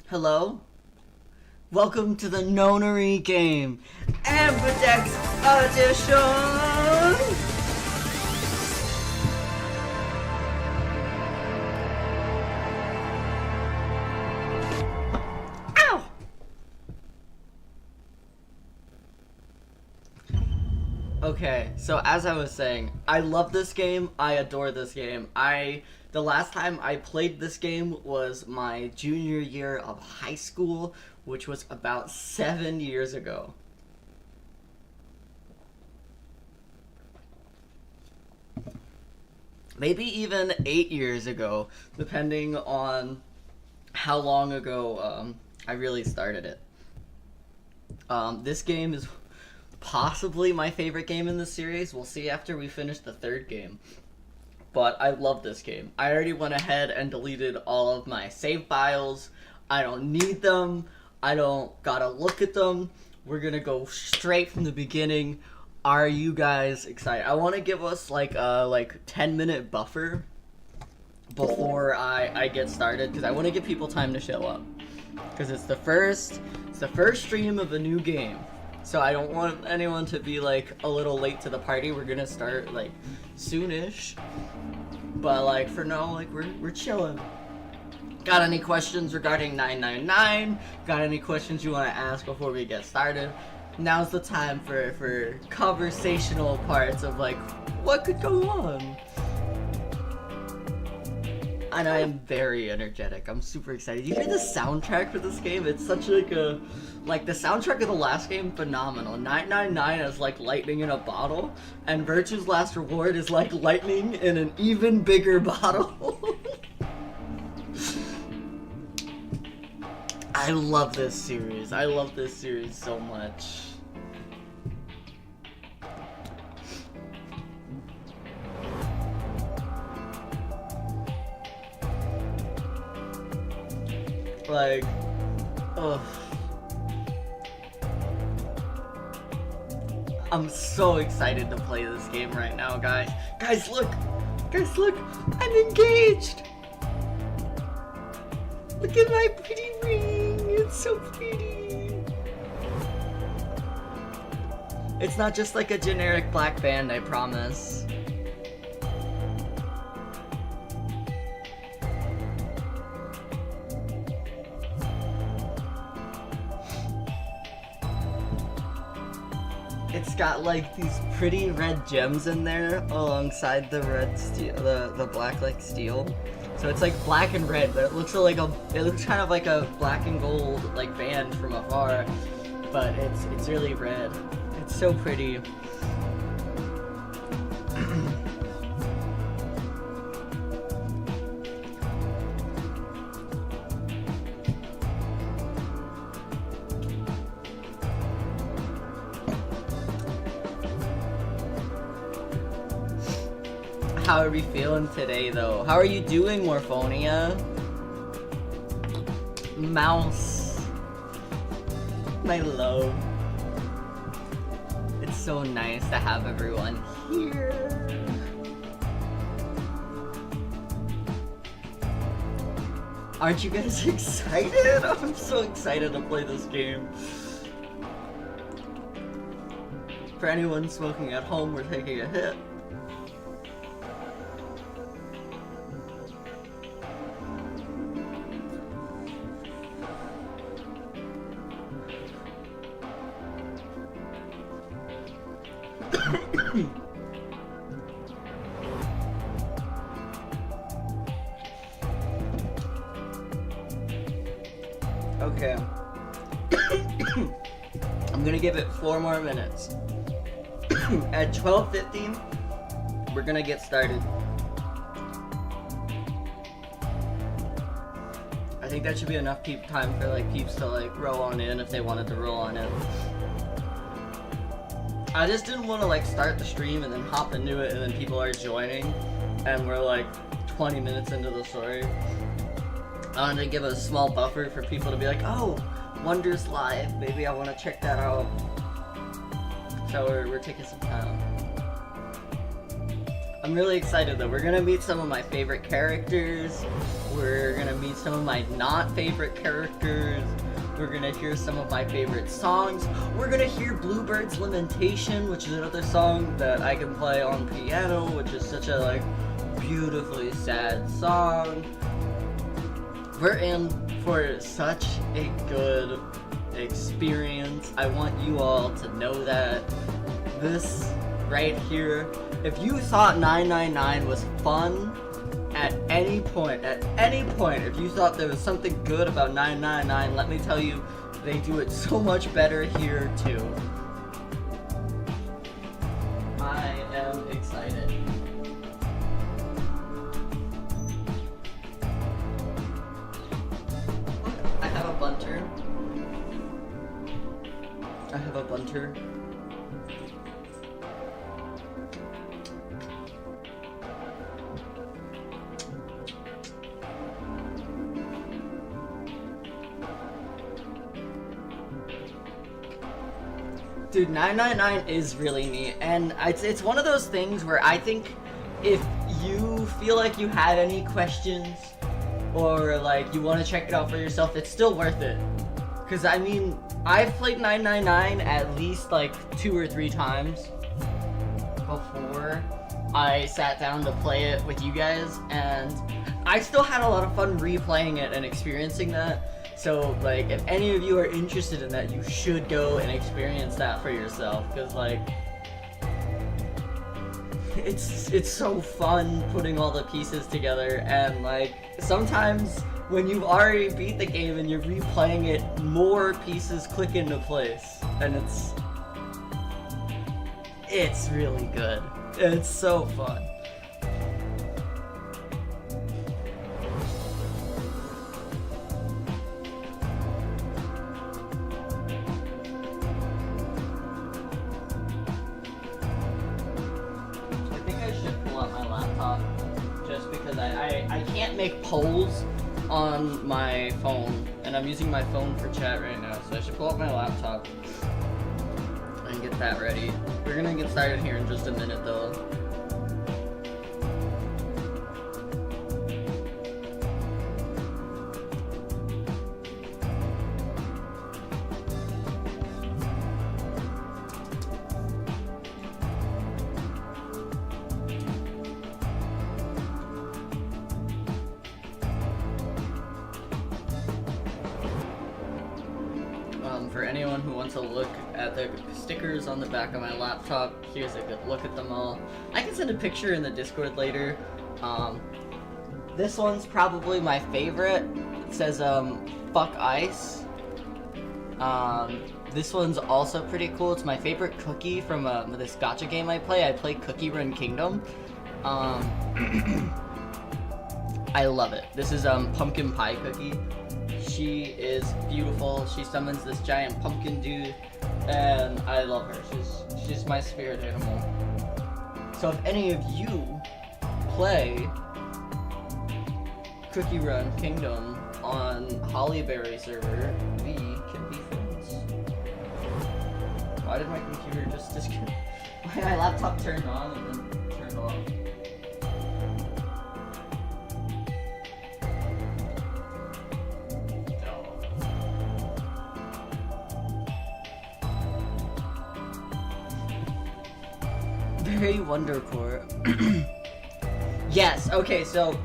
Hello? Welcome to the Nonary Game AMBIDEX EDITION! Ow! Okay, so as I was saying, I love this game, I adore this game. The last time I played this game was my junior year of high school, which was about 7 years ago. Maybe even 8 years ago, depending on how long ago I really started it. This game is possibly my favorite game in the series. We'll see after we finish the third game. But I love this game. I already went ahead and deleted all of my save files. I don't need them. I don't gotta look at them. We're gonna go straight from the beginning. Are you guys excited? I want to give us like a 10-minute buffer before I get started, because I want to give people time to show up. Because it's the first stream of a new game. So I don't want anyone to be like a little late to the party. We're gonna start like soonish, but like for now, like we're chilling. Got any questions regarding 999? Got any questions you want to ask before we get started? Now's the time for conversational parts of like what could go on. And I am very energetic. I'm super excited. You hear the soundtrack for this game? It's such like the soundtrack of the last game, phenomenal. 999 is like lightning in a bottle, and Virtue's Last Reward is like lightning in an even bigger bottle. I love this series. I love this series so much. Like, ugh. I'm so excited to play this game right now, guys. Guys, look! Guys, look! I'm engaged! Look at my pretty ring! It's so pretty! It's not just like a generic black band, I promise. It's got like these pretty red gems in there alongside the red steel, the black like steel. So it's like black and red, but it looks kind of like a black and gold like band from afar, but it's really red. It's so pretty. how are we feeling today, though? How are you doing, Morphonia? Mouse. My love. It's so nice to have everyone here. Aren't you guys excited? I'm so excited to play this game. For anyone smoking at home, we're taking a hit. Okay. I'm gonna give it 4 more minutes. At 12:15, we're gonna get started. I think that should be enough time for like peeps to like roll on in if they wanted to roll on in. I just didn't want to like start the stream and then hop into it and then people are joining and we're like 20 minutes into the story. I wanted to give a small buffer for people to be like, oh, Wonder's live, maybe I want to check that out. So we're taking some time. I'm really excited though. We're gonna meet some of my favorite characters. We're gonna meet some of my not favorite characters. We're gonna hear some of my favorite songs. We're gonna hear Bluebird's Lamentation, which is another song that I can play on piano, which is such a like beautifully sad song. We're in for such a good experience. I want you all to know that this right here, if you thought 999 was fun at any point, if you thought there was something good about 999, let me tell you, they do it so much better here too. I am excited. I have a bunter. Dude, 999 is really neat, and it's one of those things where I think if you feel like you had any questions or like you want to check it out for yourself, it's still worth it. Because I mean, I've played 999 at least like 2 or 3 times before I sat down to play it with you guys, and I still had a lot of fun replaying it and experiencing that. So like, if any of you are interested in that, you should go and experience that for yourself, because like, it's so fun putting all the pieces together, and like, sometimes when you've already beat the game and you're replaying it, more pieces click into place, and it's really good. It's so fun. I can't make polls on my phone, and I'm using my phone for chat right now, so I should pull up my laptop and get that ready. We're gonna get started here in just a minute though. For anyone who wants to look at the stickers on the back of my laptop, here's a good look at them all. I can send a picture in the Discord later. This one's probably my favorite. It says, fuck ice. This one's also pretty cool. It's my favorite cookie from this gacha game I play. I play Cookie Run Kingdom. I love it. This is Pumpkin Pie Cookie. She is beautiful. She summons this giant pumpkin dude, and I love her. She's my spirit animal. So if any of you play Cookie Run Kingdom on Hollyberry server, we can be friends. Why did my computer just disconnect? Why my laptop turned on and then turned off? Very Wondercore. Yes, okay, so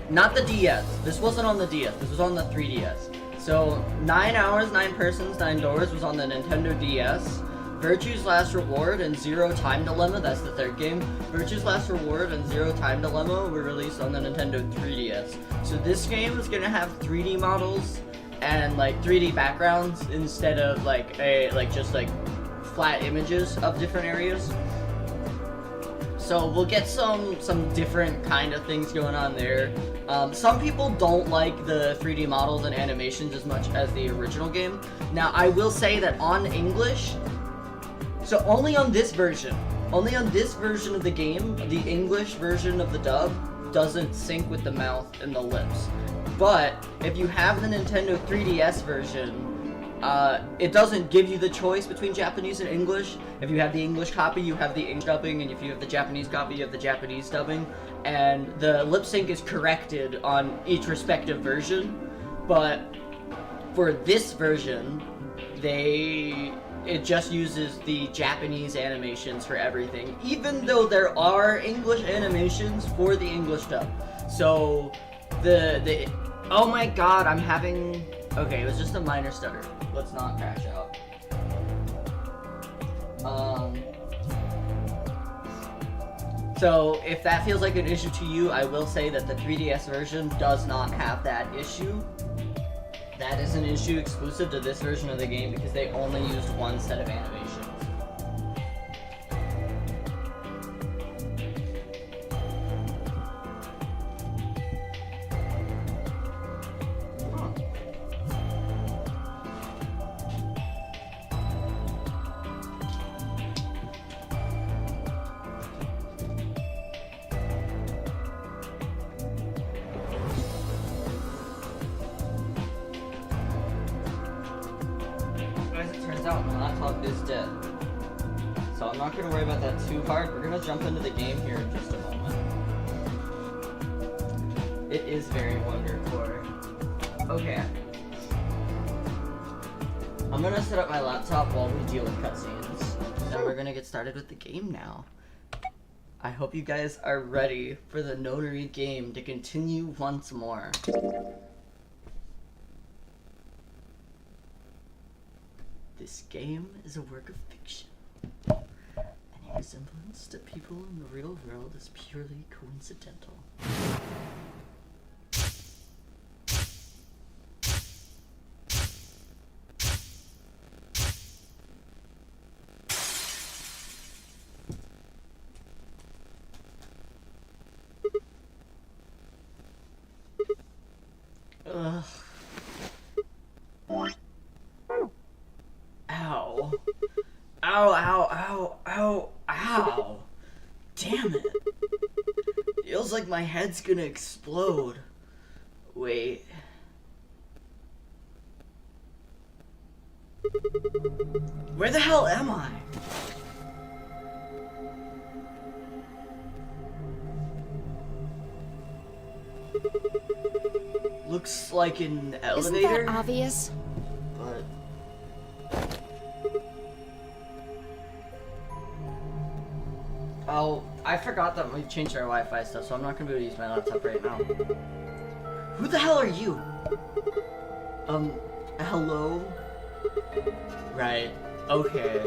not the DS. This wasn't on the DS. This was on the 3DS. So 9 hours, 9 persons, 9 doors was on the Nintendo DS. Virtue's Last Reward and Zero Time Dilemma, that's the third game. Virtue's Last Reward and Zero Time Dilemma were released on the Nintendo 3DS. So this game is gonna have 3D models and like 3D backgrounds instead of like just flat images of different areas. So we'll get some different kind of things going on there. Some people don't like the 3D models and animations as much as the original game. Now I will say that on English, so only on this version of the game, the English version of the dub doesn't sync with the mouth and the lips. But if you have the Nintendo 3DS version, it doesn't give you the choice between Japanese and English. If you have the English copy, you have the English dubbing, and if you have the Japanese copy, you have the Japanese dubbing. And the lip sync is corrected on each respective version. But for this version, it just uses the Japanese animations for everything, even though there are English animations for the English dub. So oh my god, I'm having... Okay, it was just a minor stutter. Let's not crash out. So if that feels like an issue to you, I will say that the 3DS version does not have that issue. That is an issue exclusive to this version of the game because they only used one set of animations. Out, my laptop is dead. So I'm not gonna worry about that too hard. We're gonna jump into the game here in just a moment. It is very Wondercore. Okay. I'm gonna set up my laptop while we deal with cutscenes. And we're gonna get started with the game now. I hope you guys are ready for the Nonary game to continue once more. This game is a work of fiction. Any resemblance to people in the real world is purely coincidental. Ugh. Ow. Ow, ow, ow, ow, ow. Damn it. Feels like my head's gonna explode. Wait. Where the hell am I? Looks like an elevator. Isn't that obvious? But... Oh, I forgot that we changed our Wi-Fi stuff, so I'm not gonna be able to use my laptop right now. Who the hell are you? Hello? Right, okay.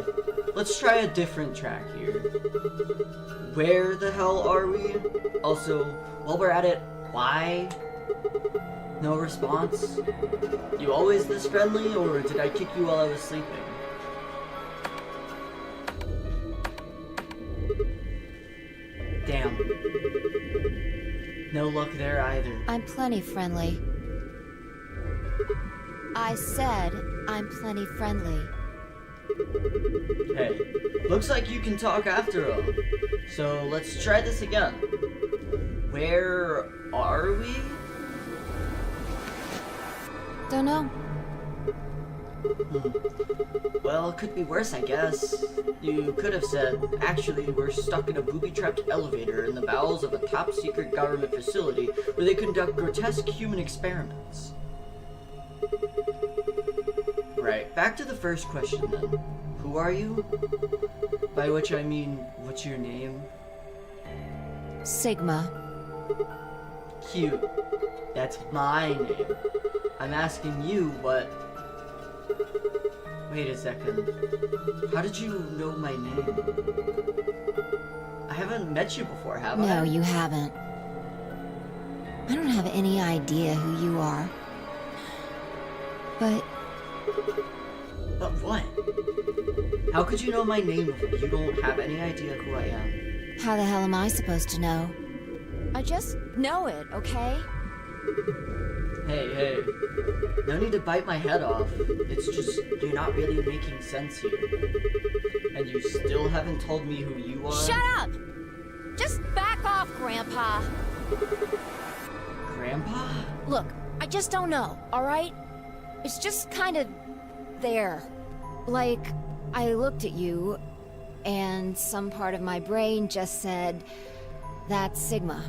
Let's try a different track here. Where the hell are we? Also, while we're at it, why? No response? You always this friendly, or did I kick you while I was sleeping? Damn. No luck there either. I'm plenty friendly. I said I'm plenty friendly. Hey, looks like you can talk after all. So let's try this again. Where are we? Don't know. Well, it could be worse, I guess. You could have said, actually, we're stuck in a booby-trapped elevator in the bowels of a top-secret government facility where they conduct grotesque human experiments. Right, back to the first question then. Who are you? By which I mean, what's your name? Sigma. Cute. That's my name. I'm asking you what... Wait a second. How did you know my name? I haven't met you before, have I? No, you haven't. I don't have any idea who you are. But But what? How could you know my name if you don't have any idea who I am? how the hell am I supposed to know? I just know it, okay? Hey, no need to bite my head off. It's just, you're not really making sense here. And you still haven't told me who you are? Shut up! Just back off, Grandpa. Grandpa? Look, I just don't know, alright? It's just kind of there. Like, I looked at you, and some part of my brain just said, that's Sigma.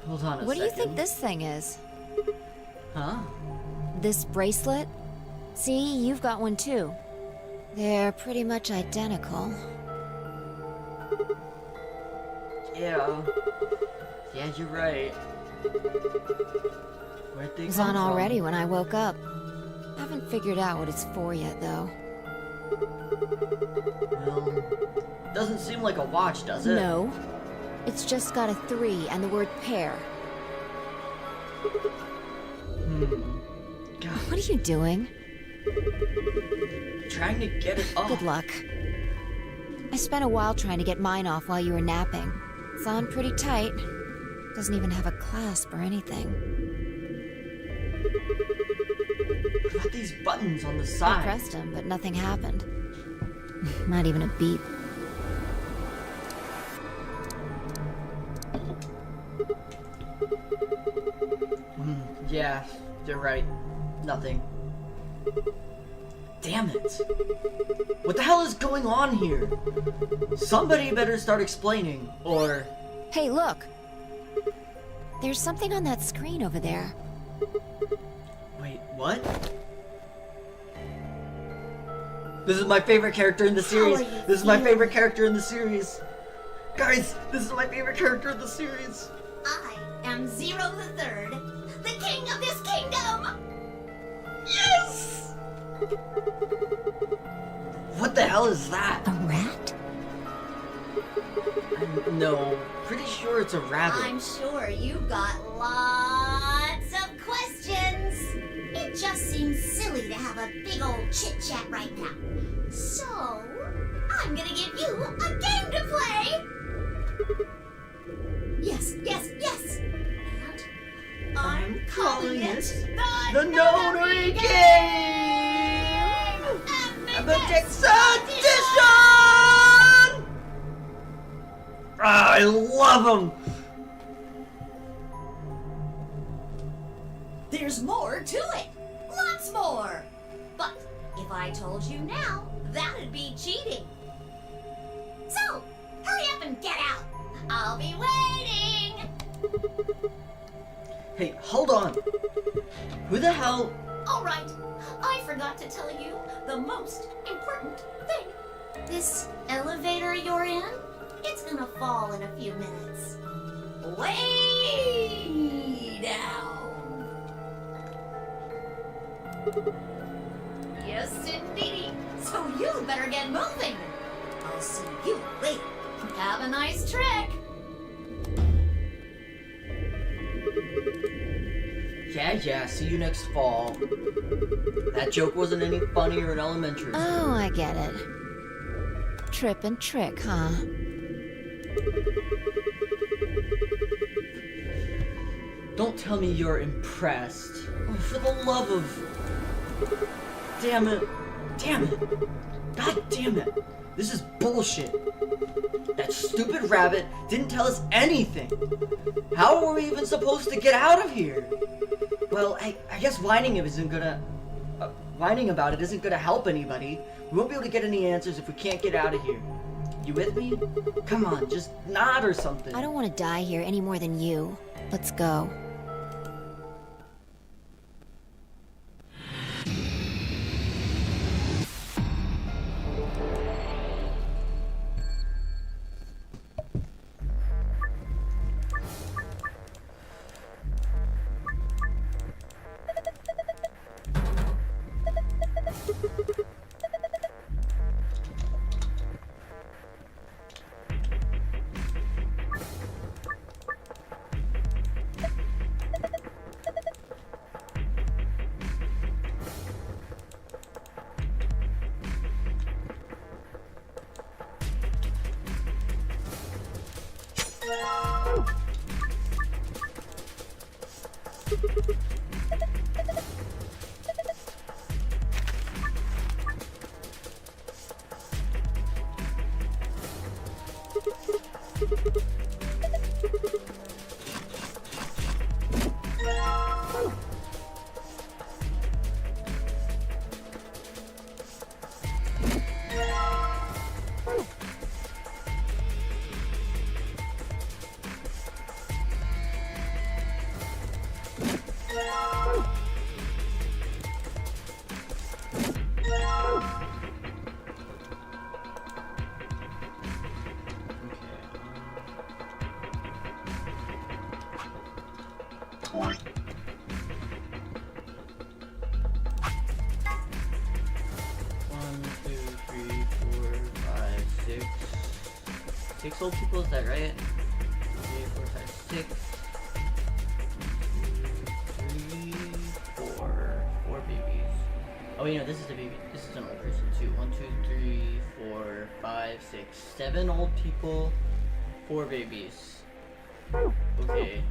Hold on a second. What do you think this thing is? Huh? This bracelet? See, you've got one too. They're pretty much identical. Yeah, you're right. Where'd they It was come on from? already when I woke up. Haven't figured out what it's for yet, though. Well, doesn't seem like a watch, does it? No. It's just got a 3 and the word pair. God, What are you doing? trying to get it off. Good luck. I spent a while trying to get mine off while you were napping. It's on pretty tight. Doesn't even have a clasp or anything. What about these buttons on the I side? pressed them, but nothing happened. Not even a beep. Yeah, you're right. Nothing. Damn it. What the hell is going on here? Somebody better start explaining, or... Hey, look! There's something on that screen over there. Wait, what? This is my favorite character in the series. How are you This is my feeling? favorite character in the series. Guys, this is my favorite character in the series. I am Zero the Third, the king of this kingdom! Yes! What the hell is that? A rat? No, pretty sure it's a rabbit. I'm sure you've got lots of questions. It just seems silly to have a big old chit-chat right now. So, I'm gonna give you a game to play! Yes! And I'm calling it the Nonary Game AMBIDEX EDITION! I love them! There's more to it! Lots more! But if I told you now, that'd be cheating. So, hurry up and get out! I'll be waiting! Hey, hold on. Who the hell... Alright, I forgot to tell you the most important thing. This elevator you're in, it's gonna fall in a few minutes. Way down. Yes, indeedy. So you better get moving. I'll see you later. Have a nice trek. Yeah, see you next fall. That joke wasn't any funnier in elementary school. Oh, I get it. Trip and trick, huh? Don't tell me you're impressed. Oh, for the love of... Damn it. God damn it! This is bullshit! That stupid rabbit didn't tell us anything! How are we even supposed to get out of here? Well, I guess whining about it isn't gonna help anybody. We won't be able to get any answers if we can't get out of here. You with me? Come on, just nod or something. I don't want to die here any more than you. Let's go. Six old people, is that right? 3, 4, 5, 6. 1, 2, 3, 4. 4 babies. Oh, you know, this is a baby. This is an old person too. 1, 2, 3, 4, 5, 6, 7 old people, 4 babies. Okay.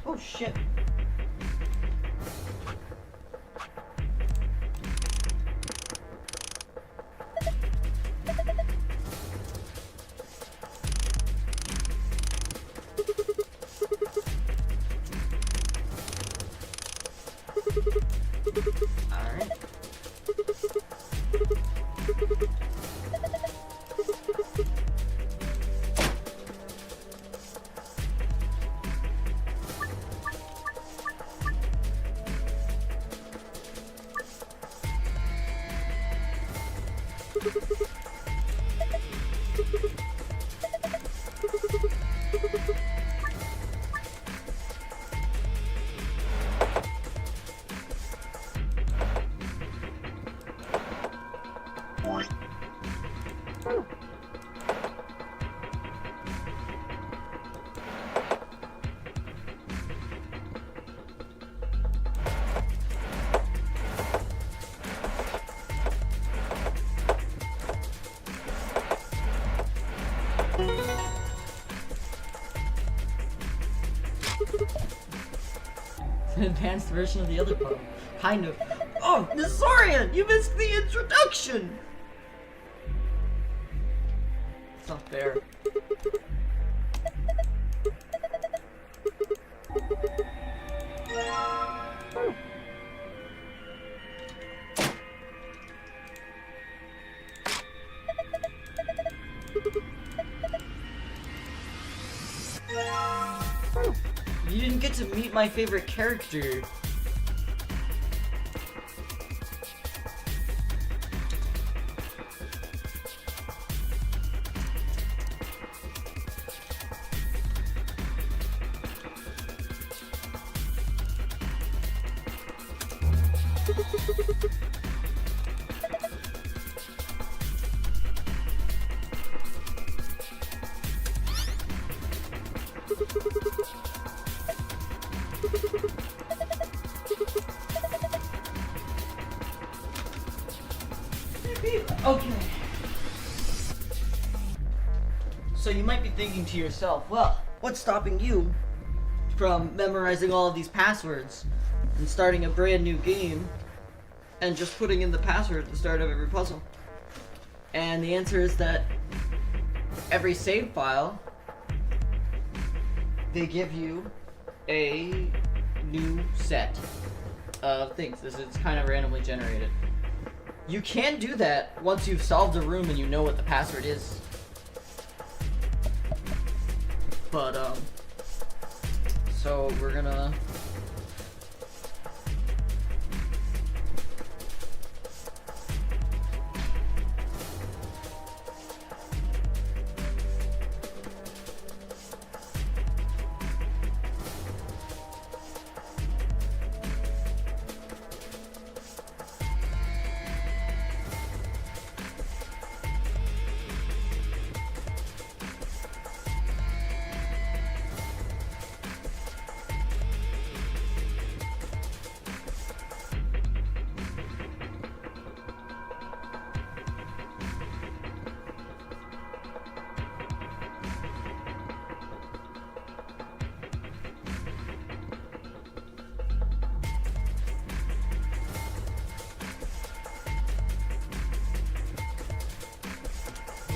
Oh shit. Alright. It's an advanced version of the other puzzle. Kind of. Oh, Nazorian, you missed the introduction! It's not fair. You didn't get to meet my favorite character. Okay. So you might be thinking to yourself, well, what's stopping you from memorizing all of these passwords and starting a brand new game and just putting in the password at the start of every puzzle? And the answer is that every save file, they give you a new set of things. This is kind of randomly generated. You can do that once you've solved a room and you know what the password is. But, so we're gonna...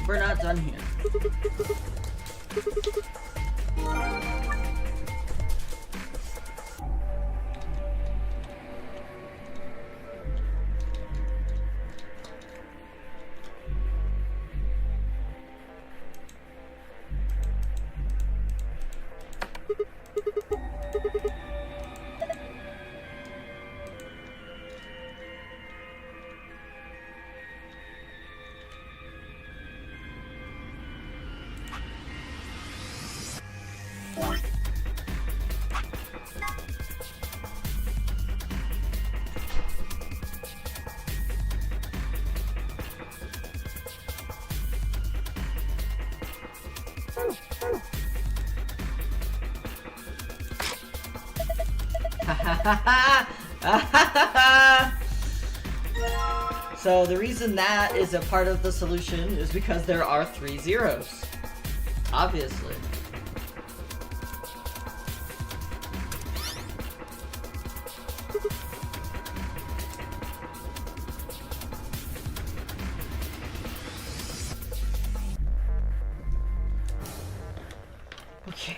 We're not done here. So the reason that is a part of the solution is because there are 3 zeros. Obviously. Okay.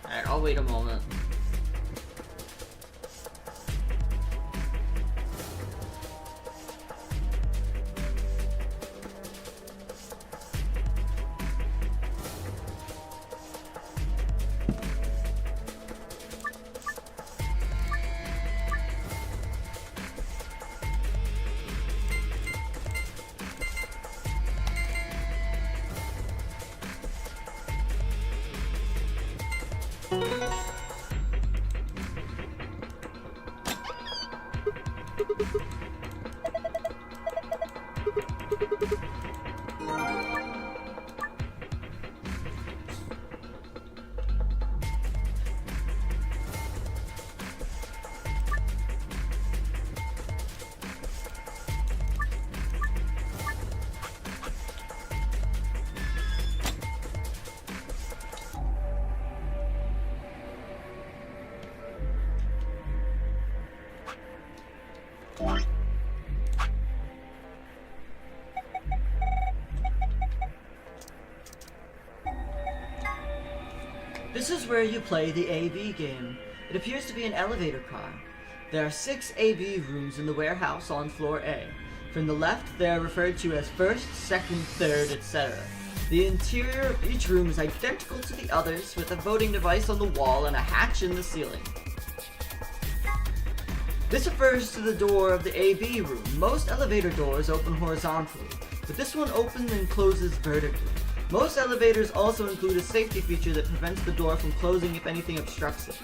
Alright, I'll wait a moment. This is where you play the AB game. It appears to be an elevator car. There are 6 AB rooms in the warehouse on floor A. From the left, they are referred to as first, second, third, etc. The interior of each room is identical to the others, with a voting device on the wall and a hatch in the ceiling. This refers to the door of the AB room. Most elevator doors open horizontally, but this one opens and closes vertically. Most elevators also include a safety feature that prevents the door from closing if anything obstructs it.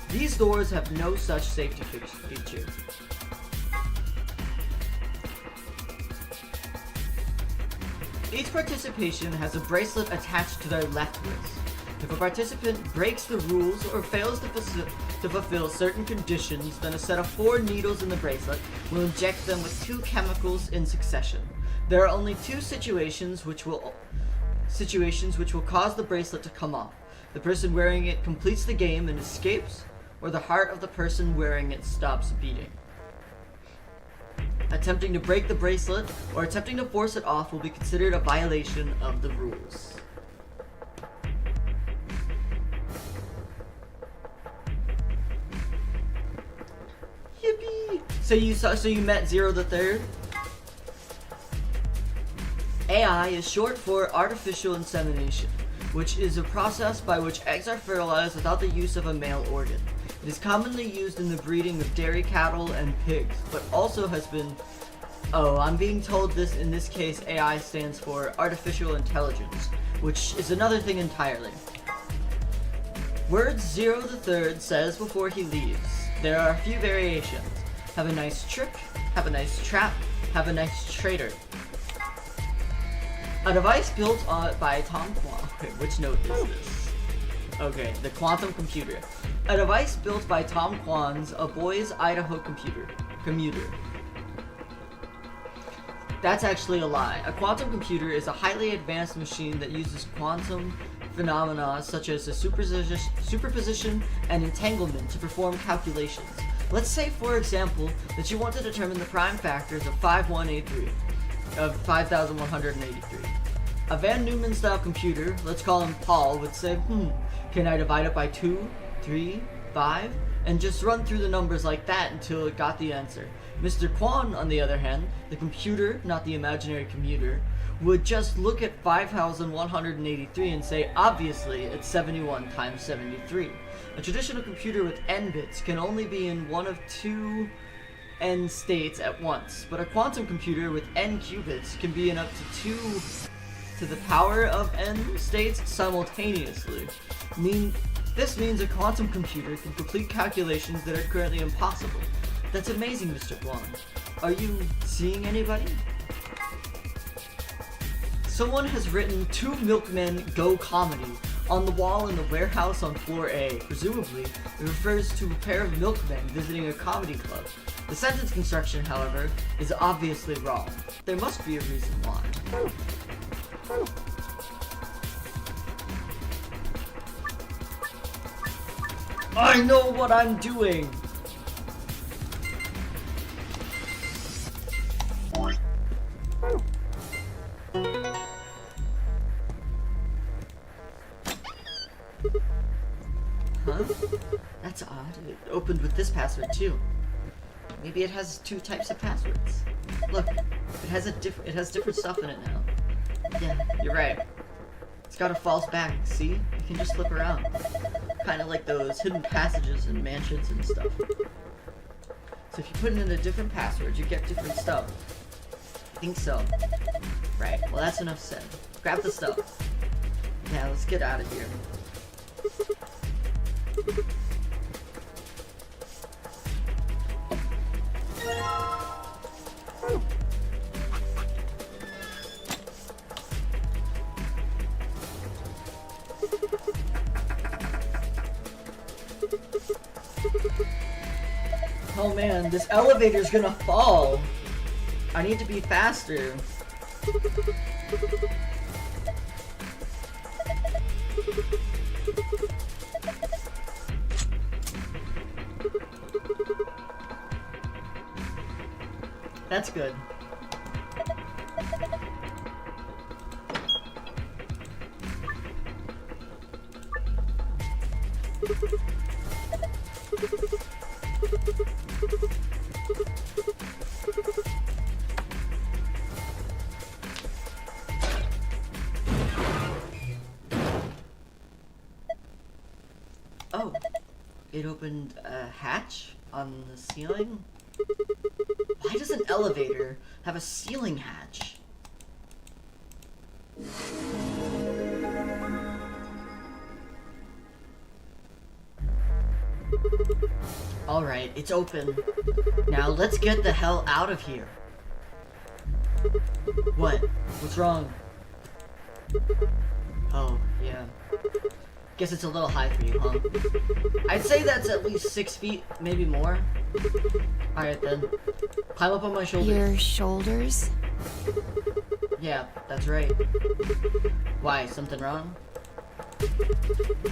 These doors have no such safety feature. Each participation has a bracelet attached to their left wrist. If a participant breaks the rules or fails to fulfill certain conditions, then a set of 4 needles in the bracelet will inject them with 2 chemicals in succession. There are only 2 situations which will cause the bracelet to come off. The person wearing it completes the game and escapes, or the heart of the person wearing it stops beating. Attempting to break the bracelet or attempting to force it off will be considered a violation of the rules. Yippee! So you met Zero the Third? AI is short for artificial insemination, which is a process by which eggs are fertilized without the use of a male organ. It is commonly used in the breeding of dairy cattle and pigs, but also has been... Oh, I'm being told this in this case AI stands for artificial intelligence, which is another thing entirely. Words Zero the Third says before he leaves. There are a few variations. Have a nice trick, have a nice trap, have a nice traitor. A device built by Tom Quantum. Wait, which note is this? Okay, the quantum computer. A device built by Tom Quan's A Boise, Idaho commuter. That's actually a lie. A quantum computer is a highly advanced machine that uses quantum phenomena such as a superposition and entanglement to perform calculations. Let's say, for example, that you want to determine the prime factors of 5,183. A Van Neumann style computer, let's call him Paul, would say, can I divide it by 2, 3, 5, and just run through the numbers like that until it got the answer. Mr. Quan, on the other hand, the computer, not the imaginary commuter, would just look at 5,183 and say, obviously, it's 71 times 73. A traditional computer with n bits can only be in one of 2 n states at once, but a quantum computer with n qubits can be in up to 2 to the power of n states simultaneously. This means a quantum computer can complete calculations that are currently impossible. That's amazing, Mr. Quan. Are you seeing anybody? Someone has written 2 milkmen go comedy on the wall in the warehouse on floor A. Presumably, it refers to a pair of milkmen visiting a comedy club. The sentence construction, however, is obviously wrong. There must be a reason why. I know what I'm doing! Huh? That's odd. It opened with this password too. Maybe it has 2 types of passwords. Look, it has different stuff in it now. Yeah, you're right. It's got a false back, see? You can just flip around. Kinda like those hidden passages in mansions and stuff. So if you put in a different password, you get different stuff. I think so. Right, well that's enough said. Grab the stuff. Yeah, let's get out of here. Oh man, this elevator's gonna fall. I need to be faster. That's good. Oh, it opened a hatch on the ceiling? Why does an elevator have a ceiling hatch? Alright, it's open. Now let's get the hell out of here. What? What's wrong? Oh, yeah. Guess it's a little high for you, huh? I'd say that's at least 6 feet, maybe more. Alright then. Climb up on my shoulders. Your shoulders? Yeah, that's right. Why, something wrong?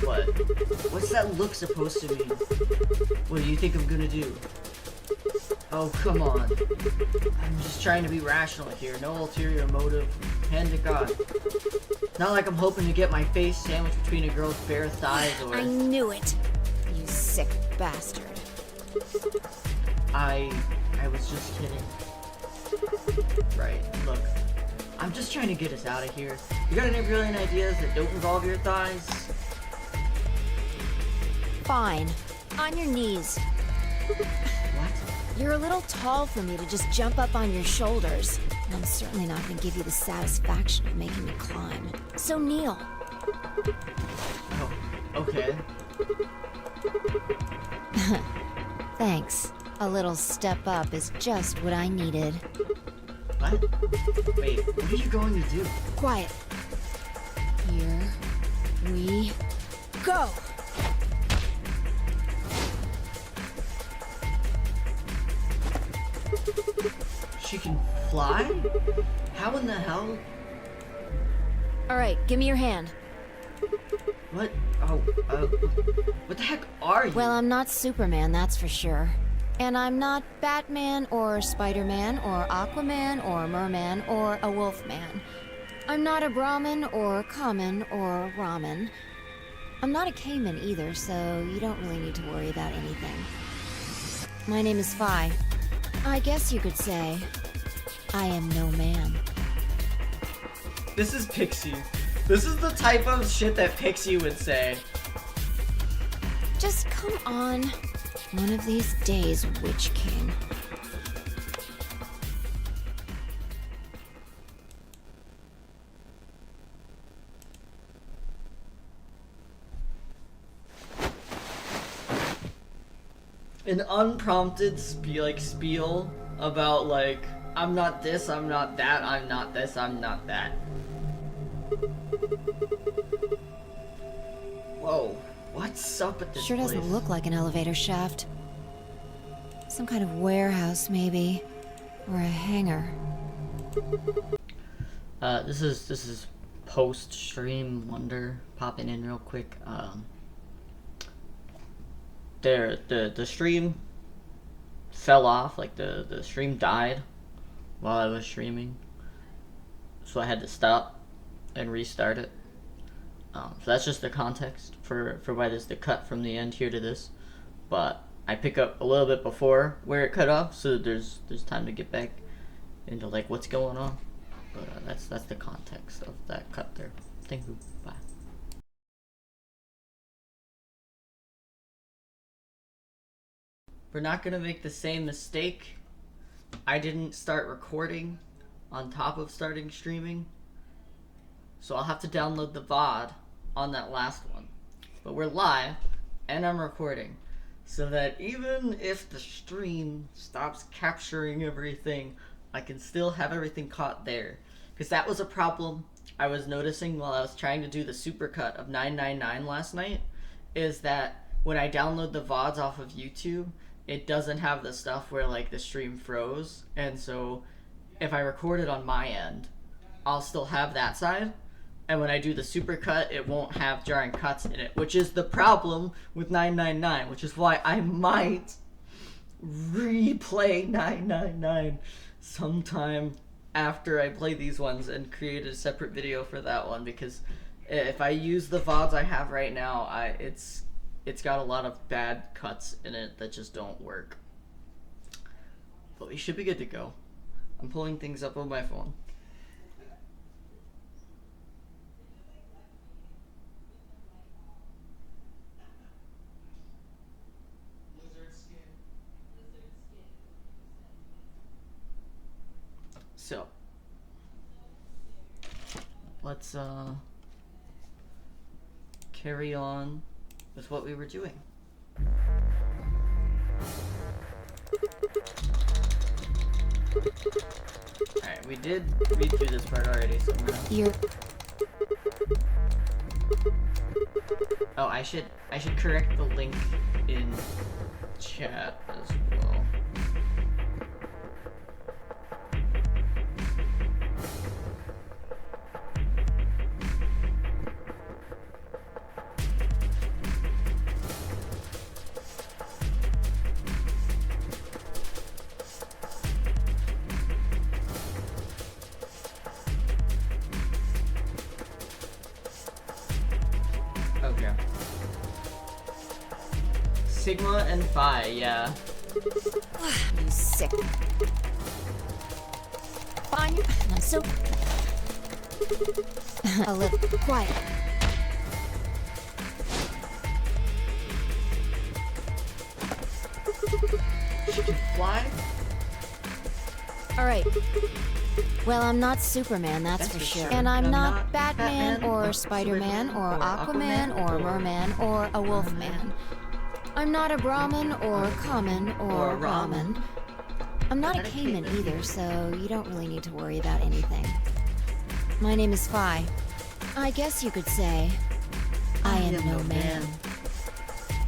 What? What's that look supposed to mean? What do you think I'm gonna do? Oh, come on. I'm just trying to be rational here. No ulterior motive. Hand to God. Not like I'm hoping to get my face sandwiched between a girl's bare thighs or... I knew it! You sick bastard. I was just kidding. Right, look. I'm just trying to get us out of here. You got any brilliant ideas that don't involve your thighs? Fine. On your knees. What? You're a little tall for me to just jump up on your shoulders. And I'm certainly not going to give you the satisfaction of making me climb. So kneel. Oh, okay. Thanks. A little step up is just what I needed. What? Wait, what are you going to do? Quiet. Here we go. She can fly? How in the hell? All right, give me your hand. What? Oh, what the heck are you? Well, I'm not Superman, that's for sure. And I'm not Batman or Spider-Man or Aquaman or Merman or a Wolfman. I'm not a Brahmin or Common or Ramen. I'm not a Cayman either, so you don't really need to worry about anything. My name is Phi. I guess you could say I am no man. This is Pixie. This is the type of shit that Pixie would say. Just come on. One of these days, Witch King. An unprompted spiel about like, I'm not this, I'm not that, I'm not this, I'm not that. Whoa, what's up at this Sure doesn't place? look like an elevator shaft. Some kind of warehouse, maybe. Or a hangar. This is post-stream wonder, popping in real quick. The stream fell off, like the stream died while I was streaming, so I had to stop and restart it. So that's just the context for why there's the cut from the end here to this, but I pick up a little bit before where it cut off, so there's time to get back into like what's going on. But that's the context of that cut there. Thank you. Bye. We're not gonna make the same mistake. I didn't start recording on top of starting streaming, so I'll have to download the VOD on that last one. But we're live and I'm recording, so that even if the stream stops capturing everything, I can still have everything caught there. Because that was a problem I was noticing while I was trying to do the supercut of 999 last night, is that when I download the VODs off of YouTube, it doesn't have the stuff where like the stream froze, and so if I record it on my end, I'll still have that side, and when I do the supercut, it won't have jarring cuts in it, which is the problem with 999, which is why I might replay 999 sometime after I play these ones and create a separate video for that one, because if I use the VODs I have right now, it's got a lot of bad cuts in it that just don't work. But we should be good to go. I'm pulling things up on my phone. So, let's carry on with what we were doing. Alright, we did read through this part already, so I'm gonna... You're... Oh, I should correct the link in chat as well. Okay. Sigma and Phi, yeah. You sick. Fine. I'm so... A little quiet. She can fly? Alright. Well, I'm not Superman, that's for sure. And I'm not Batman or Spider-Man or Aquaman or Merman or a Wolfman. I'm not a Brahmin or Common or Ramen. I'm not a Cayman either, so you don't really need to worry about anything. My name is Phi. I guess you could say I am no man.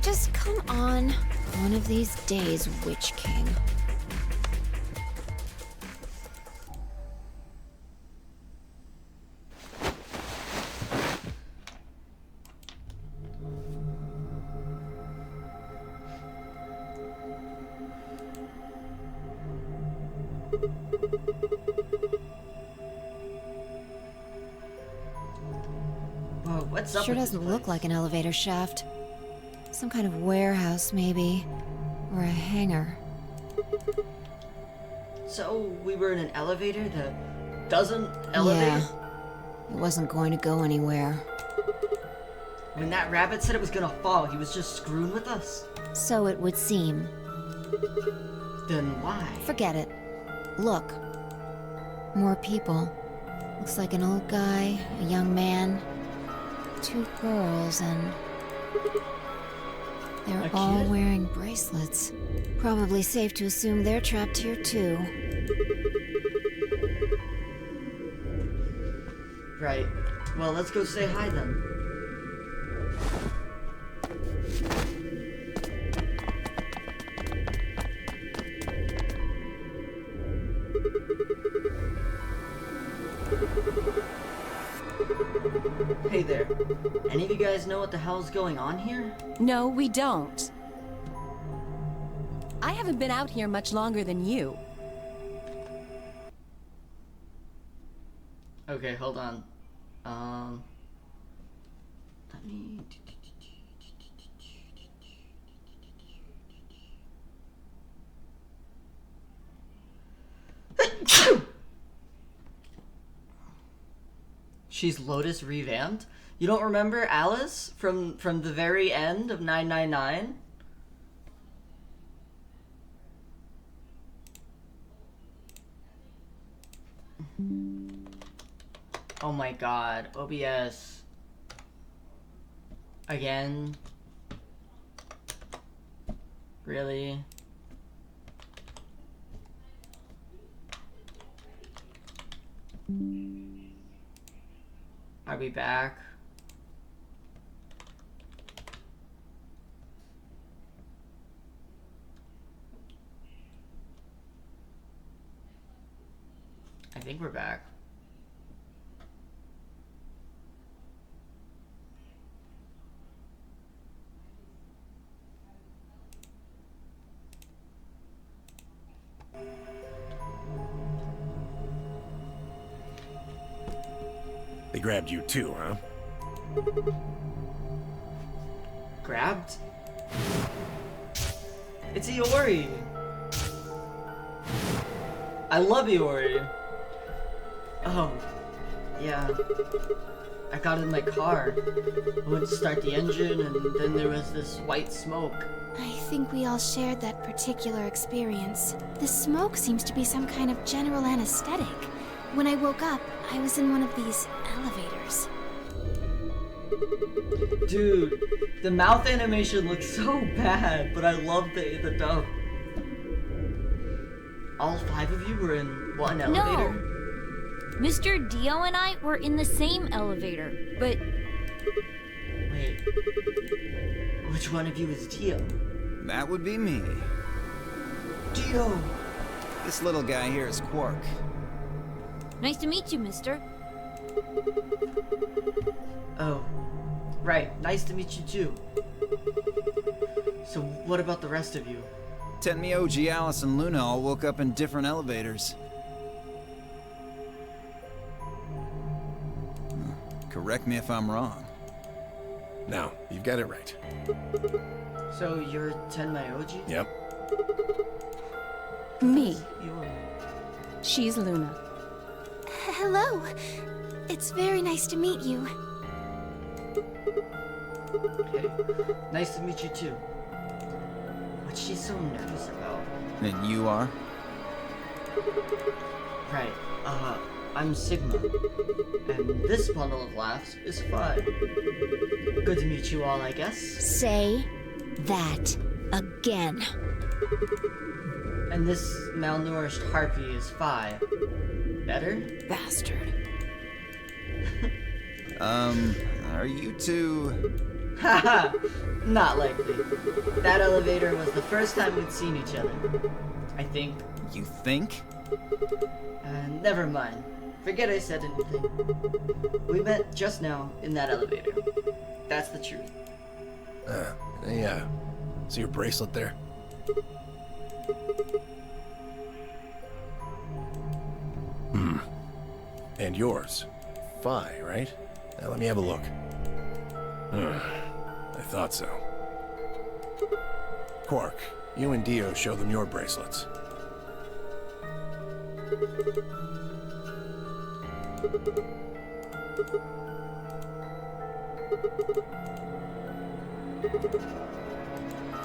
Just come on, one of these days, Witch King. Whoa, what's up Sure with this doesn't look place? like an elevator shaft. Some kind of warehouse, maybe. Or a hangar. So, we were in an elevator that doesn't elevate? Yeah. It wasn't going to go anywhere. When that rabbit said it was gonna fall, he was just screwing with us? So it would seem. Then why? Forget it. Look. More people. Looks like an old guy, a young man, 2 girls, and... They're A all kid? wearing bracelets. Probably safe to assume they're trapped here too. Right. Well, let's go say hi then. Hey there. Any of you guys know what the hell's going on here? No, we don't. I haven't been out here much longer than you. Okay, hold on. Let me... She's Lotus revamped? You don't remember Alice from the very end of 999? Oh my god, OBS. Again? Really? Are we back? I think we're back. They grabbed you too, huh? grabbed? It's Iori! I love Iori! Oh, yeah. I got in my car. I went to start the engine, and then there was this white smoke. I think we all shared that particular experience. The smoke seems to be some kind of general anesthetic. When I woke up, I was in one of these elevators. Dude, the mouth animation looks so bad, but I love the dub. All 5 of you were in one elevator? No. Mr. Dio and I were in the same elevator, but Wait. Which one of you is Dio? That would be me. Dio! This little guy here is Quark. nice to meet you, mister. Oh. Right, nice to meet you too. So what about the rest of you? Tenmyoji, Alice, and Luna all woke up in different elevators. Correct me if I'm wrong. No, you've got it right. So you're Tenmyoji? Yep. Me. You're... She's Luna. Hello. It's very nice to meet you. Okay. Nice to meet you too. What's she so nervous about? And you are? Right, I'm Sigma. And this bundle of laughs is Phi. Good to meet you all, I guess. Say that again. And this malnourished harpy is Phi. Better? Bastard. Are you two... Haha! Not likely. That elevator was the first time we'd seen each other. I think. You think? Never mind. Forget I said anything. We met just now in that elevator. That's the truth. Yeah. See your bracelet there? And yours. Phi, right? Now let me have a look. I thought so. Quark, you and Dio show them your bracelets.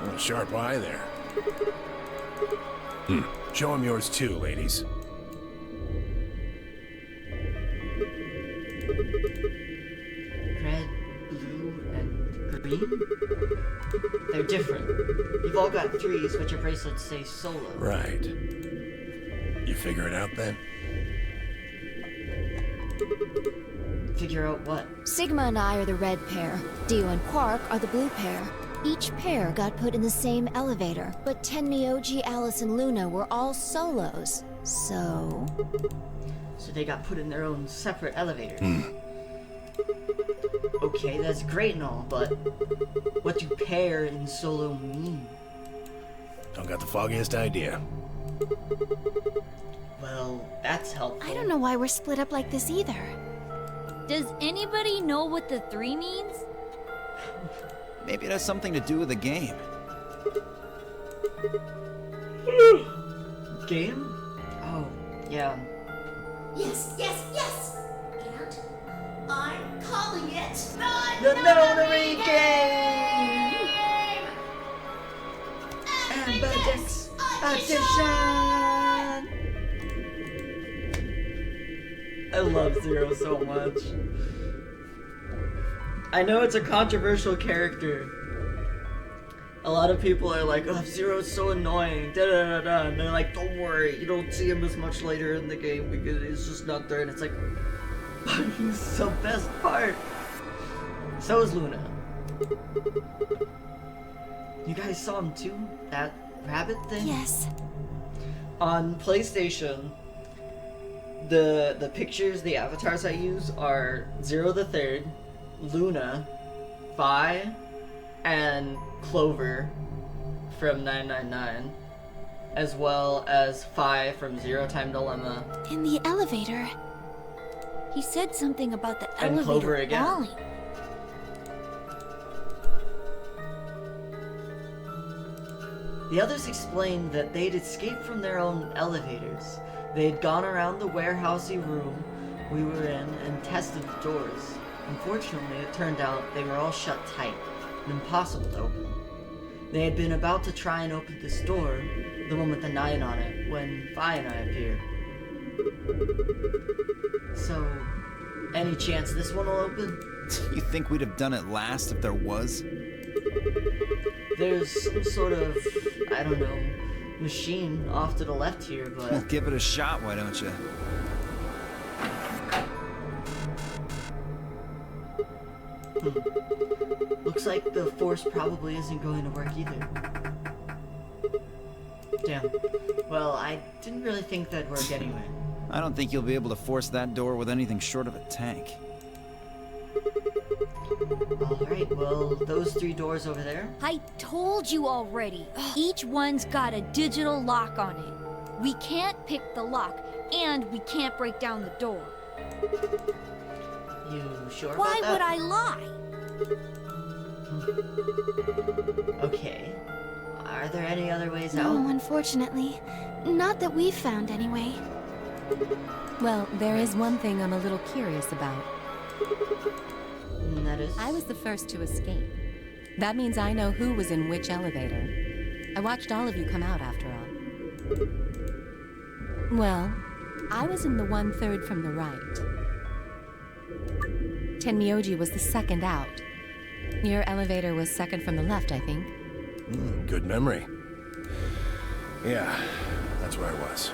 Oh, sharp eye there. Show him yours too, ladies. Red, blue, and green? They're different. You've all got 3s, but your bracelets say solo. Right. You figure it out then? Figure out what? Sigma and I are the red pair. Dio and Quark are the blue pair. Each pair got put in the same elevator, but Tenmyoji, Alice, and Luna were all solos. So they got put in their own separate elevators. Okay, that's great and all, but what do pair and solo mean? Don't got the foggiest idea. Well, that's helpful. I don't know why we're split up like this either. Does anybody know what the 3 means? Maybe it has something to do with the game. Game? Oh, yeah. Yes, yes, yes! And I'm calling it The Nonary Game! AMBIDEX EDITION! I love Zero so much. I know it's a controversial character. A lot of people are like, oh, Zero's so annoying, da da da da, and they're like, don't worry, you don't see him as much later in the game because he's just not there, and it's like, but he's the best part. So is Luna. You guys saw him too? That rabbit thing? Yes. On PlayStation, the pictures, the avatars I use are Zero the Third, Luna, Phi, and Clover from 999, as well as Phi from Zero Time Dilemma. In the elevator. He said something about the And Clover elevator again. falling. The others explained that they'd escaped from their own elevators. They had gone around the warehousey room we were in and tested the doors. Unfortunately, it turned out they were all shut tight and impossible to open. They had been about to try and open this door, the one with the 9 on it, when Vi and I appeared. So, any chance this one will open? You think we'd have done it last if there was? There's some sort of, I don't know, machine off to the left here, but... Well, give it a shot, why don't you? Looks like the force probably isn't going to work either. Damn. Well, I didn't really think that'd work anyway. I don't think you'll be able to force that door with anything short of a tank. Alright, well, those 3 doors over there? I told you already. Each one's got a digital lock on it. We can't pick the lock, and we can't break down the door. You sure Why about that? would I lie? Okay. Are there any other ways No, out? unfortunately. Not that we've found, anyway. Well, there is one thing I'm a little curious about. And that is? I was the first to escape. That means I know who was in which elevator. I watched all of you come out, after all. Well, I was in the 1/3 from the right. Tenmyoji was the second out. Your elevator was second from the left, I think. Good memory. Yeah, that's where I was.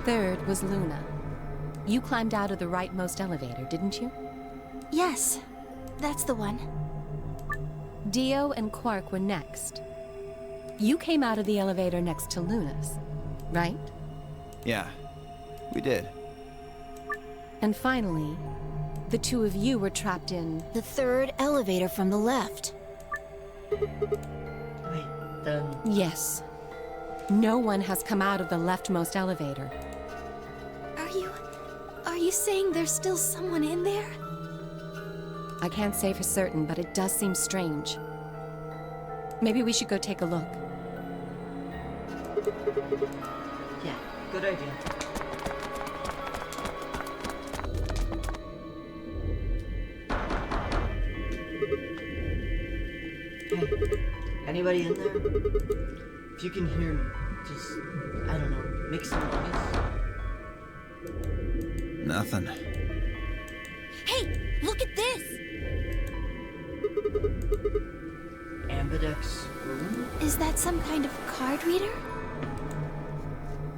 Third was Luna. You climbed out of the rightmost elevator, didn't you? Yes, that's the one. Dio and Quark were next. You came out of the elevator next to Luna's, right? Yeah, we did. And finally, the 2 of you were trapped in... The 3rd elevator from the left. Wait, then... Yes. No one has come out of the leftmost elevator. Are you saying there's still someone in there? I can't say for certain, but it does seem strange. Maybe we should go take a look. Yeah, good idea. Hey, anybody in there? If you can hear me, just, I don't know, make some noise. Nothing. Hey, look at this! AMBIDEX room? Is that some kind of card reader?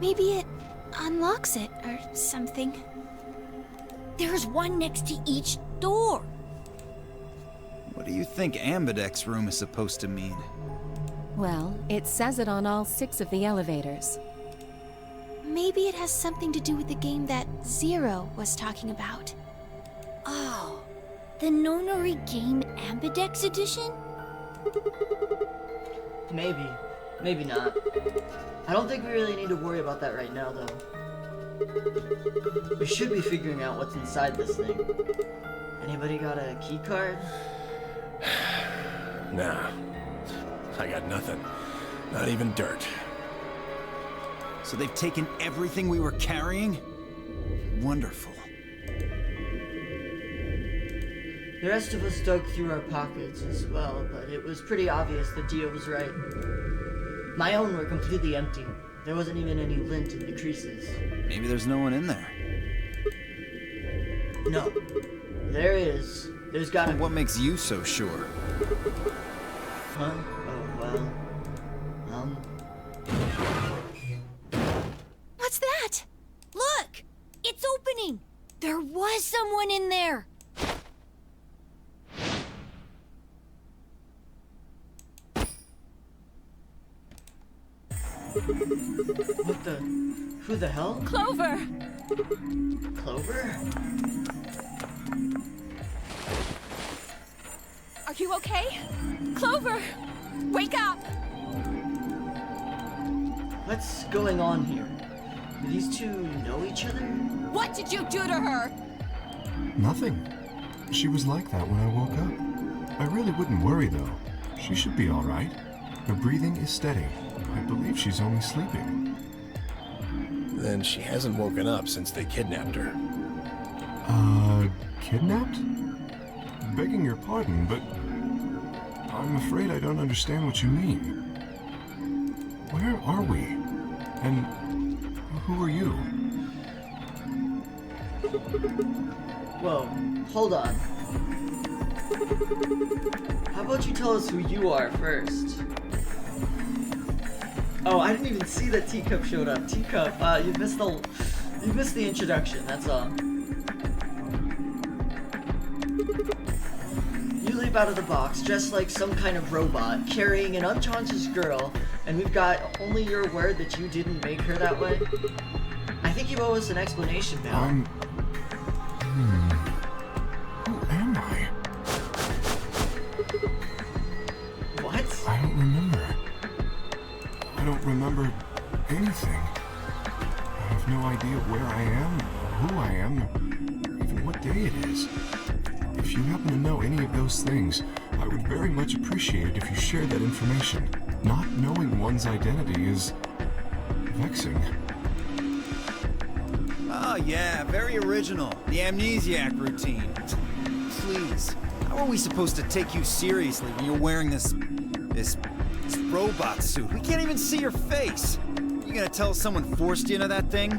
Maybe it unlocks it or something. There's one next to each door. What do you think AMBIDEX room is supposed to mean? Well, it says it on all 6 of the elevators. Maybe it has something to do with the game that Zero was talking about. Oh, the Nonary Game AMBIDEX Edition? Maybe. Maybe not. I don't think we really need to worry about that right now, though. We should be figuring out what's inside this thing. Anybody got a key card? Nah, I got nothing. Not even dirt. So they've taken everything we were carrying? Wonderful. The rest of us dug through our pockets as well, but it was pretty obvious that Dio was right. My own were completely empty. There wasn't even any lint in the creases. Maybe there's no one in there. No. There is. There's gotta be. What makes you so sure? Huh? Oh, well. What's that? Look! It's opening! There was someone in there! What the? Who the hell? Clover! Clover? Are you okay? Clover! Wake up! What's going on here? Do these two know each other? What did you do to her? Nothing. She was like that when I woke up. I really wouldn't worry, though. She should be all right. Her breathing is steady. I believe she's only sleeping. Then she hasn't woken up since they kidnapped her. Kidnapped? Begging your pardon, but I'm afraid I don't understand what you mean. Where are we? And who are you? Whoa, hold on. How about you tell us who you are first? Oh, I didn't even see that Teacup showed up. Teacup, you missed the introduction, that's all. You leap out of the box dressed like some kind of robot, carrying an unconscious girl, and we've got only your word that you didn't make her that way. I think you owe us an explanation now. Who am I? What? I don't remember. I don't remember anything. I have no idea where I am, or who I am, or even what day it is. If you happen to know any of those things, I would very much appreciate it if you shared that information. Not knowing one's identity is vexing. Oh yeah, very original. The amnesiac routine. Please, how are we supposed to take you seriously when you're wearing this robot suit? We can't even see your face. You gonna tell us someone forced you into that thing?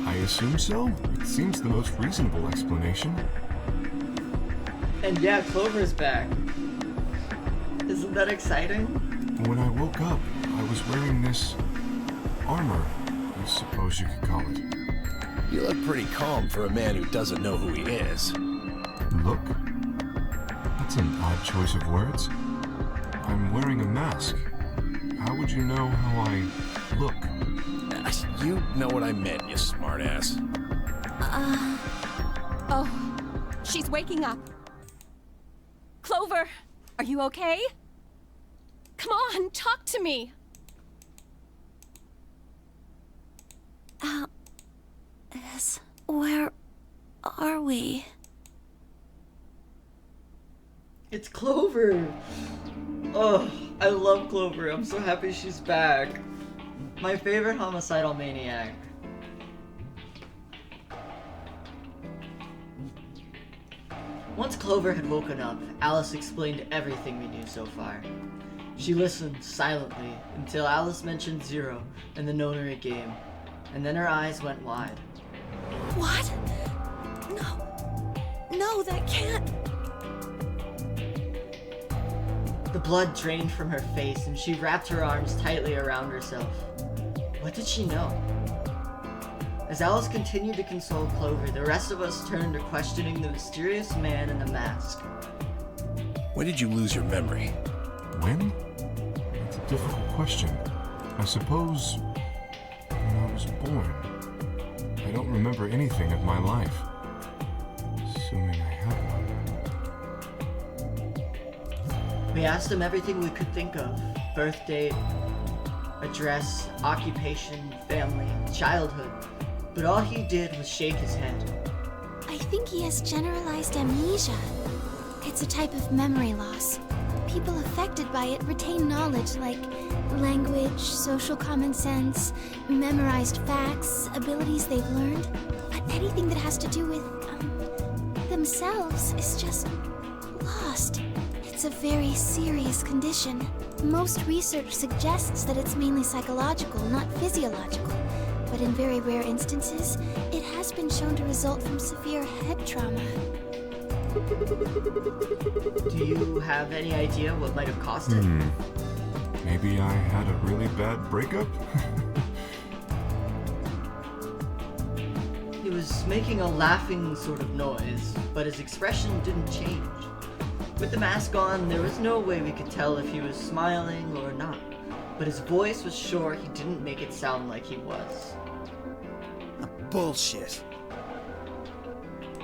I assume so. It seems the most reasonable explanation. And yeah, Clover's back. Isn't that exciting? When I woke up, I was wearing this armor, I suppose you could call it. You look pretty calm for a man who doesn't know who he is. Look? That's an odd choice of words. I'm wearing a mask. How would you know how I look? You know what I meant, you smartass. Oh, she's waking up. Clover, are you okay? Come on, talk to me. Where are we? It's Clover! Oh, I love Clover. I'm so happy she's back. My favorite homicidal maniac. Once Clover had woken up, Alice explained everything we knew so far. She listened silently until Alice mentioned Zero and the Nonary game, and then her eyes went wide. What? No, that can't. The blood drained from her face, and she wrapped her arms tightly around herself. What did she know? As Alice continued to console Clover, the rest of us turned to questioning the mysterious man in the mask. When did you lose your memory? When? That's a difficult question. I suppose when I was born. I don't remember anything of my life. Assuming I had one. We asked him everything we could think of. Birth date, address, occupation, family, childhood. But all he did was shake his head. I think he has generalized amnesia. It's a type of memory loss. People affected by it retain knowledge like language, social common sense, memorized facts, abilities they've learned. But anything that has to do with themselves is just lost. It's a very serious condition. Most research suggests that it's mainly psychological, not physiological. But in very rare instances, it has been shown to result from severe head trauma. Do you have any idea what might have caused it? Maybe I had a really bad breakup? He was making a laughing sort of noise, but his expression didn't change. With the mask on, there was no way we could tell if he was smiling or not, but his voice was sure he didn't make it sound like he was. Bullshit.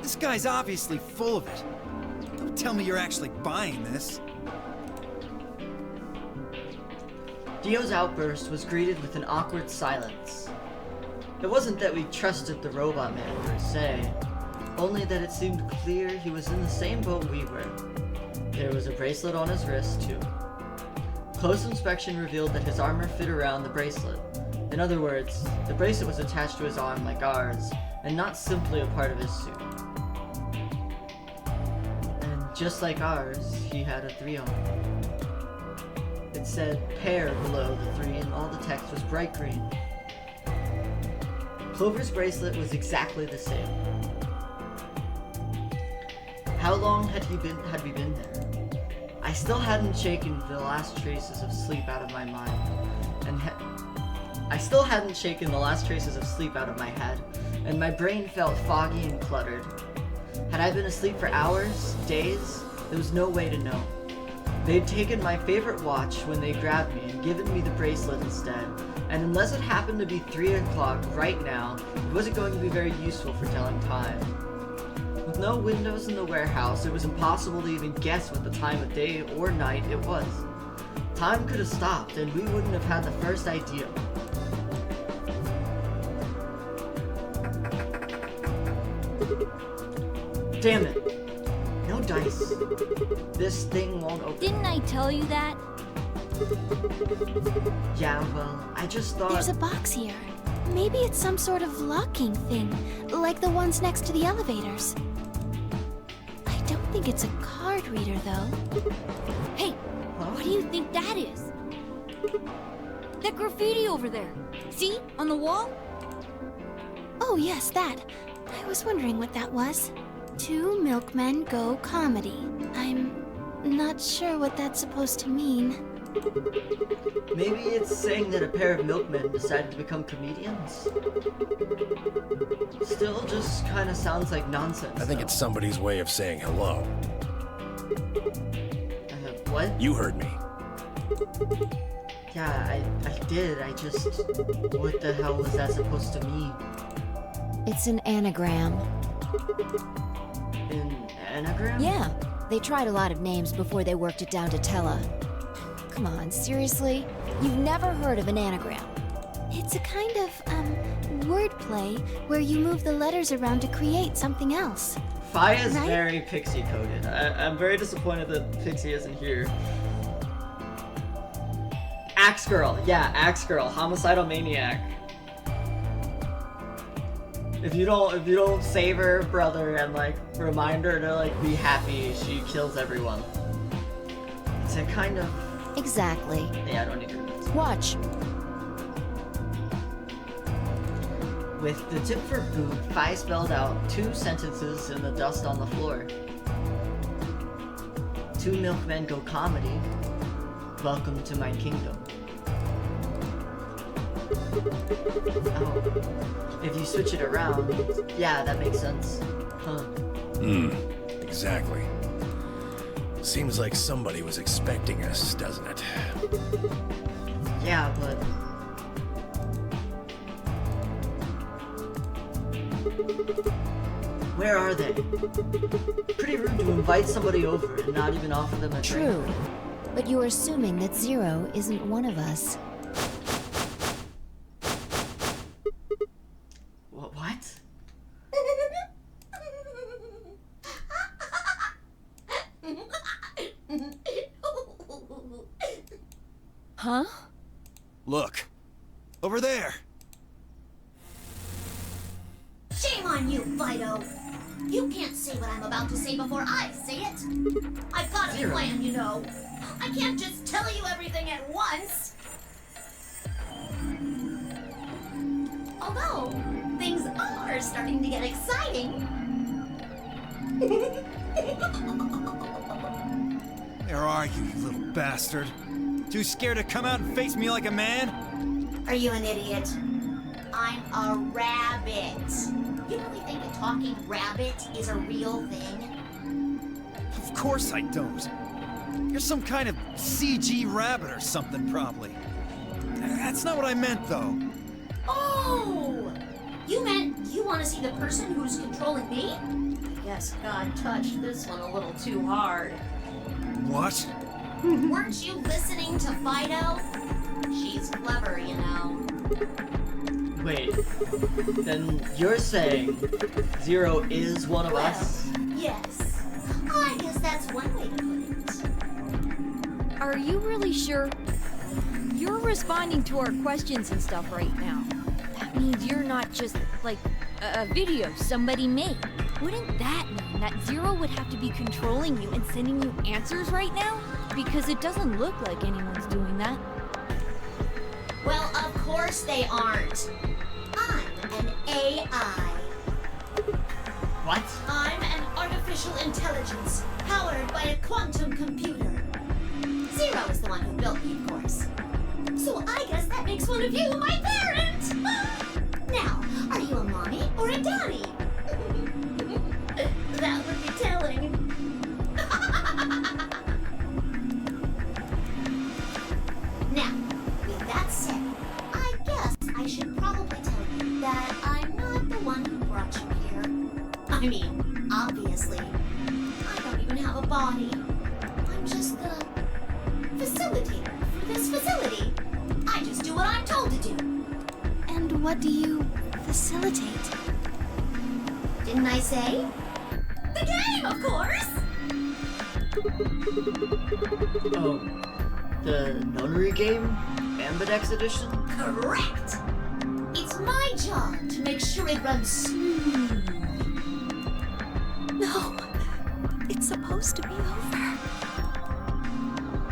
This guy's obviously full of it. Don't tell me you're actually buying this. Dio's outburst was greeted with an awkward silence. It wasn't that we trusted the robot man per se, only that it seemed clear he was in the same boat we were. There was a bracelet on his wrist, too. Close inspection revealed that his armor fit around the bracelet. In other words, the bracelet was attached to his arm like ours, and not simply a part of his suit. And just like ours, he had a 3 on. It said pair below the 3 and all the text was bright green. Clover's bracelet was exactly the same. How long had we been there? I still hadn't shaken the last traces of sleep out of my mind, and and my brain felt foggy and cluttered. Had I been asleep for hours, days? There was no way to know. They'd taken my favorite watch when they grabbed me and given me the bracelet instead, and unless it happened to be 3 o'clock right now, it wasn't going to be very useful for telling time. With no windows in the warehouse, it was impossible to even guess what the time of day or night it was. Time could have stopped, and we wouldn't have had the first idea. Damn it! No dice. This thing won't open. Didn't I tell you that? Yeah, well, I just thought... There's a box here. Maybe it's some sort of locking thing, like the ones next to the elevators. I don't think it's a card reader, though. Hey, what do you think that is? That graffiti over there. See? On the wall? Oh, yes, that. I was wondering what that was. 2 milkmen go comedy. I'm not sure what that's supposed to mean. Maybe it's saying that a pair of milkmen decided to become comedians? Still just kind of sounds like nonsense. I think it's somebody's way of saying hello. What? You heard me. Yeah, I did. I just... What the hell was that supposed to mean? It's an anagram. An anagram? Yeah, they tried a lot of names before they worked it down to Tella. Come on, seriously? You've never heard of an anagram? It's a kind of, wordplay where you move the letters around to create something else. Fia's Right? very Pixie-coded. I'm very disappointed that Pixie isn't here. Axe Girl. Yeah, Axe Girl. Homicidal Maniac. If you don't save her brother and, like, remind her to, like, be happy, she kills everyone. It's a kind of... Exactly. Yeah, I don't need to. Watch. With the tip for boot, Fi spelled out 2 sentences in the dust on the floor. 2 milkmen go comedy. Welcome to my kingdom. Oh. If you switch it around, yeah, that makes sense. Huh. Exactly. Seems like somebody was expecting us, doesn't it? Yeah, but... Where are they? Pretty rude to invite somebody over and not even offer them a drink. True. But you're assuming that Zero isn't one of us. What? Huh? Look. Over there. Shame on you, Fido. You can't say what I'm about to say before I say it. I've got a Zero. plan, you know. I can't just tell you everything at once. Although, things are starting to get exciting. Where are you, you little bastard? Too scared to come out and face me like a man? Are you an idiot? I'm a rabbit. You really think a talking rabbit is a real thing? Of course I don't. You're some kind of CG rabbit or something, probably. That's not what I meant, though. Oh! You meant you want to see the person who's controlling me? I guess God touched this one a little too hard. What? Weren't you listening to Fido? She's clever, you know. Wait. Then you're saying Zero is one of us? Yes. I guess that's one way to put it. Are you really sure? you're responding to our questions and stuff right now. That means you're not just, like, a video somebody made. Wouldn't that mean that Zero would have to be controlling you and sending you answers right now? Because it doesn't look like anyone's doing that. Well, of course they aren't. I'm an AI. What? I'm an artificial intelligence powered by a quantum computer. Zero is the one who built me, of course. So I guess that makes one of you my parent! Now, are you a mommy or a daddy? That would be telling. Now, with that said, I guess I should probably tell you that I'm not the one who brought you here. I mean, obviously, I don't even have a body. I'm just the facilitator for this facility. I just do what I'm told to do. And what do you facilitate? Didn't I say? The game, of course! Oh, the Nonary Game AMBIDEX Edition? Correct! It's my job to make sure it runs smooth. No, it's supposed to be over.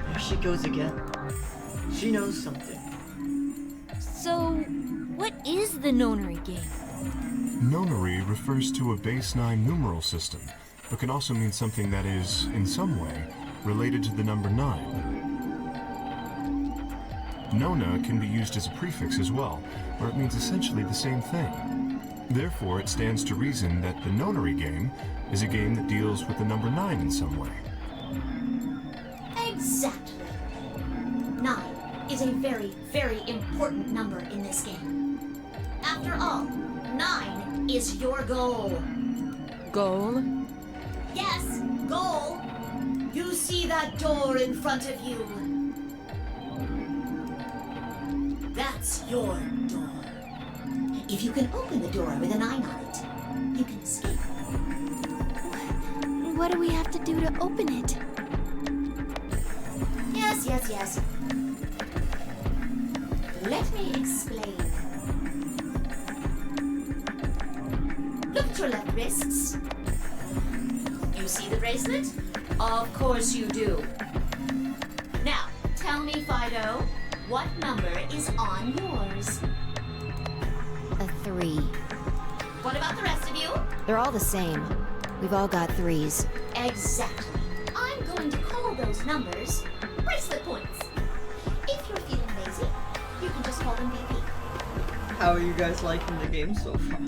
There she goes again. She knows something. So, what is the Nonary game? Nonary refers to a base 9 numeral system, but can also mean something that is, in some way, related to the number 9. Nona can be used as a prefix as well, where it means essentially the same thing. Therefore, it stands to reason that the Nonary game is a game that deals with the number 9 in some way. Exactly. 9 is a very, very important number in this game. After all, 9 is your goal. Goal? Yes, goal. You see that door in front of you? That's your door. If you can open the door with a 9 on it, you can escape. What do we have to do to open it? Yes. Let me explain. Look at your left wrists. You see the bracelet? Of course you do. Now, tell me, Fido, what number is on yours? A 3. What about the rest of you? They're all the same. We've all got 3s. Exactly. I'm going to call those numbers bracelet points. If you're feeling lazy, you can just call them BP. How are you guys liking the game so far?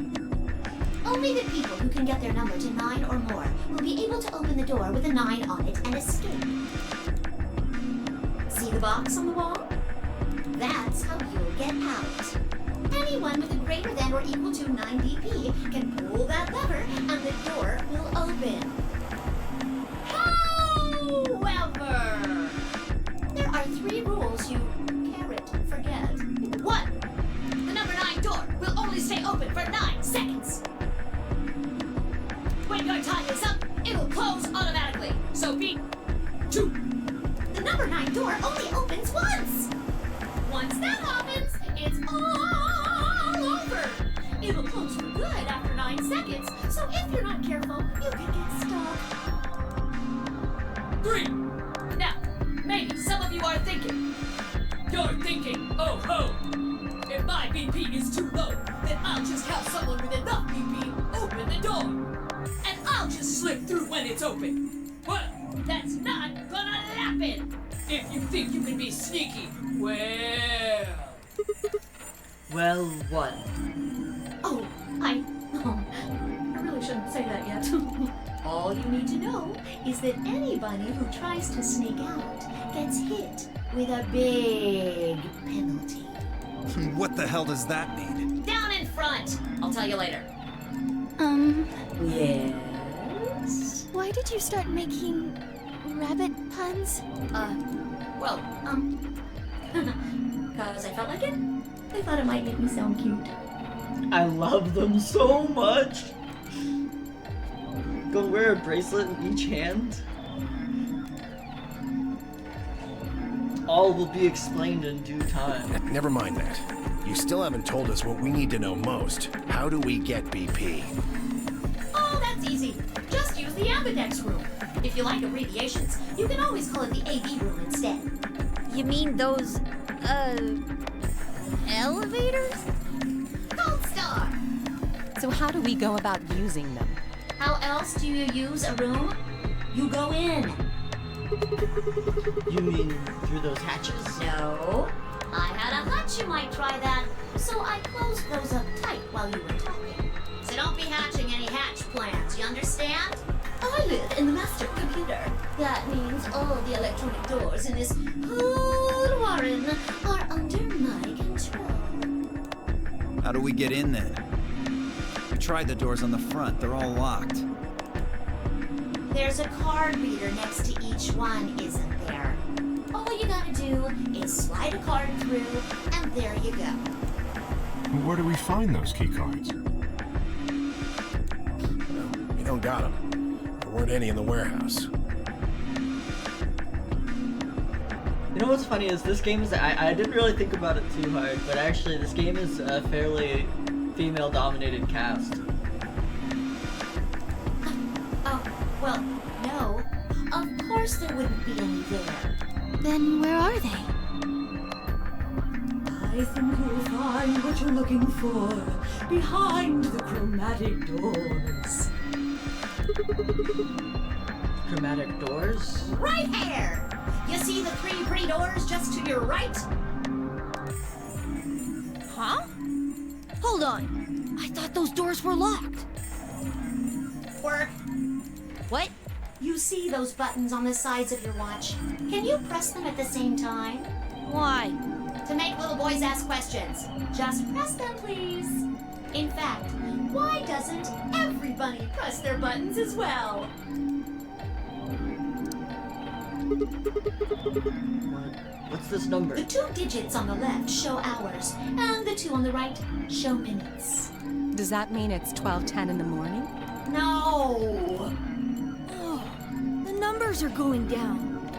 Only the people who can get their number to 9 or more will be able to open the door with a 9 on it and escape. See the box on the wall? That's how you'll get out. Anyone with a greater than or equal to 9 DP can pull that lever and the door will open. However, there are 3 rules you can't forget. 1. The number 9 door will only stay open for 9 seconds. When your time is up, it'll close automatically. So be 2. The number 9 door only opens once. Once that happens, it's all over. It'll close for good after 9 seconds, so if you're not careful, you can get stuck. 3. Now, maybe some of you are thinking. You're thinking, oh ho! If my BP is too low, then I'll just have someone with enough BP open the door. And I'll just slip through when it's open. Well, that's not gonna happen. If you think you can be sneaky, well... Well, what? Oh, I really shouldn't say that yet. All you need to know is that anybody who tries to sneak out gets hit with a big penalty. What the hell does that mean? Down in front! I'll tell you later. Yes? Why did you start making rabbit puns? Because I felt like it. I thought it might make me sound cute. I love them so much. Go wear a bracelet in each hand. All will be explained in due time. Never mind that. You still haven't told us what we need to know most. How do we get BP? Oh, that's easy. Just use the AMBIDEX room. If you like abbreviations, you can always call it the AV room instead. You mean those, elevators? Gold star! So how do we go about using them? How else do you use a room? You go in. You mean through those hatches? No. I had a hunch you might try that, so I closed those up tight while you were talking. So don't be hatching any hatch plans, you understand? I live in the master computer. That means all the electronic doors in this whole warren are under my control. How do we get in then? We tried the doors on the front. They're all locked. There's a card reader next to each one, isn't there? All you gotta do is slide a card through, and there you go. Where do we find those key cards? We don't got them. There weren't any in the warehouse. You know what's funny is this game is, I didn't really think about it too hard, but actually this game is a fairly female-dominated cast. Oh, well, no. Of course there wouldn't be any there. Then where are they? I think you'll find what you're looking for behind the chromatic doors. Chromatic doors? Right here! You see the three pretty doors just to your right? Huh? Hold on. I thought those doors were locked. Work. What? You see those buttons on the sides of your watch? Can you press them at the same time? Why? To make little boys ask questions. Just press them, please. In fact, why doesn't everybody press their buttons as well? What's this number? The 2 digits on the left show hours, and the 2 on the right show minutes. Does that mean it's 12:10 in the morning? No! Oh, the numbers are going down.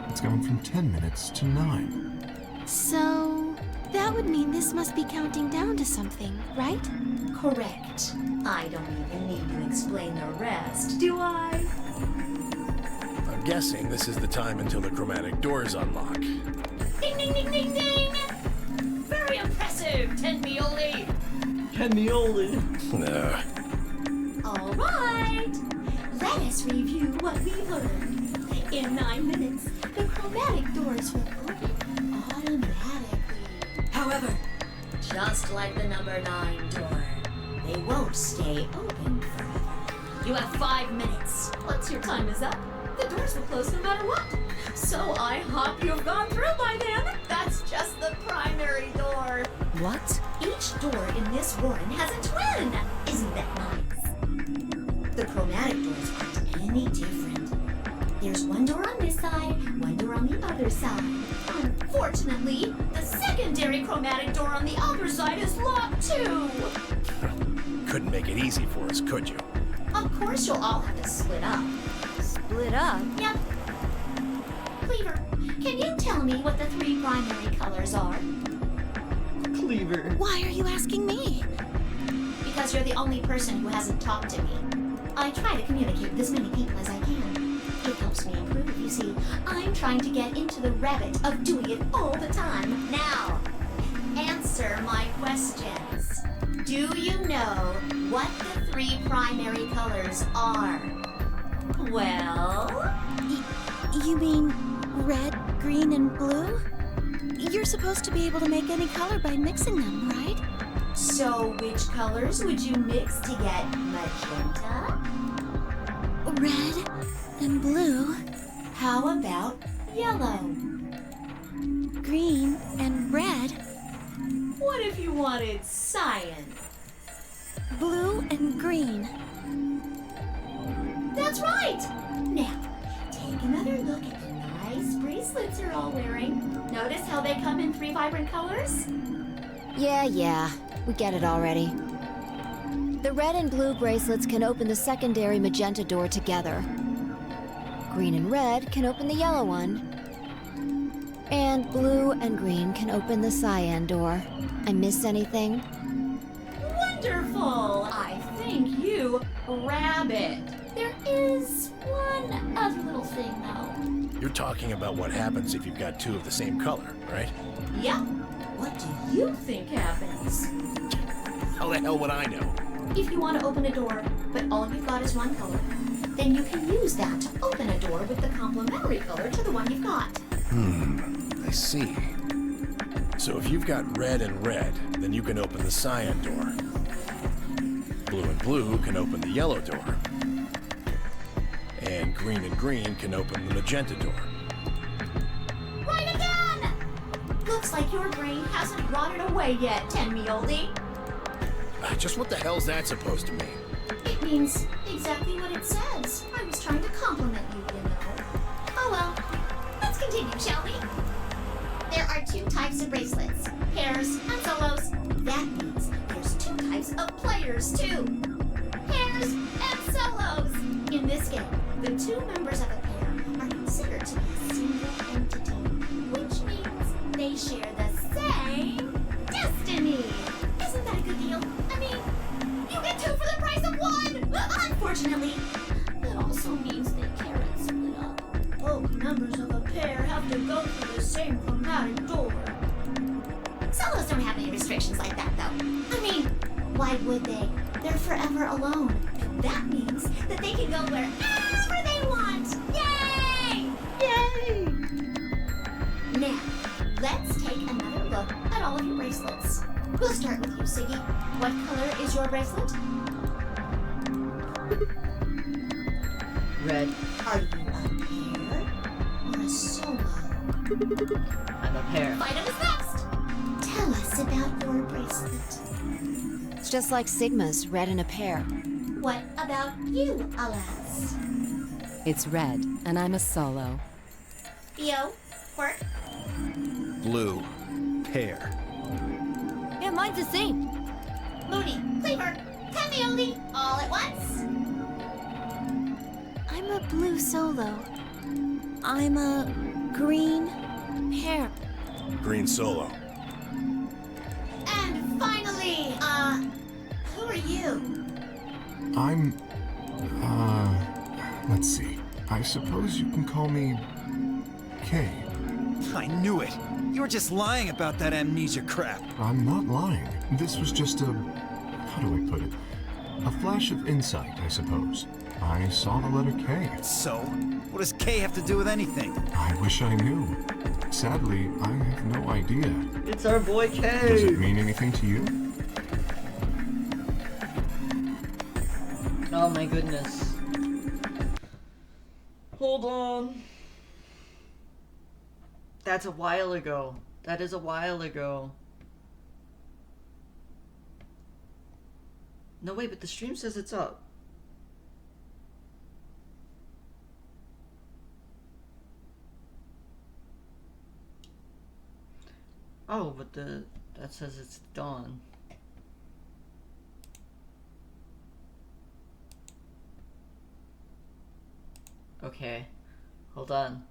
It's gone from 10 minutes to 9. So, that would mean this must be counting down to something, right? Correct. I don't even need to explain the rest, do I? I'm guessing this is the time until the chromatic doors unlock. Ding, ding, ding, ding, ding! Very impressive, Tenmioli! Tenmioli. All right! Let us review what we learned. In 9 minutes, the chromatic doors will open automatically. However, Just like the number 9 door, they won't stay open forever. You have 5 minutes. Once your time is up, the doors will close no matter what. So I hope you've gone through by then. That's just the primary door. What? Each door in this warren has a twin. Isn't that nice? The chromatic doors aren't any different. There's one door on this side, one door on the other side. Unfortunately, the secondary chromatic door on the other side is locked too. Couldn't make it easy for us, could you? Of course you'll all have to split up. Split up? Yep. Cleaver, can you tell me what the 3 primary colors are? Cleaver. Why are you asking me? Because you're the only person who hasn't talked to me. I try to communicate with as many people as I can. It helps me improve, you see. I'm trying to get into the habit of doing it all the time. Now, answer my questions. Do you know what the 3 primary colors are? Well? You mean red, green, and blue? You're supposed to be able to make any color by mixing them, right? So which colors would you mix to get magenta? Red and blue, How about yellow? green and red, What if you wanted cyan? blue and green. That's right! Now, take another look at the nice bracelets you're all wearing. Notice how they come in 3 vibrant colors? Yeah, we get it already. The red and blue bracelets can open the secondary magenta door together. Green and red can open the yellow one. And blue and green can open the cyan door. I miss anything? Wonderful! I think you rabbit. There is one other little thing, though. You're talking about what happens if you've got two of the same color, right? Yep. What do you think happens? How the hell would I know? If you want to open a door, but all you've got is one color, then you can use that to open a door with the complementary color to the one you've got. I see. So if you've got red and red, then you can open the cyan door. Blue and blue can open the yellow door. And green can open the magenta door. Right again! Looks like your brain hasn't rotted away yet, Tenmi-oldie. Just what the hell's that supposed to mean? It means exactly what it says. I was trying to compliment you, you know. Oh well, let's continue, shall we? There are two types of bracelets, pairs and solos. That means there's two types of players, too. Pairs and solos. In this game, the two members of a pair are considered to be a single entity, which means they share the same destiny. Isn't that a good deal? I mean, you get two for the price of one! Unfortunately, that also means they can't split up. Both members of a pair have to go through the same chromatic door. Solos don't have any restrictions like that, though. I mean, why would they? They're forever alone. And that means that they can go wherever they want. Yay! Yay! Now, let's take another look at all of your bracelets. We'll start with you, Siggy. What color is your bracelet? Red. Are you a pair or a solo? I'm a pair. Fightem is next. Tell us about your bracelet. It's just like Sigma's, red in a pair. What about you, Alas? It's red, and I'm a solo. Theo, Quirk, Blue. Pair. Yeah, mine's the same. Moody, Cleaver, Tenmi-oldie, all at once. I'm a blue solo. I'm a green pair. Green solo. And finally, who are you? I'm, let's see. I suppose you can call me Kay. I knew it. You were just lying about that amnesia crap. I'm not lying. This was just a, how do I put it? A flash of insight, I suppose. I saw the letter K. So, what does K have to do with anything? I wish I knew. Sadly, I have no idea. It's our boy K. Does it mean anything to you? Oh my goodness. Hold on. That's a while ago. That is a while ago. No, wait, but the stream says it's up. Oh, but that says it's done. Okay, hold on.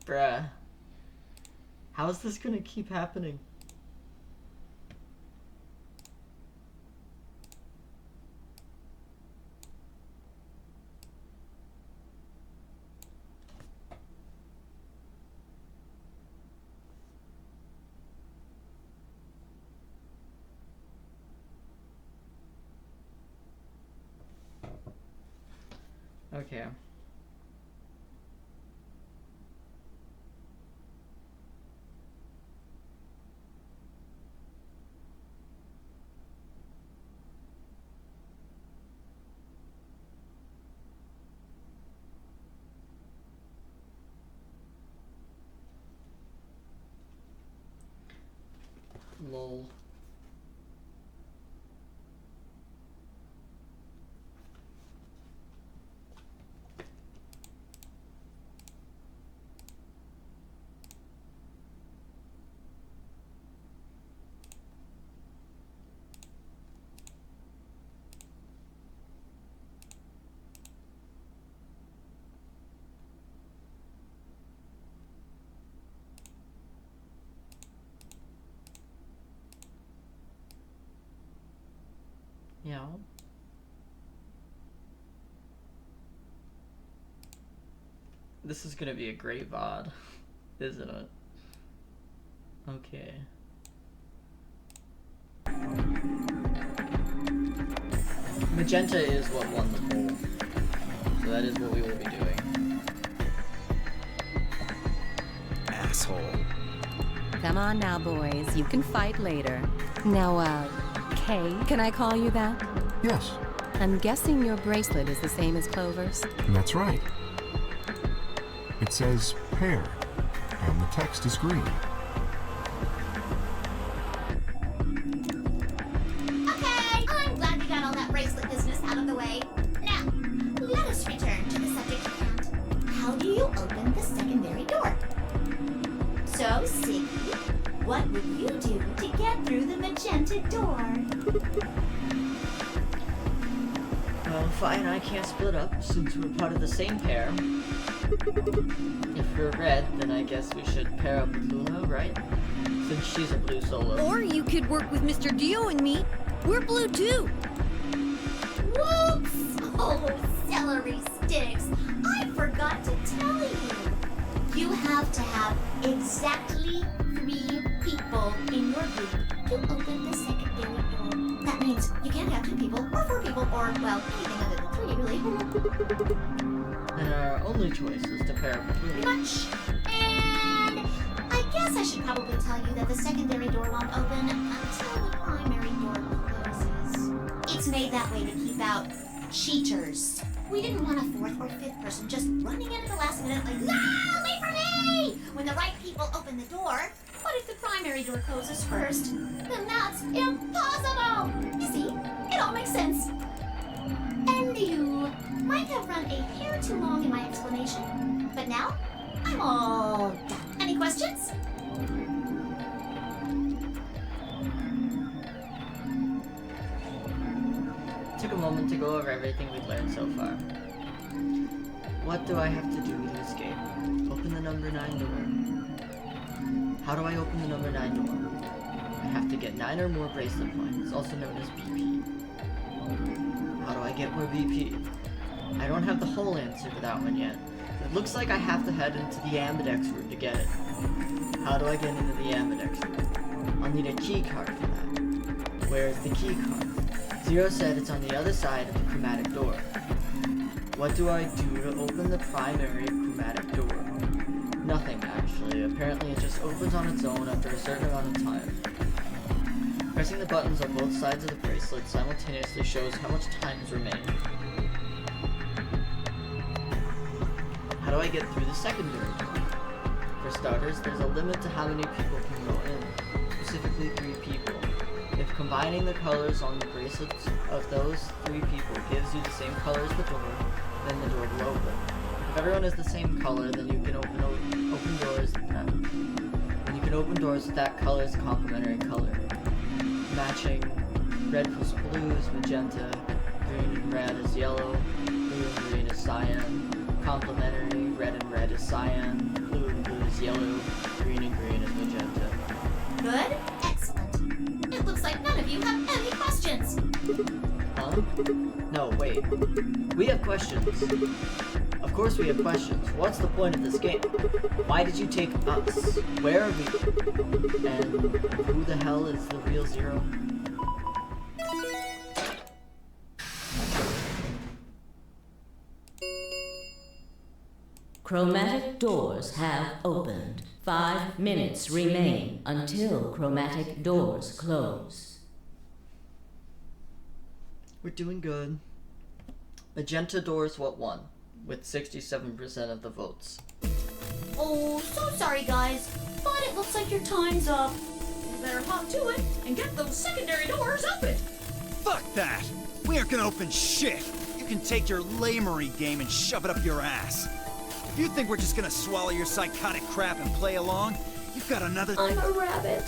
Bruh. How is this gonna keep happening? Okay. Lol. Yeah. This is gonna be a great VOD, isn't it? Okay. Magenta is what won the poll, so that is what we will be doing. Asshole. Come on now, boys. You can fight later. Now, Kay, can I call you that? Yes, I'm guessing your bracelet is the same as Clover's. that's right. It says pear, and the text is green. Okay, I'm glad we got all that bracelet business out of the way. Now, let us return to the subject at hand. How do you open the secondary door? So, Siggy, what would you do to get through the magenta door? Well, Fi and I can't split up since we're part of the same pair. If we're red, then I guess we should pair up with Luna, right? Since she's a blue solo. Or you could work with Mr. Dio and me. We're blue too. Whoops! Oh, celery sticks! I forgot to tell you. You have to have exactly 3 people in your group to open the secondary door. That means you can't have 2 people, or 4 people, or, well, anything other than 3, really. And our only choice is to pair up with Pretty Luna. much. And I guess I should probably tell you that the secondary door won't open until the primary door closes. It's made that way to keep out cheaters. We didn't want a 4th or 5th person just running in at the last minute like, ah, wait for me! When the right people open the door. But if the primary door closes first, then that's impossible! You see, it all makes sense. And you might have run a hair too long in my explanation, but now I'm all done. Any questions? Took a moment to go over everything we've learned so far. What do I have to do to escape? Open the number 9 door. How do I open the number 9 door? I have to get 9 or more bracelet points, also known as BP. How do I get more BP? I don't have the whole answer to that one yet. It looks like I have to head into the AMBIDEX room to get it. How do I get into the AMBIDEX room? I'll need a key card for that. Where is the key card? Zero said it's on the other side of the chromatic door. What do I do to open the primary chromatic door? Nothing, actually. Apparently it just opens on its own after a certain amount of time. Pressing the buttons on both sides of the bracelet simultaneously shows how much time is remaining. How do I get through the secondary door? For starters, there's a limit to how many people can go in, specifically 3 people. If combining the colors on the bracelets of those 3 people gives you the same color as the door, then the door will open. If everyone is the same color, then you can open doors. Then you can open doors with that color's complementary color, matching red plus blue is magenta, green and red is yellow, blue and green is cyan, complementary red and red is cyan, blue and blue is yellow, green and green is magenta. Good? Excellent. It looks like none of you have any questions. Huh? No, wait. We have questions. Of course we have questions. What's the point of this game? Why did you take us? Where are we? And who the hell is the real Zero? Chromatic doors have opened. 5 minutes remain until chromatic doors close. We're doing good. Magenta doors what won, with 67% of the votes. Oh, so sorry, guys, but it looks like your time's up. You better hop to it and get those secondary doors open. Fuck that! We aren't gonna open shit! You can take your lamery game and shove it up your ass. If you think we're just gonna swallow your psychotic crap and play along, you've got another— I'm a rabbit.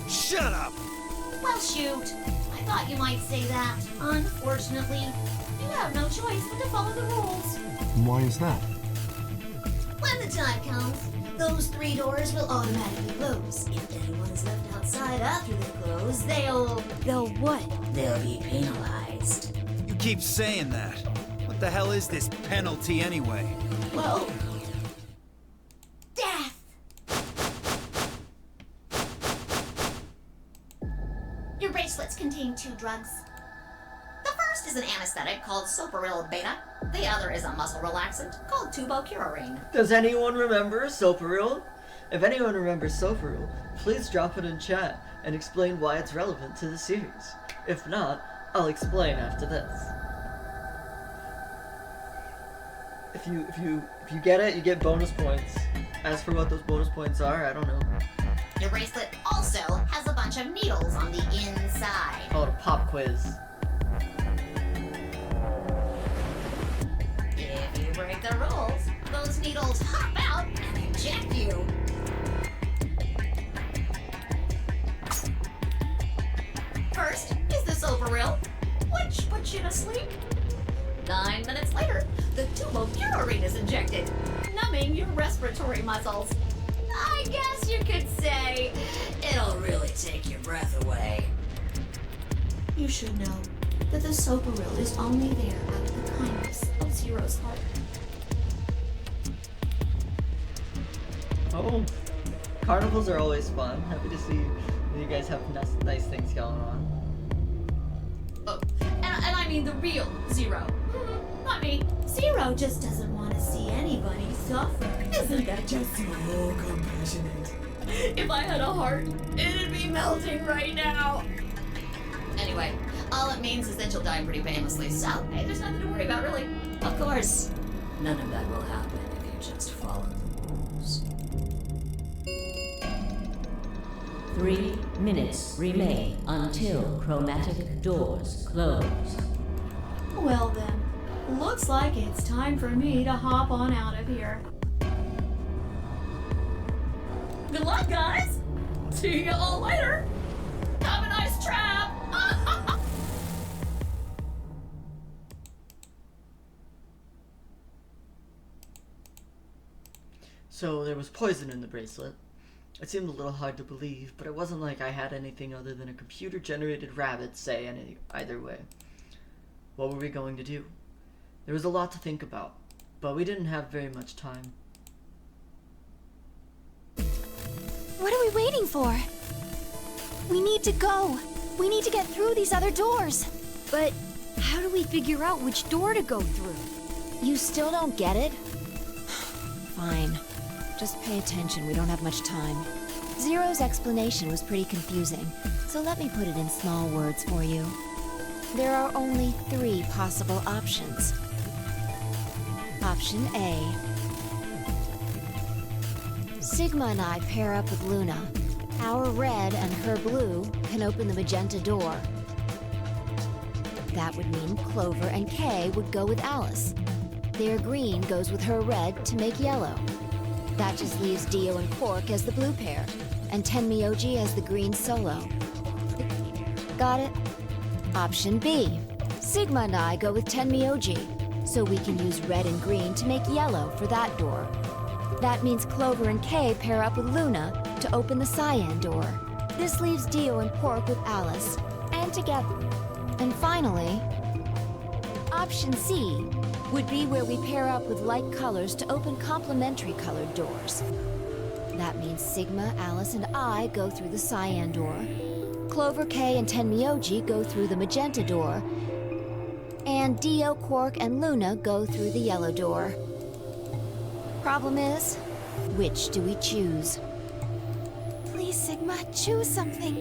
Shut up! Well, shoot. I thought you might say that. Unfortunately, you have no choice but to follow the rules. Why is that? When the time comes, those 3 doors will automatically close. If anyone is left outside after they close, they'll They'll what? They'll be penalized. penalized. You keep saying that. What the hell is this penalty anyway? Well, death. Your bracelets contain 2 drugs. The first is an anesthetic called Soparil Beta. The other is a muscle relaxant called Tubocurarine. Does anyone remember Soparil? If anyone remembers Soparil, please drop it in chat and explain why it's relevant to the series. If not, I'll explain after this. If you get it, you get bonus points. As for what those bonus points are, I don't know. Your bracelet also has a bunch of needles on the inside. Oh, a pop quiz. If you break the rules, those needles hop out and inject you. First is the Soparil, which puts you to sleep. 9 minutes later, the Tubocurarine is injected, numbing your respiratory muscles. I guess you could say it'll really take your breath away. You should know that the Soparil is only there out of the kindness of Zero's heart. Oh, carnivals are always fun. Happy to see you guys have nice things going on. Oh, and I mean the real Zero. Not me. Zero just doesn't want to see anybody suffer. Isn't that just so compassionate? If I had a heart, it'd be melting right now. Anyway, all it means is that you'll die pretty painlessly, so hey, there's nothing to worry about, really. Of course, none of that will happen if you just follow the rules. 3 minutes remain until chromatic doors close. Well then, looks like it's time for me to hop on out of here. Good luck, guys! See you all later! Have a nice trap! So there was poison in the bracelet. It seemed a little hard to believe, but it wasn't like I had anything other than a computer-generated rabbit say either way. What were we going to do? There was a lot to think about, but we didn't have very much time. What are we waiting for? We need to go. We need to get through these other doors. But how do we figure out which door to go through? You still don't get it? Fine. Just pay attention, we don't have much time. Zero's explanation was pretty confusing, so let me put it in small words for you. There are only 3 possible options. Option A. Sigma and I pair up with Luna. Our red and her blue can open the magenta door. That would mean Clover and Kay would go with Alice. Their green goes with her red to make yellow. That just leaves Dio and Quark as the blue pair, and Tenmyoji as the green solo. Got it? Option B. Sigma and I go with Tenmyoji, so we can use red and green to make yellow for that door. That means Clover and Kay pair up with Luna to open the cyan door. This leaves Dio and Quark with Alice, and together. And finally, option C would be where we pair up with light colors to open complementary colored doors. That means Sigma, Alice, and I go through the cyan door. Clover, Kay, and Tenmyoji go through the magenta door. And Dio, Quark, and Luna go through the yellow door. Problem is, which do we choose? Please, Sigma, choose something.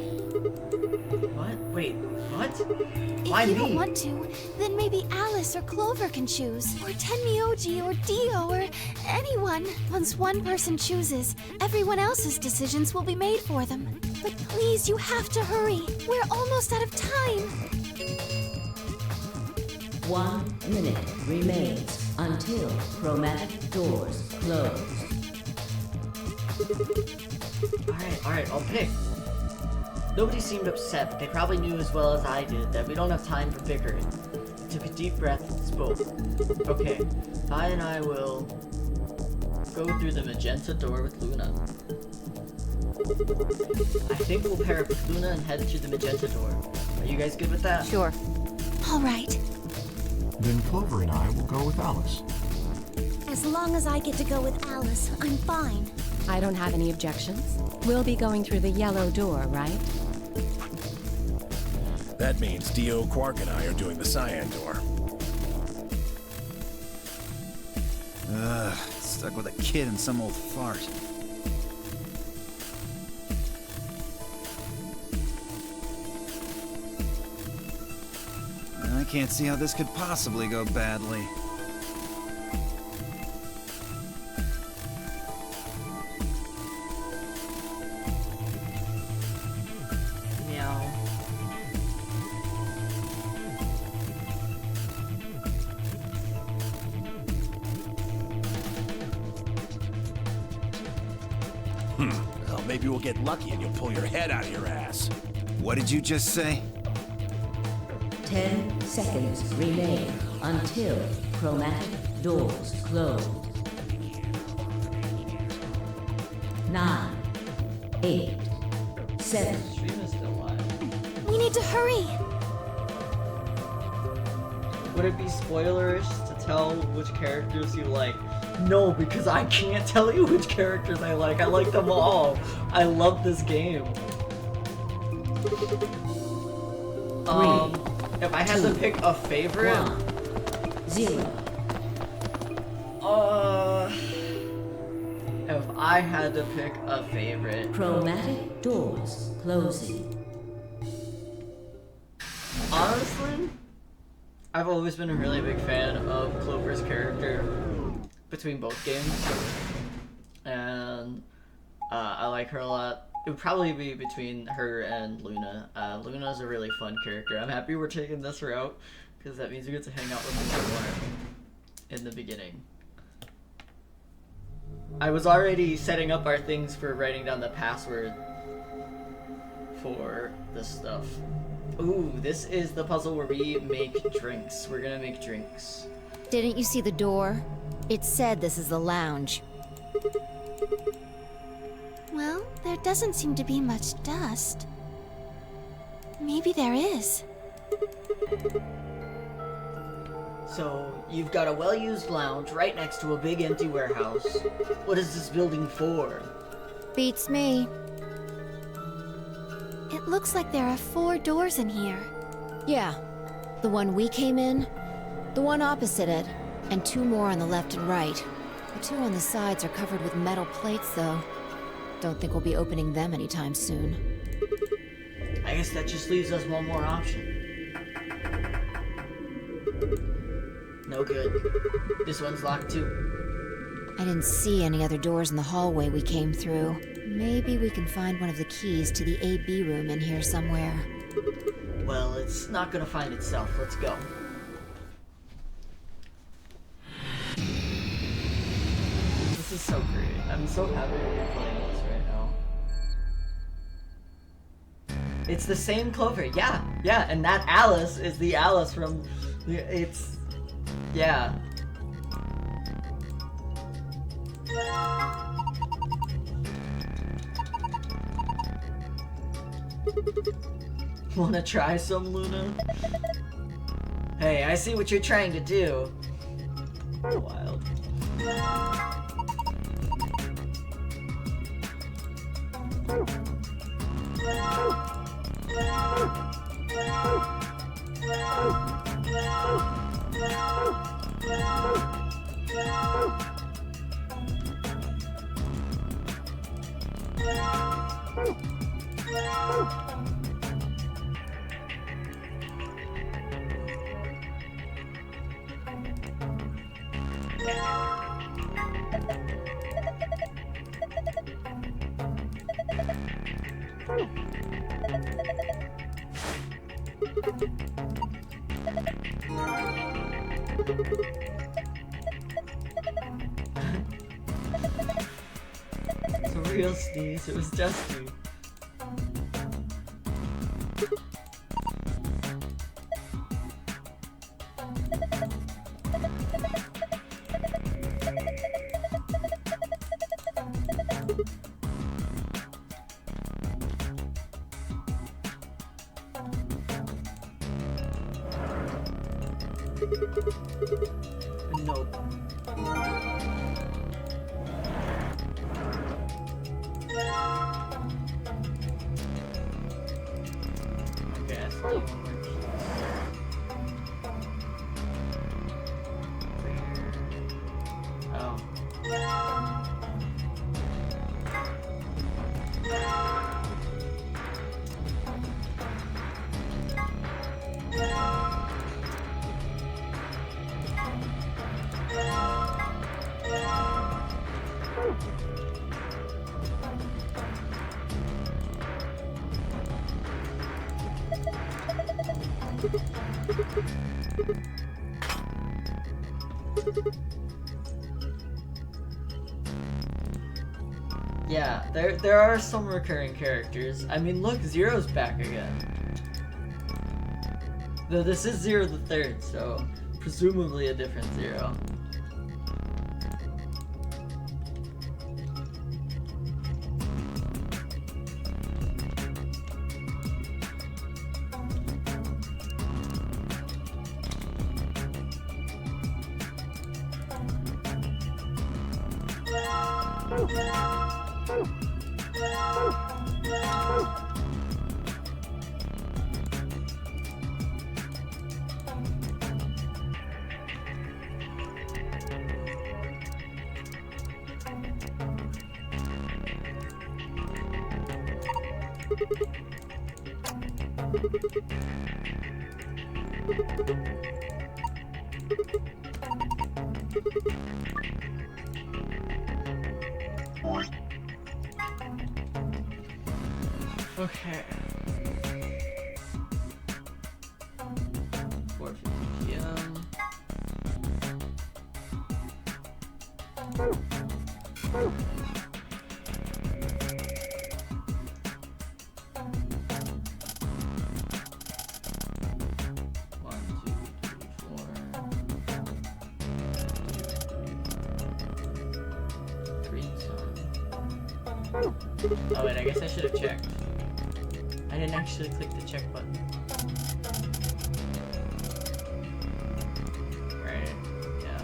What? Wait, what? If Why you me? don't want to, then maybe Alice or Clover can choose. Or Tenmyoji or Dio or anyone. Once one person chooses, everyone else's decisions will be made for them. But please, you have to hurry. We're almost out of time. 1 minute remains until chromatic doors close. Alright, I'll pick. Nobody seemed upset, but they probably knew as well as I did that we don't have time for bickering. I took a deep breath and spoke. Okay, I will go through the magenta door with Luna. I think we'll pair up with Luna and head through the magenta door. Are you guys good with that? Sure. All right. Then Clover and I will go with Alice. As long as I get to go with Alice, I'm fine. I don't have any objections. We'll be going through the yellow door, right? That means Dio, Quark, and I are doing the cyan door. Ugh, stuck with a kid and some old fart. I can't see how this could possibly go badly. Meow. Well, maybe we'll get lucky and you'll pull your head out of your ass. What did you just say? 10 seconds remain until chromatic doors close. 9, 8, 7. Stream is still live. We need to hurry. Would it be spoilerish to tell which characters you like? No, because I can't tell you which characters I like. I like them all. I love this game. If I had to pick a favorite, 1, 0. If I had to pick a favorite, Chromatic doors closing. honestly, I've always been a really big fan of Clover's character between both games, and I like her a lot. It would probably be between her and Luna. Luna's a really fun character. I'm happy we're taking this route, because that means we get to hang out with her more in the beginning. I was already setting up our things for writing down the password for this stuff. Ooh, this is the puzzle where we make drinks. We're gonna make drinks. Didn't you see the door? It said this is the lounge. Well, there doesn't seem to be much dust. Maybe there is. So, you've got a well-used lounge right next to a big empty warehouse. What is this building for? Beats me. It looks like there are 4 doors in here. Yeah. The one we came in, the one opposite it, and 2 more on the left and right. The 2 on the sides are covered with metal plates, though. Don't think we'll be opening them anytime soon. I guess that just leaves us one more option. No good. This one's locked too. I didn't see any other doors in the hallway we came through. Maybe we can find one of the keys to the AB room in here somewhere. Well, it's not gonna find itself. Let's go. This is so great. I'm so happy to be playing this right now. It's the same Clover. Yeah, and that Alice is the Alice from... It's... Yeah. Wanna try some, Luna? Hey, I see what you're trying to do. Wild. It's a real sneeze, it was just me. Nope. Okay, I still have one more piece. Where? Oh. Yeah, there are some recurring characters. I mean, look, Zero's back again. Though this is Zero the Third, so presumably a different Zero. Okay. 4:50 p.m. Oh wait, I guess I should have checked. I didn't actually click the check button. Right, yeah.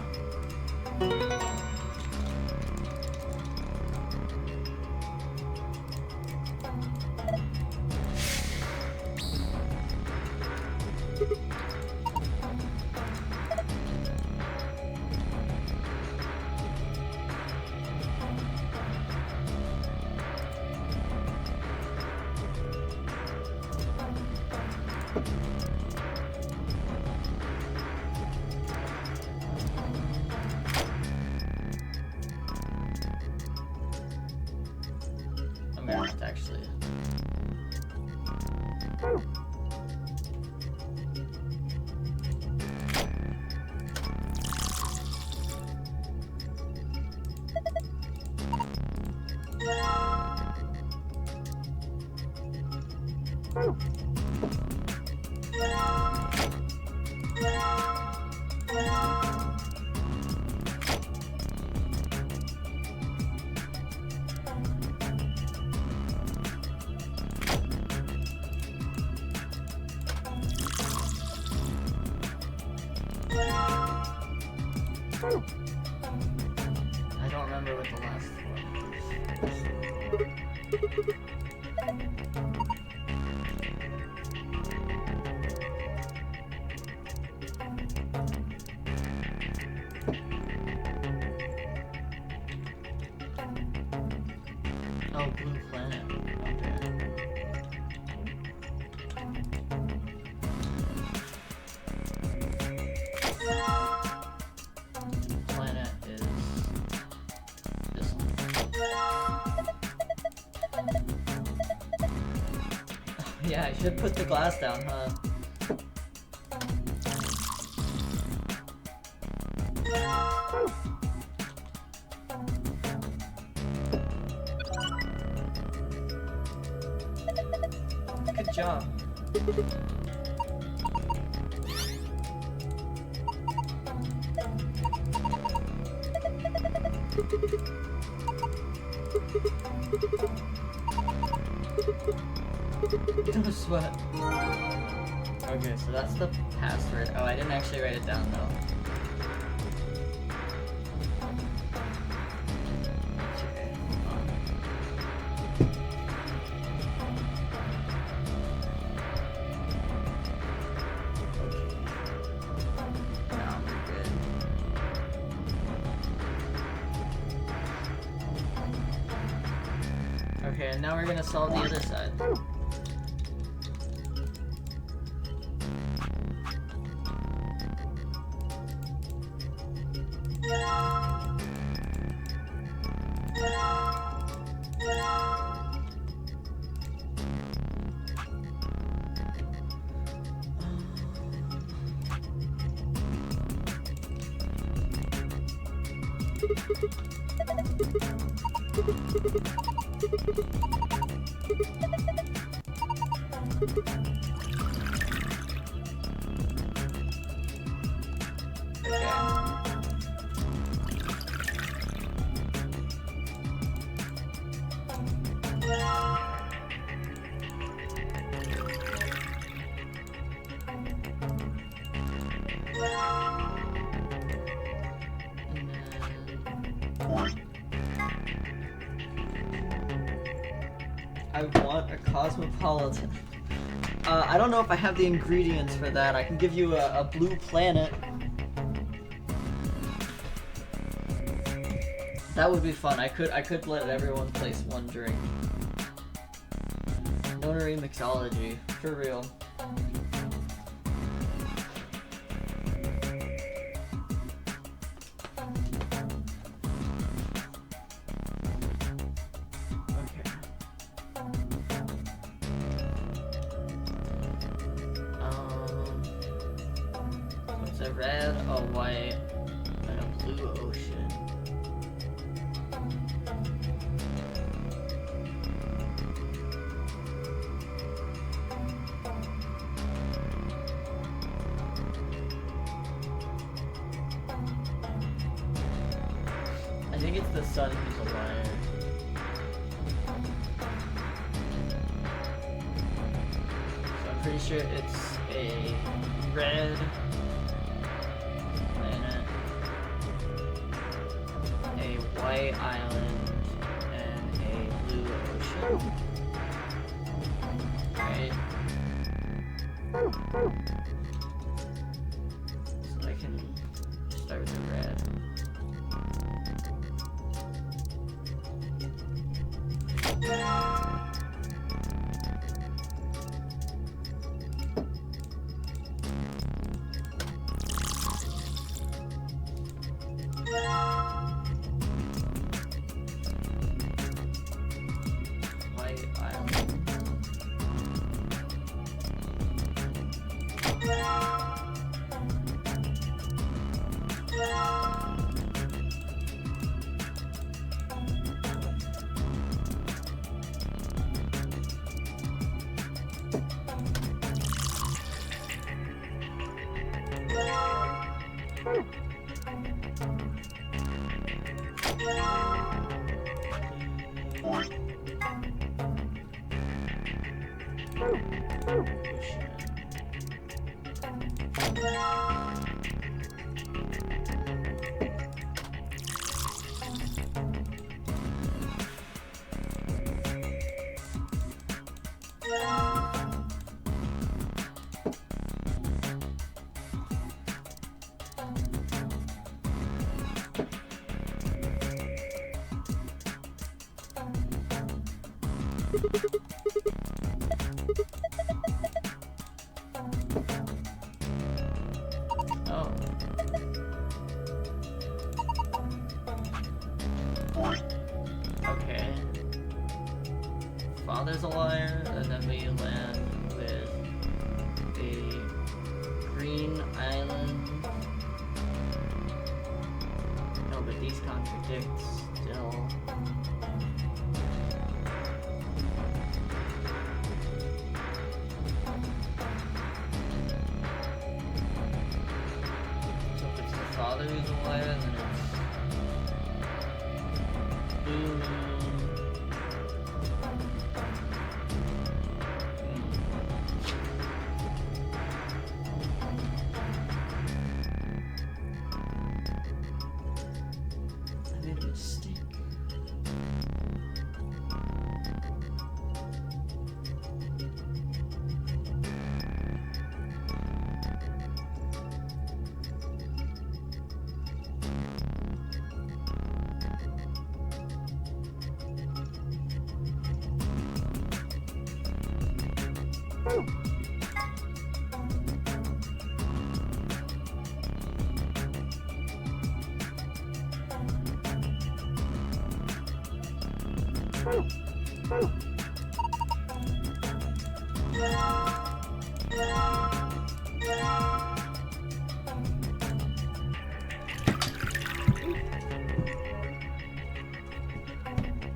I'm gonna have to actually. I don't remember what the last one was. Oh, Blue Planet. Planet is this one. Yeah, I should put the glass down, huh? Good job. No sweat. Okay, so that's the password. Oh, I didn't actually write it down though. Okay, hold on. Okay. Now we're good. Okay, and now we're gonna solve the other side. I want a cosmopolitan. I don't know if I have the ingredients for that. I can give you a blue planet. That would be fun. I could let everyone place one drink. Nonary mixology, for real. It's a red, a white, and a blue ocean. I think it's the sun who's a liar. So I'm pretty sure it's a red planet, a white island, and a blue ocean. Right? So I can start with the red. White island. Oh. Okay. Father's a liar, and then we land with a green island. No, but these contradict still. So if it's the father who's a liar, then it's blue moon. made a mistake.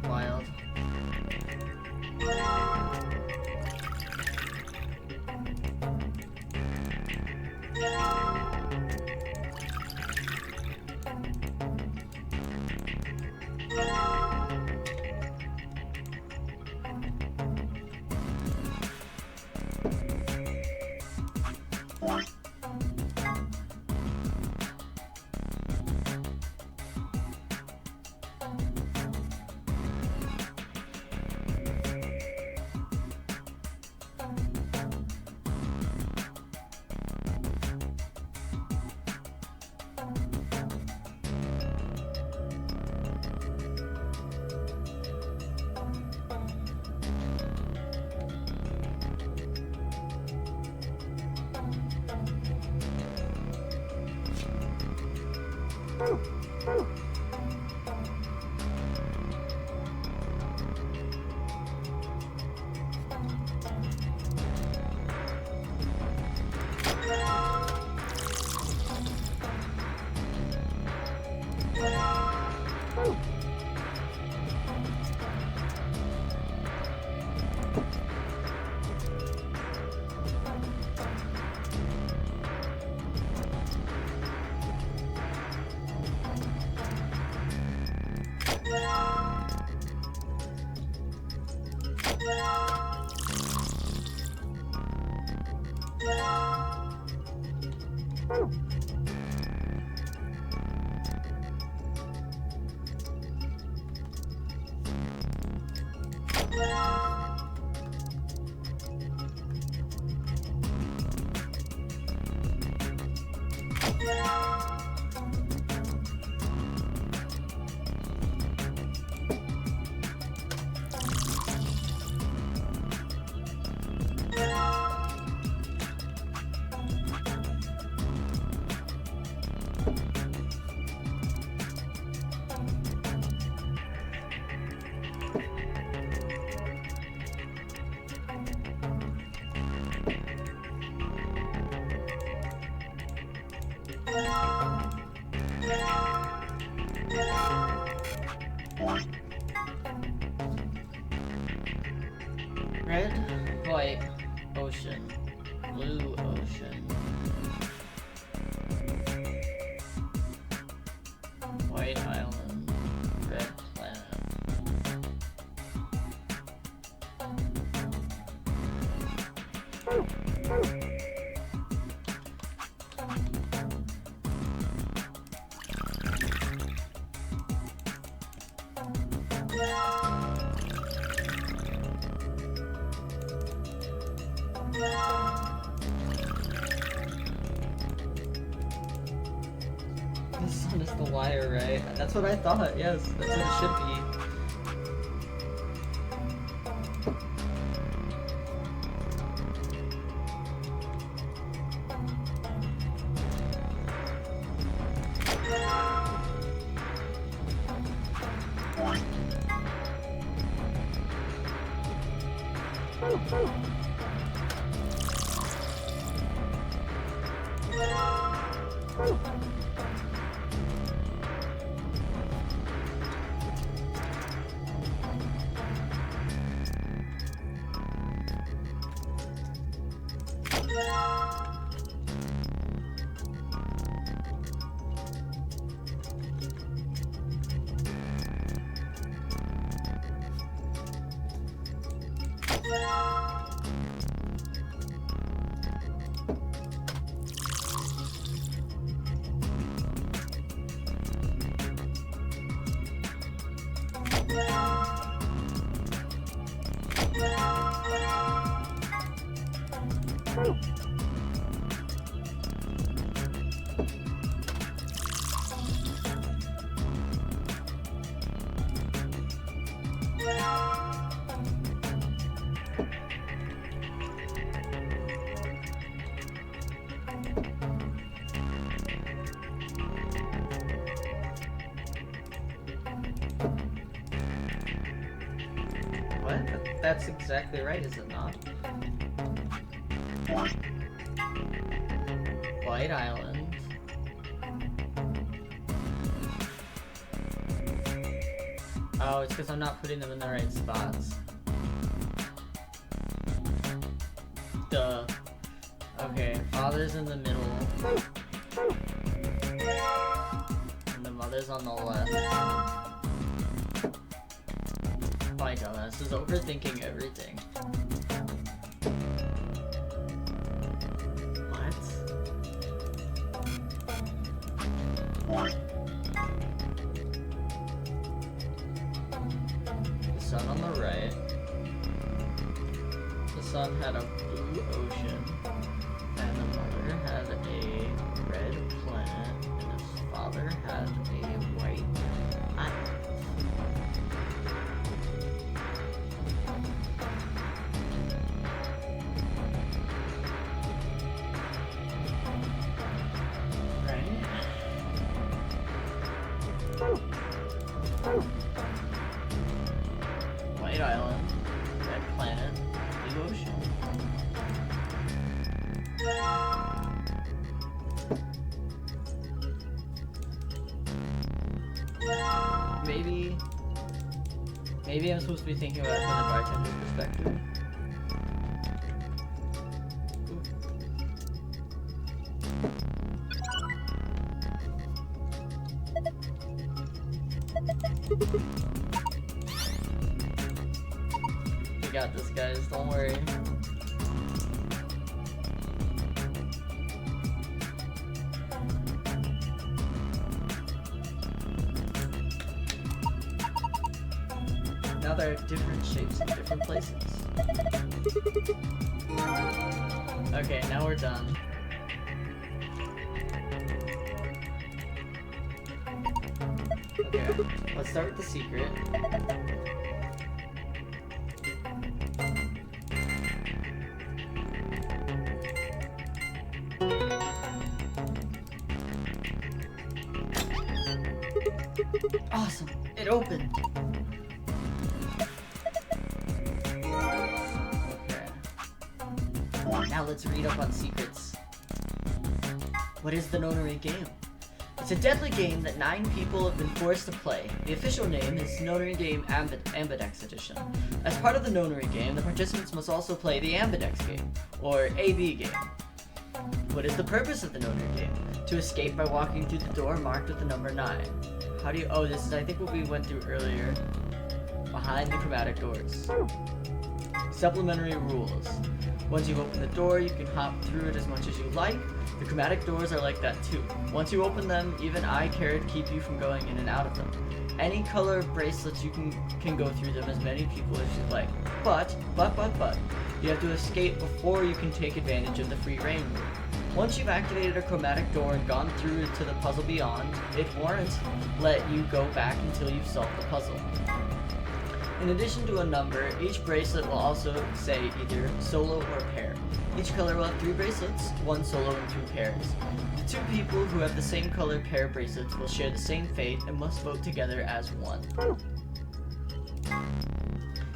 Wild. Red, white, ocean, blue ocean. White island, red planet. The sun is the wire, right? That's what I thought, yes, that's what it should be. what? That's exactly right, is it not? White Island. Oh, it's because I'm not putting them in the right spots. Duh. Okay, father's in the middle. And the mother's on the left. My dumbass is overthinking everything. What? The sun on the right. The sun had a blue ocean. And the mother had a red planet. And his father had a white island. White island, red planet, blue ocean. Maybe I'm supposed to be thinking about it from the bartender's perspective. We got this, guys, don't worry. Now there are different shapes in different places. Okay, now we're done. Okay, let's start with the secret. Awesome, it opened. Now let's read up on secrets. What is the Nonary Game? It's a deadly game that 9 people have been forced to play. The official name is Nonary Game AMBIDEX Edition. As part of the Nonary Game, the participants must also play the AMBIDEX Game, or AB Game. What is the purpose of the Nonary Game? To escape by walking through the door marked with the number 9. How do you... Oh, this is, I think, what we went through earlier. Behind the chromatic doors. Supplementary rules. Once you've opened the door, you can hop through it as much as you like. The chromatic doors are like that too. Once you open them, even eye care to keep you from going in and out of them. Any color bracelets, you can go through them as many people as you like. But, you have to escape before you can take advantage of the free reign rule. Once you've activated a chromatic door and gone through to the puzzle beyond, it won't let you go back until you've solved the puzzle. In addition to a number, each bracelet will also say either solo or pair. Each color will have 3 bracelets, 1 solo and 2 pairs. The 2 people who have the same color pair bracelets will share the same fate and must vote together as one.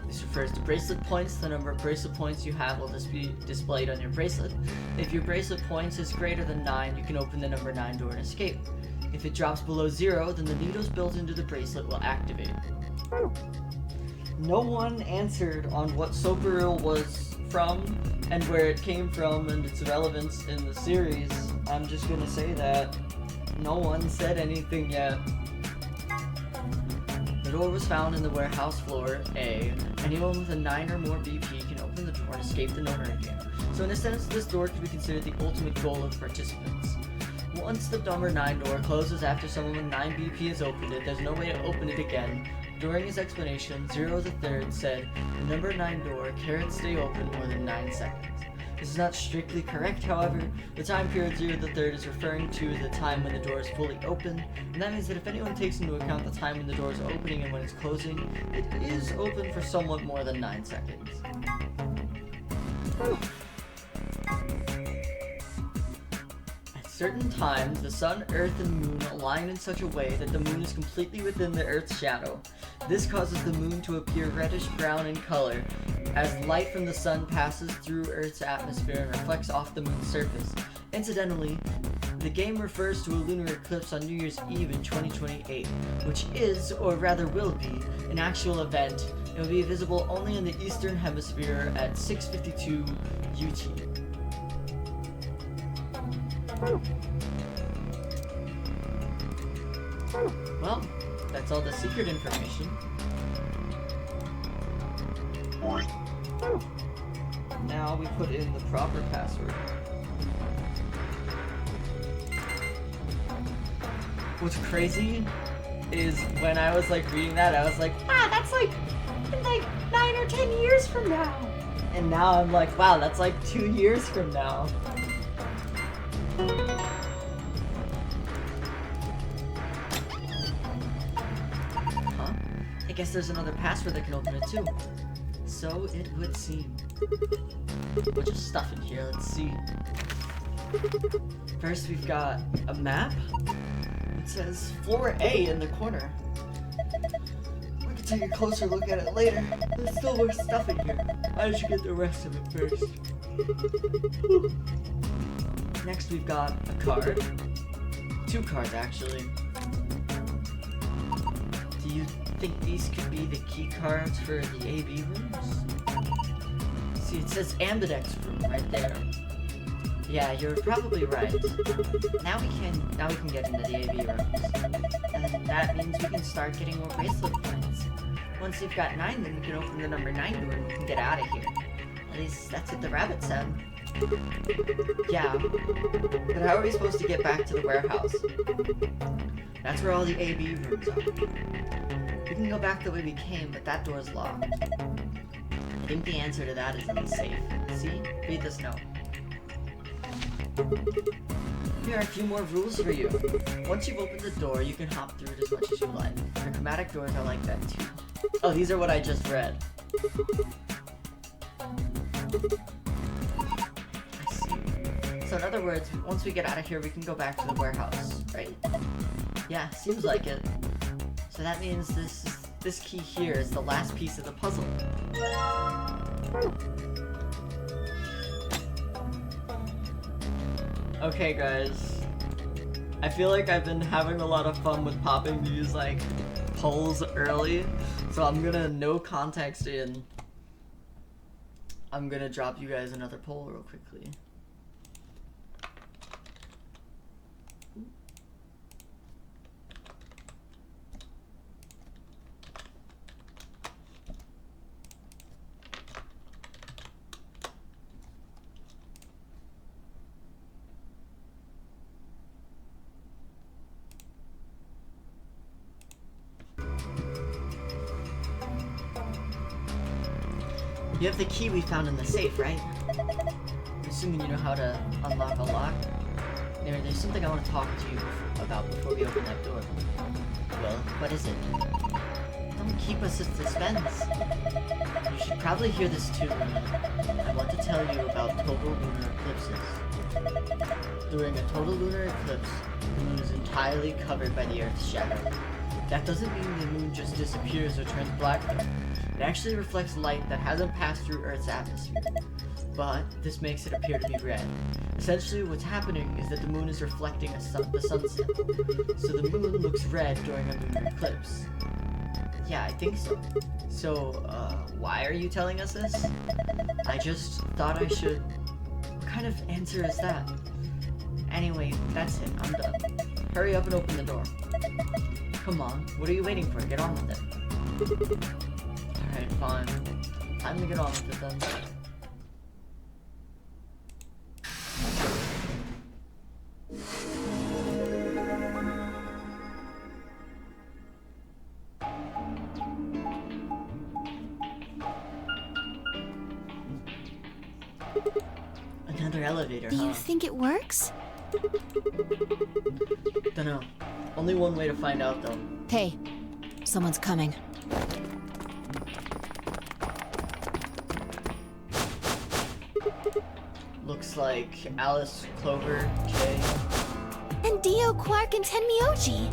This refers to bracelet points. The number of bracelet points you have will just be displayed on your bracelet. If your bracelet points is greater than 9, you can open the number 9 door and escape. If it drops below 0, then the needles built into the bracelet will activate. No one answered on what Soperil was from and where it came from and its relevance in the series. I'm just gonna say that no one said anything yet. The door was found in the warehouse floor A. Anyone with a 9 or more BP can open the door and escape the Nonary Game. So in a sense, this door could be considered the ultimate goal of the participants. Once the number 9 door closes after someone with 9 BP has opened it, there's no way to open it again. During his explanation, Zero the Third said, the number 9 door can't stay open more than 9 seconds. This is not strictly correct, however. The time period Zero the Third is referring to the time when the door is fully open, and that means that if anyone takes into account the time when the door is opening and when it's closing, it is open for somewhat more than 9 seconds. At certain times, the sun, earth, and moon align in such a way that the moon is completely within the earth's shadow. This causes the moon to appear reddish-brown in color as light from the sun passes through Earth's atmosphere and reflects off the moon's surface. Incidentally, the game refers to a lunar eclipse on New Year's Eve in 2028, which is, or rather will be, an actual event. It will be visible only in the Eastern Hemisphere at 6:52 UT. Well, that's all the secret information. Now we put in the proper password. What's crazy is when I was like reading that, I was like, wow, that's like in like 9 or 10 years from now. And now I'm like, wow, that's like 2 years from now. Huh? I guess there's another password that can open it too. So it would seem. A bunch of stuff in here, let's see. First we've got a map. It says floor A in the corner. We can take a closer look at it later. There's still more stuff in here. I should get the rest of it first. Next we've got a card. 2 cards actually. Do you think these could be the key cards for the AB rooms? See, it says AMBIDEX room right there. Yeah, you're probably right. Now we can get into the AB rooms. And that means we can start getting more bracelet points. Once you've got 9, then we can open the number 9 door and we can get out of here. At least that's what the rabbit said. Yeah. But how are we supposed to get back to the warehouse? That's where all the AB rooms are. We can go back the way we came, but that door's locked. I think the answer to that is in the safe. See? Read this note. Here are a few more rules for you. Once you've opened the door, you can hop through it as much as you like. The chromatic doors are like that too. Oh, these are what I just read. I see. So in other words, once we get out of here, we can go back to the warehouse, right? Yeah, seems like it. So that means this key here is the last piece of the puzzle. Okay guys, I feel like I've been having a lot of fun with popping these like polls early, so I'm gonna no context in. I'm gonna drop you guys another poll real quickly. You have the key we found in the safe, right? I'm assuming you know how to unlock a lock. Anyway, there's something I want to talk to you about before we open that door. Well, what is it? Don't keep us in suspense. You should probably hear this too, Luna. I want to tell you about total lunar eclipses. During a total lunar eclipse, the moon is entirely covered by the Earth's shadow. That doesn't mean the moon just disappears or turns black though. It actually reflects light that hasn't passed through Earth's atmosphere. But this makes it appear to be red. Essentially what's happening is that the moon is reflecting the sunset. So the moon looks red during a lunar eclipse. Yeah, I think so. So, why are you telling us this? I just thought I should... What kind of answer is that? Anyway, that's it. I'm done. Hurry up and open the door. Come on, what are you waiting for? Get on with it. Alright, fine. Time to get on with it then. Another elevator, Do you think it works? Dunno. Only one way to find out, though. Hey, someone's coming. Looks like Alice, Clover, Jay. And Dio, Quark, and Tenmyoji.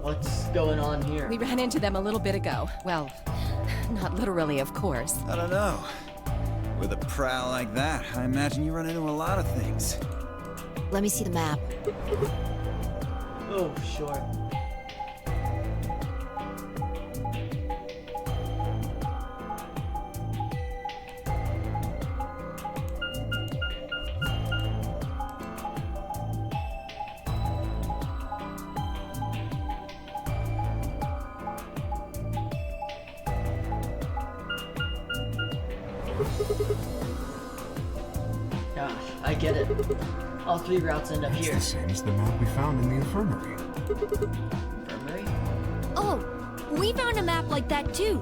What's going on here? We ran into them a little bit ago. Well, not literally, of course. I don't know. With a prowl like that, I imagine you run into a lot of things. Let me see the map. Oh, sure. Gosh, I get it. All 3 routes end up It's here. the same as the map we found in the infirmary. Infirmary? Oh, we found a map like that too.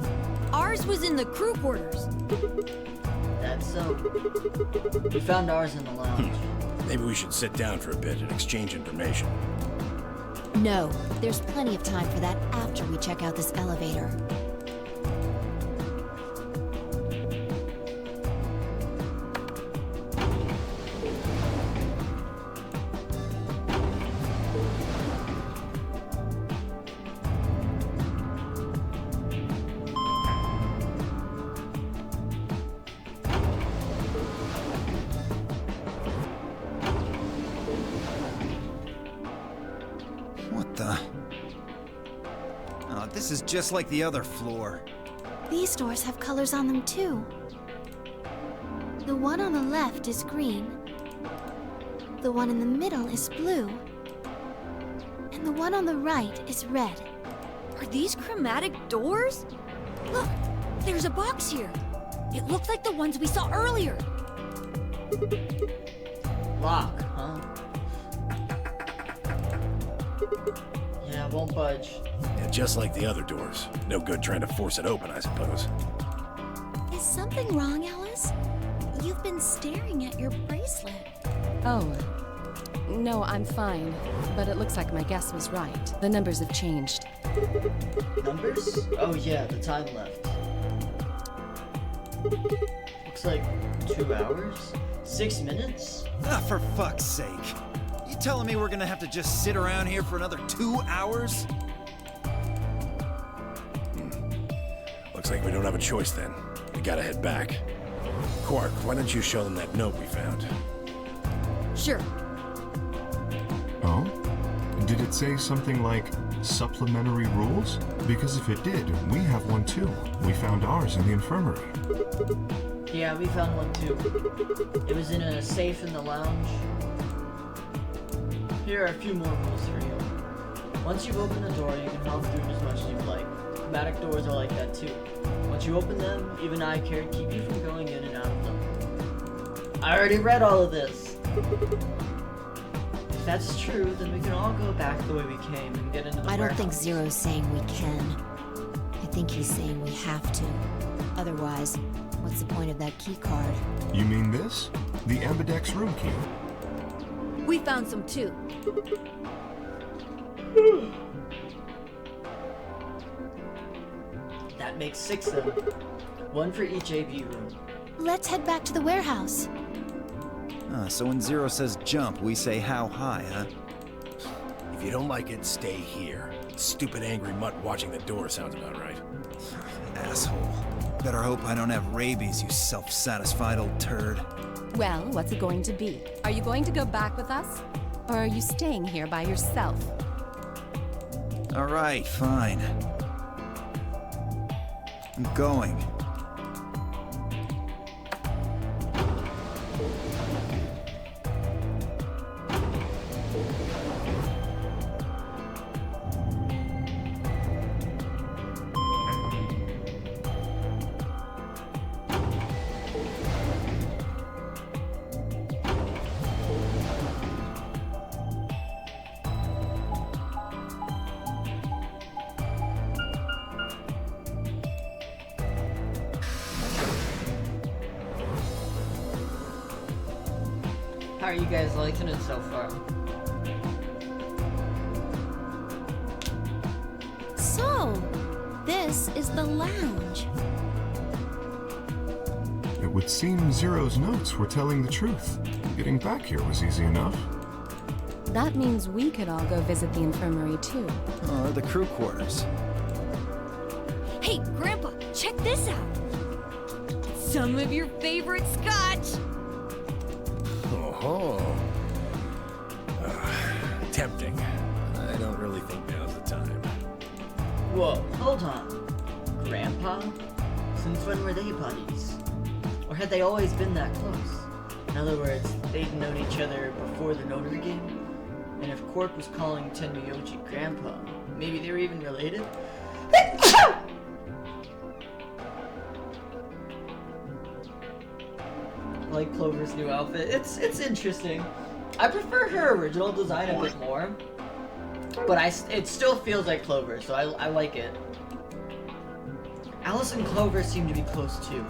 Ours was in the crew quarters. That's so. We found ours in the lounge. Maybe we should sit down for a bit and exchange information. No, there's plenty of time for that after we check out this elevator. What the? Oh, this is just like the other floor. These doors have colors on them too. The one on the left is green. The one in the middle is blue. And the one on the right is red. Are these chromatic doors? Look, there's a box here. It looks like the ones we saw earlier. Lock, huh? Yeah, won't budge. Yeah, just like the other doors. No good trying to force it open, I suppose. Is something wrong, Alice? You've been staring at your bracelet. Oh. No, I'm fine. But it looks like my guess was right. The numbers have changed. Numbers? Oh yeah, the time left. Looks like 2 hours? 6 minutes? Ah, for fuck's sake. You telling me we're gonna have to just sit around here for another 2 hours? Looks like we don't have a choice then. We gotta head back. Quark, why don't you show them that note we found? Sure. Oh? Did it say something like supplementary rules? Because if it did, we have one too. We found ours in the infirmary. Yeah, we found one too. It was in a safe in the lounge. Here are a few more rules for you. Once you open the door, you can hop through it as much as you like. Chromatic doors are like that too. Once you open them, even I care to keep you from going in and out of them. I already read all of this. If that's true, then we can all go back the way we came and get into the I don't think warehouse. Zero's saying we can. I think he's saying we have to. Otherwise, what's the point of that key card? You mean this? The AMBIDEX room key. We found some too. That makes 6 then. One for each AB room. Let's head back to the warehouse. Ah, so when Zero says jump, we say how high, huh? If you don't like it, stay here. Stupid angry mutt watching the door sounds about right. Asshole. Better hope I don't have rabies, you self-satisfied old turd. Well, what's it going to be? Are you going to go back with us? Or are you staying here by yourself? Alright, fine. I'm going. How are you guys liking it so far? So, this is the lounge. would seem Zero's notes were telling the truth. Getting back here was easy enough. That means we could all go visit the infirmary too. Or the crew quarters. Hey, Grandpa, check this out. Some of your favorite scotch. Oh, tempting. I don't really think now's the time. Whoa, hold on. Grandpa? Since when were they buddies? Or had they always been that close? In other words, they'd known each other before the Nonary game? And if Quark was calling Tenmyoji Grandpa, maybe they were even related? I like Clover's new outfit. It's interesting. I prefer her original design a bit more, but it still feels like Clover, so I like it. Alice and Clover seem to be close too.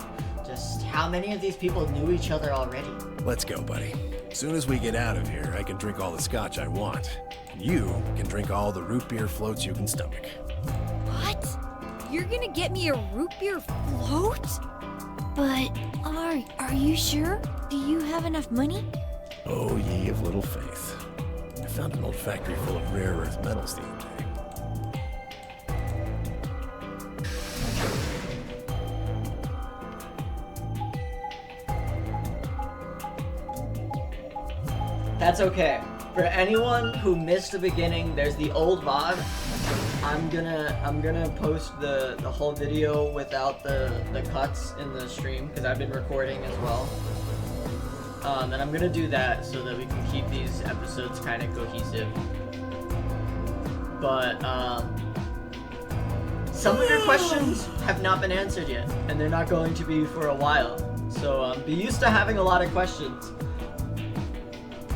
Just how many of these people knew each other already? Let's go, buddy. As soon as we get out of here, I can drink all the scotch I want. You can drink all the root beer floats you can stomach. What? You're gonna get me a root beer float? But, are you sure? Do you have enough money? Oh, ye of little faith. I found an old factory full of rare earth metals the other day. That's okay. For anyone who missed the beginning, there's the old VOD. I'm gonna post the whole video without the cuts in the stream because I've been recording as well. And I'm gonna do that so that we can keep these episodes kind of cohesive. But some of your questions have not been answered yet, and they're not going to be for a while. So be used to having a lot of questions.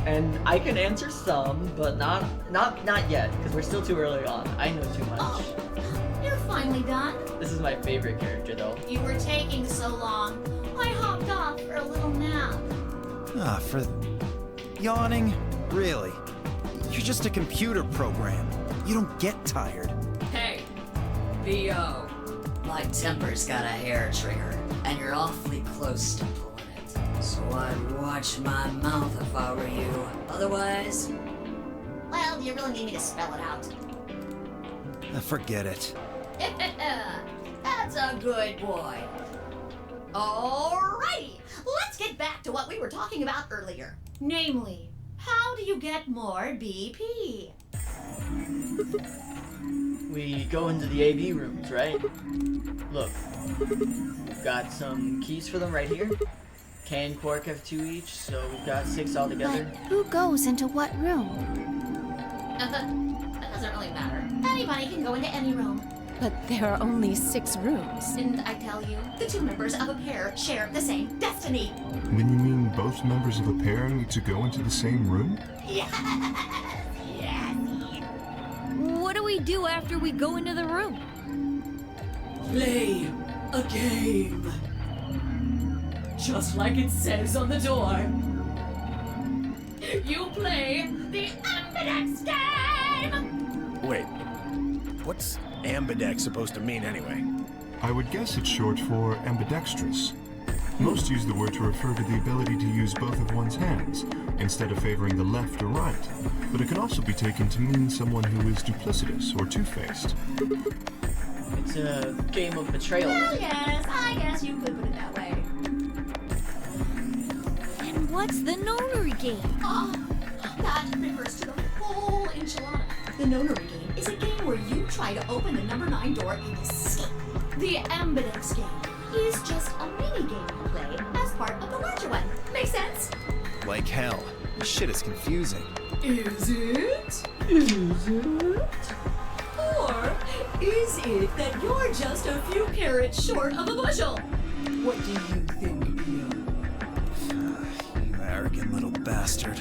And I can answer some, but not yet, because we're still too early on. I know too much. Oh, you're finally done? This is my favorite character, though. You were taking so long. I hopped off for a little nap. Ah, for yawning? Really? You're just a computer program. You don't get tired. Hey, B.O. My temper's got a hair trigger, and you're awfully close to pulling it. So I'd watch my mouth if I were you. Otherwise... Well, you really need me to spell it out. Forget it. That's a good boy. Alrighty, let's get back to what we were talking about earlier. Namely, how do you get more BP? We go into the AB rooms, right? Look, we've got some keys for them right here. Kay and Quark have 2 each, so we've got 6 altogether. But who goes into what room? That doesn't really matter. Anybody can go into any room. But there are only 6 rooms. Didn't I tell you? The 2 members of a pair share the same destiny. Then you mean both members of a pair need to go into the same room? Yes. What do we do after we go into the room? Play a game. Just like it says on the door. You play the AMBIDEX game! Wait, what's AMBIDEX supposed to mean anyway? I would guess it's short for ambidextrous. Most use the word to refer to the ability to use both of one's hands, instead of favoring the left or right. But it can also be taken to mean someone who is duplicitous or two-faced. It's a game of betrayal. Well, yes, I guess you could put it that way. And what's the Nonary game? Oh, that refers to the whole enchilada. The Nonary game is a game where you try to open the number 9 door and escape. The AMBIDEX game is just a mini game you play as part of the larger one. Make sense? Like hell. This shit is confusing. Is it? Is it? Or is it that you're just a few carrots short of a bushel? What do you think, Pio? You arrogant little bastard.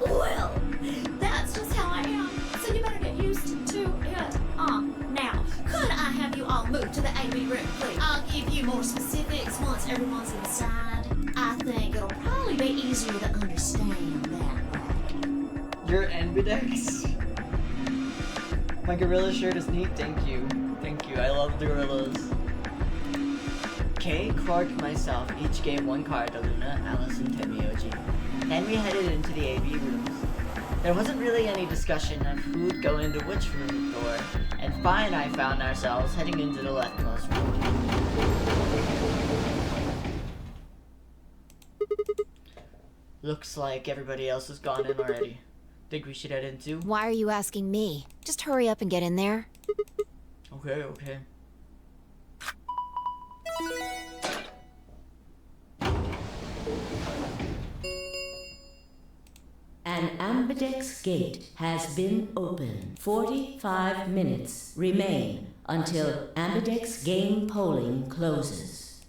Well, that's just how I am. So you better get used to it. Now, could I have you all move to the AB room, please? I'll give you more specifics once everyone's inside. I think it'll probably be easier to understand that way. You're AMBIDEX? My gorilla shirt is neat, thank you. Thank you, I love the gorillas. Kay, Clark, and myself each gave one card to Luna, Alice, and Timmy-Oji. Then we headed into the AV rooms. There wasn't really any discussion of who'd go into which room door, and Fi and I found ourselves heading into the leftmost room. Looks like everybody else has gone in already. Think we should head in too? Why are you asking me? Just hurry up and get in there. Okay. An AMBIDEX gate has been opened. 45 minutes remain until AMBIDEX game polling closes.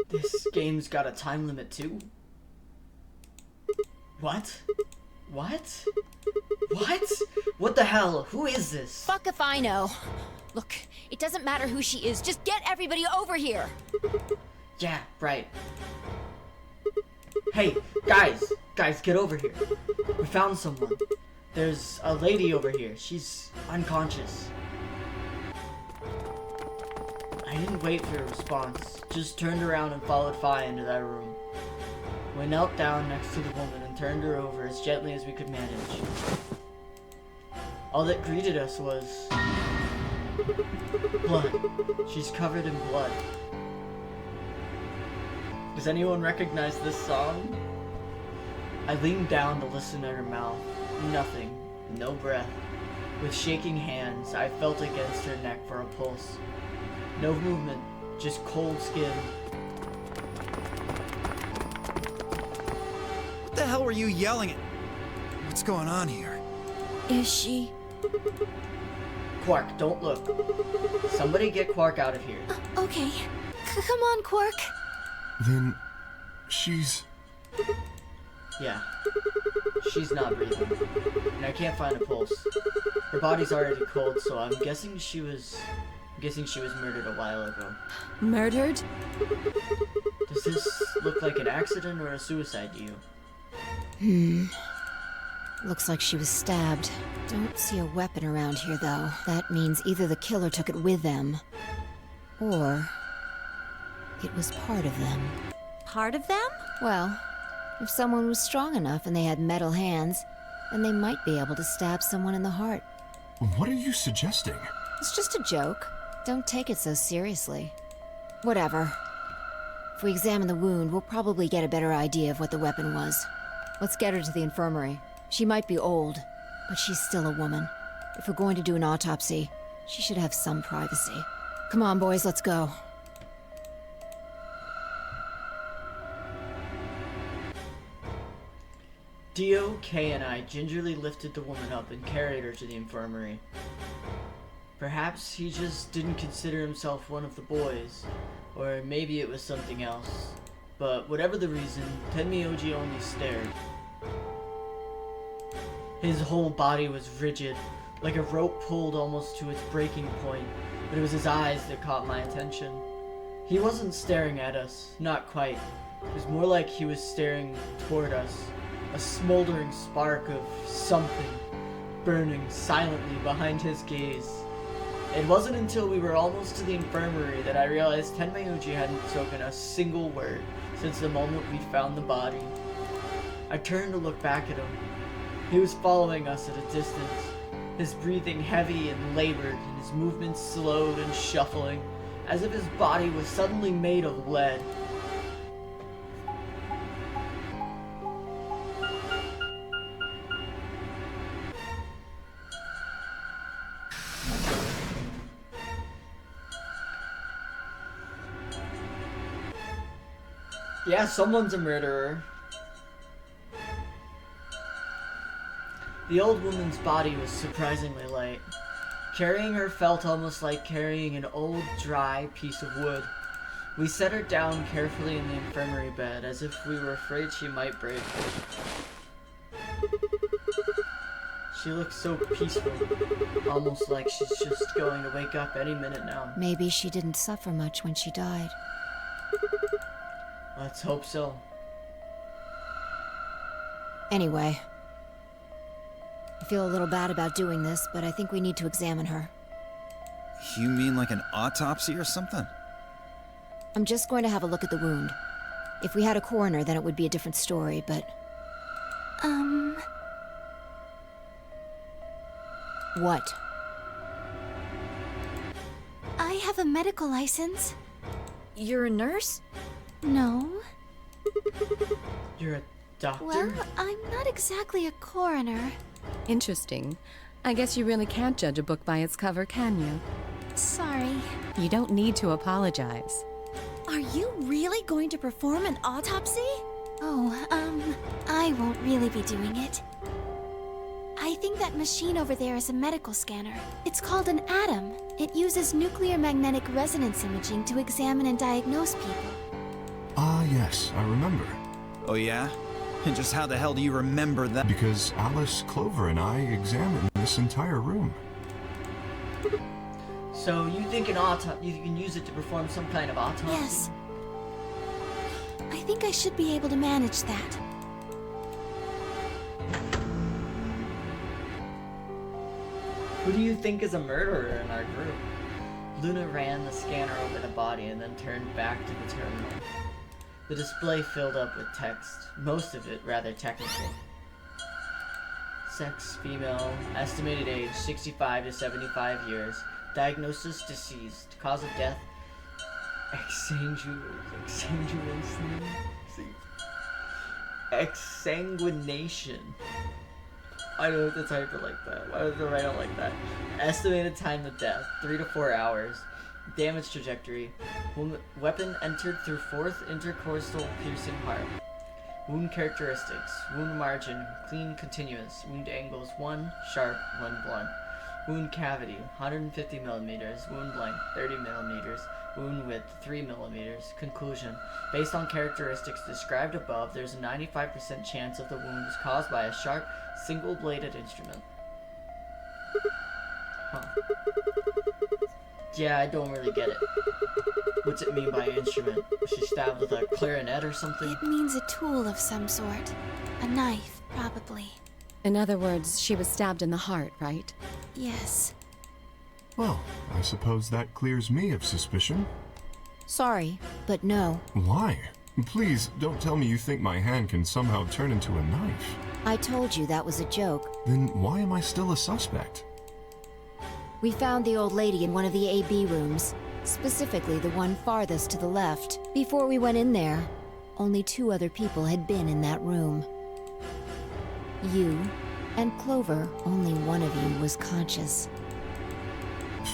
This game's got a time limit too? What? What the hell? Who is this? Fuck if I know. Look, it doesn't matter who she is. Just get everybody over here. Yeah, right. Hey, guys, get over here. We found someone. There's a lady over here. She's unconscious. I didn't wait for a response. Just turned around and followed Fi into that room. We knelt down next to the woman and turned her over as gently as we could manage. All that greeted us was blood. She's covered in blood. Does anyone recognize this song? I leaned down to listen to her mouth. Nothing. No breath. With shaking hands, I felt against her neck for a pulse. No movement, just cold skin. What the hell were you yelling at? What's going on here? Is she? Quark, don't look. Somebody get Quark out of here. Okay. Come on, Quark. Then she's... Yeah. She's not breathing. And I can't find a pulse. Her body's already cold, so I'm guessing she was murdered a while ago. Murdered? Does this look like an accident or a suicide to you? Looks like she was stabbed. Don't see a weapon around here, though. That means either the killer took it with them, or it was part of them. Part of them? Well, if someone was strong enough and they had metal hands, then they might be able to stab someone in the heart. What are you suggesting? It's just a joke. Don't take it so seriously. Whatever. If we examine the wound, we'll probably get a better idea of what the weapon was. Let's get her to the infirmary. She might be old, but she's still a woman. If we're going to do an autopsy, she should have some privacy. Come on, boys, let's go. Dio, Kay, and I gingerly lifted the woman up and carried her to the infirmary. Perhaps he just didn't consider himself one of the boys, or maybe it was something else. But whatever the reason, Tenmyoji only stared. His whole body was rigid, like a rope pulled almost to its breaking point, but it was his eyes that caught my attention. He wasn't staring at us, not quite. It was more like he was staring toward us, a smoldering spark of something burning silently behind his gaze. It wasn't until we were almost to the infirmary that I realized Tenmyoji hadn't spoken a single word since the moment we found the body. I turned to look back at him. He was following us at a distance, his breathing heavy and labored, and his movements slowed and shuffling, as if his body was suddenly made of lead. Yeah, someone's a murderer. The old woman's body was surprisingly light. Carrying her felt almost like carrying an old, dry piece of wood. We set her down carefully in the infirmary bed, as if we were afraid she might break. She looked so peaceful, almost like she's just going to wake up any minute now. Maybe she didn't suffer much when she died. Let's hope so. Anyway, I feel a little bad about doing this, but I think we need to examine her. You mean like an autopsy or something? I'm just going to have a look at the wound. If we had a coroner, then it would be a different story, but... What? I have a medical license. You're a nurse? No. You're a doctor? Well, I'm not exactly a coroner. Interesting. I guess you really can't judge a book by its cover, can you? Sorry. You don't need to apologize. Are you really going to perform an autopsy? Oh, I won't really be doing it. I think that machine over there is a medical scanner. It's called an ATOM. It uses nuclear magnetic resonance imaging to examine and diagnose people. Ah, yes, I remember. Oh yeah? And just how the hell do you remember that? Because Alice, Clover, and I examined this entire room. So you think you can use it to perform some kind of autopsy? Yes. I think I should be able to manage that. Who do you think is a murderer in our group? Luna ran the scanner over the body and then turned back to the terminal. The display filled up with text, most of it rather technical. Sex, female, estimated age 65 to 75 years, diagnosis deceased, cause of death, exsanguination. I don't have to type it like that. Why did I write it like that? Estimated time of death, 3 to 4 hours. Damage trajectory. Weapon entered through 4th intercostal piercing heart. Wound characteristics. Wound margin, clean continuous. Wound angles, 1 sharp, 1 blunt. Wound cavity, 150 millimeters. Wound length, 30 millimeters. Wound width, 3 millimeters. Conclusion. Based on characteristics described above, there's a 95% chance of the wound was caused by a sharp, single-bladed instrument. Huh. Yeah, I don't really get it. What's it mean by instrument? Was she stabbed with a clarinet or something? It means a tool of some sort. A knife, probably. In other words, she was stabbed in the heart, right? Yes. Well, I suppose that clears me of suspicion. Sorry, but no. Why? Please, don't tell me you think my hand can somehow turn into a knife. I told you that was a joke. Then why am I still a suspect? We found the old lady in one of the AB rooms, specifically the one farthest to the left. Before we went in there, only 2 other people had been in that room. You and Clover, only one of you was conscious.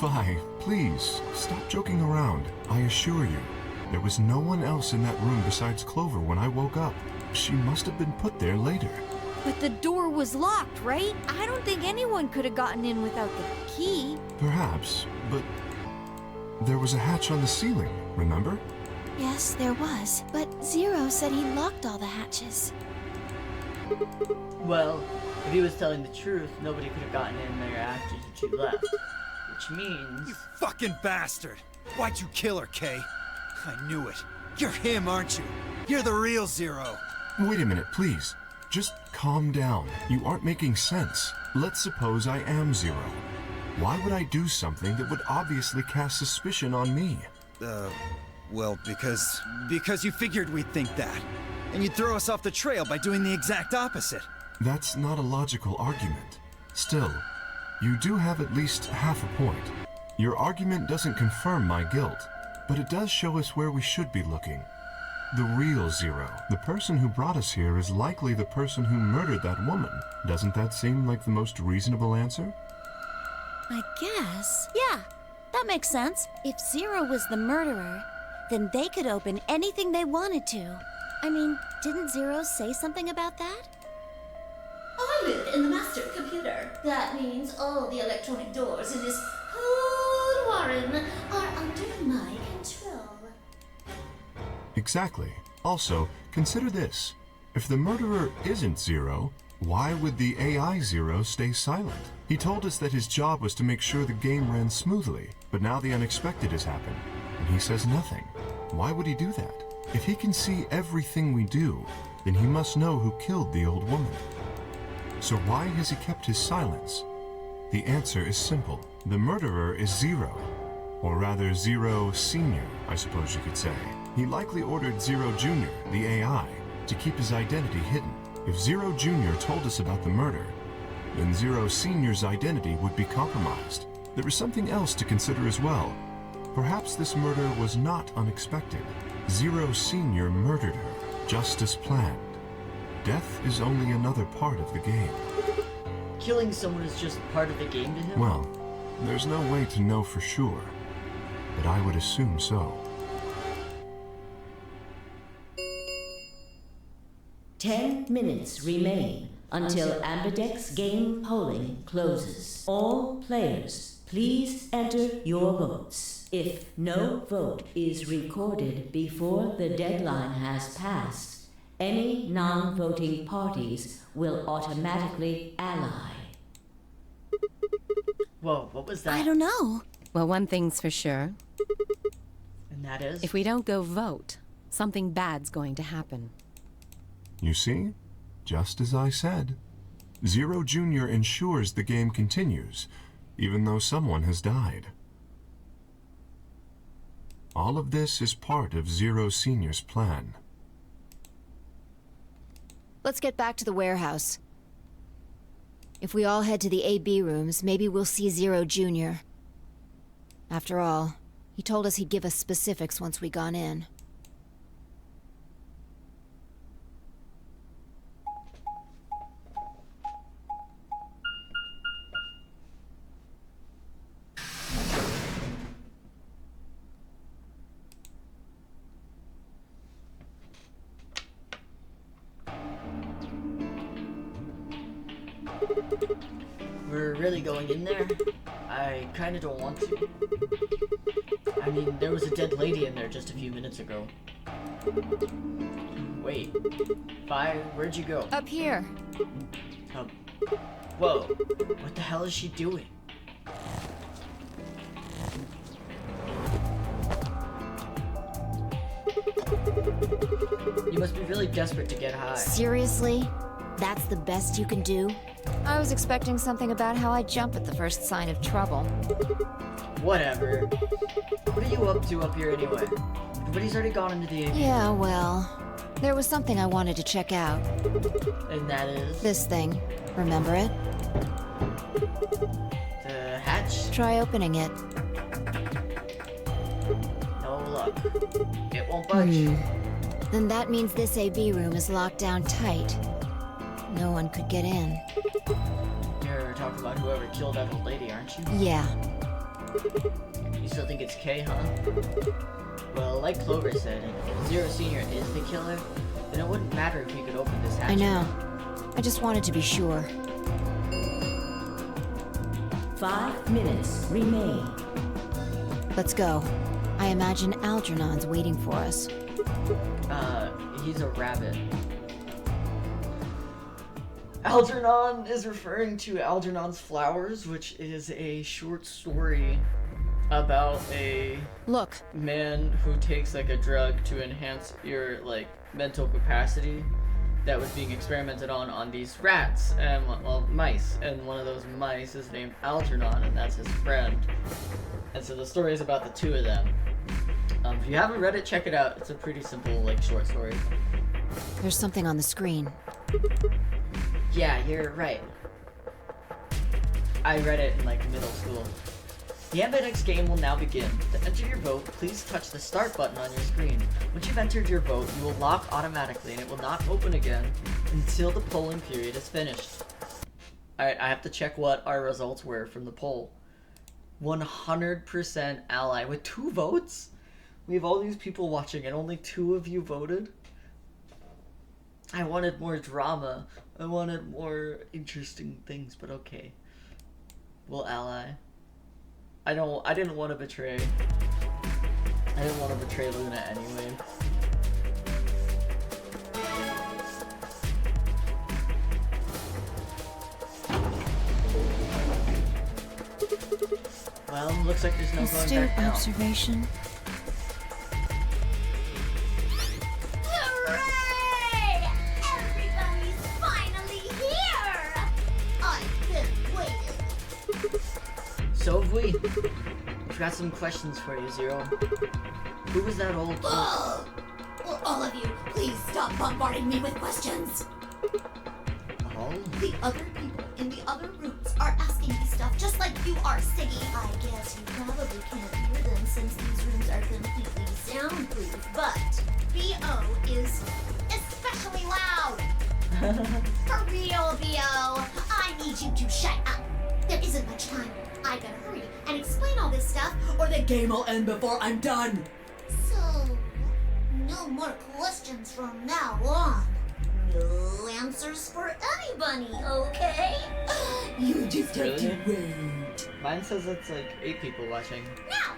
Fi, please, stop joking around. I assure you, there was no one else in that room besides Clover when I woke up. She must have been put there later. But the door was locked, right? I don't think anyone could have gotten in without the key. Perhaps, but there was a hatch on the ceiling, remember? Yes, there was. But Zero said he locked all the hatches. Well, if he was telling the truth, nobody could have gotten in there after you 2 left. Which means... You fucking bastard! Why'd you kill her, Kay? I knew it. You're him, aren't you? You're the real Zero. Wait a minute, please. Just calm down. You aren't making sense. Let's suppose I am Zero. Why would I do something that would obviously cast suspicion on me? Well, because you figured we'd think that. And you'd throw us off the trail by doing the exact opposite. That's not a logical argument. Still, you do have at least half a point. Your argument doesn't confirm my guilt, but it does show us where we should be looking. The real Zero, the person who brought us here, is likely the person who murdered that woman. Doesn't that seem like the most reasonable answer? I guess. Yeah, that makes sense. If Zero was the murderer, then they could open anything they wanted to. I mean, didn't Zero say something about that? I live in the master computer. That means all the electronic doors in this whole warren are under my control. Exactly. Also, consider this. If the murderer isn't Zero, why would the AI Zero stay silent? He told us that his job was to make sure the game ran smoothly, but now the unexpected has happened, and he says nothing. Why would he do that? If he can see everything we do, then he must know who killed the old woman. So why has he kept his silence? The answer is simple. The murderer is Zero. Or rather, Zero Senior, I suppose you could say. He likely ordered Zero Jr., the AI, to keep his identity hidden. If Zero Jr. told us about the murder, then Zero Sr.'s identity would be compromised. There is something else to consider as well. Perhaps this murder was not unexpected. Zero Sr. murdered her, just as planned. Death is only another part of the game. Killing someone is just part of the game to him? Well, there's no way to know for sure, but I would assume so. 10 minutes remain until AMBIDEX game polling closes. All players, please enter your votes. If no vote is recorded before the deadline has passed, any non-voting parties will automatically ally. Whoa, what was that? I don't know. Well, one thing's for sure. And that is? If we don't go vote, something bad's going to happen. You see? Just as I said. Zero Jr. ensures the game continues, even though someone has died. All of this is part of Zero Sr.'s plan. Let's get back to the warehouse. If we all head to the AB rooms, maybe we'll see Zero Jr. After all, he told us he'd give us specifics once we gone in. We're really going in there? I kinda don't want to. I mean, there was a dead lady in there just a few minutes ago. Wait. Vi, where'd you go? Up here. Whoa. What the hell is she doing? You must be really desperate to get high. Seriously? That's the best you can do? I was expecting something about how I jump at the first sign of trouble. Whatever. What are you up to up here anyway? Everybody's already gone into the AV. Yeah, well, there was something I wanted to check out. And that is? This thing. Remember it? The hatch? Try opening it. No luck. It won't budge. Then that means this AB room is locked down tight. No one could get in. You're talking about whoever killed that old lady, aren't you? Yeah. You still think it's Kay, huh? Well, like Clover said, if Zero Sr. is the killer, then it wouldn't matter if we could open this hatch. I know. I just wanted to be sure. 5 minutes remain. Let's go. I imagine Algernon's waiting for us. He's a rabbit. Algernon is referring to Algernon's Flowers, which is a short story about a man who takes like a drug to enhance your like mental capacity that was being experimented on these rats and well mice, and one of those mice is named Algernon and that's his friend. And so the story is about the two of them. If you haven't read it, check it out. It's a pretty simple like short story. There's something on the screen. Yeah, you're right. I read it in like middle school. The AMBIDEX game will now begin. To enter your vote, please touch the start button on your screen. Once you've entered your vote, you will lock automatically and it will not open again until the polling period is finished. Alright, I have to check what our results were from the poll. 100% ally with 2 votes? We have all these people watching and only 2 of you voted? I wanted more drama. I wanted more interesting things, but okay. We'll ally. I didn't want to betray. I didn't want to betray Luna anyway. Well, looks like there's no going back now. Observation. Hooray! Everybody's finally here! I've been waiting. So have we. We've got some questions for you, Zero. Who was that old... Stop bombarding me with questions! Oh. The other people in the other rooms are asking me stuff just like you are, Siggy. I guess you probably can't hear them since these rooms are completely soundproof, but B.O. is especially loud. For real, B.O. I need you to shut up. There isn't much time. I gotta hurry and explain all this stuff, or the game will end before I'm done. So, no more questions from now on. No answers for anybody, okay? You just have to wait. Mine says it's like 8 people watching. Now,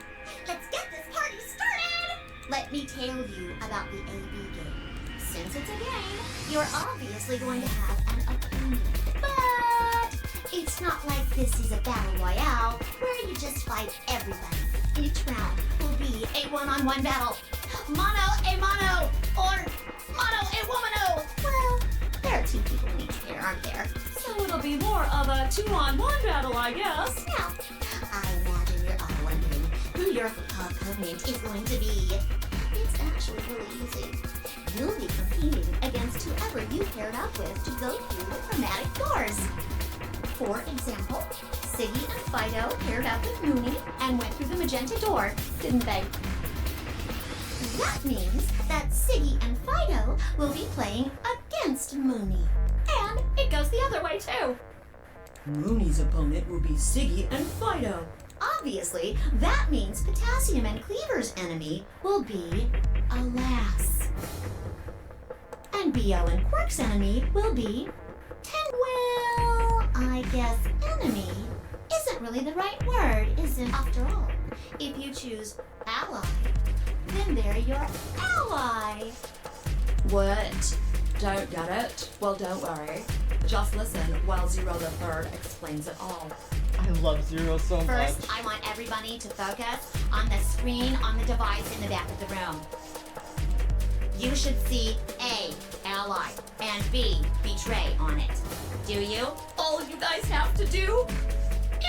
let's get this party started! Let me tell you about the AB game. Since it's a game, you're obviously going to have an opinion. But it's not like this is a battle royale where you just fight everybody. Each round will be a one-on-one battle. Mono a mono, or mono a womano. Well, there are 2 people in each pair, aren't there? So it'll be more of a 2-on-1 battle, I guess. Now, I imagine you're all wondering who your opponent is going to be. It's actually really easy. You'll be competing against whoever you paired up with to go through the chromatic doors. For example, Siggy and Fido paired up with Mooney and went through the magenta door, didn't they? That means that Siggy and Fido will be playing against Mooney. And it goes the other way too. Mooney's opponent will be Siggy and Fido. Obviously, that means Potassium and Cleaver's enemy will be Alas. And B.O. and Quirk's enemy will be Well, I guess enemy isn't really the right word, is it? After all, if you choose ally, then they're your ally. What? Don't get it? Well, don't worry. Just listen while Zero the Third explains it all. I love Zero so much. First, I want everybody to focus on the screen on the device in the back of the room. You should see A, ally, and B, betray on it. Do you? All you guys have to do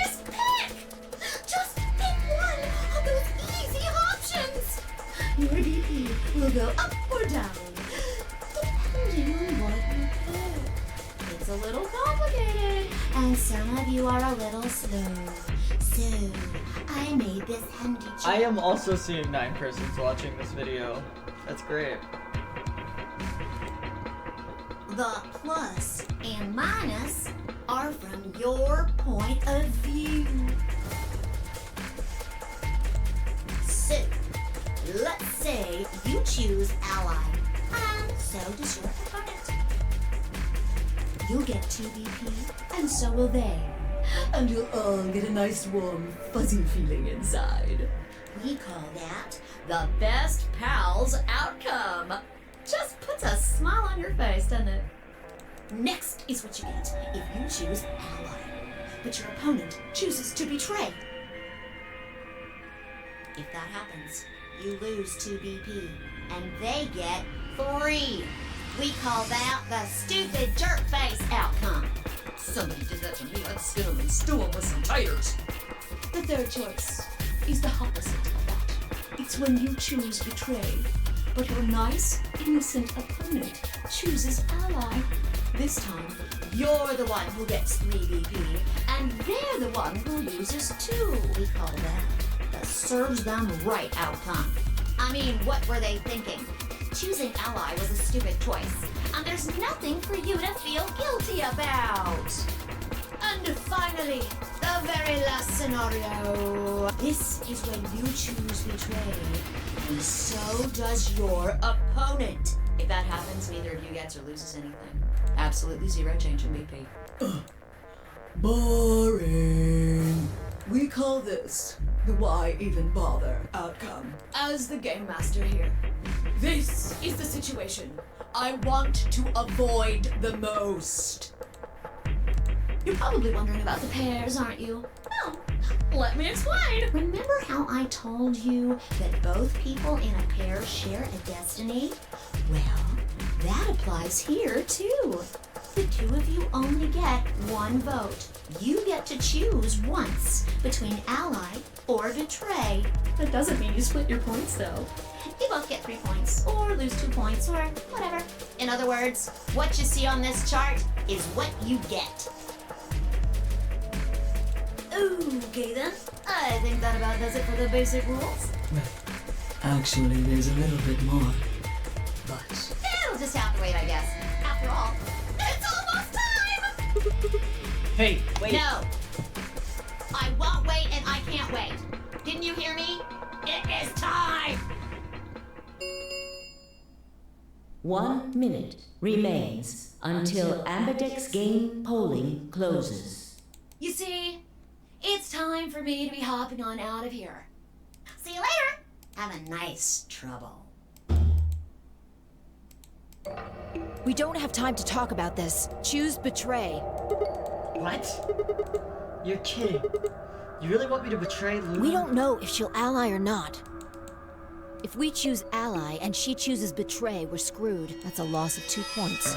Is pick! Just pick one of those easy options! Your BP will go up or down, depending on what you pick. It's a little complicated, and some of you are a little slow. So, I made this handy chart. I am also seeing 9 persons watching this video. That's great. The plus and minus are from your point of view. So, let's say you choose ally, and so does your opponent. You'll get 2 BP, and so will they. and you'll all get a nice warm fuzzy feeling inside. We call that the best pals outcome. Just puts a smile on your face, doesn't it? Next is what you get if you choose ally, but your opponent chooses to betray. If that happens, you lose 2 BP, and they get 3. We call that the stupid jerk face outcome. Somebody did that to me, I'd skin them and stew them with some taters. The third choice is the opposite of that. It's when you choose betray, but your nice, innocent opponent chooses ally. This time, you're the one who gets 3 BP, and they're the one who loses 2. We call that the serves them right outcome. I mean, what were they thinking? Choosing ally was a stupid choice, and there's nothing for you to feel guilty about. And finally, the very last scenario. This is when you choose betray, and so does your opponent. If that happens, neither of you gets or loses anything. Absolutely 0 change in BP. Boring. We call this the why even bother outcome. As the game master here, this is the situation I want to avoid the most. You're probably wondering about the pairs, aren't you? Well, let me explain. Remember how I told you that both people in a pair share a destiny? Well, that applies here too. The 2 of you only get 1 vote. You get to choose once between ally or betray. That doesn't mean you split your points though. You both get 3 points, or lose 2 points, or whatever. In other words, what you see on this chart is what you get. Okay then, I think that about does it for the basic rules. Actually, there's a little bit more. But It'll just have to wait, I guess. After all, it's almost time! Hey, wait. No! I won't wait and I can't wait. Didn't you hear me? It is time! 1 minute remains until AMBIDEX game polling closes. You see, it's time for me to be hopping on out of here. See you later! Have a nice trouble. We don't have time to talk about this. Choose betray. What? You're kidding. You really want me to betray Luna? We don't know if she'll ally or not. If we choose ally and she chooses betray, we're screwed. That's a loss of 2 points.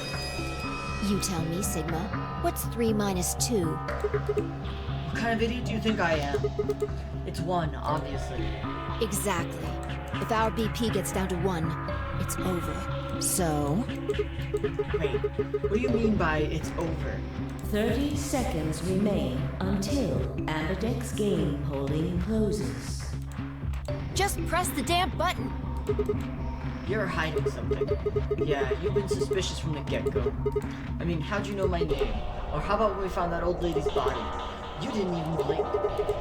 You tell me, Sigma. What's 3 minus 2? What kind of idiot do you think I am? It's 1, obviously. Exactly. If our BP gets down to 1, it's over. So? Wait, what do you mean by it's over? 30 seconds remain until AMBIDEX game polling closes. Just press the damn button! You're hiding something. Yeah, you've been suspicious from the get-go. I mean, how'd you know my name? Or how about when we found that old lady's body? You didn't even blink.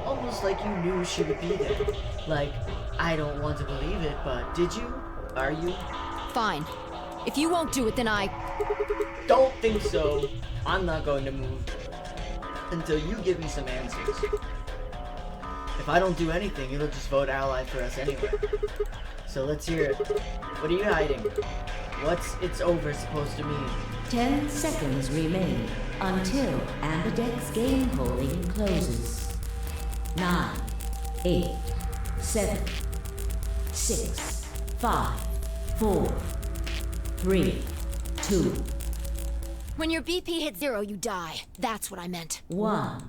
Almost like you knew she would be there. Like, I don't want to believe it, but did you? Are you? Fine. If you won't do it, then I... Don't think so. I'm not going to move until you give me some answers. If I don't do anything, it'll just vote ally for us anyway. So let's hear it. What are you hiding? What's it's over supposed to mean? 10 seconds remain until AMBIDEX game polling closes. 9, 8, 7, 6, 5, 4, 3, 2, When your BP hits 0, you die. That's what I meant. 1.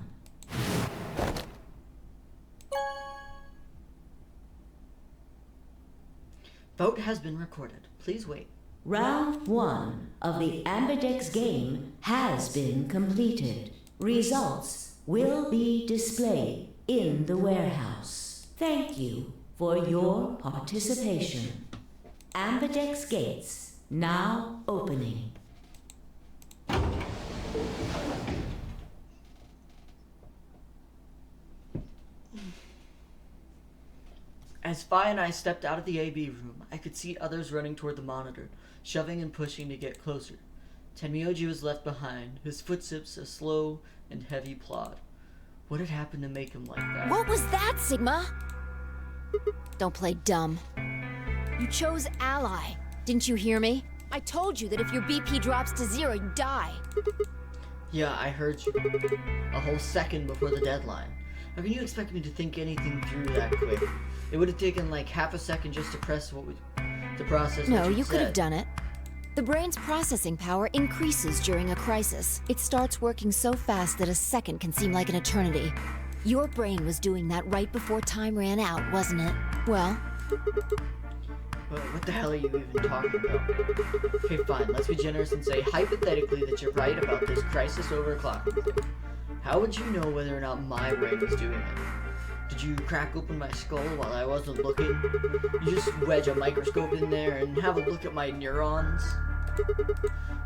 Vote has been recorded. Please wait. Round 1 of the AMBIDEX game has been completed. Results will be displayed in the warehouse. Thank you for your participation. AMBIDEX gates now opening. As Fi and I stepped out of the AB room, I could see others running toward the monitor, shoving and pushing to get closer. Tenmyoji was left behind, his footsteps a slow and heavy plod. What had happened to make him like that? What was that, Sigma? Don't play dumb. You chose ally. Didn't you hear me? I told you that if your BP drops to 0, you die. Yeah, I heard you. A whole second before the deadline. How can you expect me to think anything through that quick? It would have taken like half a second just to process what No, you you could have said. done it. The brain's processing power increases during a crisis. It starts working so fast that a second can seem like an eternity. Your brain was doing that right before time ran out, wasn't it? Well, What the hell are you even talking about? Okay, fine, let's be generous and say hypothetically that you're right about this crisis overclocking thing. How would you know whether or not my brain was doing it? Did you crack open my skull while I wasn't looking? You just wedge a microscope in there and have a look at my neurons?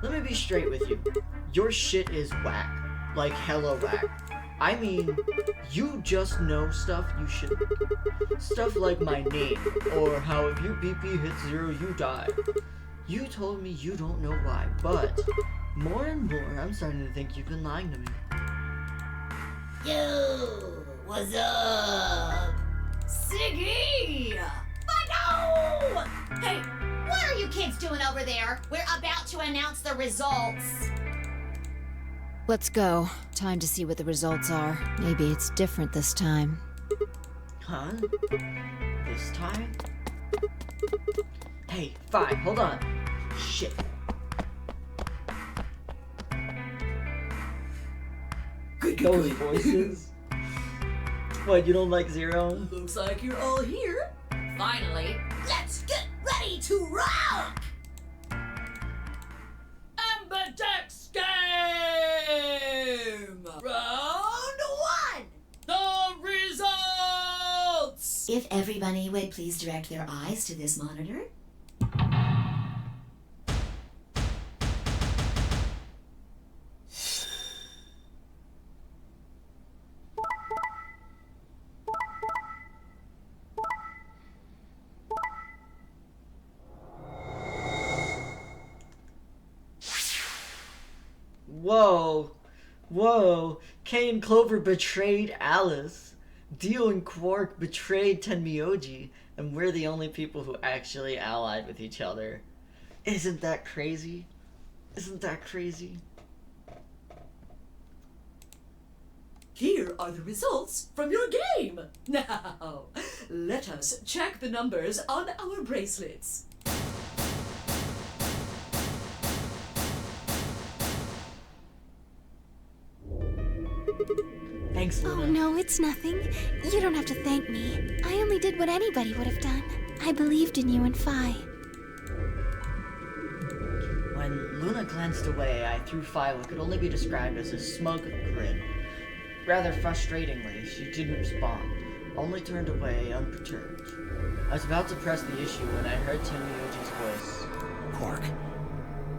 Let me be straight with you. Your shit is whack. Like hella whack. I mean, you just know stuff you shouldn't. Stuff like my name, or how if your BP hits 0, you die. You told me you don't know why, but more and more, I'm starting to think you've been lying to me. Yo, what's up? Siggy! Fucko! Hey, what are you kids doing over there? We're about to announce the results. let's go. Time to see what the results are. Maybe it's different this time. Huh? This time? Hey, Fi, hold on. Shit. Those voices. What, you don't like 0? Looks like you're all here. Finally, let's get ready to rock! If everybody would please direct their eyes to this monitor. Whoa. Whoa. Kay and Clover betrayed Alice. Dio and Quark betrayed Tenmyoji. And we're the only people who actually allied with each other. Isn't that crazy? Isn't that crazy? Here are the results from your game. Now, let us check the numbers on our bracelets. Thanks, Luna. Oh no, it's nothing. You don't have to thank me. I only did what anybody would have done. I believed in you and Phi. When Luna glanced away, I threw Phi what could only be described as a smug grin. Rather frustratingly, she didn't respond, only turned away unperturbed. I was about to press the issue when I heard Tenmyoji's voice. Quark,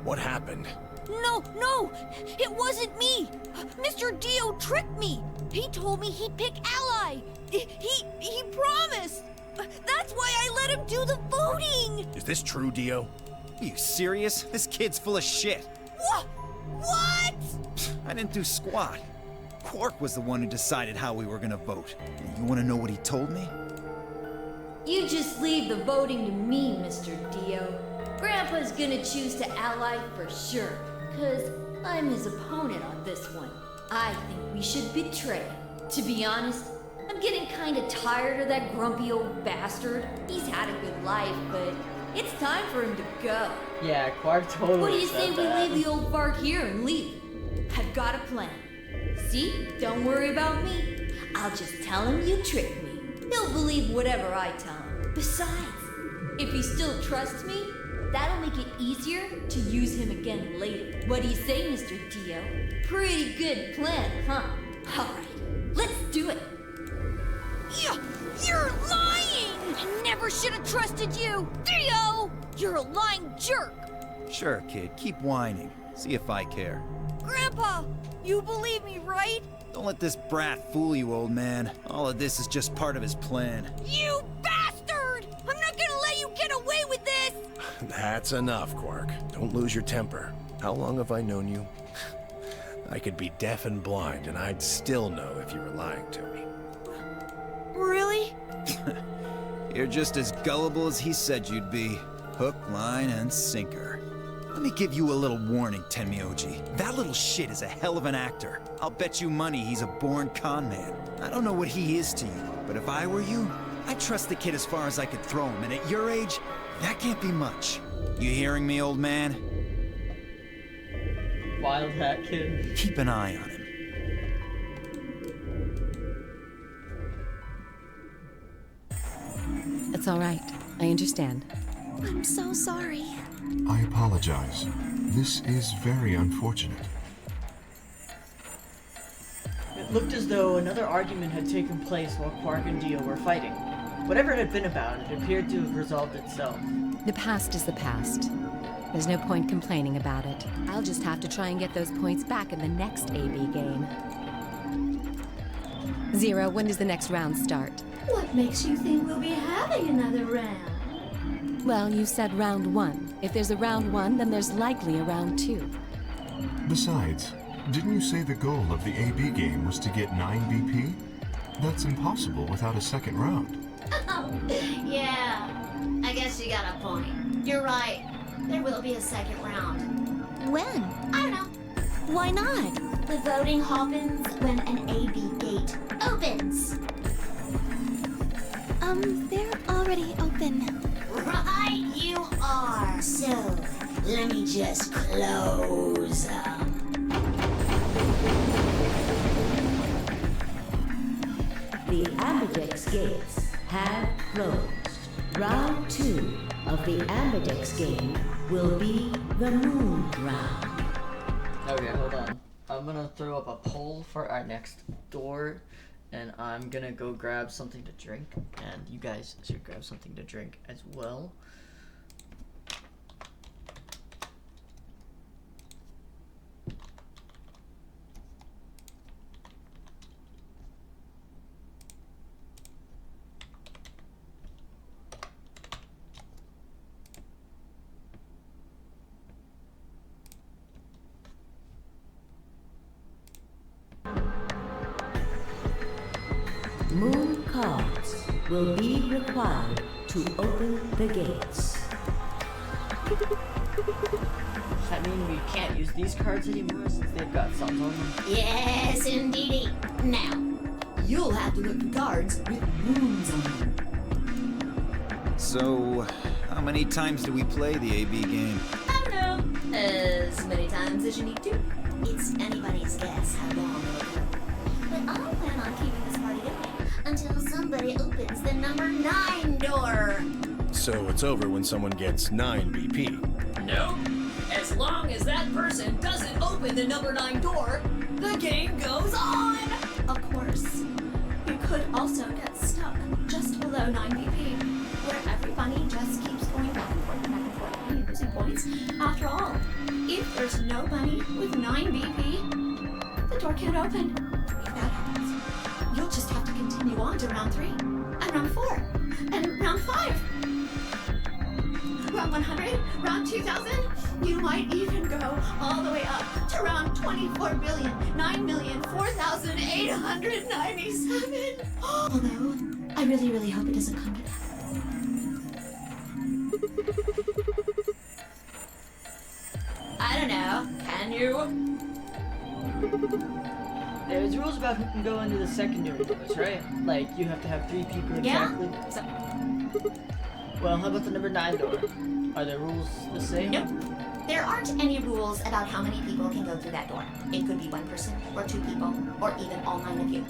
what happened? No! It wasn't me! Mr. Dio tricked me! He told me he'd pick Ally! He promised! That's why I let him do the voting! Is this true, Dio? Are you serious? This kid's full of shit. What? I didn't do squat. Quark was the one who decided how we were gonna vote. You wanna know what he told me? You just leave the voting to me, Mr. Dio. Grandpa's gonna choose to ally for sure, 'cause I'm his opponent on this one. I think we should betray him. To be honest, I'm getting kinda tired of that grumpy old bastard. He's had a good life, but it's time for him to go. Yeah, Quark totally What do you said say we that. leave the old fart here and leave? I've got a plan. See? Don't worry about me. I'll just tell him you tricked me. He'll believe whatever I tell him. Besides, if he still trusts me, that'll make it easier to use him again later. What do you say, Mr. Dio? Pretty good plan, huh? Alright, let's do it. You're lying! I never should have trusted you! Dio! You're a lying jerk! Sure, kid, keep whining. See if I care. Grandpa, you believe me, right? Don't let this brat fool you, old man. All of this is just part of his plan. You bastard! I'm not gonna let you get away with this! That's enough, Quark. Don't lose your temper. How long have I known you? I could be deaf and blind, and I'd still know if you were lying to me. Really? You're just as gullible as he said you'd be. Hook, line, and sinker. Let me give you a little warning, Tenmyoji. That little shit is a hell of an actor. I'll bet you money he's a born con man. I don't know what he is to you, but if I were you, I'd trust the kid as far as I could throw him, and at your age, that can't be much. You hearing me, old man? Wild hat kid. Keep an eye on him. It's all right. I understand. I'm so sorry. I apologize. This is very unfortunate. It looked as though another argument had taken place while Quark and Dio were fighting. Whatever it had been about, it appeared to have resolved itself. The past is the past. There's no point complaining about it. I'll just have to try and get those points back in the next AB game. Zero, when does the next round start? What makes you think we'll be having another round? Well, you said round one. If there's a round one, then there's likely a round two. Besides, didn't you say the goal of the AB game was to get 9 BP? That's impossible without a second round. Yeah, I guess you got a point. You're right. There will be a second round. When? I don't know. Why not? The voting happens when an AB gate opens. They're already open. Right you are. So, let me just close them. The AMBIDEX gates have closed. Round 2 of the AMBIDEX game will be the moon round. Okay, hold on. I'm gonna throw up a poll for our next door, and I'm gonna go grab something to drink, and you guys should grab something to drink as well. Moon cards will be required to open the gates. Does that mean we can't use these cards anymore since they've got suns on them? Yes, indeedy. Now, You'll have to look for cards with moons on them. So, how many times do we play the AB game? I don't know. As many times as you need to. It's anybody's guess how long it'll go. But I plan on keeping this party going until somebody opens the number 9 door. So it's over when someone gets 9 BP. No. As long as that person doesn't open the number 9 door, the game goes on. Of course, you could also get stuck just below 9 BP, where every bunny just keeps going back and forth and back and forth and losing points. After all, if there's no bunny with 9 BP, the door can't open. If that happens, you'll just have to continue on to round 3, and round 4, and round 5. Round 100, round 2000, you might even go all the way up to round 24,9,004,897. Although, I really, really hope it doesn't come to that. I don't know, can you? There's rules about who can go into the secondary doors, right? Like, you have to have 3 people exactly. Yeah. Well, how about the number 9 door? Are the rules the same? Nope. There aren't any rules about how many people can go through that door. It could be 1 person, or 2 people, or even all 9 of you.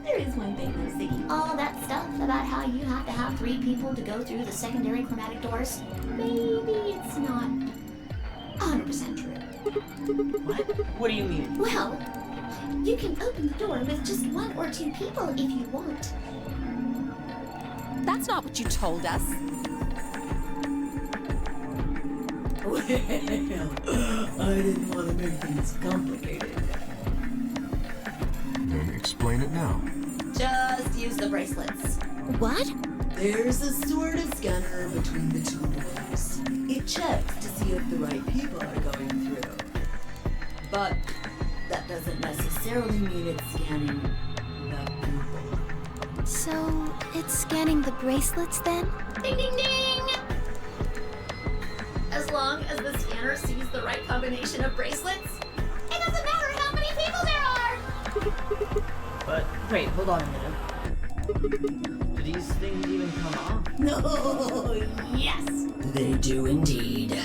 There is one thing though, Ziggy. All that stuff about how you have to have 3 people to go through the secondary chromatic doors, maybe it's not 100% true. What? What do you mean? Well, you can open the door with just 1 or 2 people if you want. That's not what you told us. Well, I didn't want to make things complicated. Then explain it now. Just use the bracelets. What? There's a sort of scanner between the 2 doors. It checks to see if the right people are going through. But that doesn't necessarily mean it's scanning the people. So, it's scanning the bracelets then? Ding ding ding! As long as the scanner sees the right combination of bracelets, it doesn't matter how many people there are! But, wait, hold on a minute. Do these things even come off? No, Yes! they do indeed.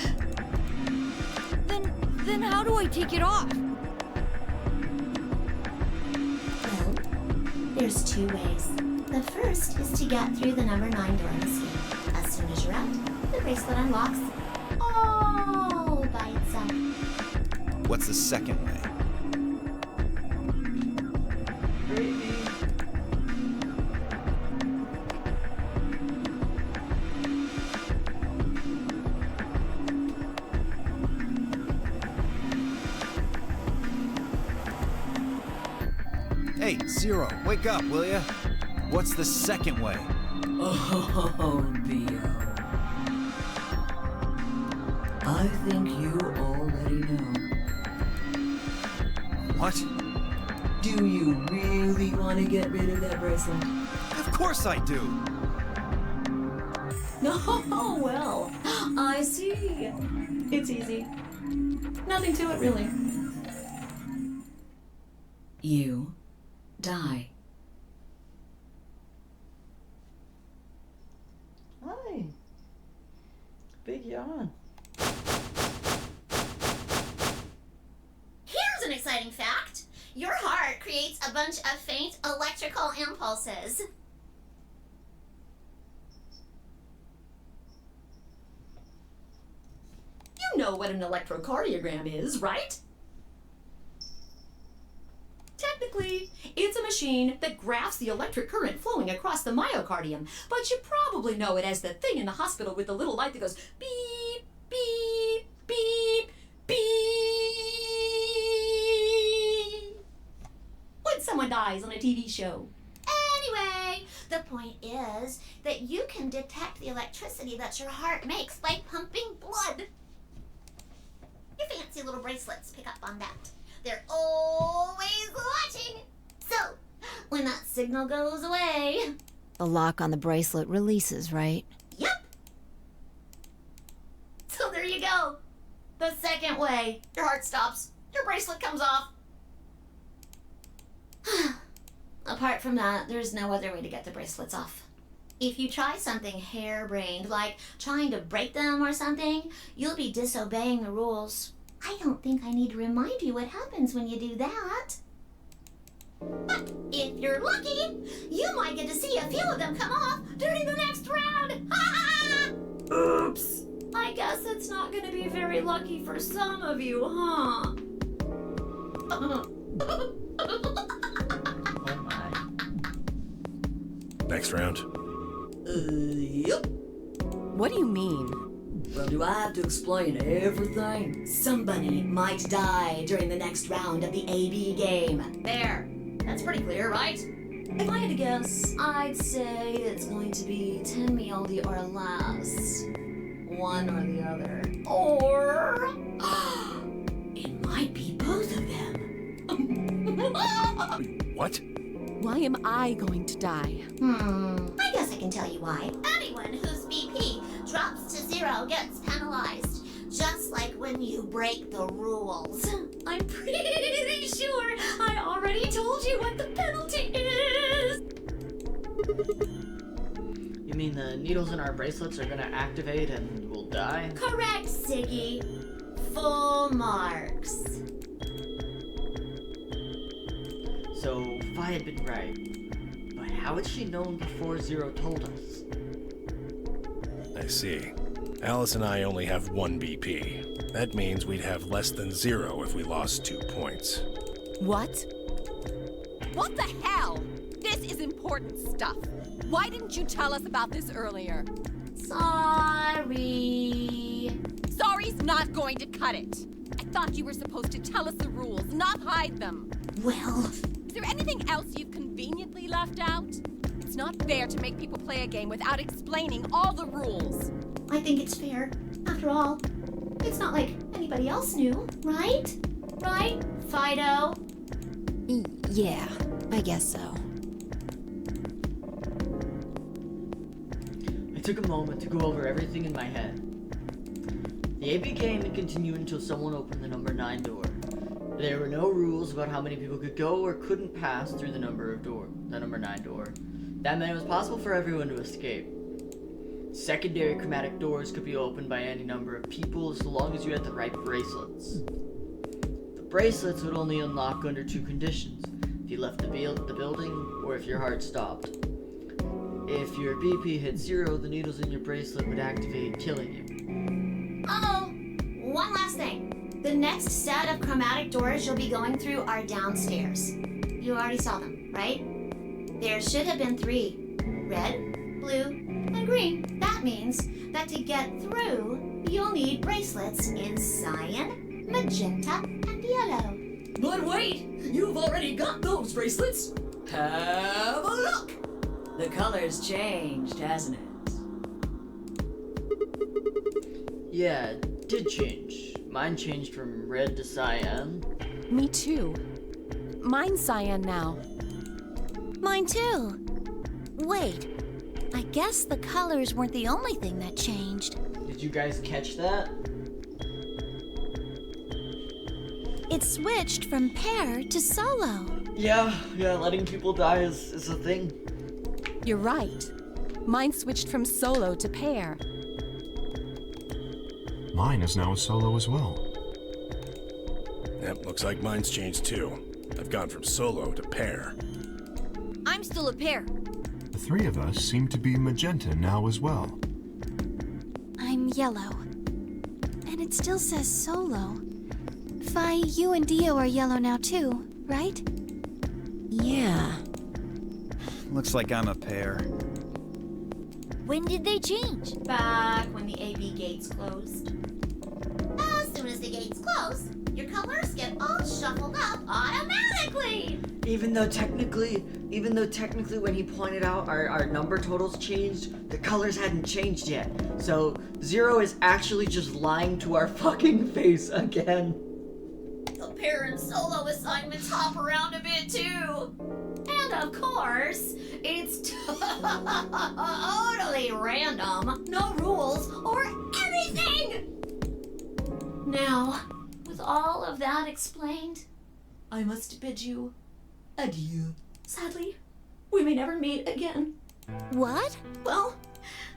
Then how do I take it off? Well, there's 2 ways. The first is to get through the number 9 door in the scheme. As soon as you're out, the bracelet unlocks all by itself. What's the second way? Crazy. Hey, Zero, wake up, will ya? What's the second way? Oh, Theo. I think you already know. What? Do you really want to get rid of that bracelet? Of course I do! Oh, well, I see. It's easy. Nothing to it, really. You die. Hi. Big yawn. Here's an exciting fact. Your heart creates a bunch of faint electrical impulses. You know what an electrocardiogram is, right? Technically, Basically, it's a machine that graphs the electric current flowing across the myocardium, but you probably know it as the thing in the hospital with the little light that goes beep, beep, beep, beep. When someone dies on a TV show. Anyway, the point is that you can detect the electricity that your heart makes by pumping blood. Your fancy little bracelets pick up on that. They're always watching. So, when that signal goes away... The lock on the bracelet releases, right? Yep. So there you go. The second way. Your heart stops. Your bracelet comes off. Apart from that, there's no other way to get the bracelets off. If you try something harebrained, like trying to break them or something, you'll be disobeying the rules. I don't think I need to remind you what happens when you do that. But if you're lucky, you might get to see a few of them come off during the next round. Ha ha! Oops. I guess it's not going to be very lucky for some of you, huh? Oh my. Next round. Yep. What do you mean? Well, do I have to explain everything? Somebody might die during the next round of the AB game. There. That's pretty clear, right? If I had to guess, I'd say it's going to be 10 Mialdi or less. One or the other. Or... it might be both of them. What? Why am I going to die? I guess I can tell you why. Anyone whose BP drops to 0 gets penalized. Just like when you break the rules. I'm pretty sure I already told you what the penalty is. You mean the needles in our bracelets are gonna activate and we'll die? Correct, Siggy. Full marks. So, Vi had been right. But how had she known before Zero told us? I see. Alice and I only have 1 BP. That means we'd have less than 0 if we lost 2 points. What? What the hell? This is important stuff. Why didn't you tell us about this earlier? Sorry. Sorry's not going to cut it. I thought you were supposed to tell us the rules, not hide them. Well... Is there anything else you've conveniently left out? It's not fair to make people play a game without explaining all the rules. I think it's fair. After all, it's not like anybody else knew, right? Right, Fido? Yeah, I guess so. I took a moment to go over everything in my head. The AB game would continue until someone opened the number 9 door. There were no rules about how many people could go or couldn't pass through the number 9 door. That meant it was possible for everyone to escape. Secondary chromatic doors could be opened by any number of people as long as you had the right bracelets. The bracelets would only unlock under 2 conditions: if you left the building or if your heart stopped. If your BP hit 0, the needles in your bracelet would activate, killing you. Oh, one last thing. The next set of chromatic doors you'll be going through are downstairs. You already saw them, right? There should have been 3. Red, blue, and green. That means that to get through, you'll need bracelets in cyan, magenta, and yellow. But wait! You've already got those bracelets! Have a look! The color's changed, hasn't it? Yeah, it did change. Mine changed from red to cyan. Me too. Mine's cyan now. Mine too. Wait, I guess the colors weren't the only thing that changed. Did you guys catch that? It switched from pair to solo. Yeah, letting people die is a thing. You're right. Mine switched from solo to pair. Mine is now a solo as well. Yep, looks like mine's changed too. I've gone from solo to pair. I'm still a pair. The 3 of us seem to be magenta now as well. I'm yellow. And it still says solo. Fi, you and Dio are yellow now too, right? Yeah. Looks like I'm a pair. When did they change? Back when the AB gates closed. As soon as the gates close, your colors get all shuffled up automatically. Even though technically when he pointed out our number totals changed, the colors hadn't changed yet. So Zero is actually just lying to our fucking face again. The pair and solo assignments hop around a bit too. And of course, it's totally random. No rules or anything. Now, with all of that explained, I must bid you adieu. Sadly, we may never meet again. What? Well,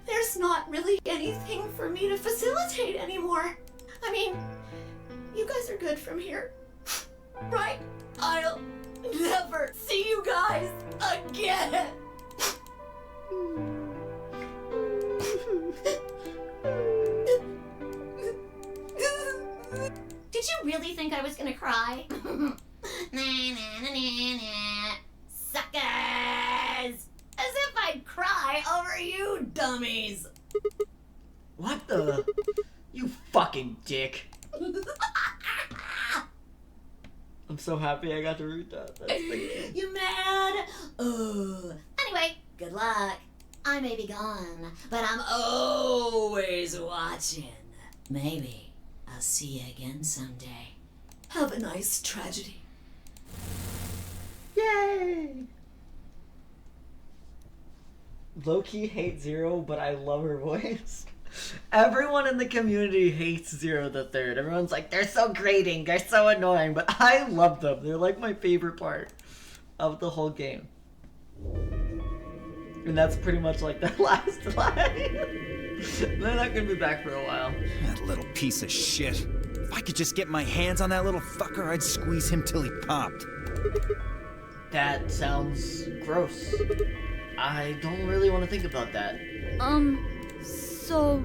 there's not really anything for me to facilitate anymore. I mean, you guys are good from here, right? I'll never see you guys again. Did you really think I was gonna cry? Suckers! As if I'd cry over you dummies! What the? You fucking dick. I'm so happy I got to read that. That's the You mad? Anyway, good luck. I may be gone, but I'm always watching. Maybe I'll see you again someday. Have a nice tragedy. Yay! Low-key hate Zero, but I love her voice. Everyone in the community hates Zero the Third. Everyone's like, they're so grating, they're so annoying, but I love them. They're like my favorite part of the whole game. And that's pretty much like the last line. They're not gonna be back for a while. That little piece of shit. If I could just get my hands on that little fucker, I'd squeeze him till he popped. That sounds gross. I don't really want to think about that. So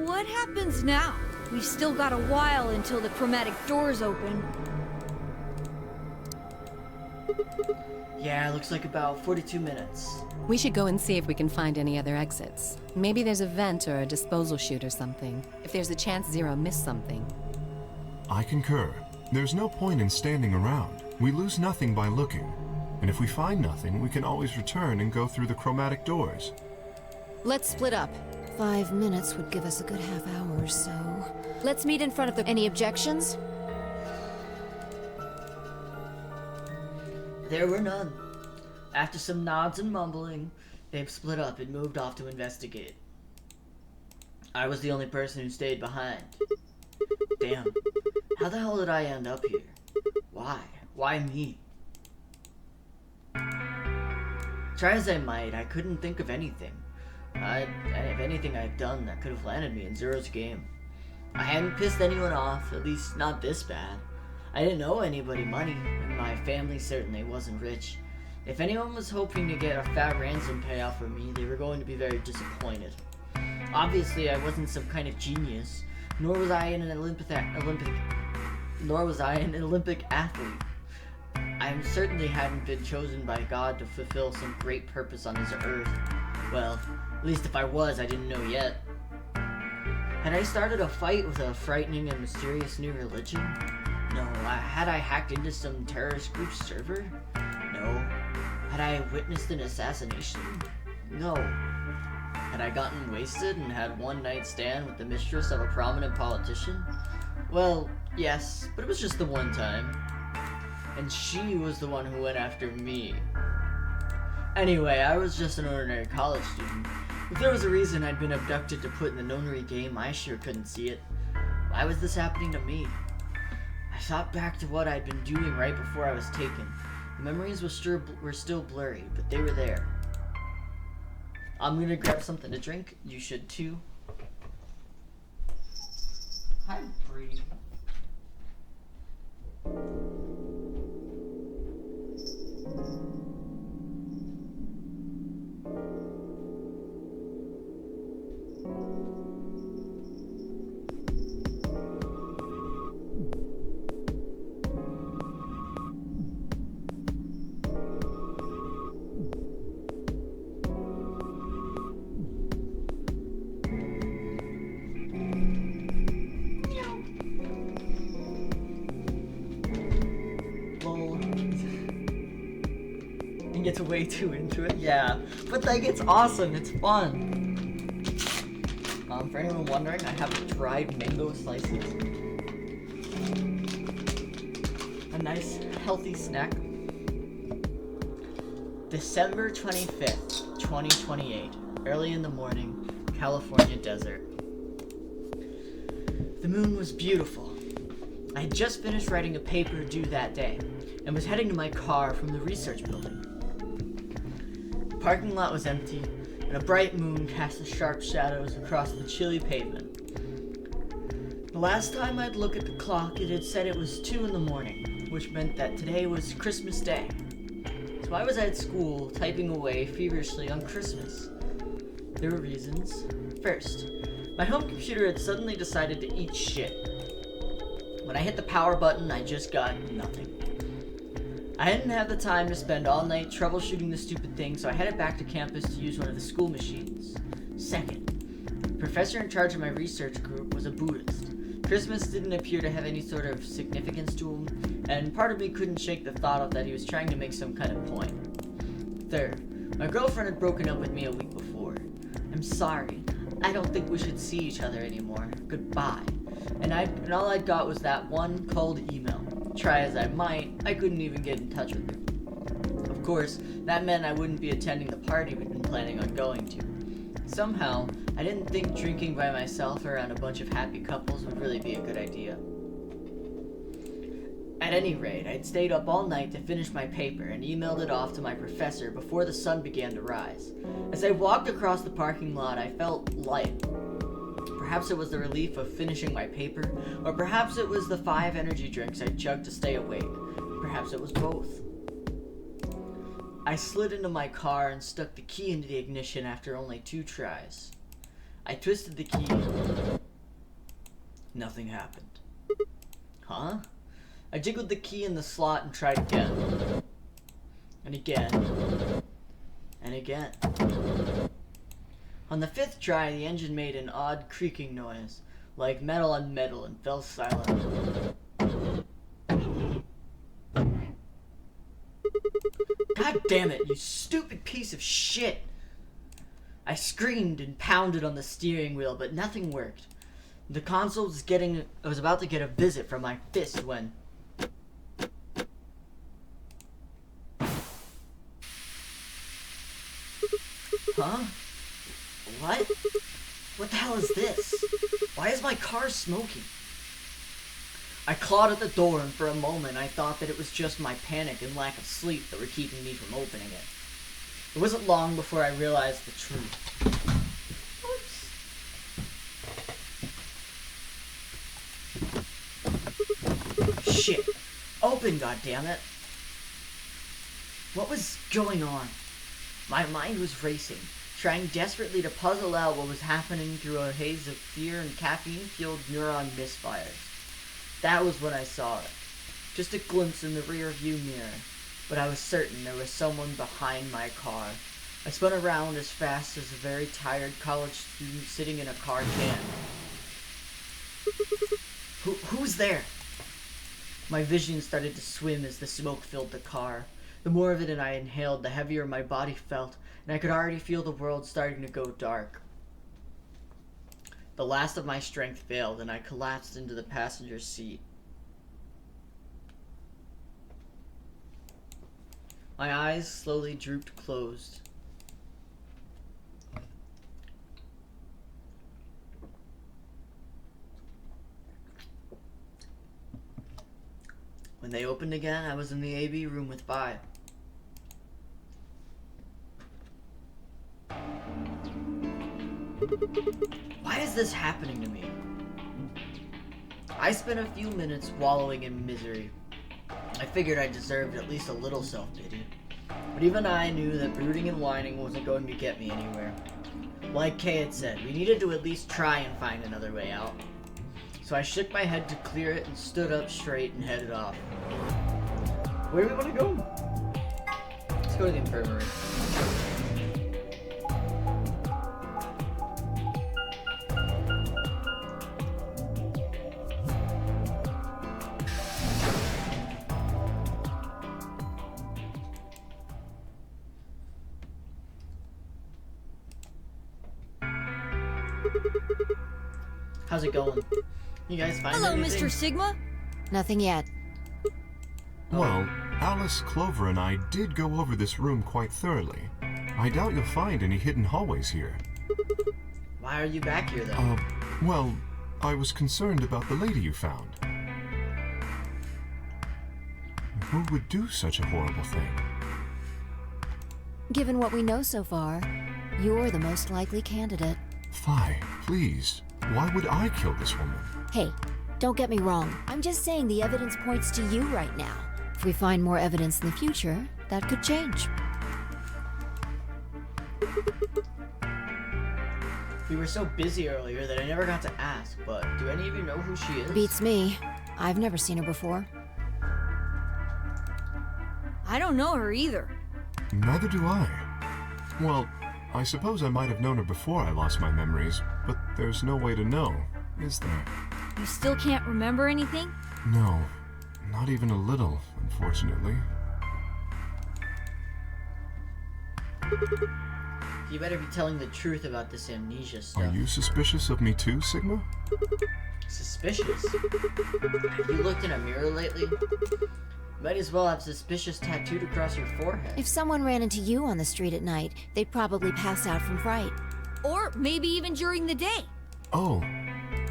what happens now? We've still got a while until the chromatic doors open. Yeah, looks like about 42 minutes. We should go and see if we can find any other exits. Maybe there's a vent or a disposal chute or something. If there's a chance Zero missed something. I concur. There's no point in standing around. We lose nothing by looking. And if we find nothing, we can always return and go through the chromatic doors. Let's split up. 5 minutes would give us a good half hour or so. Let's meet in front of the... Any objections? There were none. After some nods and mumbling, they've split up and moved off to investigate. I was the only person who stayed behind. Damn. How the hell did I end up here? Why? Why me? Try as I might, I couldn't think of anything. If anything I've done that could have landed me in Zero's game. I hadn't pissed anyone off, at least not this bad. I didn't owe anybody money, and my family certainly wasn't rich. If anyone was hoping to get a fat ransom payoff from me, they were going to be very disappointed. Obviously, I wasn't some kind of genius, nor was I an Olympic athlete. I certainly hadn't been chosen by God to fulfill some great purpose on this earth. Well, at least if I was, I didn't know yet. Had I started a fight with a frightening and mysterious new religion? No. Had I hacked into some terrorist group's server? No. Had I witnessed an assassination? No. Had I gotten wasted and had one night stand with the mistress of a prominent politician? Well, yes, but it was just the one time. And she was the one who went after me. Anyway, I was just an ordinary college student. If there was a reason I'd been abducted to put in the Nonary game, I sure couldn't see it. Why was this happening to me? I thought back to what I'd been doing right before I was taken. The memories were still blurry, but they were there. I'm gonna grab something to drink. You should too. Hi, Bree. King gets way too into it, yeah. But like, it's awesome, it's fun. For anyone wondering, I have dried mango slices. A nice, healthy snack. December 25th, 2028. Early in the morning, California desert. The moon was beautiful. I had just finished writing a paper due that day, and was heading to my car from the research building. The parking lot was empty, and a bright moon cast the sharp shadows across the chilly pavement. The last time I'd look at the clock, it had said it was 2 in the morning, which meant that today was Christmas Day. So I was at school, typing away feverishly on Christmas. There were reasons. First, my home computer had suddenly decided to eat shit. When I hit the power button, I just got nothing. I didn't have the time to spend all night troubleshooting the stupid thing, so I headed back to campus to use one of the school machines. Second, the professor in charge of my research group was a Buddhist. Christmas didn't appear to have any sort of significance to him, and part of me couldn't shake the thought of that he was trying to make some kind of point. Third, my girlfriend had broken up with me a week before. I'm sorry. I don't think we should see each other anymore. Goodbye. And all I got was that one cold email. Try as I might, I couldn't even get in touch with her. Of course, that meant I wouldn't be attending the party we'd been planning on going to. Somehow, I didn't think drinking by myself around a bunch of happy couples would really be a good idea. At any rate, I'd stayed up all night to finish my paper and emailed it off to my professor before the sun began to rise. As I walked across the parking lot, I felt light. Perhaps it was the relief of finishing my paper, or perhaps it was the 5 energy drinks I chugged to stay awake. Perhaps it was both. I slid into my car and stuck the key into the ignition after only 2 tries. I twisted the key. Nothing happened. Huh? I jiggled the key in the slot and tried again. And again. And again. On the 5th try, the engine made an odd creaking noise, like metal on metal, and fell silent. God damn it, you stupid piece of shit! I screamed and pounded on the steering wheel, but nothing worked. The console was I was about to get a visit from my fist when... Huh? What? What the hell is this? Why is my car smoking? I clawed at the door, and for a moment I thought that it was just my panic and lack of sleep that were keeping me from opening it. It wasn't long before I realized the truth. Oops. Shit. Open, goddammit. What was going on? My mind was racing, trying desperately to puzzle out what was happening through a haze of fear and caffeine-fueled neuron misfires. That was when I saw it. Just a glimpse in the rear-view mirror, but I was certain there was someone behind my car. I spun around as fast as a very tired college student sitting in a car can. Who's there? My vision started to swim as the smoke filled the car. The more of it I inhaled, the heavier my body felt, and I could already feel the world starting to go dark. The last of my strength failed, and I collapsed into the passenger seat. My eyes slowly drooped closed. When they opened again, I was in the AB room with Vi. Why is this happening to me? I spent a few minutes wallowing in misery. I figured I deserved at least a little self-pity. But even I knew that brooding and whining wasn't going to get me anywhere. Like Kay had said, we needed to at least try and find another way out. So I shook my head to clear it and stood up straight and headed off. Where do we want to go? Let's go to the infirmary. How's it going? You guys find Hello, anything? Mr. Sigma. Nothing yet. Well, Alice, Clover, and I did go over this room quite thoroughly. I doubt you'll find any hidden hallways here. Why are you back here then? Well, I was concerned about the lady you found. Who would do such a horrible thing? Given what we know so far, you're the most likely candidate. Fi, please. Why would I kill this woman? Hey, don't get me wrong. I'm just saying the evidence points to you right now. If we find more evidence in the future, that could change. We were so busy earlier that I never got to ask, but do any of you know who she is? Beats me. I've never seen her before. I don't know her either. Neither do I. Well, I suppose I might have known her before I lost my memories, but there's no way to know, is there? You still can't remember anything? No, not even a little, unfortunately. You better be telling the truth about this amnesia stuff. Are you suspicious of me too, Sigma? Suspicious? Have you looked in a mirror lately? Might as well have suspicious tattooed across your forehead. If someone ran into you on the street at night, they'd probably pass out from fright. Or maybe even during the day. Oh,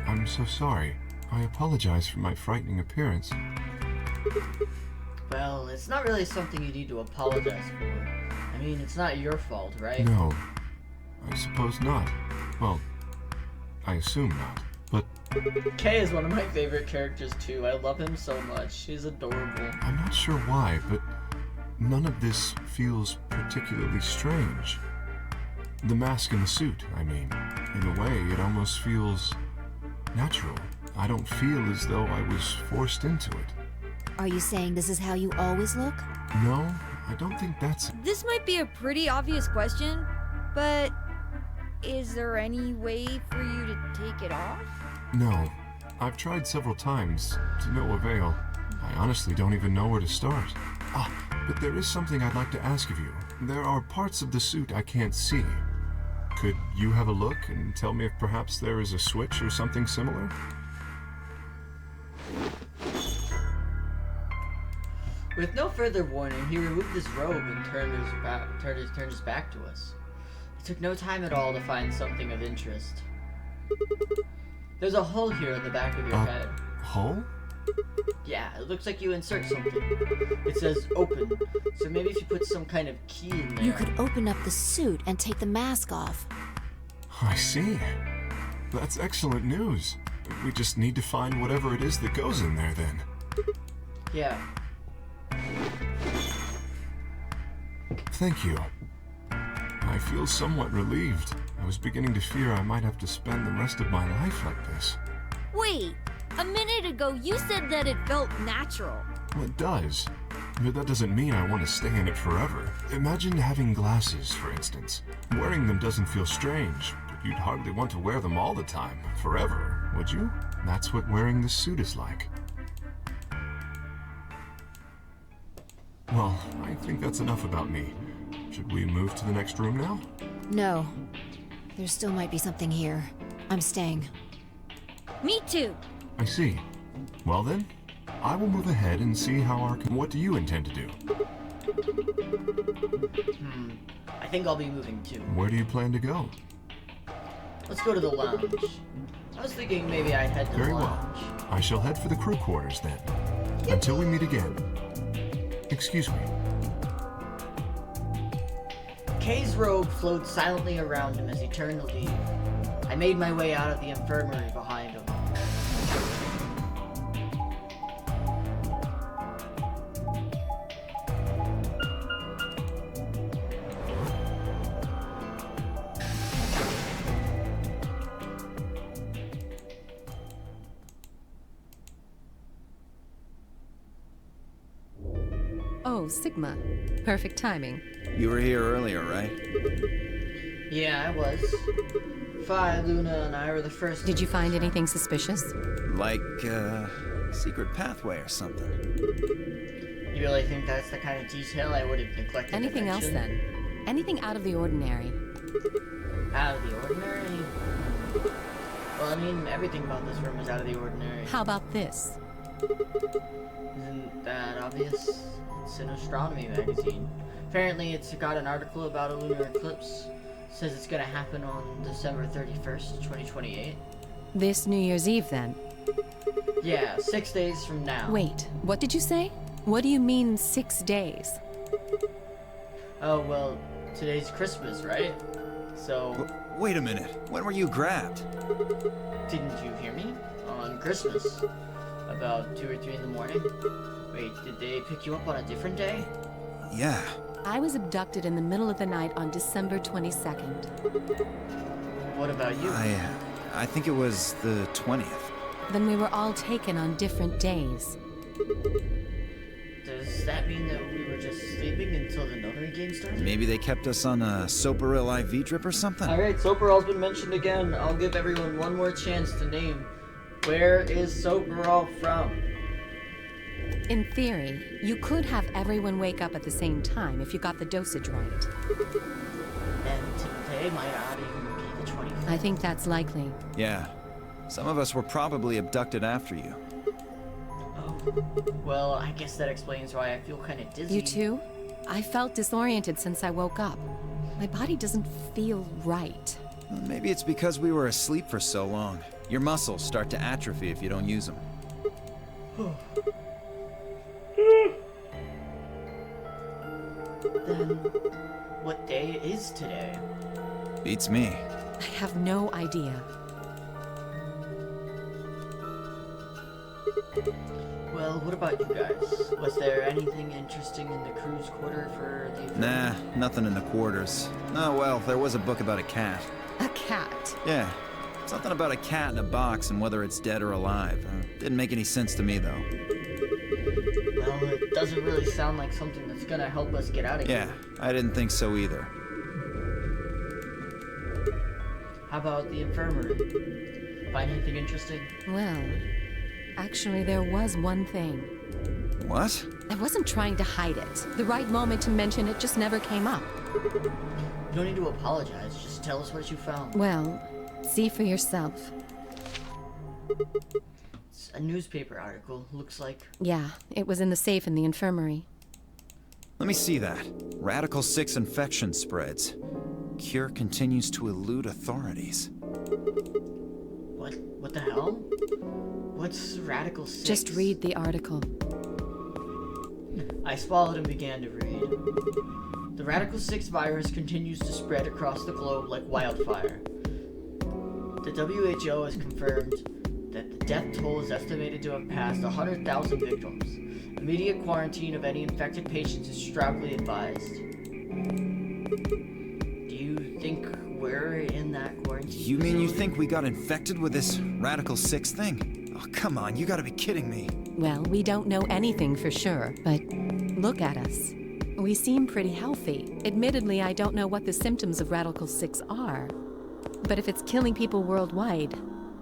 I'm so sorry. I apologize for my frightening appearance. Well, it's not really something you need to apologize for. I mean, it's not your fault, right? No, I suppose not. Well, I assume not. But Kay is one of my favorite characters too. I love him so much. He's adorable. I'm not sure why, but none of this feels particularly strange. The mask and the suit, I mean. In a way, it almost feels natural. I don't feel as though I was forced into it. Are you saying this is how you always look? No, I don't think that's it. This might be a pretty obvious question, but is there any way for you to take it off? No. I've tried several times, to no avail. I honestly don't even know where to start. But there is something I'd like to ask of you. There are parts of the suit I can't see. Could you have a look and tell me if perhaps there is a switch or something similar? With no further warning, he removed his robe and turned his back to us. It took no time at all to find something of interest. There's a hole here in the back of your head. Hole? Yeah, it looks like you insert something. It says open, so maybe if you put some kind of key in there. You could open up the suit and take the mask off. I see. That's excellent news. We just need to find whatever it is that goes in there then. Yeah. Thank you. I feel somewhat relieved. I was beginning to fear I might have to spend the rest of my life like this. Wait, a minute ago you said that it felt natural. Well, it does. But that doesn't mean I want to stay in it forever. Imagine having glasses, for instance. Wearing them doesn't feel strange, but you'd hardly want to wear them all the time, forever, would you? That's what wearing this suit is like. Well, I think that's enough about me. Should we move to the next room now? No. There still might be something here. I'm staying. Me too. I see. Well then, I will move ahead and see how our... What do you intend to do? I think I'll be moving too. Where do you plan to go? Let's go to the lounge. I was thinking maybe I'd head to Very the well. lounge. I shall head for the crew quarters then. Until we meet again. Excuse me. Kay's robe flowed silently around him as he turned to leave. I made my way out of the infirmary behind him. Oh, Sigma. Perfect timing. You were here earlier, right? Yeah, I was. Fi, Luna, and I were the first. Did you find anything suspicious? Like, secret pathway or something. You really think that's the kind of detail I would have neglected Anything to else mention? then? Anything out of the ordinary? Out of the ordinary? Well, I mean, everything about this room is out of the ordinary. How about this? Isn't that obvious? It's an astronomy magazine. Apparently, it's got an article about a lunar eclipse. It says it's gonna happen on December 31st, 2028. This New Year's Eve, then? Yeah, 6 days from now. Wait, what did you say? What do you mean 6 days? Oh, well, today's Christmas, right? So... Wait a minute. When were you grabbed? Didn't you hear me? On Christmas. About 2 or 3 in the morning. Wait, did they pick you up on a different day? Yeah. I was abducted in the middle of the night on December 22nd. What about you? I think it was the 20th. Then we were all taken on different days. Does that mean that we were just sleeping until the Nonary game started? Maybe they kept us on a Soparil IV drip or something? Alright, Soparil's been mentioned again. I'll give everyone one more chance to name. Where is Soparil from? In theory, you could have everyone wake up at the same time if you got the dosage right. And today might not even be the 25th. I think that's likely. Yeah. Some of us were probably abducted after you. Oh. Well, I guess that explains why I feel kind of dizzy. You too? I felt disoriented since I woke up. My body doesn't feel right. Well, maybe it's because we were asleep for so long. Your muscles start to atrophy if you don't use them. Then, what day is today? Beats me. I have no idea. Well, what about you guys? Was there anything interesting in the crew's quarter for the... Nah, nothing in the quarters. Oh, well, there was a book about a cat. A cat? Yeah. Something about a cat in a box and whether it's dead or alive. Didn't make any sense to me, though. Well, it doesn't really sound like something that's gonna help us get out of here. Yeah, I didn't think so either. How about the infirmary? Find anything interesting? Well, actually there was one thing. What? I wasn't trying to hide it. The right moment to mention it just never came up. You don't need to apologize, just tell us what you found. Well, see for yourself. It's a newspaper article, looks like. Yeah, it was in the safe in the infirmary. Let me see that. Radical 6 infection spreads. Cure continues to elude authorities. What the hell? What's Radical 6? Just read the article. I swallowed and began to read. The Radical 6 virus continues to spread across the globe like wildfire. The WHO has confirmed that the death toll is estimated to have passed 100,000 victims. Immediate quarantine of any infected patients is strongly advised. Do you think we're in that quarantine? You mean you think we got infected with this Radical 6 thing? Oh, come on, you gotta be kidding me. Well, we don't know anything for sure, but look at us. We seem pretty healthy. Admittedly, I don't know what the symptoms of Radical 6 are. But if it's killing people worldwide,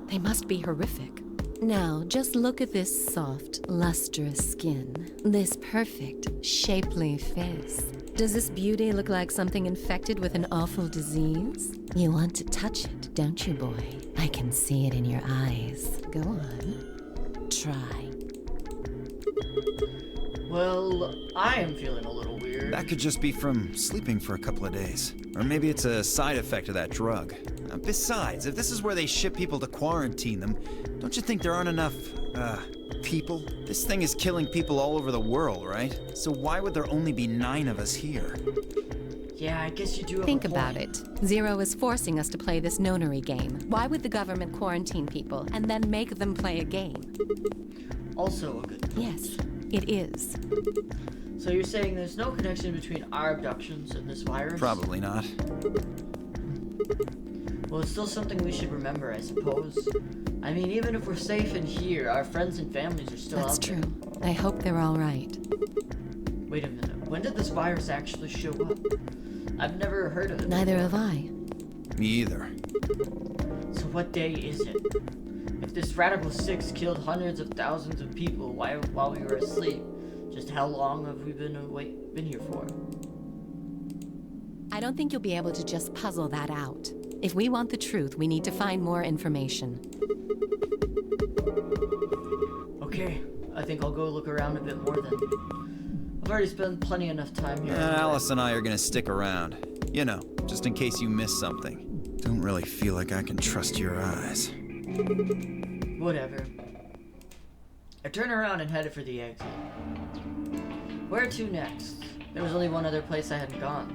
they must be horrific. Now, just look at this soft, lustrous skin. This perfect, shapely face. Does this beauty look like something infected with an awful disease? You want to touch it, don't you, boy? I can see it in your eyes. Go on. Try. Well, I am feeling a little weird. That could just be from sleeping for a couple of days. Or maybe it's a side effect of that drug. Besides, if this is where they ship people to quarantine them, don't you think there aren't enough, people? This thing is killing people all over the world, right? So why would there only be 9 of us here? Yeah, I guess you do have Think a point. about it. Zero is forcing us to play this Nonary game. Why would the government quarantine people and then make them play a game? Also a good point. Yes, it is. So you're saying there's no connection between our abductions and this virus? Probably not. Well, it's still something we should remember, I suppose. I mean, even if we're safe in here, our friends and families are still That's out true. there. I hope they're all right. Wait a minute. When did this virus actually show up? I've never heard of it. Neither have I. Me either. So what day is it? If this Radical 6 killed hundreds of thousands of people while we were asleep, just how long have we been here for? I don't think you'll be able to just puzzle that out. If we want the truth, we need to find more information. Okay, I think I'll go look around a bit more then. I've already spent plenty enough time here. Alice and I are gonna stick around. You know, just in case you miss something. Don't really feel like I can trust your eyes. Whatever. I turn around and headed for the exit. Where to next? There was only one other place I hadn't gone.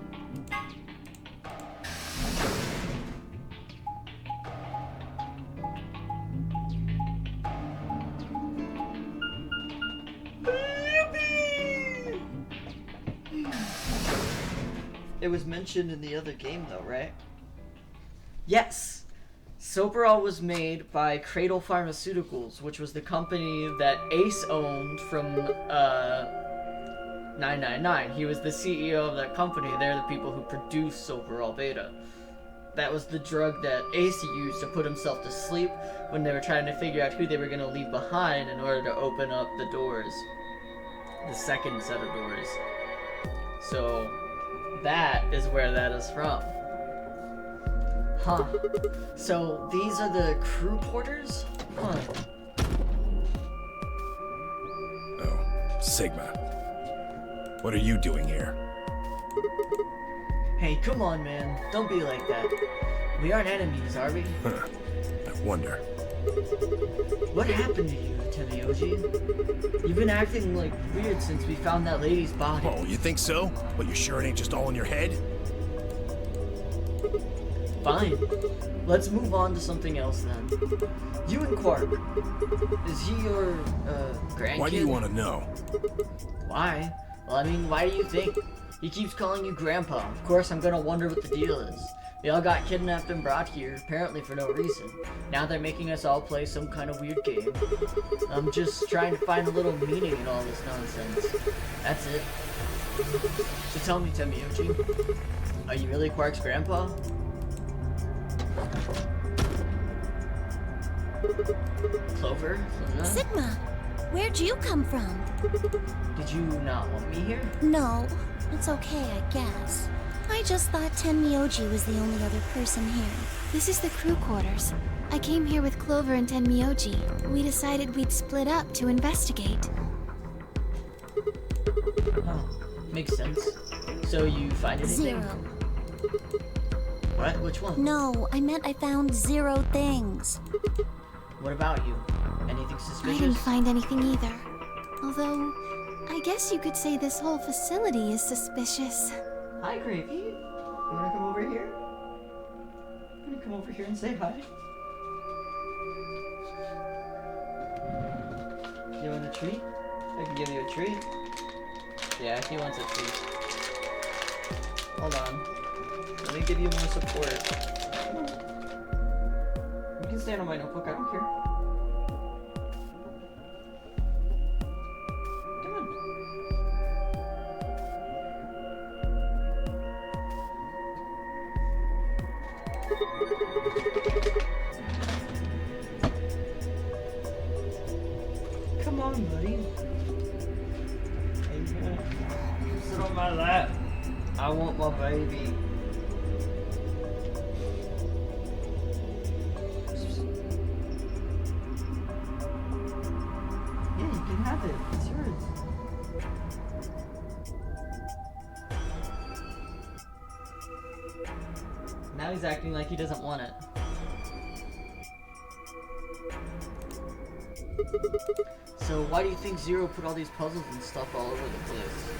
It was mentioned in the other game though, right? Yes! Soberol was made by Cradle Pharmaceuticals, which was the company that Ace owned from 999. He was the CEO of that company. They're the people who produced Soberol Beta. That was the drug that Ace used to put himself to sleep when they were trying to figure out who they were going to leave behind in order to open up the doors. The second set of doors. So, that is where that is from. Huh. So, these are the crew quarters? Huh. Oh, Sigma. What are you doing here? Hey, come on, man. Don't be like that. We aren't enemies, are we? Huh. I wonder. What happened to you, Temioji? You've been acting, like, weird since we found that lady's body. Oh, you think so? Well, you sure it ain't just all in your head? Fine. Let's move on to something else then. You and Quark. Is he your, grandkid? Why do you want to know? Why? Well, I mean, why do you think? He keeps calling you Grandpa. Of course, I'm gonna wonder what the deal is. They all got kidnapped and brought here, apparently for no reason. Now they're making us all play some kind of weird game. I'm just trying to find a little meaning in all this nonsense. That's it. So tell me, Temioji, are you really Quark's grandpa? Clover? Luna? Sigma, where'd you come from? Did you not want me here? No, it's okay, I guess. I just thought Tenmyoji was the only other person here. This is the crew quarters. I came here with Clover and Tenmyoji. We decided we'd split up to investigate. Oh, makes sense. So you find anything? 0. What? Which one? No, I meant I found 0 things. What about you? Anything suspicious? I didn't find anything either. Although, I guess you could say this whole facility is suspicious. Hi, Gravy. You wanna come over here? You wanna come over here and say hi? You want a treat? I can give you a treat. Yeah, he wants a treat. Hold on. Let me give you more support. Come on. You can stand on my notebook, I don't care. Come on. Come on, buddy. Hey, man. Sit on my lap. I want my baby. Yeah, you can have it. It's yours. Now he's acting like he doesn't want it. So why do you think Zero put all these puzzles and stuff all over the place?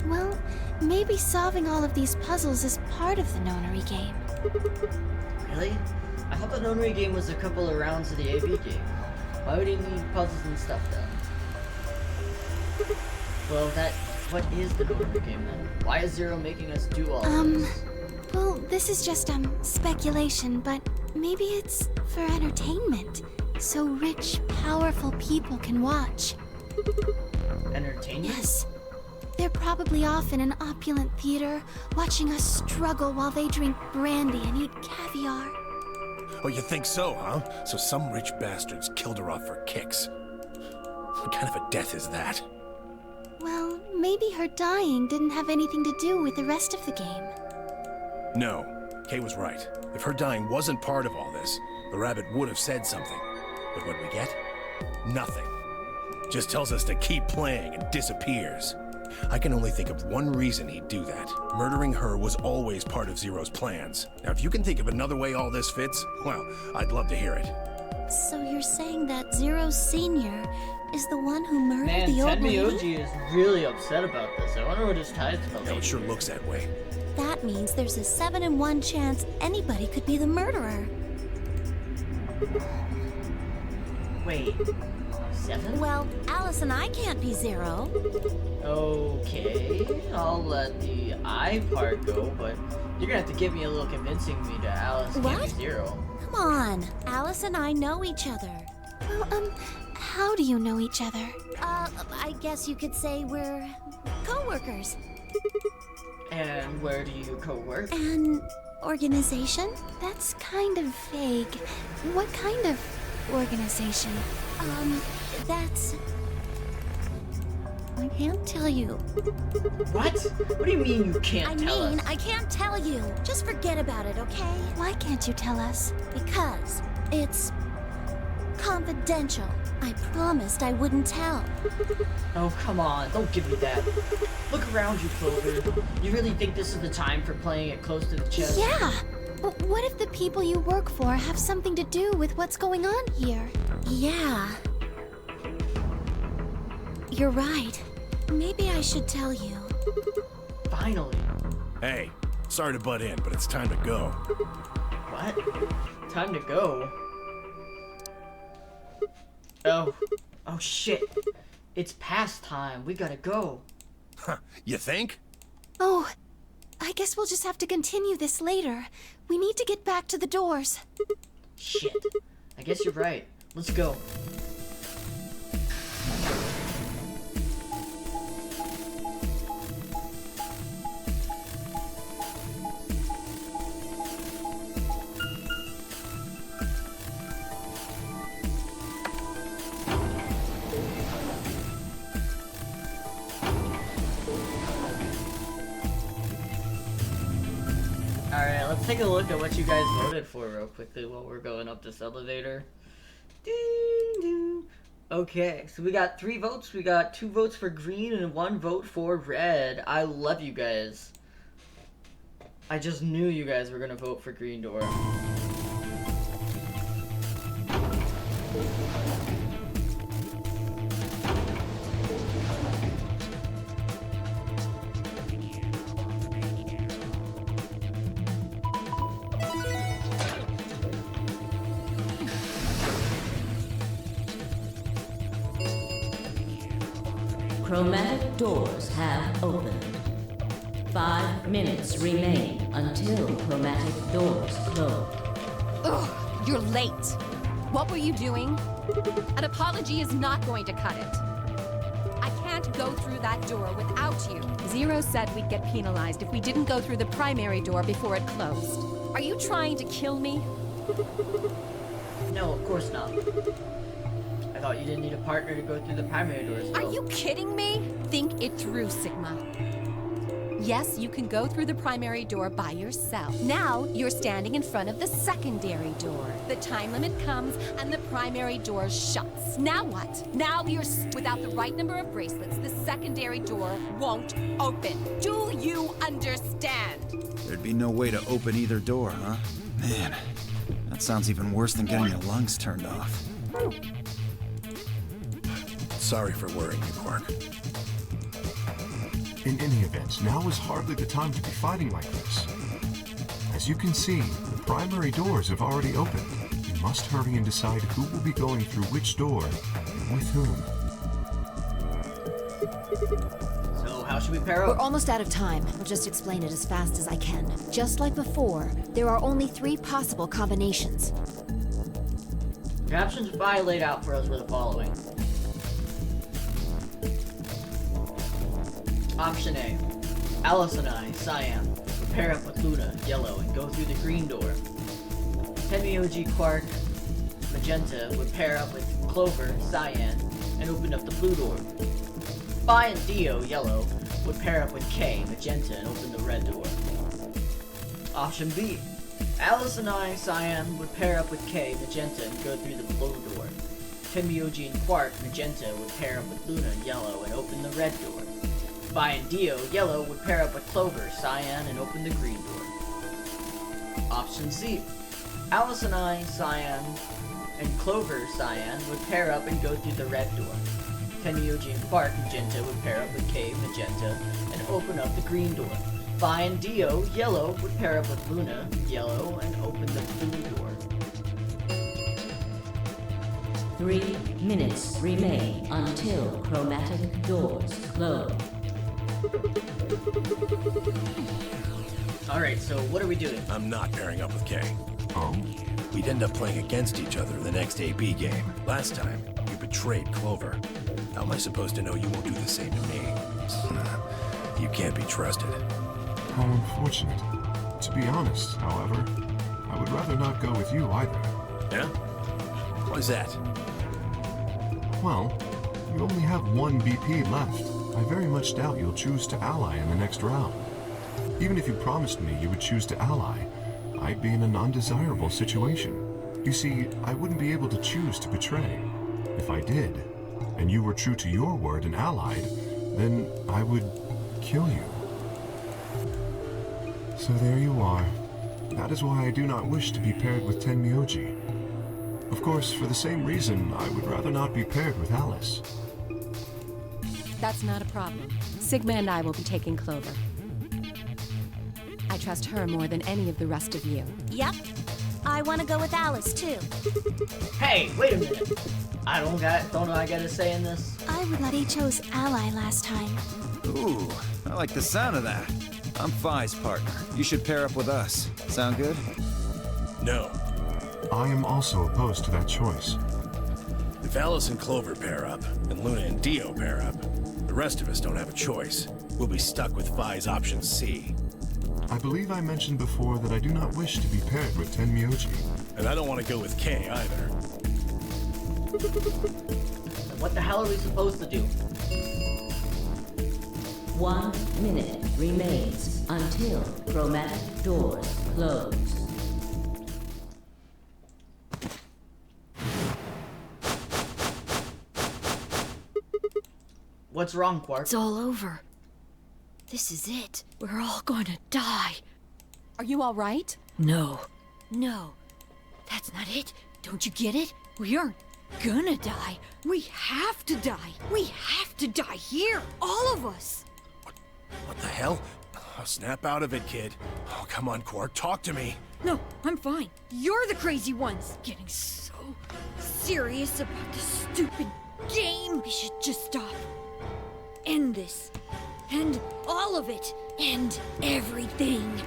Well, maybe solving all of these puzzles is part of the Nonary game. Really? I thought the Nonary game was a couple of rounds of the AB game. Why would he need puzzles and stuff then? Well, what is the Nonary game then? Why is Zero making us do all this? Well, this is just, speculation, but maybe it's for entertainment. So rich, powerful people can watch. Entertainment? Yes. They're probably off in an opulent theater, watching us struggle while they drink brandy and eat caviar. Oh, you think so, huh? So some rich bastards killed her off for kicks. What kind of a death is that? Well, maybe her dying didn't have anything to do with the rest of the game. No, Kay was right. If her dying wasn't part of all this, the rabbit would have said something. But what we get? Nothing. Just tells us to keep playing and disappears. I can only think of one reason he'd do that. Murdering her was always part of Zero's plans. Now, if you can think of another way all this fits, well, I'd love to hear it. So you're saying that Zero Senior is the one who murdered Man, the old Ted lady? Miyoji is really upset about this. I wonder what his ties to the Yeah, lady it sure is. looks that way. That means there's a 7 in 1 chance anybody could be the murderer. Wait, 7? Well, Alice and I can't be Zero. Okay, I'll let the I part go, but you're gonna have to give me a little convincing me to Alice can't be What? Zero. Come on, Alice and I know each other. Well, how do you know each other? I guess you could say we're co-workers. And where do you co-work? An organization? That's kind of vague. What kind of organization? That's... I can't tell you. What? What do you mean you can't tell us? I can't tell you. Just forget about it, okay? Why can't you tell us? Because it's confidential. I promised I wouldn't tell. Oh, come on, don't give me that. Look around you, Clover. You really think this is the time for playing it close to the chest? Yeah! But what if the people you work for have something to do with what's going on here? Yeah. You're right. Maybe I should tell you. Finally. Hey, sorry to butt in, but it's time to go. What? Time to go? Oh shit. It's past time. We gotta go. Huh, you think? Oh, I guess we'll just have to continue this later. We need to get back to the doors. Shit. I guess you're right. Let's go. Alright, let's take a look at what you guys voted for real quickly while we're going up this elevator. Ding, ding. Okay, so we got 3 votes. We got 2 votes for green and 1 vote for red. I love you guys. I just knew you guys were gonna vote for green door. Chromatic doors have opened. 5 minutes remain until chromatic doors close. Ugh, you're late. What were you doing? An apology is not going to cut it. I can't go through that door without you. Zero said we'd get penalized if we didn't go through the primary door before it closed. Are you trying to kill me? No, of course not. I thought you didn't need a partner to go through the primary doors. Are you kidding me? Think it through, Sigma. Yes, you can go through the primary door by yourself. Now, you're standing in front of the secondary door. The time limit comes and the primary door shuts. Now what? Now without the right number of bracelets, the secondary door won't open. Do you understand? There'd be no way to open either door, huh? Man, that sounds even worse than getting your lungs turned off. Sorry for worrying you, Quark. In any event, now is hardly the time to be fighting like this. As you can see, the primary doors have already opened. You must hurry and decide who will be going through which door and with whom. So how should we pair We're up? almost out of time. I'll just explain it as fast as I can. Just like before, there are only 3 possible combinations. The options Vi laid out for us were the following. Option A. Alice and I, Cyan, would pair up with Luna, Yellow, and go through the green door. Tenmyoji, Quark, Magenta would pair up with Clover, Cyan, and open up the blue door. Phi and Dio, yellow, would pair up with K, magenta, and open the red door. Option B. Alice and I, cyan, would pair up with K, magenta, and go through the blue door. Tim, Yoji, and Quark, magenta, would pair up with Luna, yellow, and open the red door. Phi and Dio, yellow, would pair up with Clover, cyan, and open the green door. Option C. Alice and I, cyan, and Clover, cyan, would pair up and go through the red door. Yoji, and Quark, magenta, would pair up with K, magenta, and open up the green door. Phi and Dio, yellow, would pair up with Luna, yellow, and open the blue door. 3 minutes remain until chromatic doors close. Alright, so what are we doing? I'm not pairing up with Kay. Oh? We'd end up playing against each other the next AB game. Last time, you betrayed Clover. How am I supposed to know you won't do the same to me? You can't be trusted. How unfortunate. To be honest, however, I would rather not go with you either. Yeah? Why's that? Well, you only have one BP left. I very much doubt you'll choose to ally in the next round. Even if you promised me you would choose to ally, I'd be in an undesirable situation. You see, I wouldn't be able to choose to betray. If I did, and you were true to your word and allied, then I would kill you. So there you are. That is why I do not wish to be paired with Tenmyoji. Of course, for the same reason, I would rather not be paired with Alice. That's not a problem. Sigma and I will be taking Clover. I trust her more than any of the rest of you. Yep. I want to go with Alice, too. Hey, wait a minute. Don't I get a say in this? I would let chose ally last time. Ooh, I like the sound of that. I'm Phi's partner. You should pair up with us. Sound good? No. I am also opposed to that choice. If Alice and Clover pair up, and Luna and Dio pair up, the rest of us don't have a choice. We'll be stuck with Phi's option C. I believe I mentioned before that I do not wish to be paired with Tenmyoji. And I don't want to go with Kay either. What the hell are we supposed to do? 1 minute remains until chromatic doors close. What's wrong, Quark? It's all over. This is it. We're all gonna die. Are you all right? No. No. That's not it. Don't you get it? We aren't gonna die. We have to die. We have to die here. All of us. What the hell? Oh, snap out of it, kid. Oh, come on, Quark, talk to me. No, I'm fine. You're the crazy ones. Getting so serious about this stupid game. We should just stop. End this. End all of it. End everything.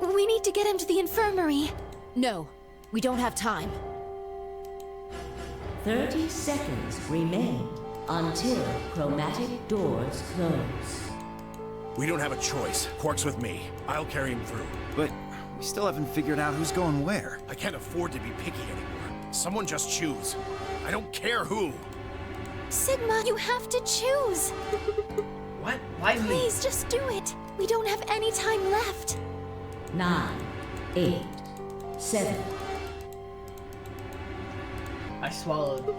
We need to get him to the infirmary. No, we don't have time. 30 seconds remain until chromatic doors close. We don't have a choice. Quark's with me. I'll carry him through. But we still haven't figured out who's going where. I can't afford to be picky anymore. Someone just choose. I don't care who. Sigma, you have to choose. What? Why me? Please, just do it. We don't have any time left. 9, 8, 7. I swallowed.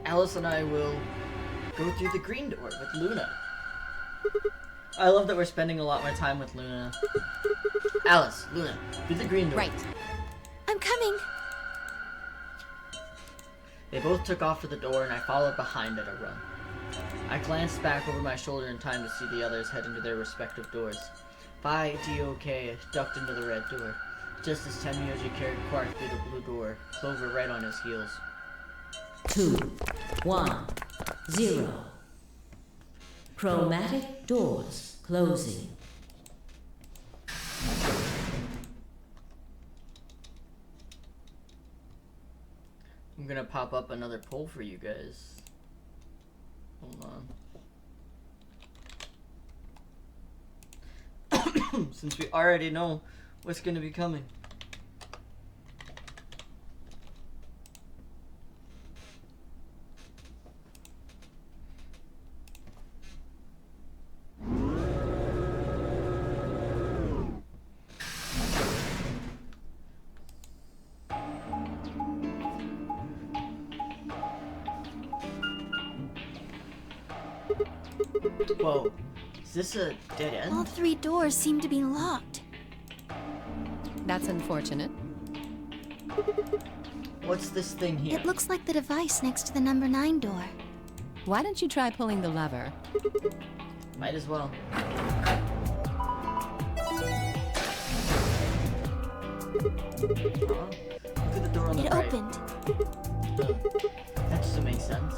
Alice and I will go through the green door with Luna. I love that we're spending a lot more time with Luna. Alice, Luna, through the green door. Right. I'm coming. They both took off for the door and I followed behind at a run. I glanced back over my shoulder in time to see the others head into their respective doors. Phi, D.O.K. ducked into the red door, just as Tenmyoji carried Quark through the blue door, Clover right on his heels. 2, 1, 0. Chromatic doors closing. I'm gonna pop up another poll for you guys. Hold on. Since we already know what's gonna be coming. Whoa. Is this a dead end? All 3 doors seem to be locked. That's unfortunate. What's this thing here? It looks like the device next to the number 9 door. Why don't you try pulling the lever? Might as well. Look at the door on the It right. opened. That doesn't make sense.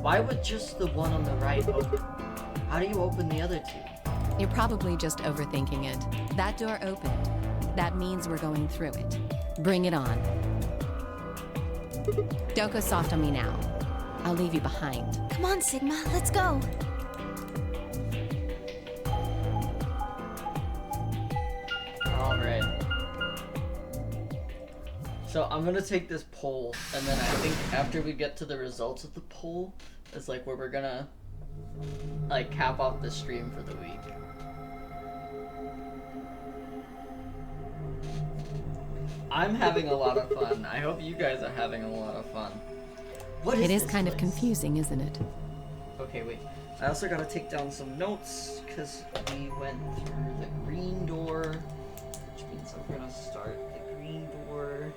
Why would just the one on the right open? How do you open the other 2? You're probably just overthinking it. That door opened. That means we're going through it. Bring it on. Don't go soft on me now. I'll leave you behind. Come on, Sigma, let's go. Alright. So I'm gonna take this poll, and then I think after we get to the results of the poll, it's like where we're gonna like cap off the stream for the week. I'm having a lot of fun. I hope you guys are having a lot of fun. What is It is this kind of place? confusing, isn't it? Okay, wait. I also gotta take down some notes because we went through the green door, which means I'm gonna start the green door.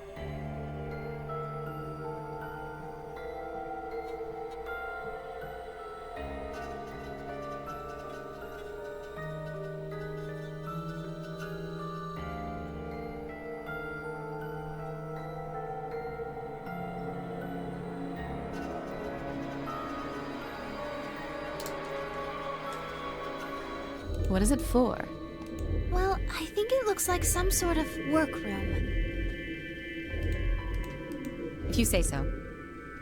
What is it for? Well, I think it looks like some sort of workroom. If you say so.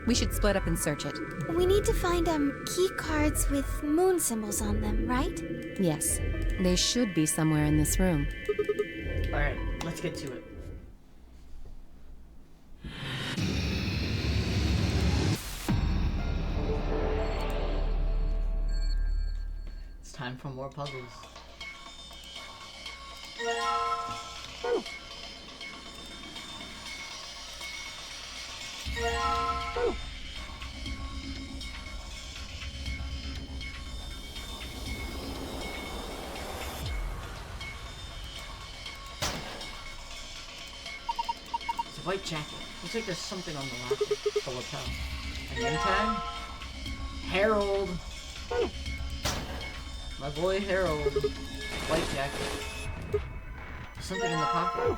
We should split up and search it. We need to find key cards with moon symbols on them, right? Yes. They should be somewhere in this room. Alright, let's get to it. It's time for more puzzles. It's a white jacket. Looks like there's something on the lapel. A name tag? Harold. My boy Harold. White jacket. Something in the pocket.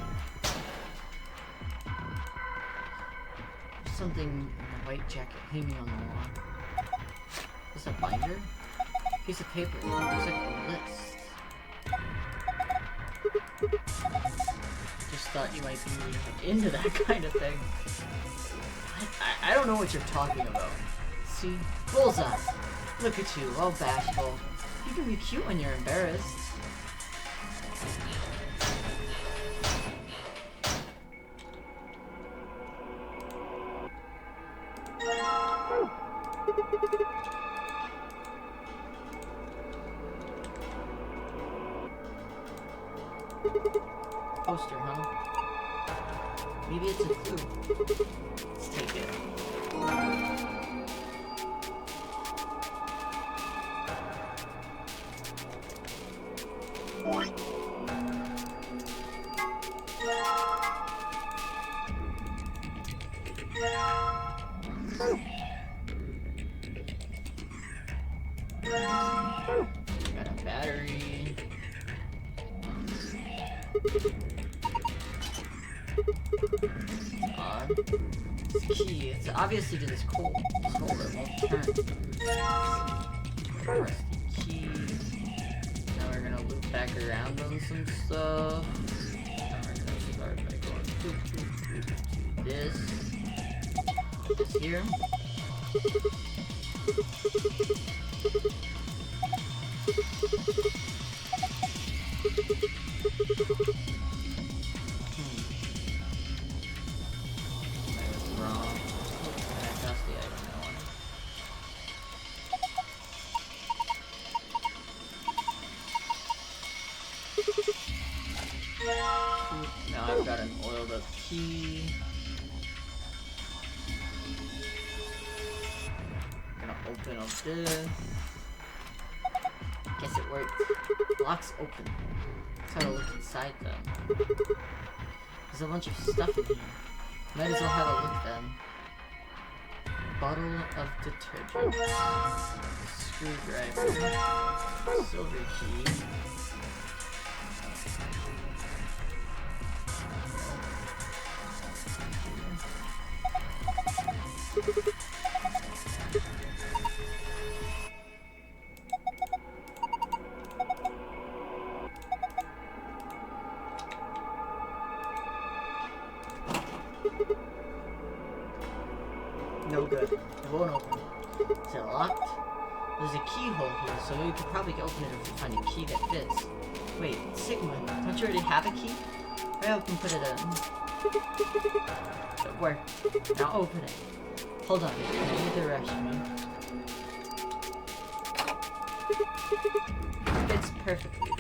Something in the white jacket hanging on the wall. Is that a binder? Piece of paper. Looks like a list. Just thought you might be into that kind of thing. I don't know what you're talking about. See? Bullseye. Look at you, all bashful. You can be cute when you're embarrassed. Poster, huh? Maybe it's a clue. Let's take it. Got a battery. This key, it's obviously to this hole that won't turn. Rusty key. Now we're gonna loop back around on some stuff. Now we're gonna start by going to this. This here. Now I've got an oiled up key. I'm gonna open up this. Guess it worked. The lock's open. Let's try to look inside them. There's a bunch of stuff in here. Might as well have a look then. Bottle of detergent. Screwdriver. Silver key. No good. It won't open. Is it locked? There's a keyhole here, so you could probably open it if you find a key that fits. Wait, Sigma, don't you already have a key? Maybe I can put it in. It worked. Now open it. Hold on, I need the restroom. Fits perfectly.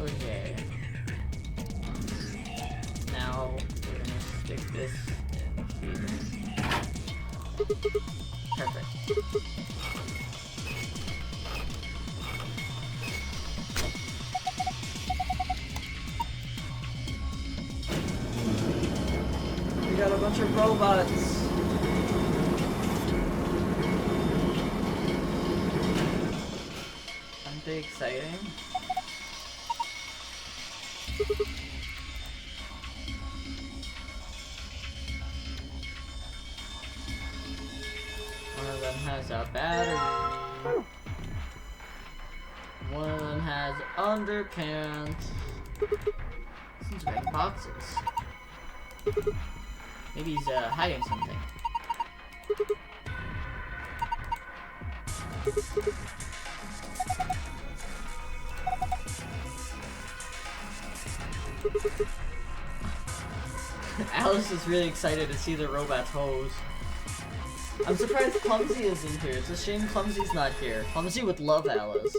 Okay. Now we're gonna stick this in here. Perfect. We got a bunch of robots. Aren't they exciting? One of them has a battery. One of them has underpants. These red boxes. Maybe he's hiding something. Alice is really excited to see the robot's hose. I'm surprised Clumsy isn't here. It's a shame Clumsy's not here. Clumsy would love Alice.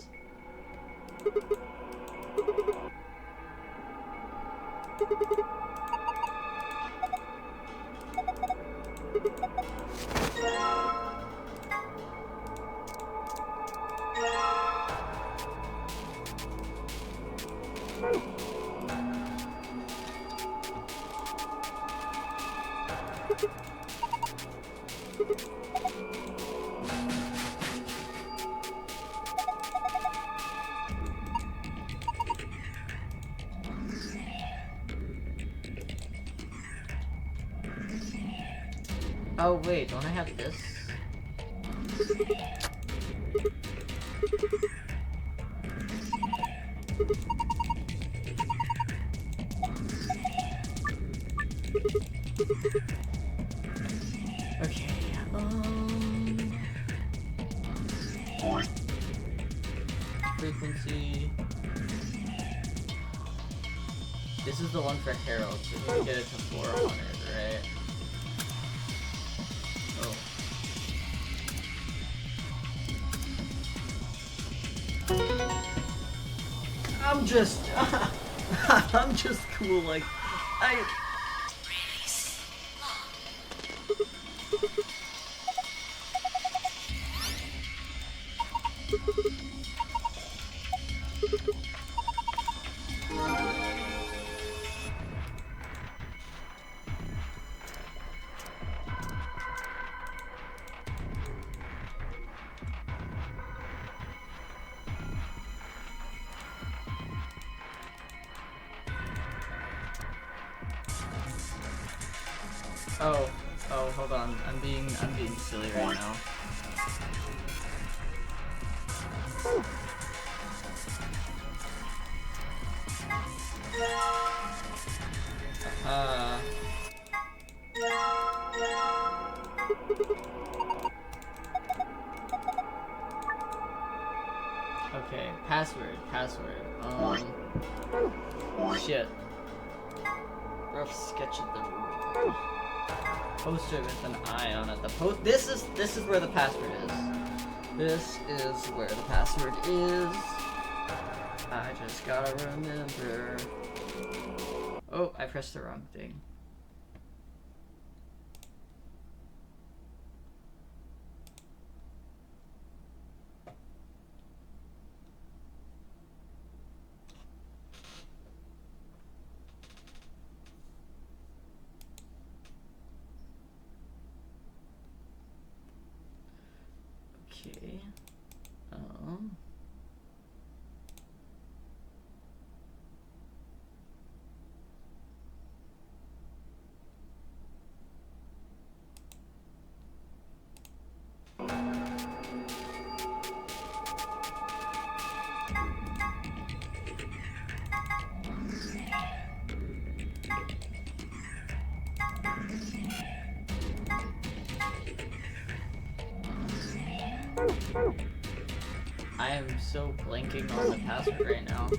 Oh wait, don't I have this? Okay, frequency. This is the one for Harold, so we can get it to 400, right? I'm just cool, like, Oh, hold on. I'm being silly right now. Okay, password. Shit. Rough sketch of the room. Poster with an eye on it. This is where the password is. This is where the password is. I just gotta remember. Oh, I pressed the wrong thing. Okay. I am so blanking on the password right now.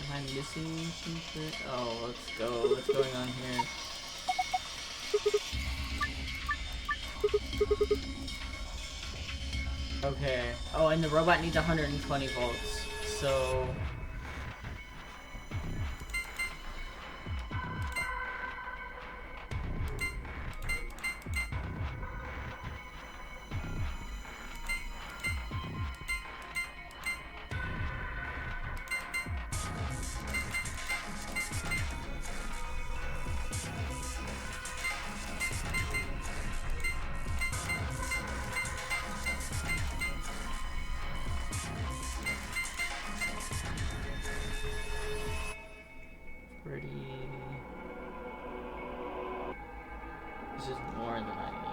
Am I missing something? Oh, let's go. What's going on here? Okay. Oh, and the robot needs 120 volts. So... This is more than I need.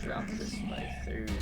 Drop this by 30.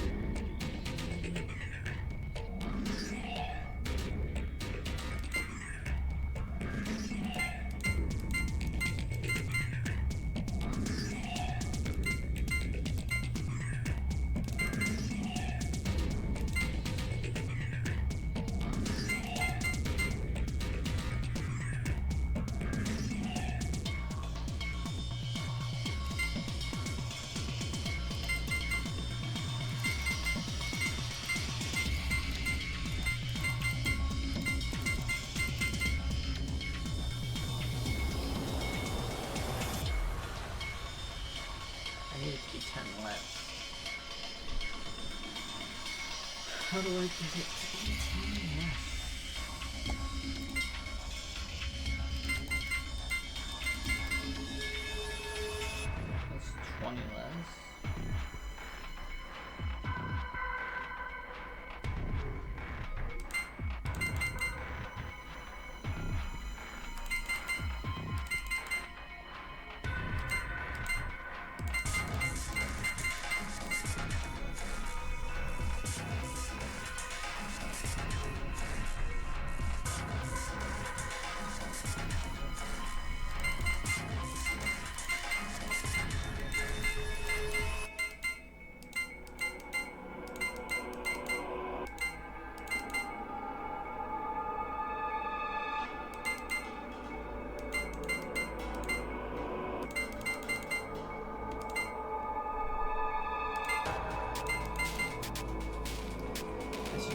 I need to be 10 less. How do I get it to be 10 less? That's 20 less.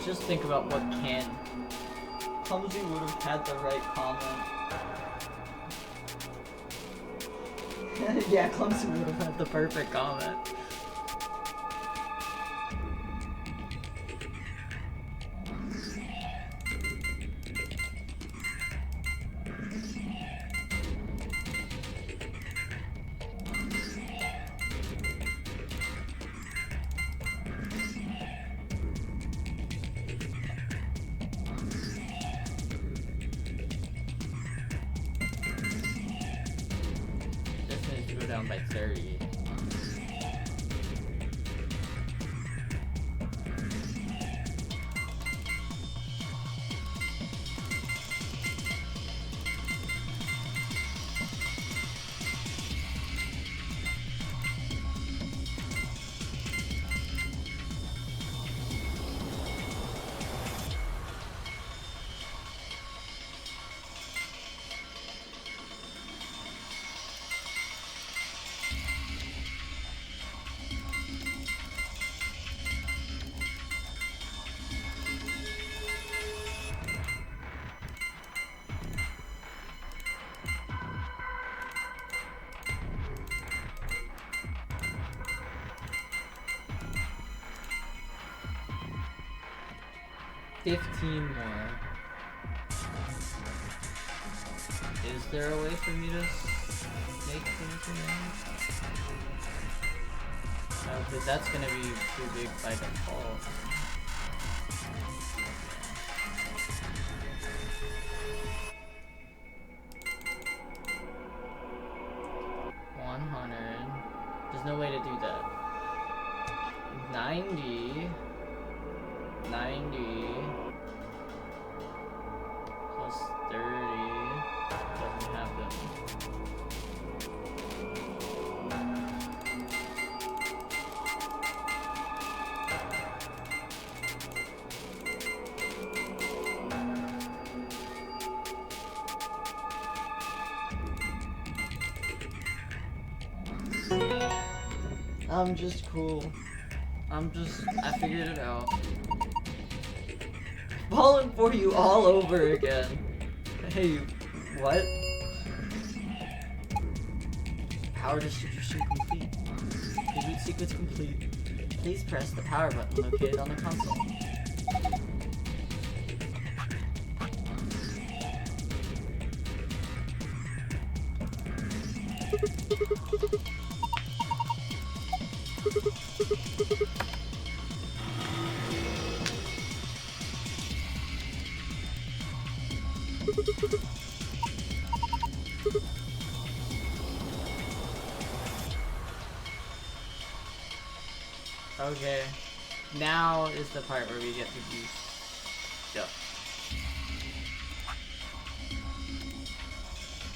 Just think about what can Clumsy would have had the right comment. Yeah, Clumsy would have had the perfect comment. Down by 30. $15 more. Is there a way for me to make anything else? No, because that's gonna be too big by default. There's no way to do that. 90 plus 30 doesn't happen. I'm just cool. I figured it out. Falling for you all over again. Hey, what? Power distribution complete. Complete sequence complete. Please press the power button located on the console. Okay, now is the part where we get to do stuff.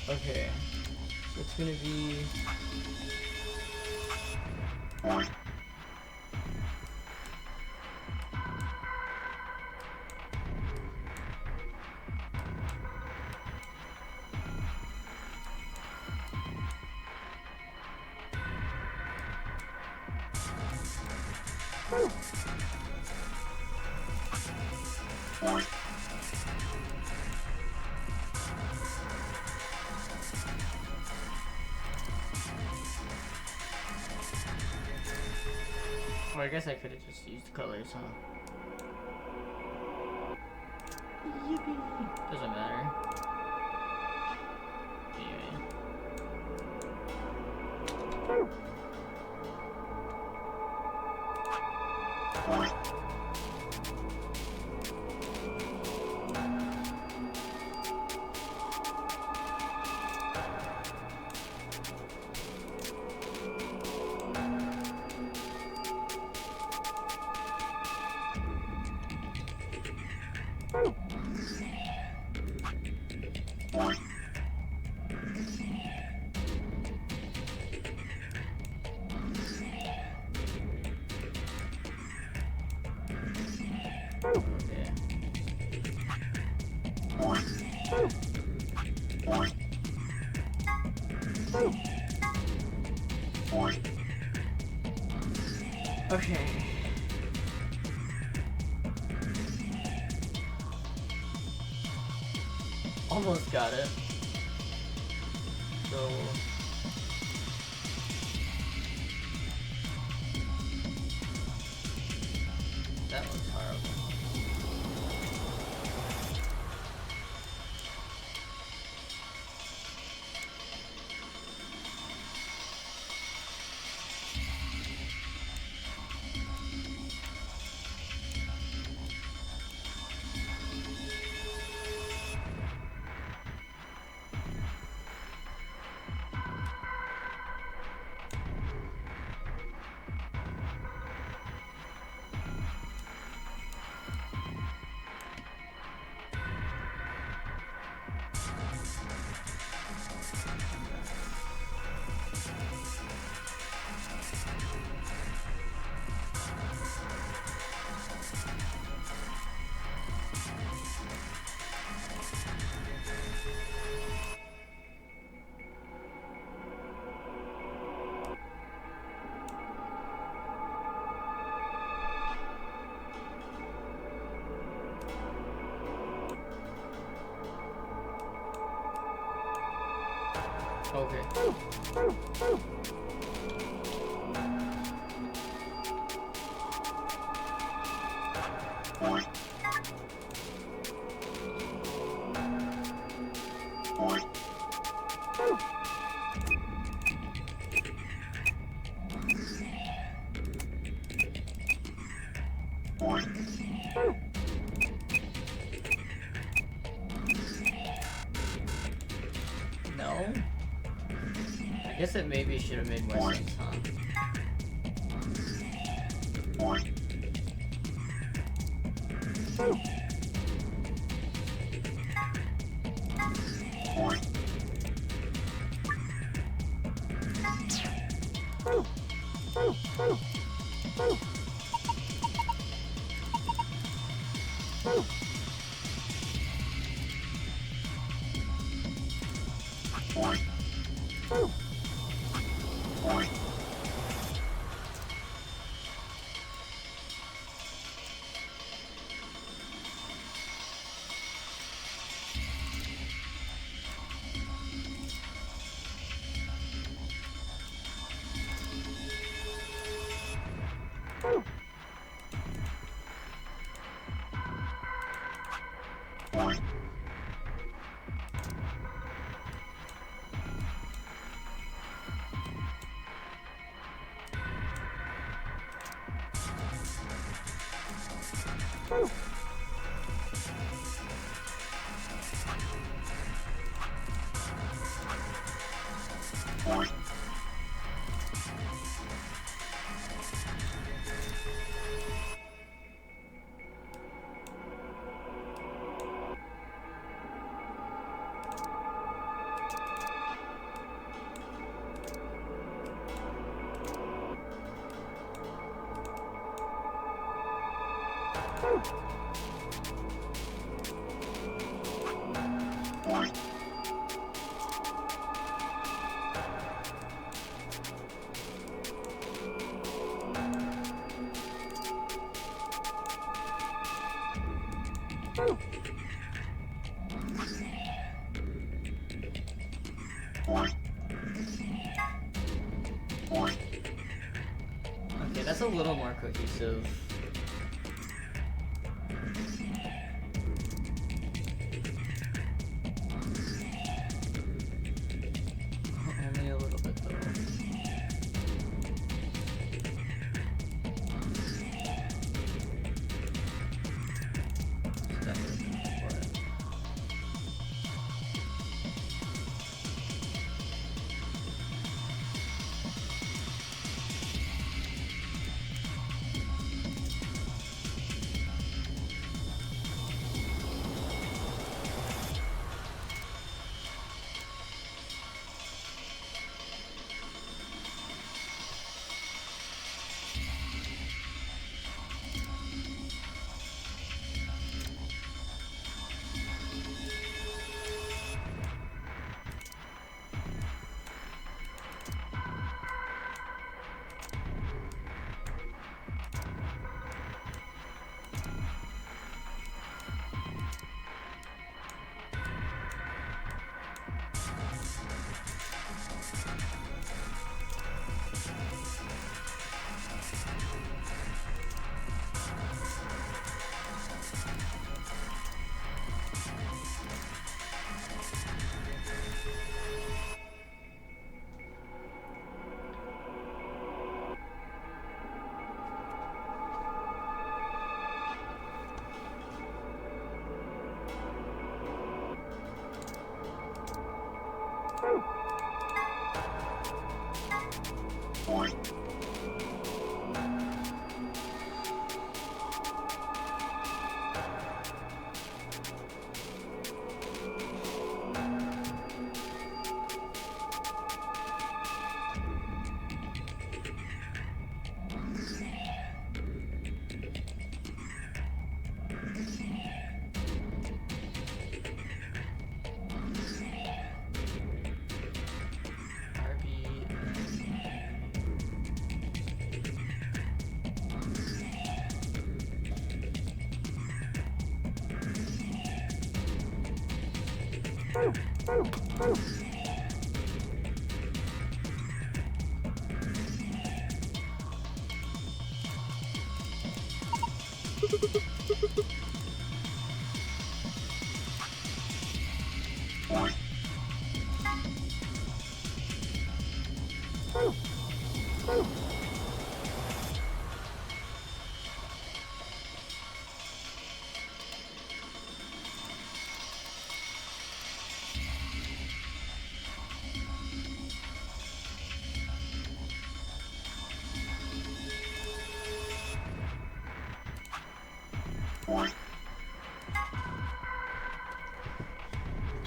Okay, so it's gonna be... Well, I guess I could have just used colors, huh? Yippee! Doesn't matter. Anyway. Okay. Almost got it. So... that was horrible. Okay. No? I guess it maybe should have made more sense, huh? Okay, that's a little more cohesive. Only a little bit though.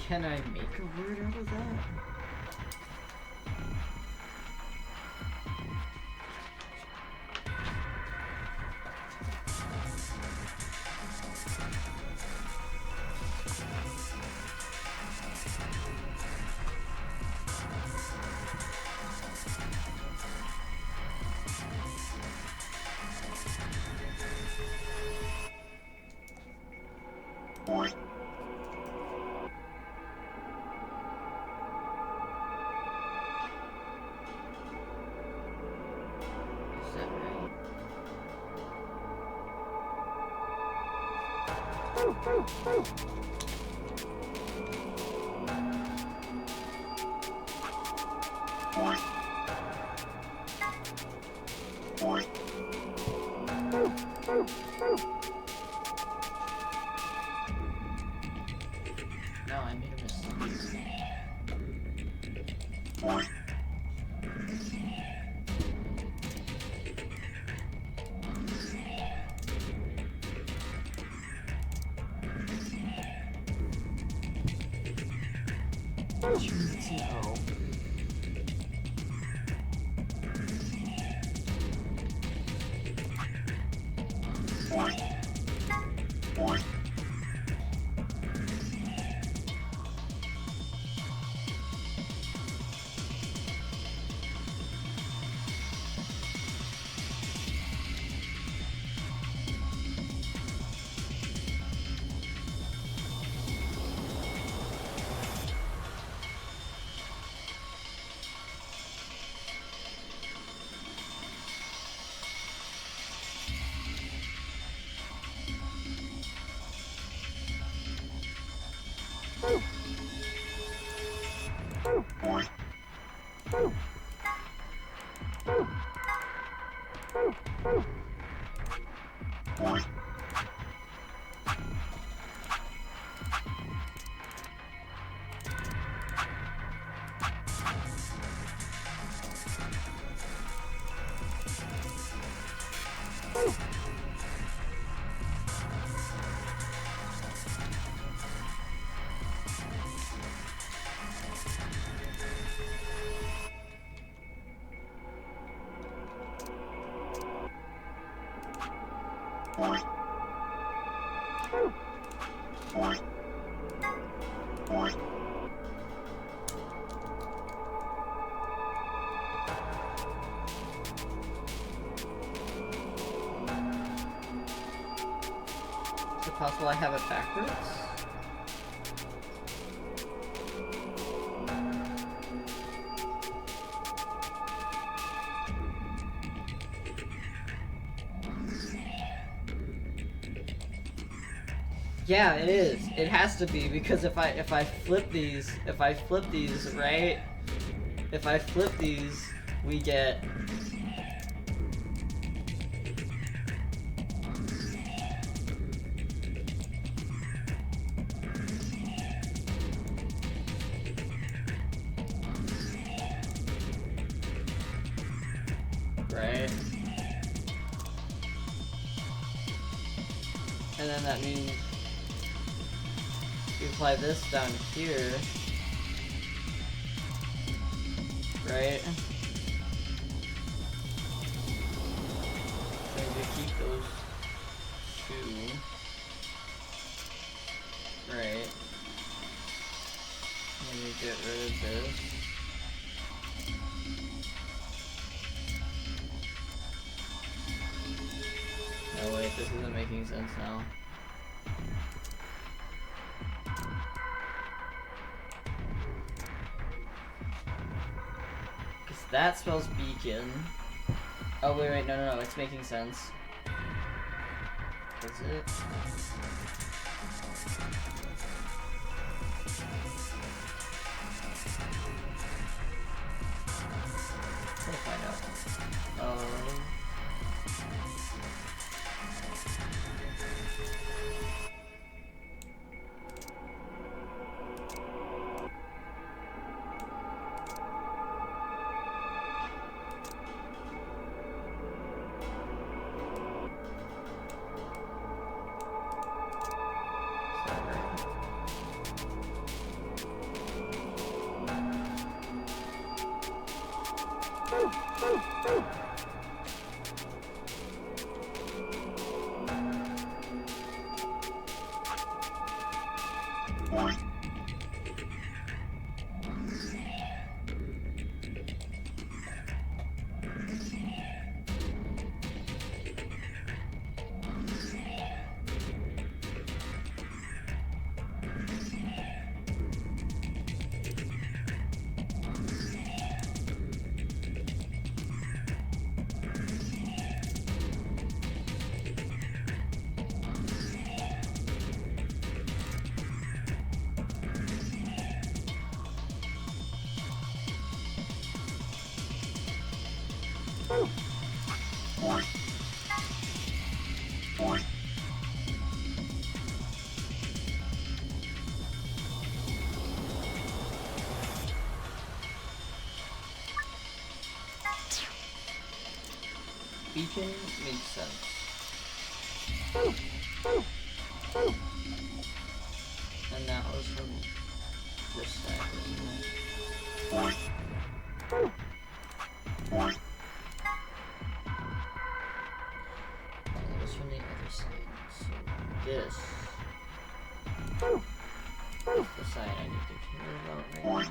Can I make a word out of that? No, I made a mistake. No. Is it possible I have it backwards? Yeah, it is. It has to be, because if I flip these right, if I flip these, we get right? And then that means you apply this down here, right? So you keep those two, right? And you get rid of this. No, wait, this isn't making sense now. Because that spells beacon. Oh, wait, no, it's making sense. Is it? We'll find out. Beacon makes sense. And that was from this side, wasn't it? That was from the other side. So this is the side I need to care about right now.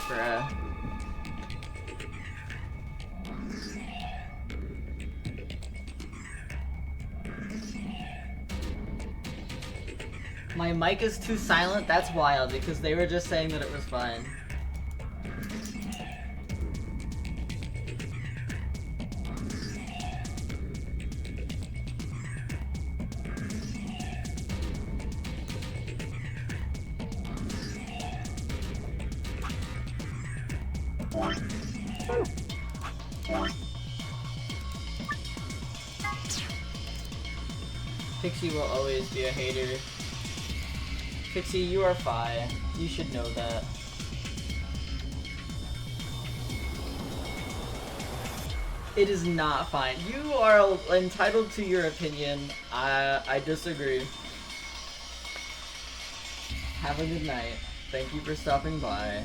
Bruh. My mic is too silent? That's wild, because they were just saying that it was fine. Pixie will always be a hater. Pixie, you are fi. You should know that. It is not fine. You are entitled to your opinion. I disagree. Have a good night. Thank you for stopping by.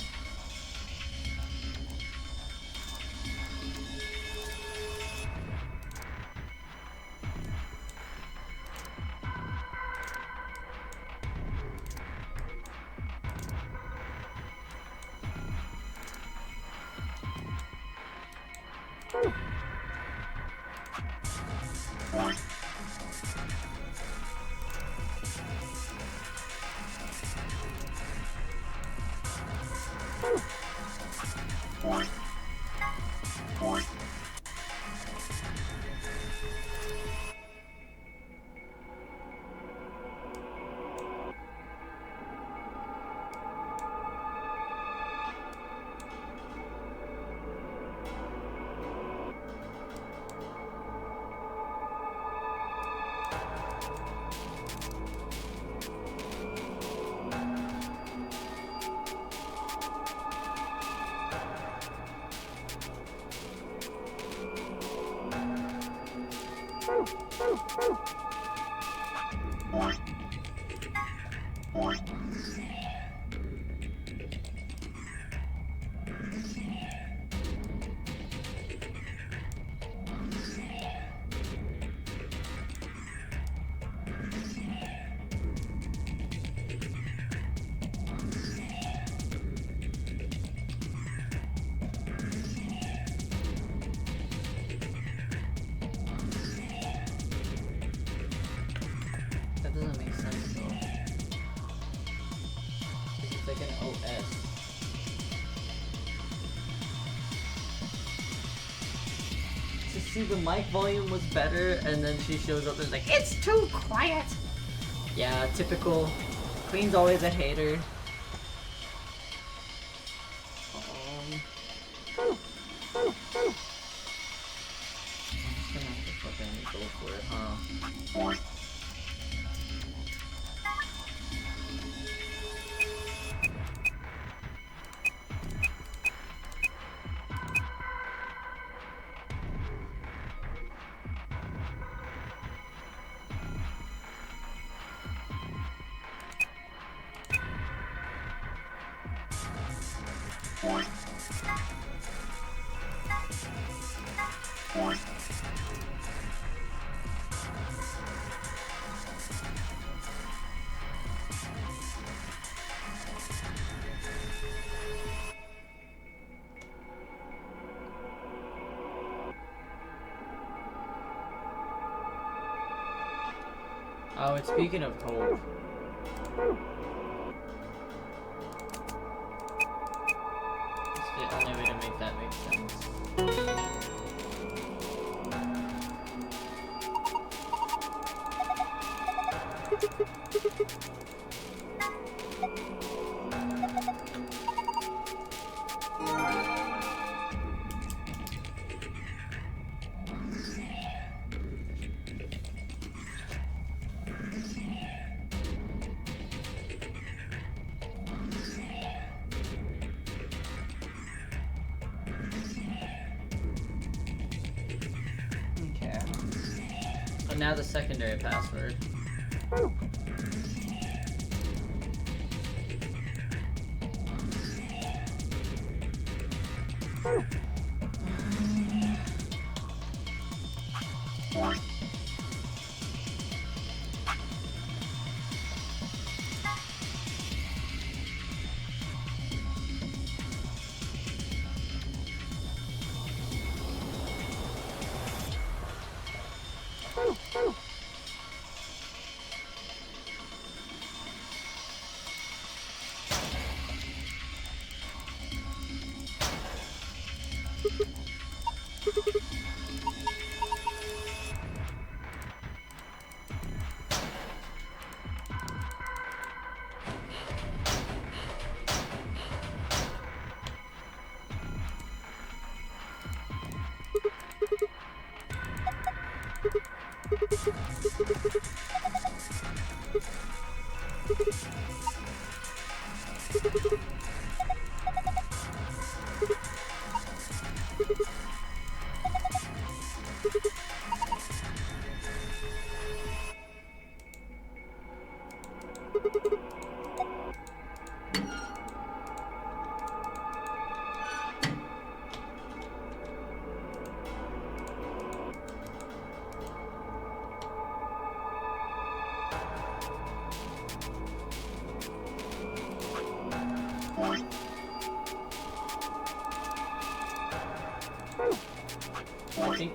That doesn't make sense though. It's like an OS. To see the mic volume was better, and then she shows up and is like, it's too quiet! Yeah, typical. Queen's always a hater. I'm just gonna have to fucking go for it, huh? Oh, it's speaking of hope. It's the only way to make that make sense. Okay. And now the secondary password.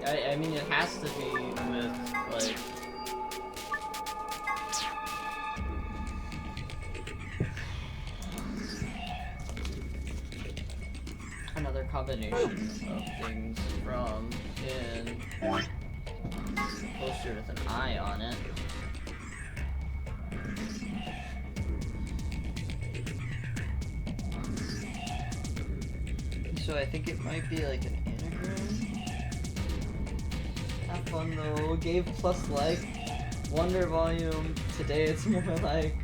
I mean, it has to be with, like... another combination of things from in a poster with an eye on it. So I think it might be like an anagram. Have fun though. Gave plus like Wonder Volume. Today it's more like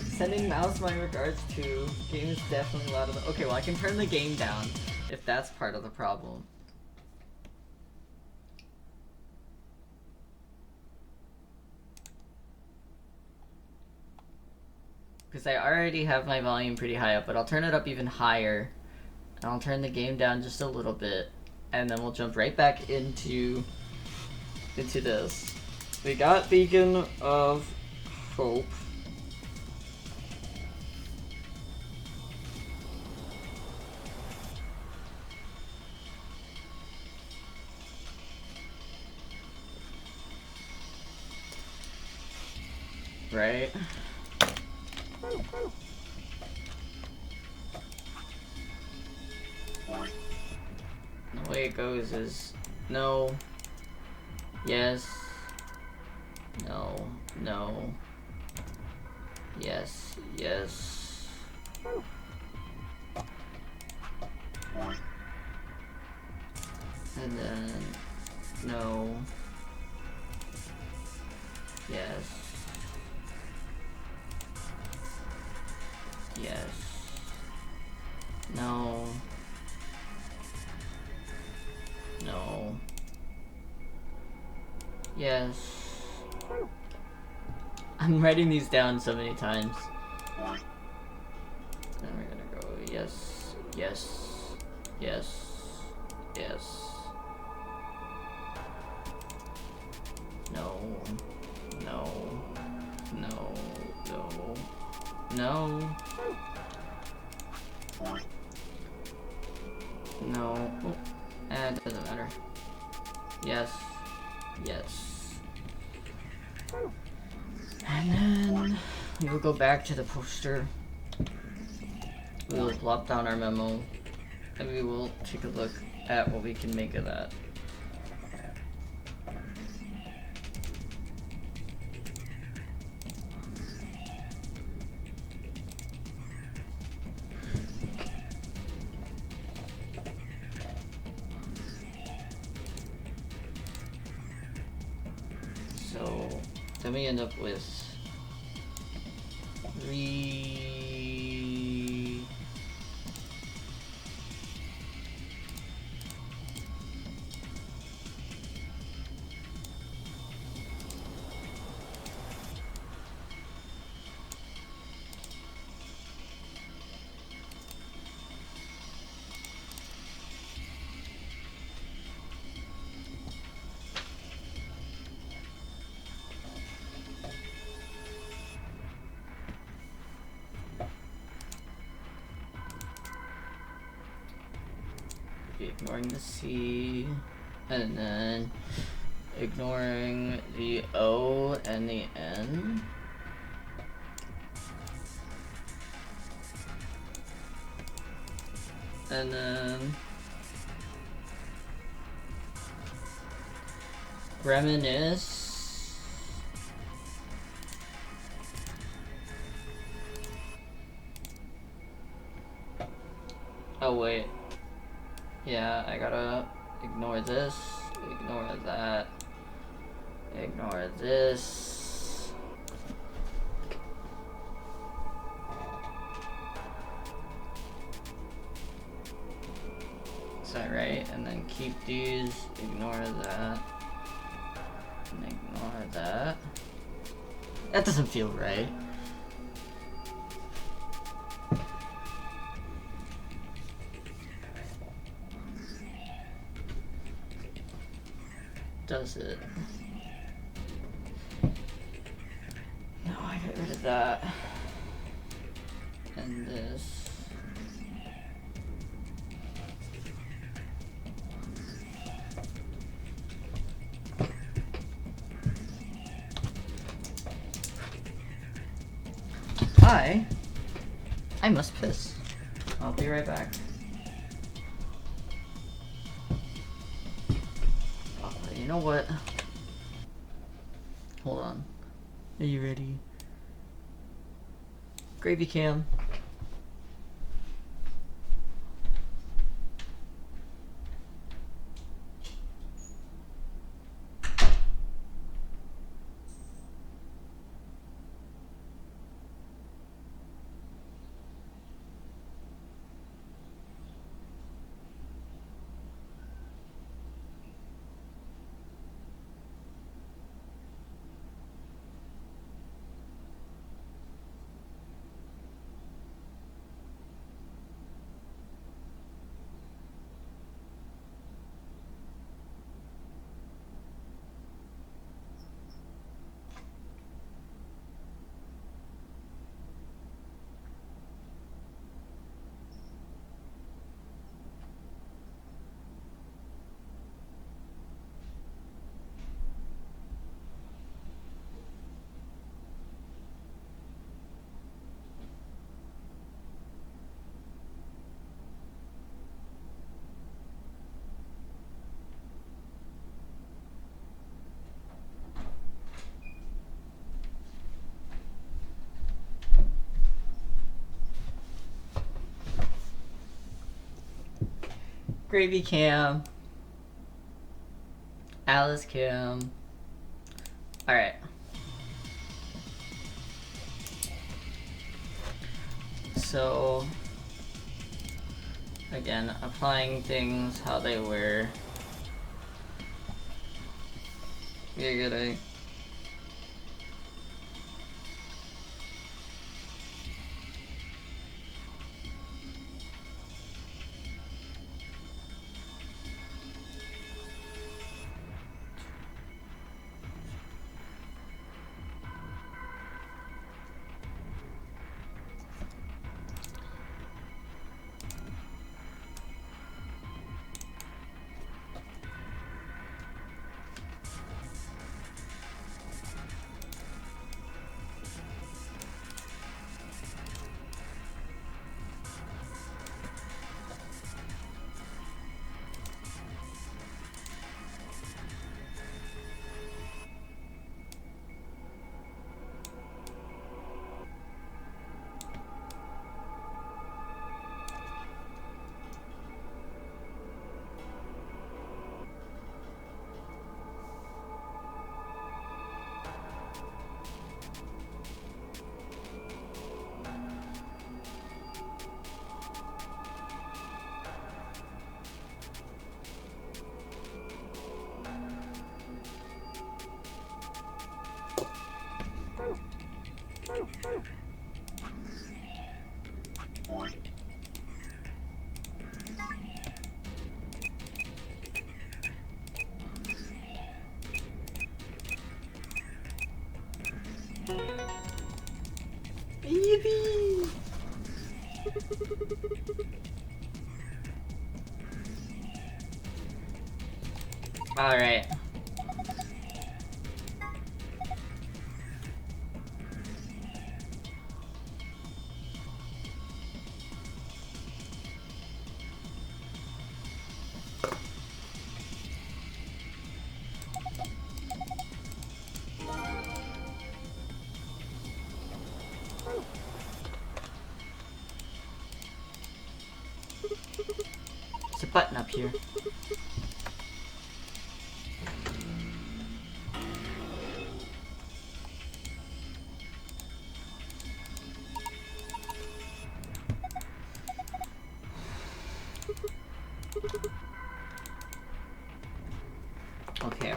sending mouse my regards to. Game is definitely louder than. Okay, well I can turn the game down if that's part of the problem. because I already have my volume pretty high up, but I'll turn it up even higher, and I'll turn the game down just a little bit, and then we'll jump right back into this. We got Beacon of Hope. Right? The way it goes is no, yes, no, no, yes, yes. And then no, yes. Yes. No. No. Yes. I'm writing these down so many times. Then we're gonna go yes, yes, yes, yes. No. No. No. No. No. No. Oh. It doesn't matter. Yes. Yes. And then we will go back to the poster. We will plop down our memo. And we will take a look at what we can make of that. So then we end up with 3. Ignoring the C, and then ignoring the O and the N. And then reminisce. Oh wait. Yeah, I gotta ignore this, ignore that, ignore this. Is that right? And then keep these, ignore that, and ignore that. That doesn't feel right. Does it? No, I got rid of that. And this. I must piss. I'll be right back. You know what? Hold on. Are you ready? Gravy cam. Gravy Cam. Alice Cam. Alright. So, again, applying things how they were. Giggity. Yippee! Alright. There's a button up here. Okay.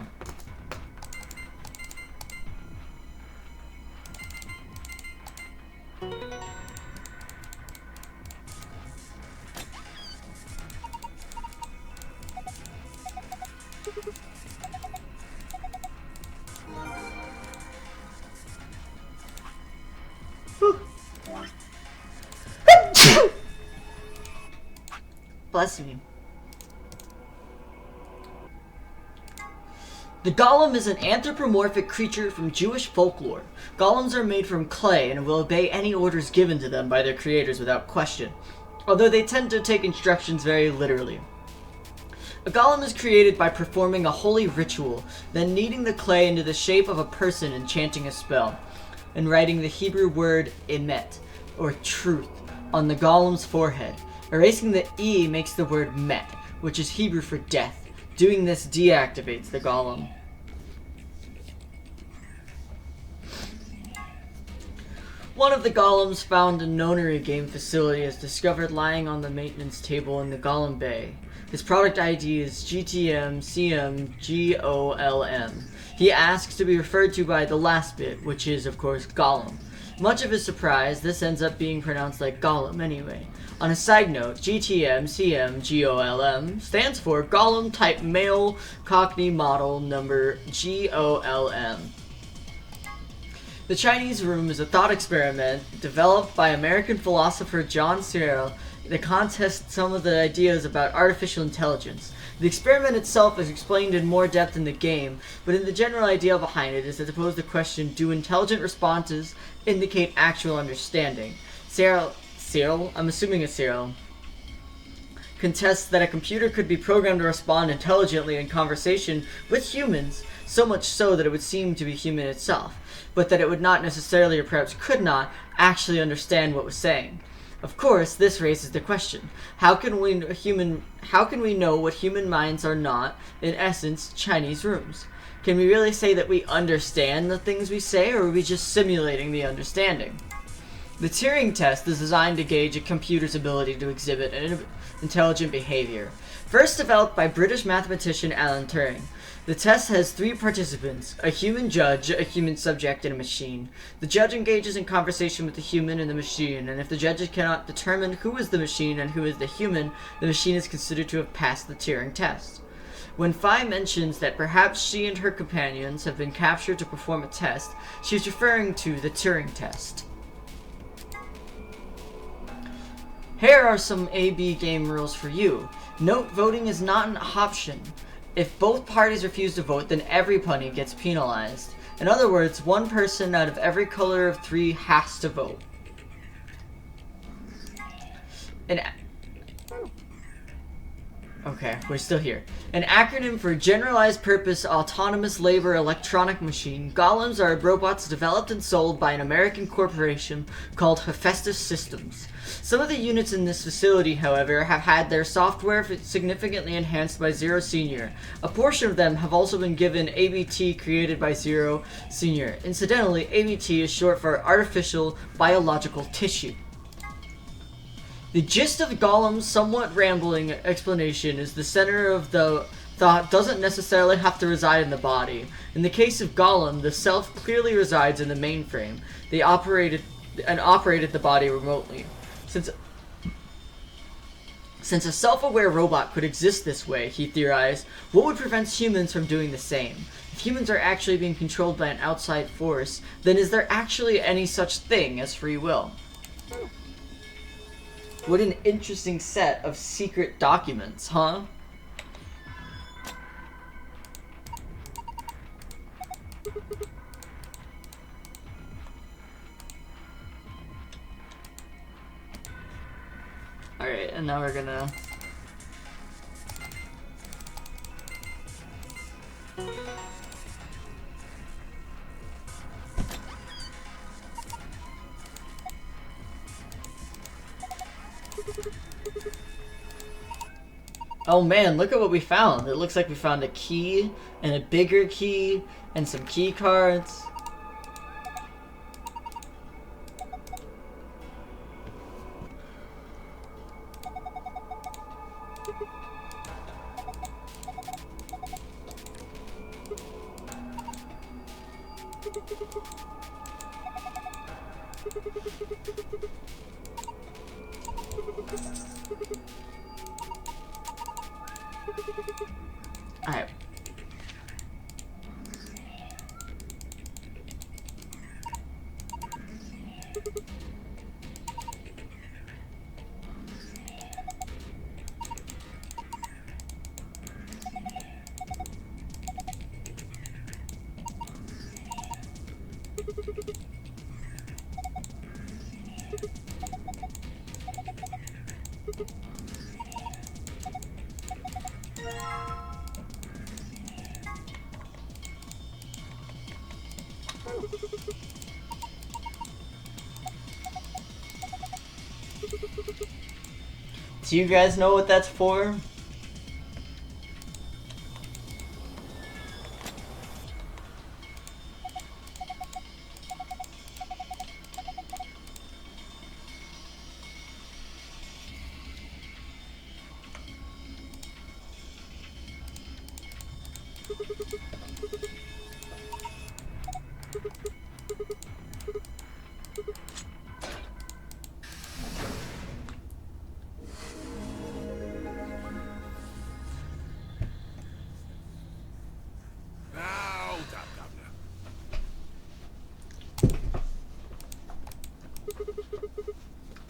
Bless me. The golem is an anthropomorphic creature from Jewish folklore. Golems are made from clay and will obey any orders given to them by their creators without question, although they tend to take instructions very literally. A golem is created by performing a holy ritual, then kneading the clay into the shape of a person and chanting a spell, and writing the Hebrew word emet, or truth, on the golem's forehead. Erasing the E makes the word met, which is Hebrew for death. Doing this deactivates the golem. One of the golems found in Nonary Game facility is discovered lying on the maintenance table in the golem bay. His product ID is GTM-CM-GOLM. He asks to be referred to by the last bit, which is, of course, golem. Much of his surprise, this ends up being pronounced like golem anyway. On a side note, GTM-CM-GOLM stands for Golem Type Male Cockney Model Number GOLM. The Chinese Room is a thought experiment developed by American philosopher John Searle that contests some of the ideas about artificial intelligence. The experiment itself is explained in more depth in the game, but in the general idea behind it is to pose the question, do intelligent responses indicate actual understanding? Searle, I'm assuming it's Searle, contests that a computer could be programmed to respond intelligently in conversation with humans, so much so that it would seem to be human itself, but that it would not necessarily, or perhaps could not, actually understand what was saying. Of course, this raises the question: how can we know what human minds are not, in essence, Chinese rooms? Can we really say that we understand the things we say, or are we just simulating the understanding? The Turing test is designed to gauge a computer's ability to exhibit an intelligent behavior. First developed by British mathematician Alan Turing, the test has 3 participants: a human judge, a human subject, and a machine. The judge engages in conversation with the human and the machine, and if the judges cannot determine who is the machine and who is the human, the machine is considered to have passed the Turing test. When Phi mentions that perhaps she and her companions have been captured to perform a test, she is referring to the Turing test. Here are some AB game rules for you. Note, voting is not an option. If both parties refuse to vote, then everybody gets penalized. In other words, one person out of every color of 3 has to vote. Okay, we're still here. An acronym for Generalized Purpose Autonomous Labor Electronic Machine, golems are robots developed and sold by an American corporation called Hephaestus Systems. Some of the units in this facility, however, have had their software significantly enhanced by Zero Senior. A portion of them have also been given ABT created by Zero Senior. Incidentally, ABT is short for Artificial Biological Tissue. The gist of Golem's somewhat rambling explanation is the center of the thought doesn't necessarily have to reside in the body. In the case of Golem, the self clearly resides in the mainframe. They operated the body remotely. Since a self-aware robot could exist this way, he theorized, what would prevent humans from doing the same? If humans are actually being controlled by an outside force, then is there actually any such thing as free will? What an interesting set of secret documents, huh? Alright, and now we're gonna... Oh man, look at what we found. It looks like we found a key, and a bigger key, and some key cards. Alright. Do you guys know what that's for?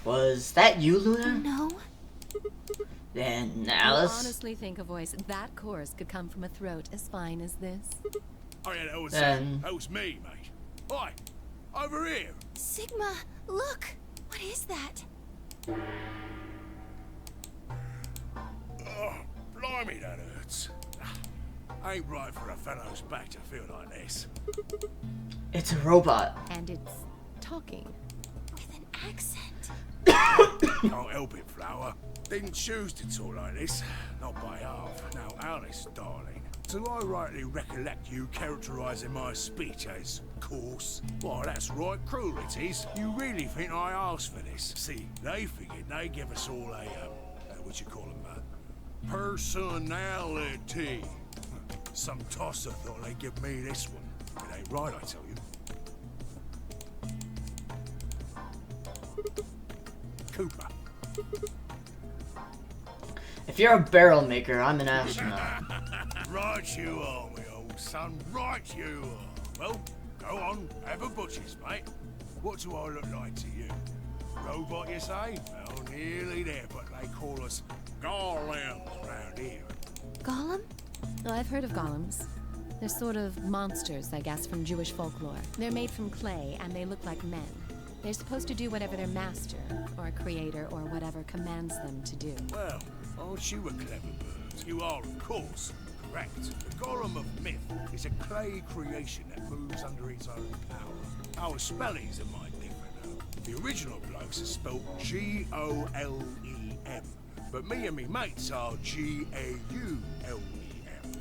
Was that you, Luna? No. Then I Alice? honestly think a voice that coarse could come from a throat as fine as this. Oh yeah, that was me, mate. Hi, over here. Sigma, look! What is that? Oh, blimey, that hurts. Ain't right for a fellow's back to feel like this. It's a robot. And it's talking. With an accent. Can't help it, Flower. Didn't choose to talk like this. Not by half. Now, Alice, darling, do I rightly recollect you characterising my speech as coarse? Why, that's right cruel it is. You really think I asked for this? See, they figured they'd give us all a, what you call them, personality. Some tosser thought they'd give me this one. It ain't right, I tell you. Cooper. If you're a barrel maker, I'm an astronaut. Right you are, my old son. Right you are. Well, go on, have a butcher's, mate. What do I look like to you? Robot, you say? Well, nearly there, but they call us golems round here. Golem? Oh, I've heard of golems. They're sort of monsters, I guess, from Jewish folklore. They're made from clay, and they look like men. They're supposed to do whatever their master, or creator, or whatever commands them to do. Well, aren't you a clever bird? You are, of course, correct. The golem of myth is a clay creation that moves under its own power. Our spellings are might different, though. The original blokes are spelled G-O-L-E-M, but me and me mates are G-A-U-L-E-M.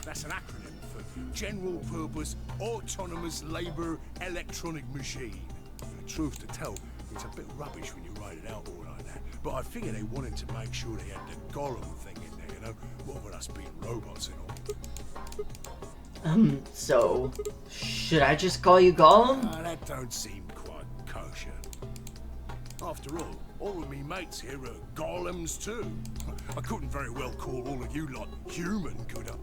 That's an acronym for General Purpose Autonomous Labour Electronic Machine. The truth to tell, it's a bit rubbish when you write it out all like that, but I figure they wanted to make sure they had the golem thing in there, you know, what with us being robots and all. So, should I just call you Gollum? That don't seem quite kosher. After all of me mates here are golems too. I couldn't very well call all of you lot human, could I?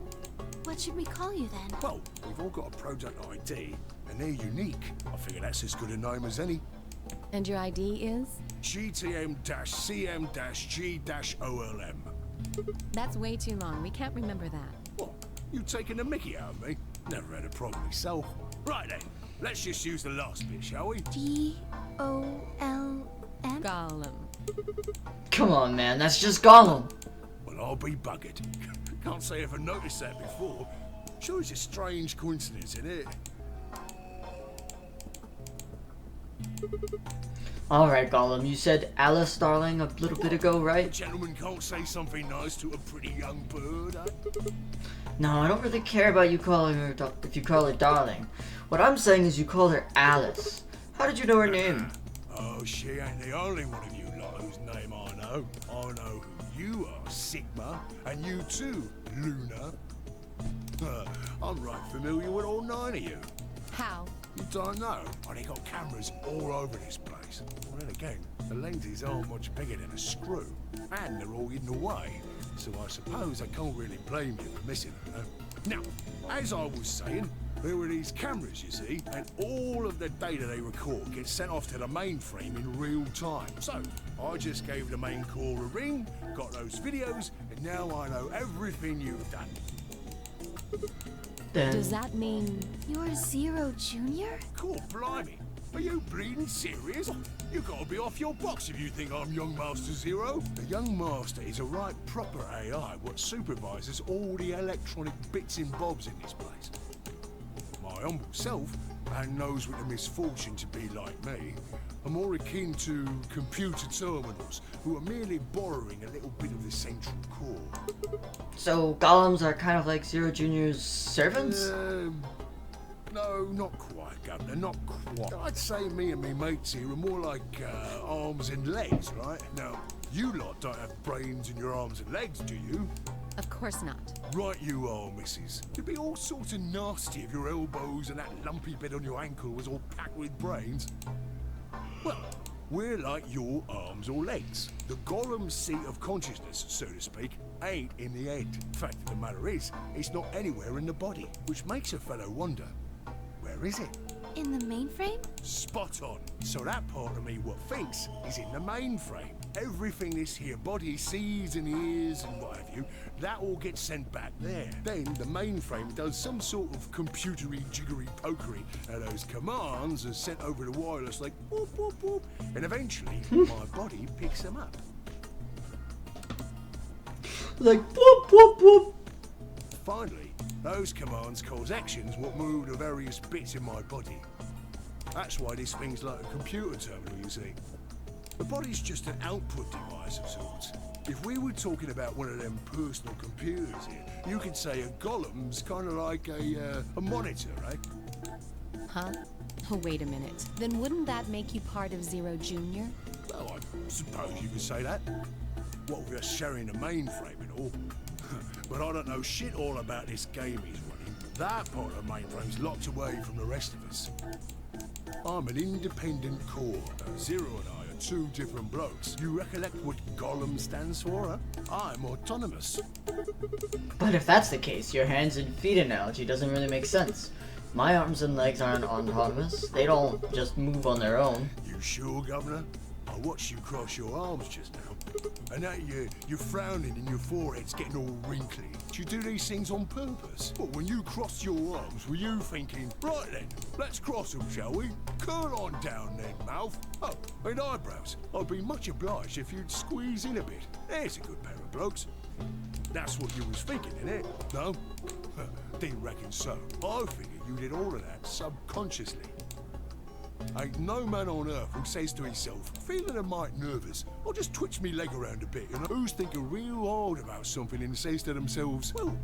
What should we call you then? Well, we've all got a project ID, and they're unique. I figure that's as good a name as any. And your ID is? GTM-CM-G-OLM. That's way too long. We can't remember that. What? You taking the mickey out of me? Never had a problem myself. Right then, let's just use the last bit, shall we? G-O-L-M? Gollum. Come on, man, that's just Gollum. Well, I'll be buggered. Can't say I ever noticed that before. Sure, it's a strange coincidence, isn't it? Alright, Gollum, you said Alice, darling, a little bit ago, right? A gentleman can't say something nice to a pretty young bird, eh? No, I don't really care about you calling her, if you call her darling. What I'm saying is you call her Alice. How did you know her name? Oh, she ain't the only one of you lot whose name I know. I know who you are, Sigma, and you too, Luna. I'm right familiar with all 9 of you. How? You don't know? Oh, they got cameras all over this place. Well, then again, the lenses aren't much bigger than a screw, and they're all hidden away, so I suppose I can't really blame you for missing them. Now, as I was saying, there are these cameras, you see, and all of the data they record gets sent off to the mainframe in real time. So, I just gave the main core a ring, got those videos, and now I know everything you've done. Does that mean... You're Zero Jr.? Cool, blimey. Are you bleeding serious? You gotta be off your box if you think I'm Young Master Zero. The Young Master is a right proper AI what supervises all the electronic bits and bobs in this place. My humble self, and those with the misfortune to be like me, are more akin to computer terminals who are merely borrowing a little bit of the central core. So, Golems are kind of like Zero Jr.'s servants? No, not quite, Governor, not quite. I'd say me and me mates here are more like arms and legs, right? Now, you lot don't have brains in your arms and legs, do you? Of course not. Right you are, missus. You'd be all sorts of nasty if your elbows and that lumpy bit on your ankle was all packed with brains. Well, we're like your arms or legs. The Golem's seat of consciousness, so to speak, ain't in the head. Fact of the matter is, it's not anywhere in the body, which makes a fellow wonder, where is it? In the mainframe? Spot on. So that part of me what thinks is in the mainframe. Everything this here body sees and hears and what have you, that all gets sent back there. Then the mainframe does some sort of computery jiggery pokery, and those commands are sent over the wireless like whoop whoop whoop, and eventually my body picks them up. Like whoop whoop whoop. Finally, those commands cause actions what move the various bits in my body. That's why this thing's like a computer terminal, you see. The body's just an output device of sorts. If we were talking about one of them personal computers here, you could say a golem's kind of like a monitor, right? Huh? Oh, wait a minute. Then wouldn't that make you part of Zero Jr.? Well, I suppose you could say that. Well, we're sharing a mainframe and all. But I don't know shit all about this game he's running. That part of the mainframe's locked away from the rest of us. I'm an independent core. Zero and I are two different blokes. You recollect what Golem stands for, huh? I'm autonomous. But if that's the case, your hands and feet analogy doesn't really make sense. My arms and legs aren't autonomous. They don't just move on their own. You sure, Governor? I watched you cross your arms just now. And now you're frowning and your forehead's getting all wrinkly. Do you do these things on purpose? But when you crossed your arms, were you thinking, right then, let's cross them, shall we? Curl on down then, mouth. Oh, and eyebrows. I'd be much obliged if you'd squeeze in a bit. There's a good pair of blokes. That's what you was thinking, innit? No? Didn't reckon so. I figured you did all of that subconsciously. Ain't no man on earth who says to himself, feeling a mite nervous, I'll just twitch me leg around a bit, and who's thinking real hard about something and says to themselves, well,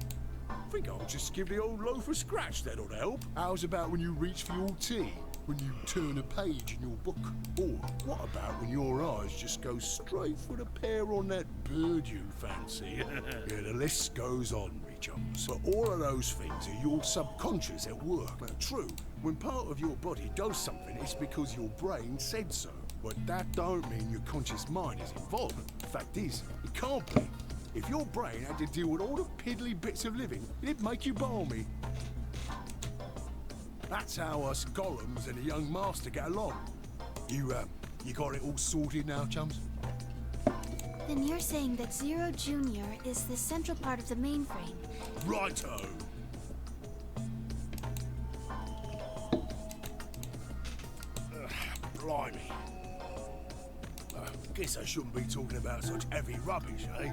I think I'll just give the old loaf a scratch, that'll help. How's about when you reach for your tea? When you turn a page in your book? Or what about when your eyes just go straight for the pear on that bird you fancy? Yeah, the list goes on, me chums. But all of those things are your subconscious at work. Now, true, when part of your body does something, it's because your brain said so. But that don't mean your conscious mind is involved. Fact is, it can't be. If your brain had to deal with all the piddly bits of living, it'd make you balmy. That's how us golems and the young master get along. You got it all sorted now, chums? Then you're saying that Zero Jr. is the central part of the mainframe. Righto! Blimey. Guess I shouldn't be talking about such heavy rubbish, eh?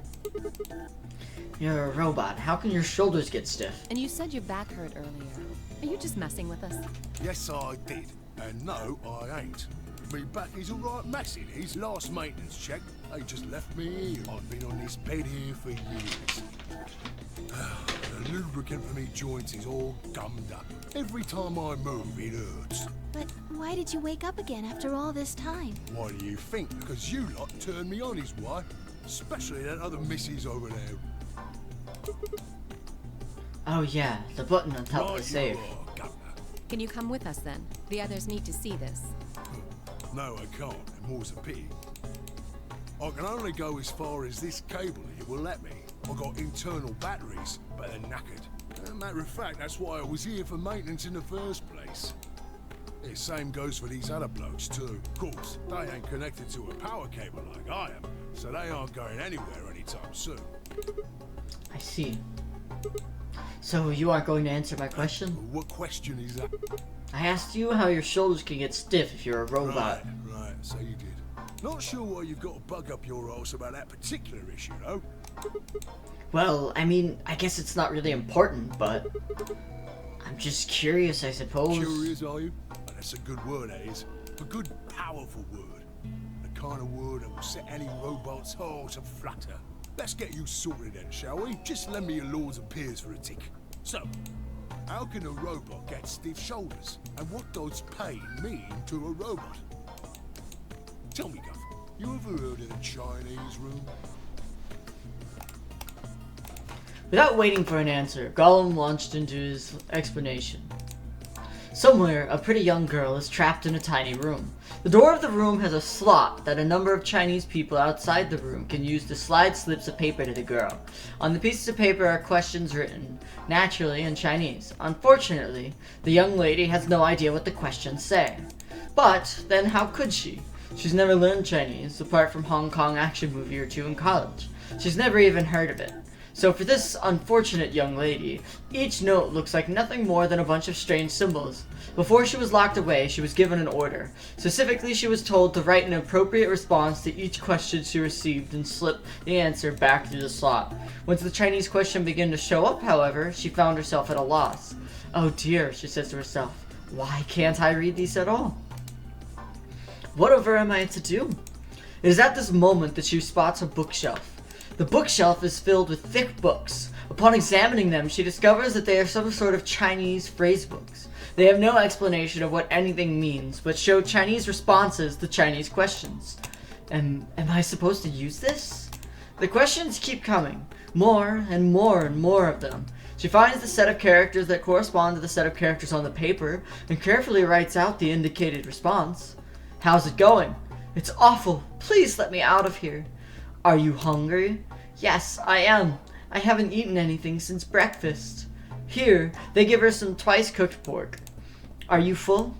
You're a robot. How can your shoulders get stiff? And you said your back hurt earlier. Are you just messing with us? Yes, I did. And no, I ain't. Me back is alright messy. His last maintenance check, they just left me here. I've been on this bed here for years. The lubricant for me joints is all gummed up. Every time I move, it hurts. But why did you wake up again after all this time? Why do you think? Because you lot turned me on, is why. Especially that other missus over there. Oh yeah, the button on top of the safe. Can you come with us then? The others need to see this. No, I can't, and more's a pity. I can only go as far as this cable here will let me. I've got internal batteries, but they're knackered. As a matter of fact, that's why I was here for maintenance in the first place. The same goes for these other blokes too. Of course, they ain't connected to a power cable like I am, so they aren't going anywhere anytime soon. I see. So you aren't going to answer my question? What question is that? I asked you how your shoulders can get stiff if you're a robot. Right, so you did. Not sure why you've got a bug up your arse about that particular issue, though. Well, I mean, I guess it's not really important, but I'm just curious, I suppose. Curious, are you? Oh, that's a good word, that is. A good, powerful word. The kind of word that will set any robot's heart aflutter. Let's get you sorted then, shall we? Just lend me your lords and peers for a tick. So, how can a robot get stiff shoulders? And what does pain mean to a robot? Tell me, Guff, you ever heard of the Chinese room? Without waiting for an answer, Gollum launched into his explanation. Somewhere, a pretty young girl is trapped in a tiny room. The door of the room has a slot that a number of Chinese people outside the room can use to slide slips of paper to the girl. On the pieces of paper are questions written, naturally in Chinese. Unfortunately, the young lady has no idea what the questions say. But, then how could she? She's never learned Chinese, apart from Hong Kong action movie or two in college. She's never even heard of it. So for this unfortunate young lady, each note looks like nothing more than a bunch of strange symbols. Before she was locked away, she was given an order. Specifically, she was told to write an appropriate response to each question she received and slip the answer back through the slot. Once the Chinese question began to show up, however, she found herself at a loss. Oh dear, she says to herself, why can't I read these at all? Whatever am I to do? It is at this moment that she spots a bookshelf. The bookshelf is filled with thick books. Upon examining them, she discovers that they are some sort of Chinese phrase books. They have no explanation of what anything means, but show Chinese responses to Chinese questions. Am I supposed to use this? The questions keep coming. More and more and more of them. She finds the set of characters that correspond to the set of characters on the paper and carefully writes out the indicated response. How's it going? It's awful. Please let me out of here. Are you hungry? Yes, I am. I haven't eaten anything since breakfast. Here, they give her some twice-cooked pork. Are you full?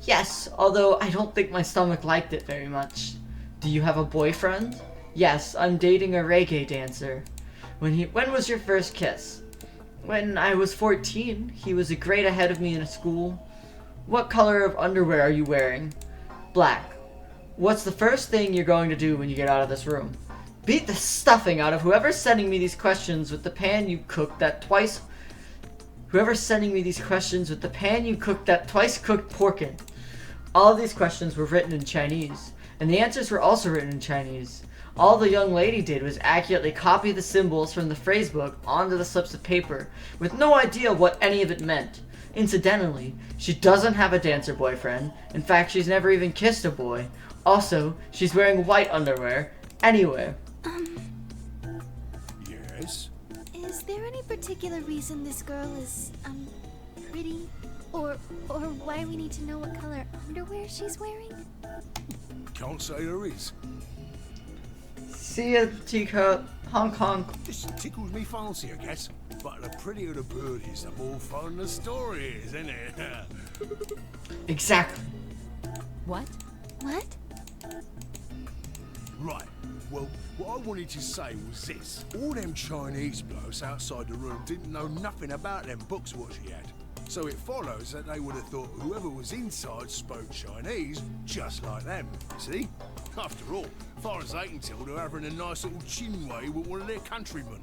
Yes, although I don't think my stomach liked it very much. Do you have a boyfriend? Yes, I'm dating a reggae dancer. When was your first kiss? When I was 14. He was a grade ahead of me in school. What color of underwear are you wearing? Black. What's the first thing you're going to do when you get out of this room? Beat the stuffing out of whoever's sending me these questions with the pan you cooked that twice... Whoever's sending me these questions with the pan you cooked that twice-cooked pork in. All of these questions were written in Chinese, and the answers were also written in Chinese. All the young lady did was accurately copy the symbols from the phrase book onto the slips of paper, with no idea what any of it meant. Incidentally, she doesn't have a dancer boyfriend. In fact, she's never even kissed a boy. Also, she's wearing white underwear. Anyway. Yes? Is there any particular reason this girl is, pretty? Or why we need to know what color underwear she's wearing? Can't say there is. See ya, teacup. Hong Kong. This tickles me fancy, I guess. But the prettier the bird is, the more fun the story is, isn't it? Exactly. What? What? Right. Well, what I wanted to say was this. All them Chinese blokes outside the room didn't know nothing about them books what she had. So it follows that they would have thought whoever was inside spoke Chinese just like them. See? After all, far as they can tell, they're having a nice little chinway with one of their countrymen.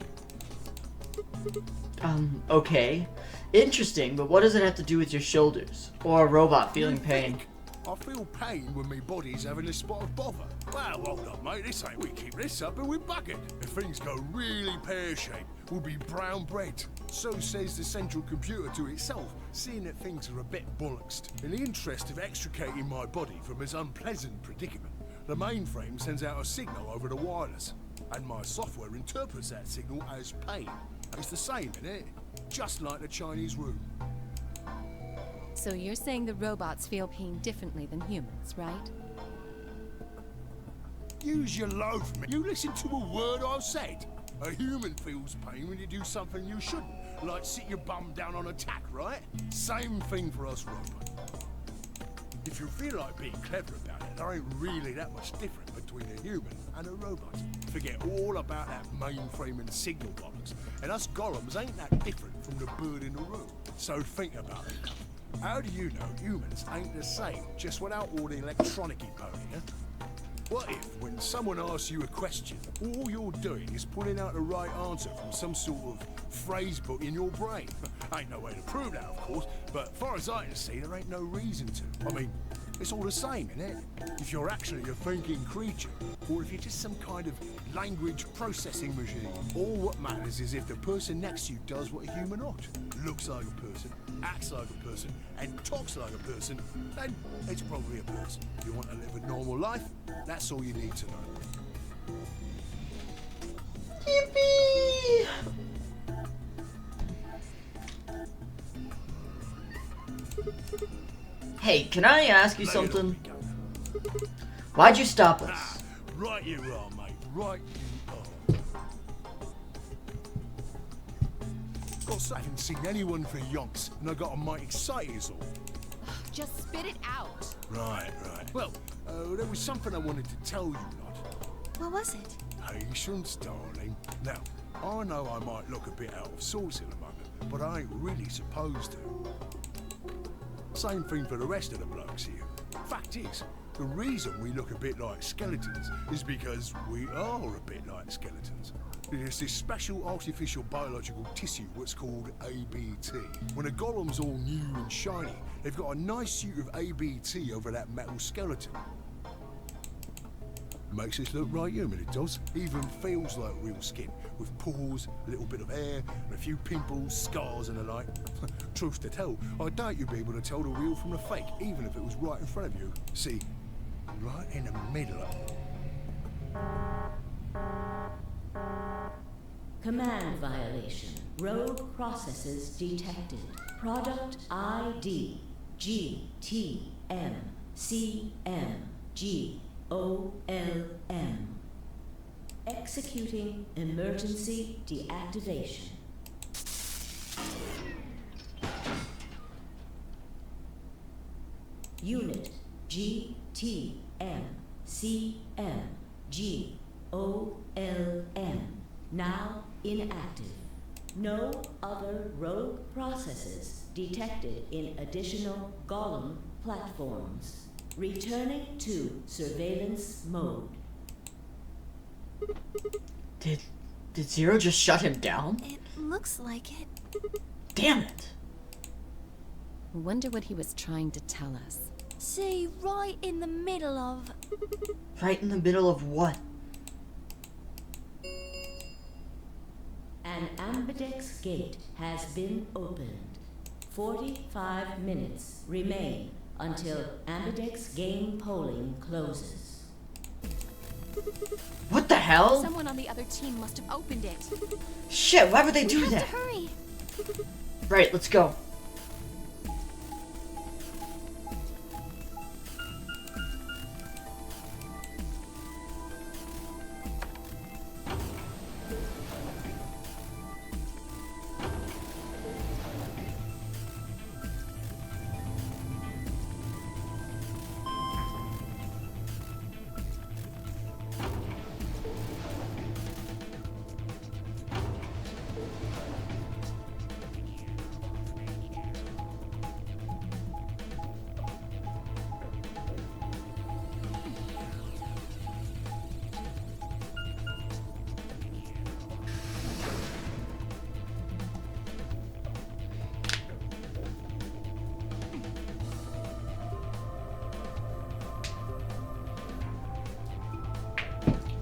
Okay. Interesting, but what does it have to do with your shoulders? Or a robot feeling pain? I feel pain when my body's having a spot of bother. Well, hold up, mate, this ain't. We keep this up and we bucket. If things go really pear-shaped, we'll be brown bread. So says the central computer to itself, seeing that things are a bit bollocksed. In the interest of extricating my body from this unpleasant predicament, the mainframe sends out a signal over the wireless, and my software interprets that signal as pain. It's the same, innit? Just like the Chinese room. So you're saying the robots feel pain differently than humans, right? Use your loaf, man. You listen to a word I've said. A human feels pain when you do something you shouldn't, like sit your bum down on a tack, right? Same thing for us robots. If you feel like being clever about it, there ain't really that much different between a human and a robot. Forget all about that mainframe and signal bollocks. And us golems ain't that different from the bird in the room. So think about it. How do you know humans ain't the same, just without all the electronic-y pony, huh? What if, when someone asks you a question, all you're doing is pulling out the right answer from some sort of phrase book in your brain? Ain't no way to prove that, of course, but far as I can see, there ain't no reason to. I mean, it's all the same, innit? If you're actually a thinking creature, or if you're just some kind of language processing machine. All what matters is if the person next to you does what a human ought. Looks like a person, acts like a person, and talks like a person, then it's probably a person. If you want to live a normal life, that's all you need to know. Yippee! Hey, can I ask you something? Why'd you stop us? Right you are, mate. Right you are. I haven't seen anyone for yonks, and I got a mighty excited is all. Just spit it out. Right. Well, there was something I wanted to tell you, lot. What was it? Patience, darling. Now, I know I might look a bit out of sorts in a moment, but I ain't really supposed to. Same thing for the rest of the blokes here. Fact is, the reason we look a bit like skeletons is because we are a bit like skeletons. There's this special artificial biological tissue what's called ABT. When a golem's all new and shiny, they've got a nice suit of ABT over that metal skeleton. Makes us look right human, it does. Even feels like real skin, with pores, a little bit of hair, and a few pimples, scars and the like. Truth to tell, I doubt you'd be able to tell the real from the fake, even if it was right in front of you. See, right in the middle of it. Command violation. Rogue processes detected. Product ID GTMCMGOLM. Executing emergency deactivation. Unit GTMCMGOLM. Now inactive. No other rogue processes detected in additional Golem platforms. Returning to surveillance mode. Did Zero just shut him down? It looks like it. Damn it! I wonder what he was trying to tell us. See, right in the middle of... Right in the middle of what? An AMBIDEX gate has been opened. 45 minutes remain until AMBIDEX game polling closes. What the hell? Someone on the other team must have opened it. Shit, why would they do that? Hurry! Right, let's go.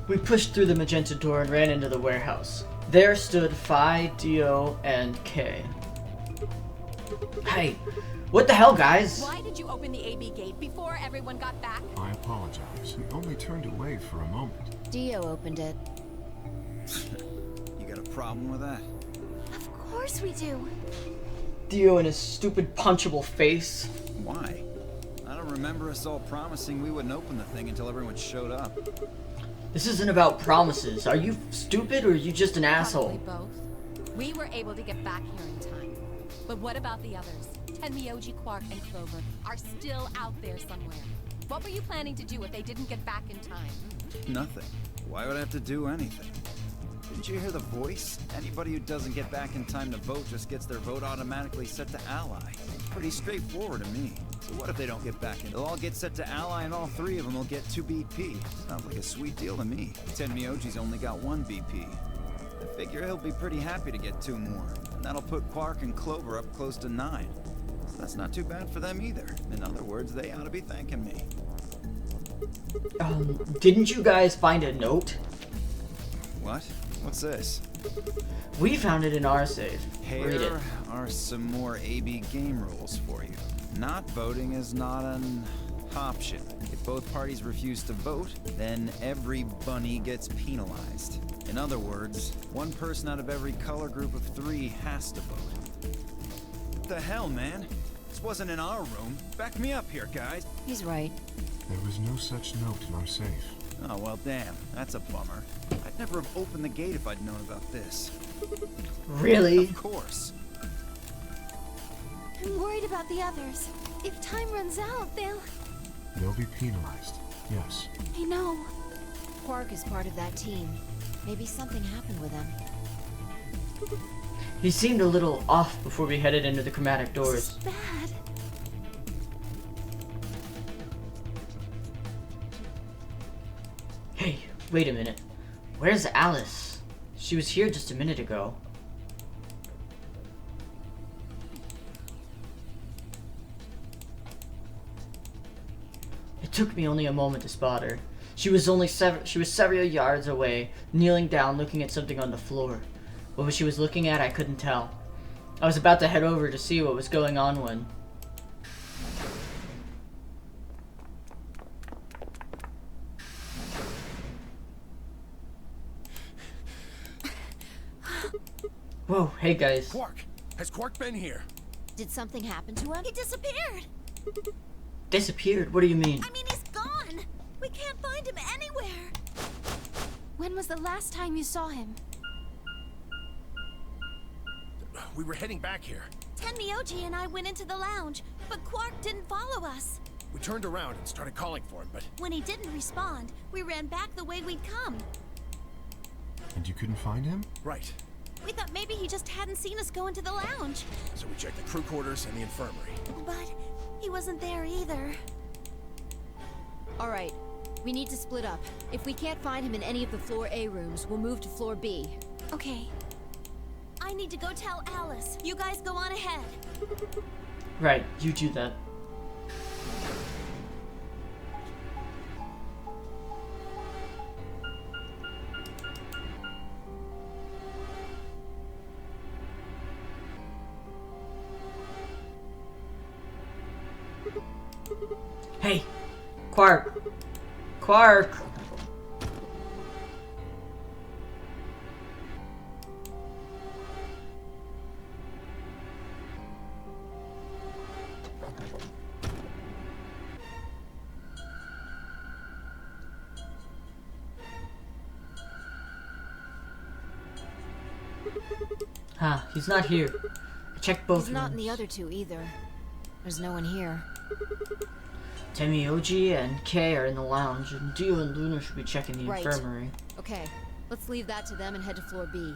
We pushed through the magenta door and ran into the warehouse. There stood Phi, Dio, and K. Hey, what the hell, guys? Why did you open the AB gate before everyone got back? I apologize. We only turned away for a moment. Dio opened it. You got a problem with that? Of course we do. Dio and his stupid punchable face. Why? I don't remember us all promising we wouldn't open the thing until everyone showed up. This isn't about promises. Are you stupid or are you just an asshole? Probably both. We were able to get back here in time. But what about the others? Tenmyoji, Quark, and Clover are still out there somewhere. What were you planning to do if they didn't get back in time? Nothing. Why would I have to do anything? Didn't you hear the voice? Anybody who doesn't get back in time to vote just gets their vote automatically set to ally. Pretty straightforward to me. So what if they don't get back in? They'll all get set to ally and all three of them will get 2 BP. Sounds like a sweet deal to me. Tenmyoji's only got 1 BP. I figure he'll be pretty happy to get 2 more. And that'll put Quark and Clover up close to 9. So that's not too bad for them either. In other words, they ought to be thanking me. Didn't you guys find a note? What? What's this? We found it in our safe. Read it. Here are some more AB game rules for you. Not voting is not an option. If both parties refuse to vote, then every bunny gets penalized. In other words, 1 person out of every color group of 3 has to vote. What the hell, man? This wasn't in our room. Back me up here, guys. He's right. There was no such note in our safe. Oh, well, damn. That's a bummer. I'd never have opened the gate if I'd known about this. Really? Of course. I'm worried about the others. If time runs out, they'll be penalized. Yes. I know. Quark is part of that team. Maybe something happened with him. He seemed a little off before we headed into the chromatic doors. This is bad. Hey, wait a minute. Where's Alice? She was here just a minute ago. It took me only a moment to spot her. She was several yards away, kneeling down, looking at something on the floor. What she was looking at, I couldn't tell. I was about to head over to see what was going on when... Whoa, hey guys. Quark! Has Quark been here? Did something happen to him? He disappeared. Disappeared? What do you mean? I mean, he's gone. We can't find him anywhere. When was the last time you saw him? We were heading back here. Tenmyoji and I went into the lounge, but Quark didn't follow us. We turned around and started calling for him, but... When he didn't respond, we ran back the way we'd come. And you couldn't find him? Right. We thought maybe he just hadn't seen us go into the lounge. So we checked the crew quarters and the infirmary. But he wasn't there either. All right, we need to split up. If we can't find him in any of the floor A rooms, we'll move to floor B. Okay. I need to go tell Alice. You guys go on ahead. Right, you do that. Hey, Quark. Quark. Huh, he's not here. I checked both He's not in rooms. the other two either. There's no one here. Tenmyoji and Kay are in the lounge, and Dio and Luna should be checking the Right. infirmary. Okay, let's leave that to them and head to floor B.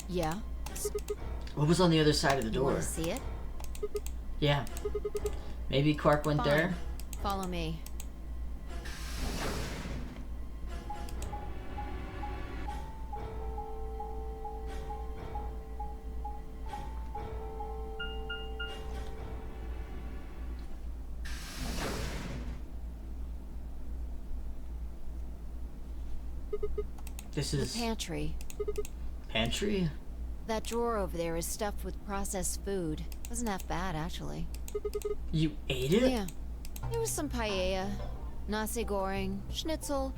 Yeah? What was on the other side of the You door? want to see it? Yeah. Maybe Quark went Fine. there? Follow me. This The is pantry. pantry? That drawer over there is stuffed with processed food. Wasn't half bad, actually. You ate it? Yeah. There was some paella, nasi goreng, schnitzel,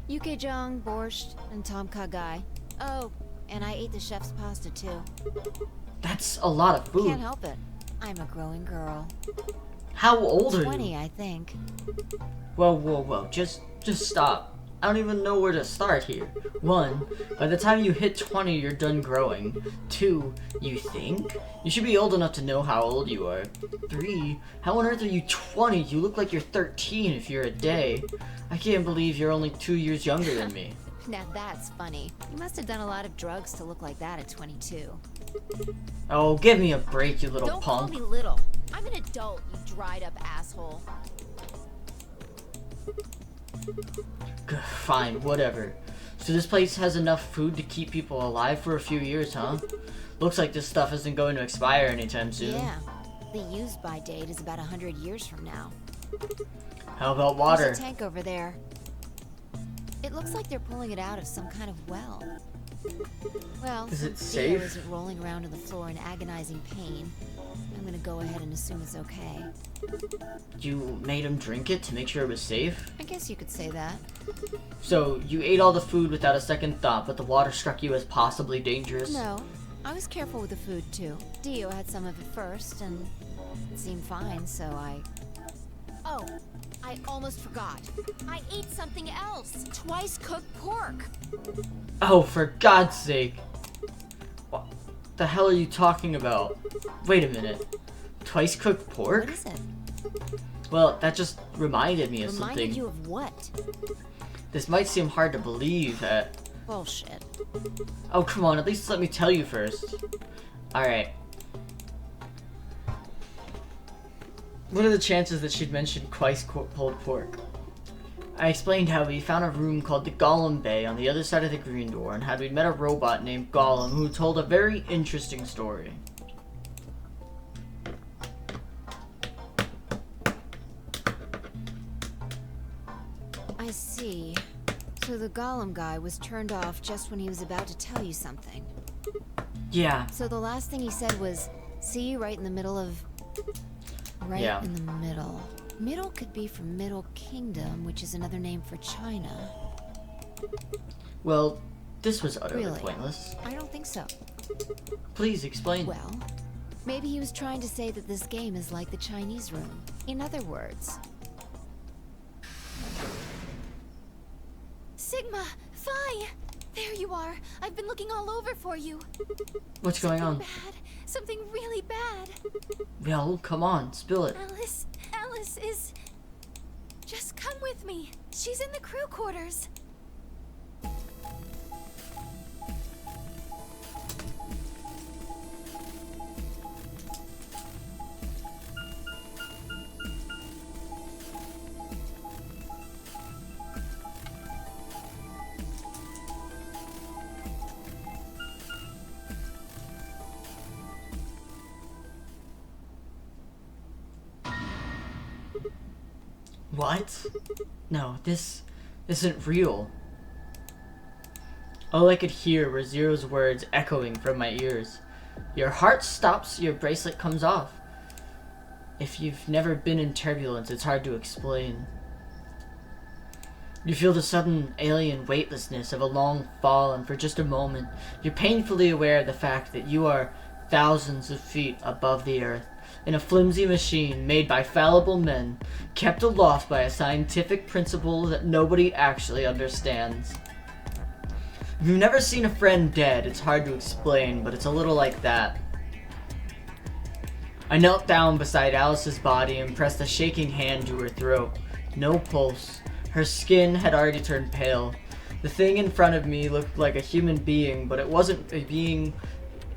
yukejang, borscht, and tom kha gai. Oh, and I ate the chef's pasta too. That's a lot of food. Can't help it. I'm a growing girl. How old are 20, you? I think. Whoa. Just stop. I don't even know where to start here. 1, by the time you hit 20, you're done growing. 2, you think? You should be old enough to know how old you are. 3, how on earth are you 20? You look like you're 13 if you're a day. I can't believe you're only 2 years younger than me. Now that's funny. You must have done a lot of drugs to look like that at 22. Oh, give me a break, you little Don't punk. call me little. I'm an adult, you dried up asshole. Fine, whatever. So this place has enough food to keep people alive for a few years, huh? Looks like this stuff isn't going to expire anytime soon. Yeah. The use-by date is about 100 years from now. How about water? There's a tank over there. It looks like they're pulling it out of some kind of well. Well, Is it since Theo safe? isn't rolling around on the floor in agonizing pain, I'm gonna go ahead and assume it's okay. You made him drink it to make sure it was safe? I guess you could say that. So, you ate all the food without a second thought, but the water struck you as possibly dangerous? No, I was careful with the food too. Dio had some of it first, and it seemed fine, so I... Oh, I almost forgot. I ate something else. Twice cooked pork. Oh, for God's sake. What the hell are you talking about? Wait a minute. Twice cooked pork? What is it? Well, that just reminded me of Reminded something. you of what? This might seem hard to believe that... Bullshit. Oh, come on, at least let me tell you first. Alright. What are the chances that she'd mentioned twice pulled pork? I explained how we found a room called the Gollum Bay on the other side of the green door, and how we'd met a robot named Gollum who told a very interesting story. I see. So the Gollum guy was turned off just when he was about to tell you something. Yeah. So the last thing he said was, see, right in the middle of... Right Yeah. in the middle. Middle could be from Middle Kingdom, which is another name for China. Well, this was utterly Really? pointless. I don't think so. Please explain. Well, maybe he was trying to say that this game is like the Chinese room. In other words... Sigma, Phi! There you are. I've been looking all over for you. What's going on? Bad. Something really bad. Well, come on, spill it. Alice is... Just come with me. She's in the crew quarters. What? No, this isn't real. All I could hear were Zero's words echoing from my ears. Your heart stops, your bracelet comes off. If you've never been in turbulence, it's hard to explain. You feel the sudden alien weightlessness of a long fall, and for just a moment, you're painfully aware of the fact that you are thousands of feet above the earth, in a flimsy machine made by fallible men, kept aloft by a scientific principle that nobody actually understands. If you've never seen a friend dead, it's hard to explain, but it's a little like that. I knelt down beside Alice's body and pressed a shaking hand to her throat. No pulse. Her skin had already turned pale. The thing in front of me looked like a human being, but it wasn't being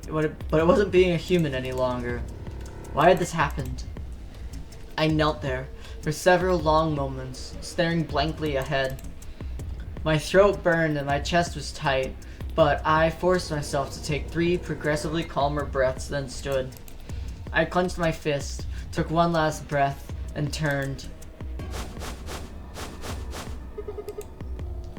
a human any longer. Why had this happened? I knelt there for several long moments, staring blankly ahead. My throat burned and my chest was tight, but I forced myself to take 3 progressively calmer breaths, then stood. I clenched my fist, took one last breath, and turned.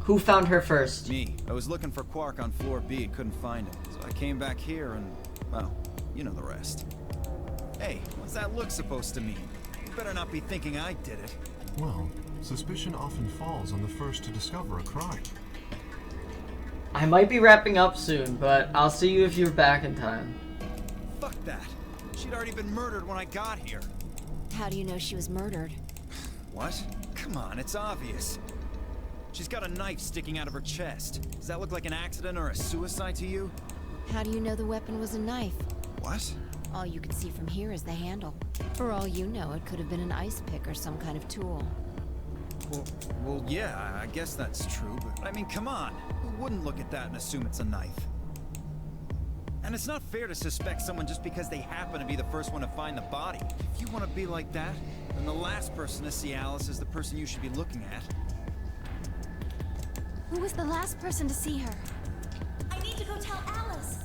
Who found her first? Me. I was looking for Quark on floor B, couldn't find him. So I came back here and, well, you know the rest. Hey, what's that look supposed to mean? You better not be thinking I did it. Well, suspicion often falls on the first to discover a crime. I might be wrapping up soon, but I'll see you if you're back in time. Fuck that. She'd already been murdered when I got here. How do you know she was murdered? What? Come on, it's obvious. She's got a knife sticking out of her chest. Does that look like an accident or a suicide to you? How do you know the weapon was a knife? What? All you can see from here is the handle. For all you know, it could have been an ice pick or some kind of tool. Well, yeah, I guess that's true, but I mean, come on. Who wouldn't look at that and assume it's a knife? And it's not fair to suspect someone just because they happen to be the first one to find the body. If you want to be like that, then the last person to see Alice is the person you should be looking at. Who was the last person to see her? I need to go tell Alice.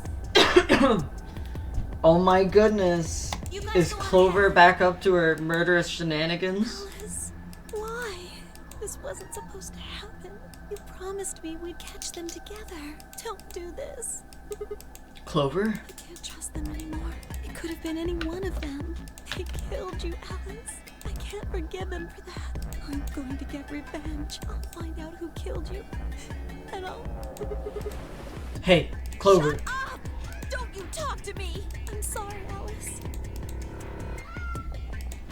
Oh my goodness. Is Clover back up to her murderous shenanigans? Alice, why? This wasn't supposed to happen. You promised me we'd catch them together. Don't do this. Clover? I can't trust them anymore. It could have been any one of them. They killed you, Alice. I can't forgive them for that. I'm going to get revenge. I'll find out who killed you. And I'll... Hey, Clover. Shut up! Don't you talk to me! I'm sorry, Alice.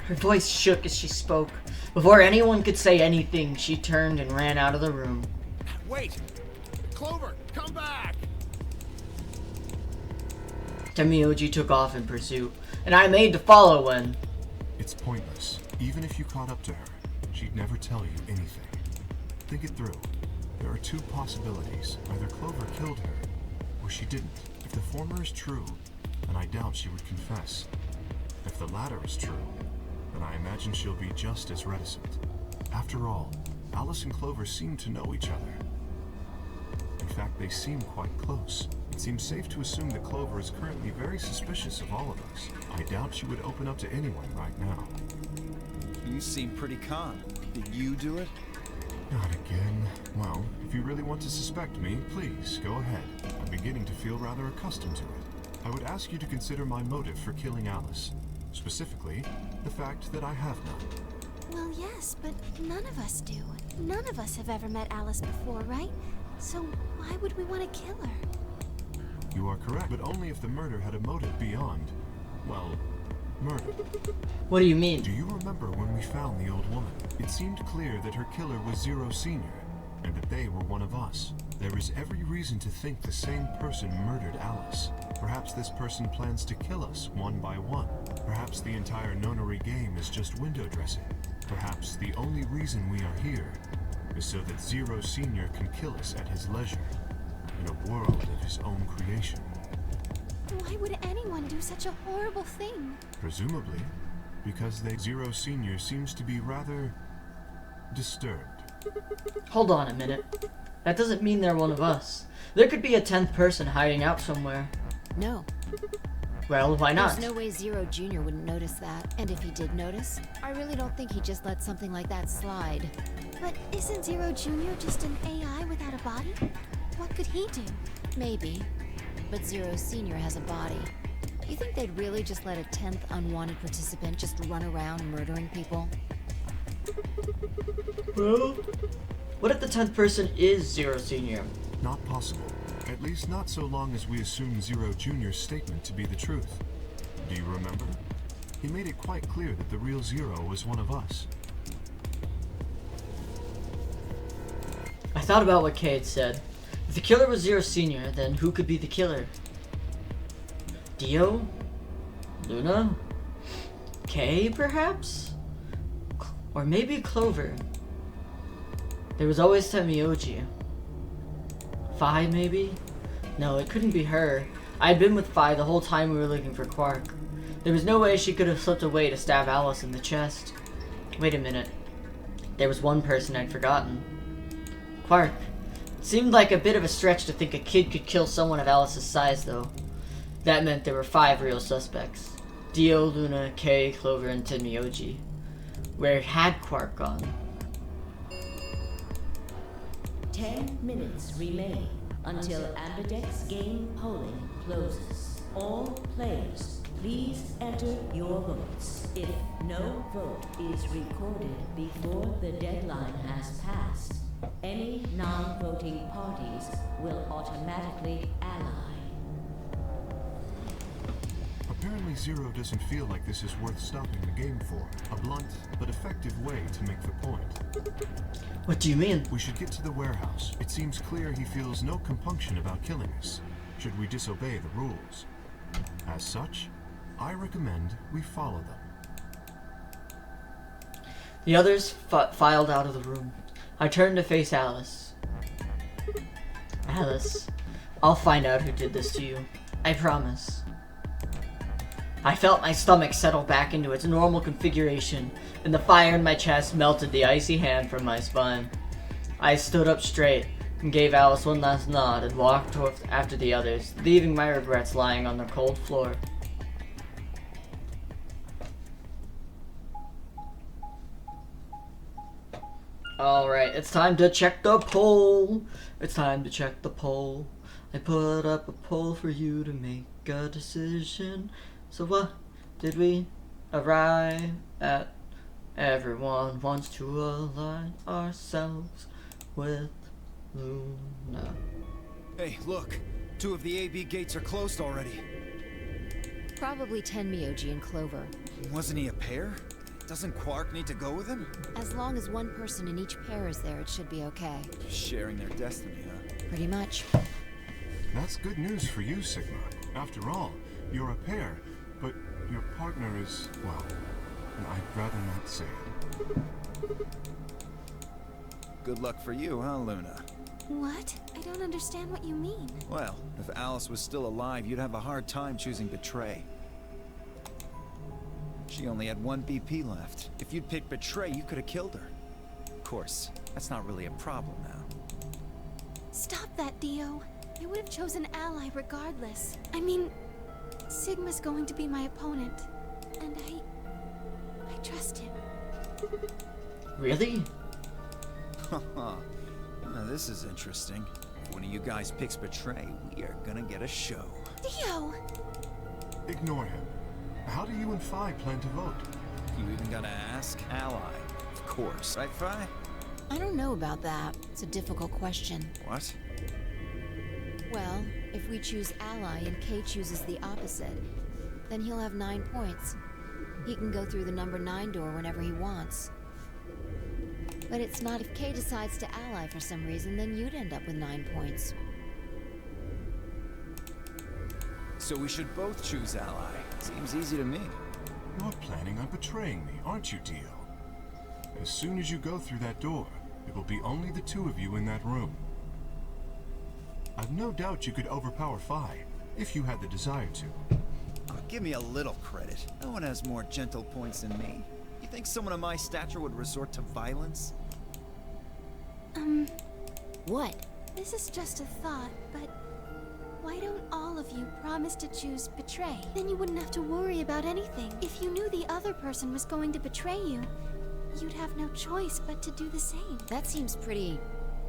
Her voice shook as she spoke. Before anyone could say anything, she turned and ran out of the room. Wait! Clover, come back! Temioji took off in pursuit, and I made to follow when... It's pointless. Even if you caught up to her, she'd never tell you anything. Think it through. There are two possibilities. Either Clover killed her, or she didn't. If the former is true, then I doubt she would confess. If the latter is true, then I imagine she'll be just as reticent. After all, Alice and Clover seem to know each other. In fact, they seem quite close. It seems safe to assume that Clover is currently very suspicious of all of us. I doubt she would open up to anyone right now. You seem pretty calm. Did you do it? Not again. Well, if you really want to suspect me, please, go ahead. I'm beginning to feel rather accustomed to it. I would ask you to consider my motive for killing Alice. Specifically, the fact that I have none. Well, yes, but none of us do. None of us have ever met Alice before, right? So why would we want to kill her? You are correct, but only if the murder had a motive beyond, well, murder. What do you mean? Do you remember when we found the old woman? It seemed clear that her killer was Zero Senior, and that they were one of us. There is every reason to think the same person murdered Alice. Perhaps this person plans to kill us one by one. Perhaps the entire Nonary game is just window dressing. Perhaps the only reason we are here is so that Zero Senior can kill us at his leisure, in a world of his own creation. Why would anyone do such a horrible thing? Presumably, because Zero Senior seems to be rather disturbed. Hold on a minute. That doesn't mean they're one of us. There could be a 10th person hiding out somewhere. No. Well, why not? There's no way Zero Jr. wouldn't notice that. And if he did notice, I really don't think he'd just let something like that slide. But isn't Zero Jr. just an AI without a body? What could he do? Maybe. But Zero Sr. has a body. You think they'd really just let a 10th unwanted participant just run around murdering people? Well, what if the 10th person is Zero Senior? Not possible. At least not so long as we assume Zero Jr.'s statement to be the truth. Do you remember? He made it quite clear that the real Zero was one of us. I thought about what Kay had said. If the killer was Zero Senior, then who could be the killer? Dio? Luna? Kay, perhaps? Or maybe Clover. There was always Temioji. Fi, maybe? No, it couldn't be her. I had been with Fi the whole time we were looking for Quark. There was no way she could have slipped away to stab Alice in the chest. Wait a minute. There was one person I'd forgotten. Quark. It seemed like a bit of a stretch to think a kid could kill someone of Alice's size, though. That meant there were 5 real suspects. Dio, Luna, Kay, Clover, and Temioji. Where had Quark gone? 10 minutes remain until AMBIDEX game polling closes. All players, please enter your votes. If no vote is recorded before the deadline has passed, any non-voting parties will automatically ally. Apparently Zero doesn't feel like this is worth stopping the game for. A blunt but effective way to make the point. What do you mean? We should get to the warehouse. It seems clear he feels no compunction about killing us, should we disobey the rules. As such, I recommend we follow them. The others filed out of the room. I turned to face Alice. Alice, I'll find out who did this to you. I promise. I felt my stomach settle back into its normal configuration, and the fire in my chest melted the icy hand from my spine. I stood up straight and gave Alice one last nod and walked after the others, leaving my regrets lying on the cold floor. Alright, it's time to check the poll. It's time to check the poll. I put up a poll for you to make a decision. So what did we arrive at? Everyone wants to align ourselves with Luna. Hey, look. 2 of the AB gates are closed already. Probably Tenmyoji and Clover. Wasn't he a pair? Doesn't Quark need to go with him? As long as one person in each pair is there, it should be okay. Sharing their destiny, huh? Pretty much. That's good news for you, Sigma. After all, you're a pair, but your partner is, well, I'd rather not say it. Good luck for you, huh, Luna? What? I don't understand what you mean. Well, if Alice was still alive, you'd have a hard time choosing Betray. She only had one BP left. If you'd picked Betray, you could have killed her. Of course, that's not really a problem now. Stop that, Dio. I would have chosen Ally regardless. I mean, Sigma's going to be my opponent, and I trust him. Really? Haha. Now this is interesting. If one of you guys picks Betray, we are gonna get a show. Dio! Ignore him. How do you and Phi plan to vote? You even gotta ask Ally. Of course. Right, Phi? I don't know about that. It's a difficult question. What? Well, if we choose Ally and Kay chooses the opposite, then he'll have 9 points. He can go through the number 9 door whenever he wants. But it's not if Kay decides to ally for some reason, then you'd end up with 9 points. So we should both choose Ally. Seems easy to me. You're planning on betraying me, aren't you, Dio? As soon as you go through that door, it will be only the two of you in that room. I've no doubt you could overpower Phi, if you had the desire to. Oh, give me a little credit. No one has more gentle points than me. You think someone of my stature would resort to violence? What? This is just a thought, but why don't all of you promise to choose Betray? Then you wouldn't have to worry about anything. If you knew the other person was going to betray you, you'd have no choice but to do the same. That seems pretty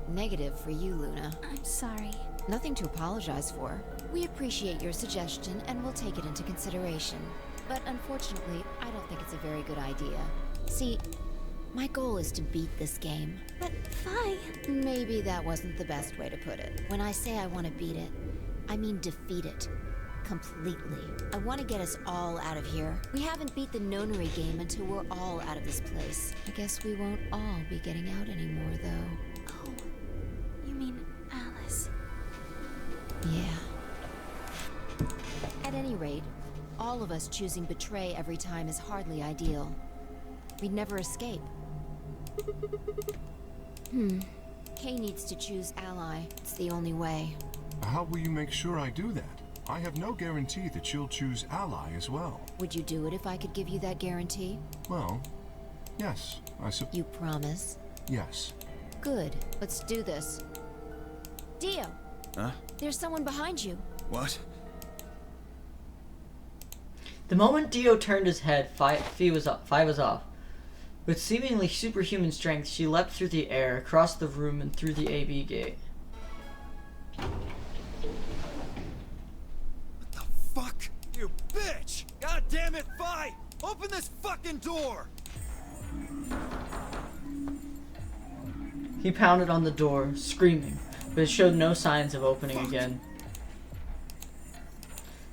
negative for you, Luna. I'm sorry. Nothing to apologize for. We appreciate your suggestion and we'll take it into consideration. But unfortunately, I don't think it's a very good idea. See, my goal is to beat this game. But Phi... Maybe that wasn't the best way to put it. When I say I want to beat it, I mean defeat it. Completely. I want to get us all out of here. We haven't beat the Nonary game until we're all out of this place. I guess we won't all be getting out anymore, though. Oh, you mean Alice? Yeah. At any rate, all of us choosing Betray every time is hardly ideal. We'd never escape. Kay needs to choose Ally. It's the only way. How will you make sure I do that? I have no guarantee that she'll choose Ally as well. Would you do it if I could give you that guarantee? Well, yes, You promise? Yes. Good. Let's do this. Dio! Huh? There's someone behind you. What? The moment Dio turned his head, Phi was off. With seemingly superhuman strength, she leapt through the air, across the room, and through the AB gate. What the fuck? You bitch! God damn it, Phi! Open this fucking door! He pounded on the door, screaming, but it showed no signs of opening again.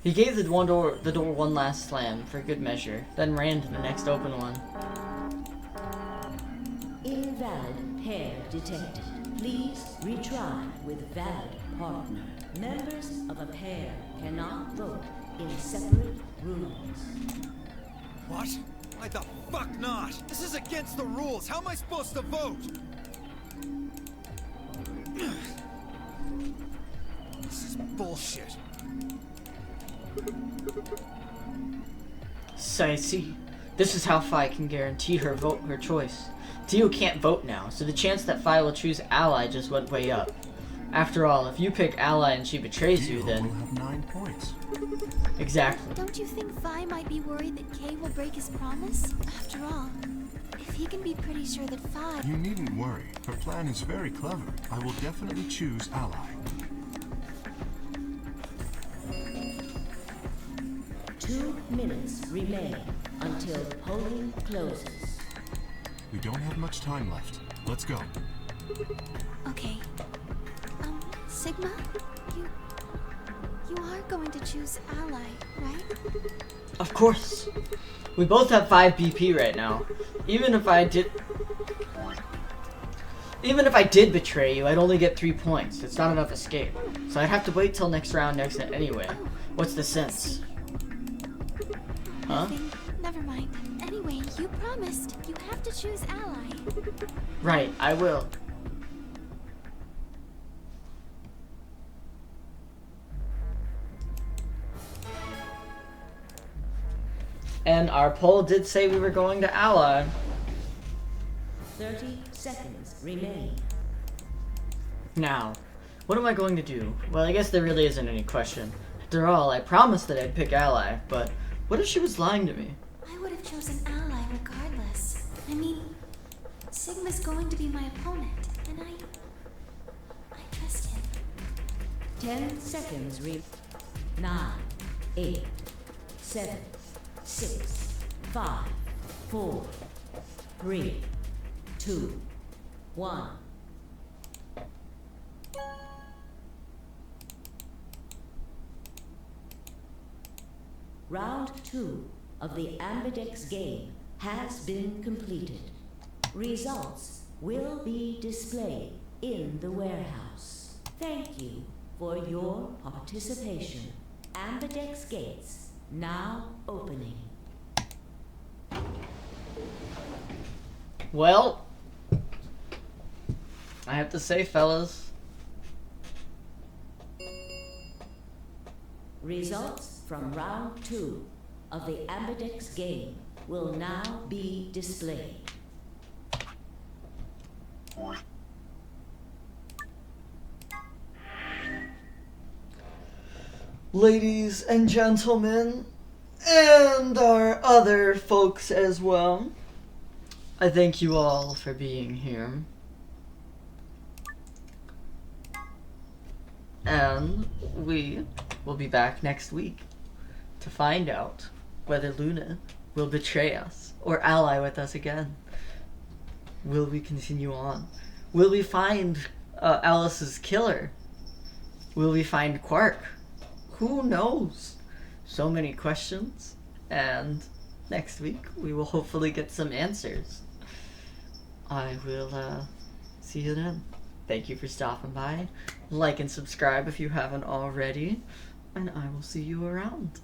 He gave the door one last slam, for good measure, then ran to the next open one. Invalid pair detected. Please retry with valid partner. Members of a pair cannot vote in separate rooms. What? Why the fuck not? This is against the rules. How am I supposed to vote? This is bullshit. So I see. This is how Phi can guarantee her choice. Dio can't vote now, so the chance that Phi will choose Ally just went way up. After all, if you pick Ally and she betrays you, then... Dio will have 9 points. Exactly. Don't you think Phi might be worried that Kay will break his promise? After all, if he can be pretty sure that Phi... You needn't worry. Her plan is very clever. I will definitely choose Ally. 2 minutes remain until polling closes. We don't have much time left. Let's go. Okay. Sigma? You are going to choose ally, right? Of course. We both have 5 BP right now. Even if I did betray you, I'd only get 3 points. It's not enough escape. So I'd have to wait till next round anyway. What's the sense? Huh? Nothing. Never mind. Anyway, you promised. You have to choose ally. Right, I will. And our poll did say we were going to ally. 30 seconds remain. Now, what am I going to do? Well, I guess there really isn't any question. After all, I promised that I'd pick ally, but what if she was lying to me? I would have chosen ally regardless. I mean, Sigma's going to be my opponent, and I trust him. 10 seconds 9, 8, 7, 6, 5, 4, 3, 2, 1. Round 2 of the AMBIDEX game has been completed. Results will be displayed in the warehouse. Thank you for your participation. AMBIDEX gates now opening. Well, I have to say, fellas, results from round 2 of the AMBIDEX game will now be displayed. ladies and gentlemen, and our other folks as well, I thank you all for being here. And we will be back next week to find out whether Luna will betray us or ally with us again. Will we continue on? Will we find Alice's killer? Will we find Quark? Who knows? So many questions, and next week we will hopefully get some answers. I will see you then. Thank you for stopping by. Like and subscribe if you haven't already, and I will see you around.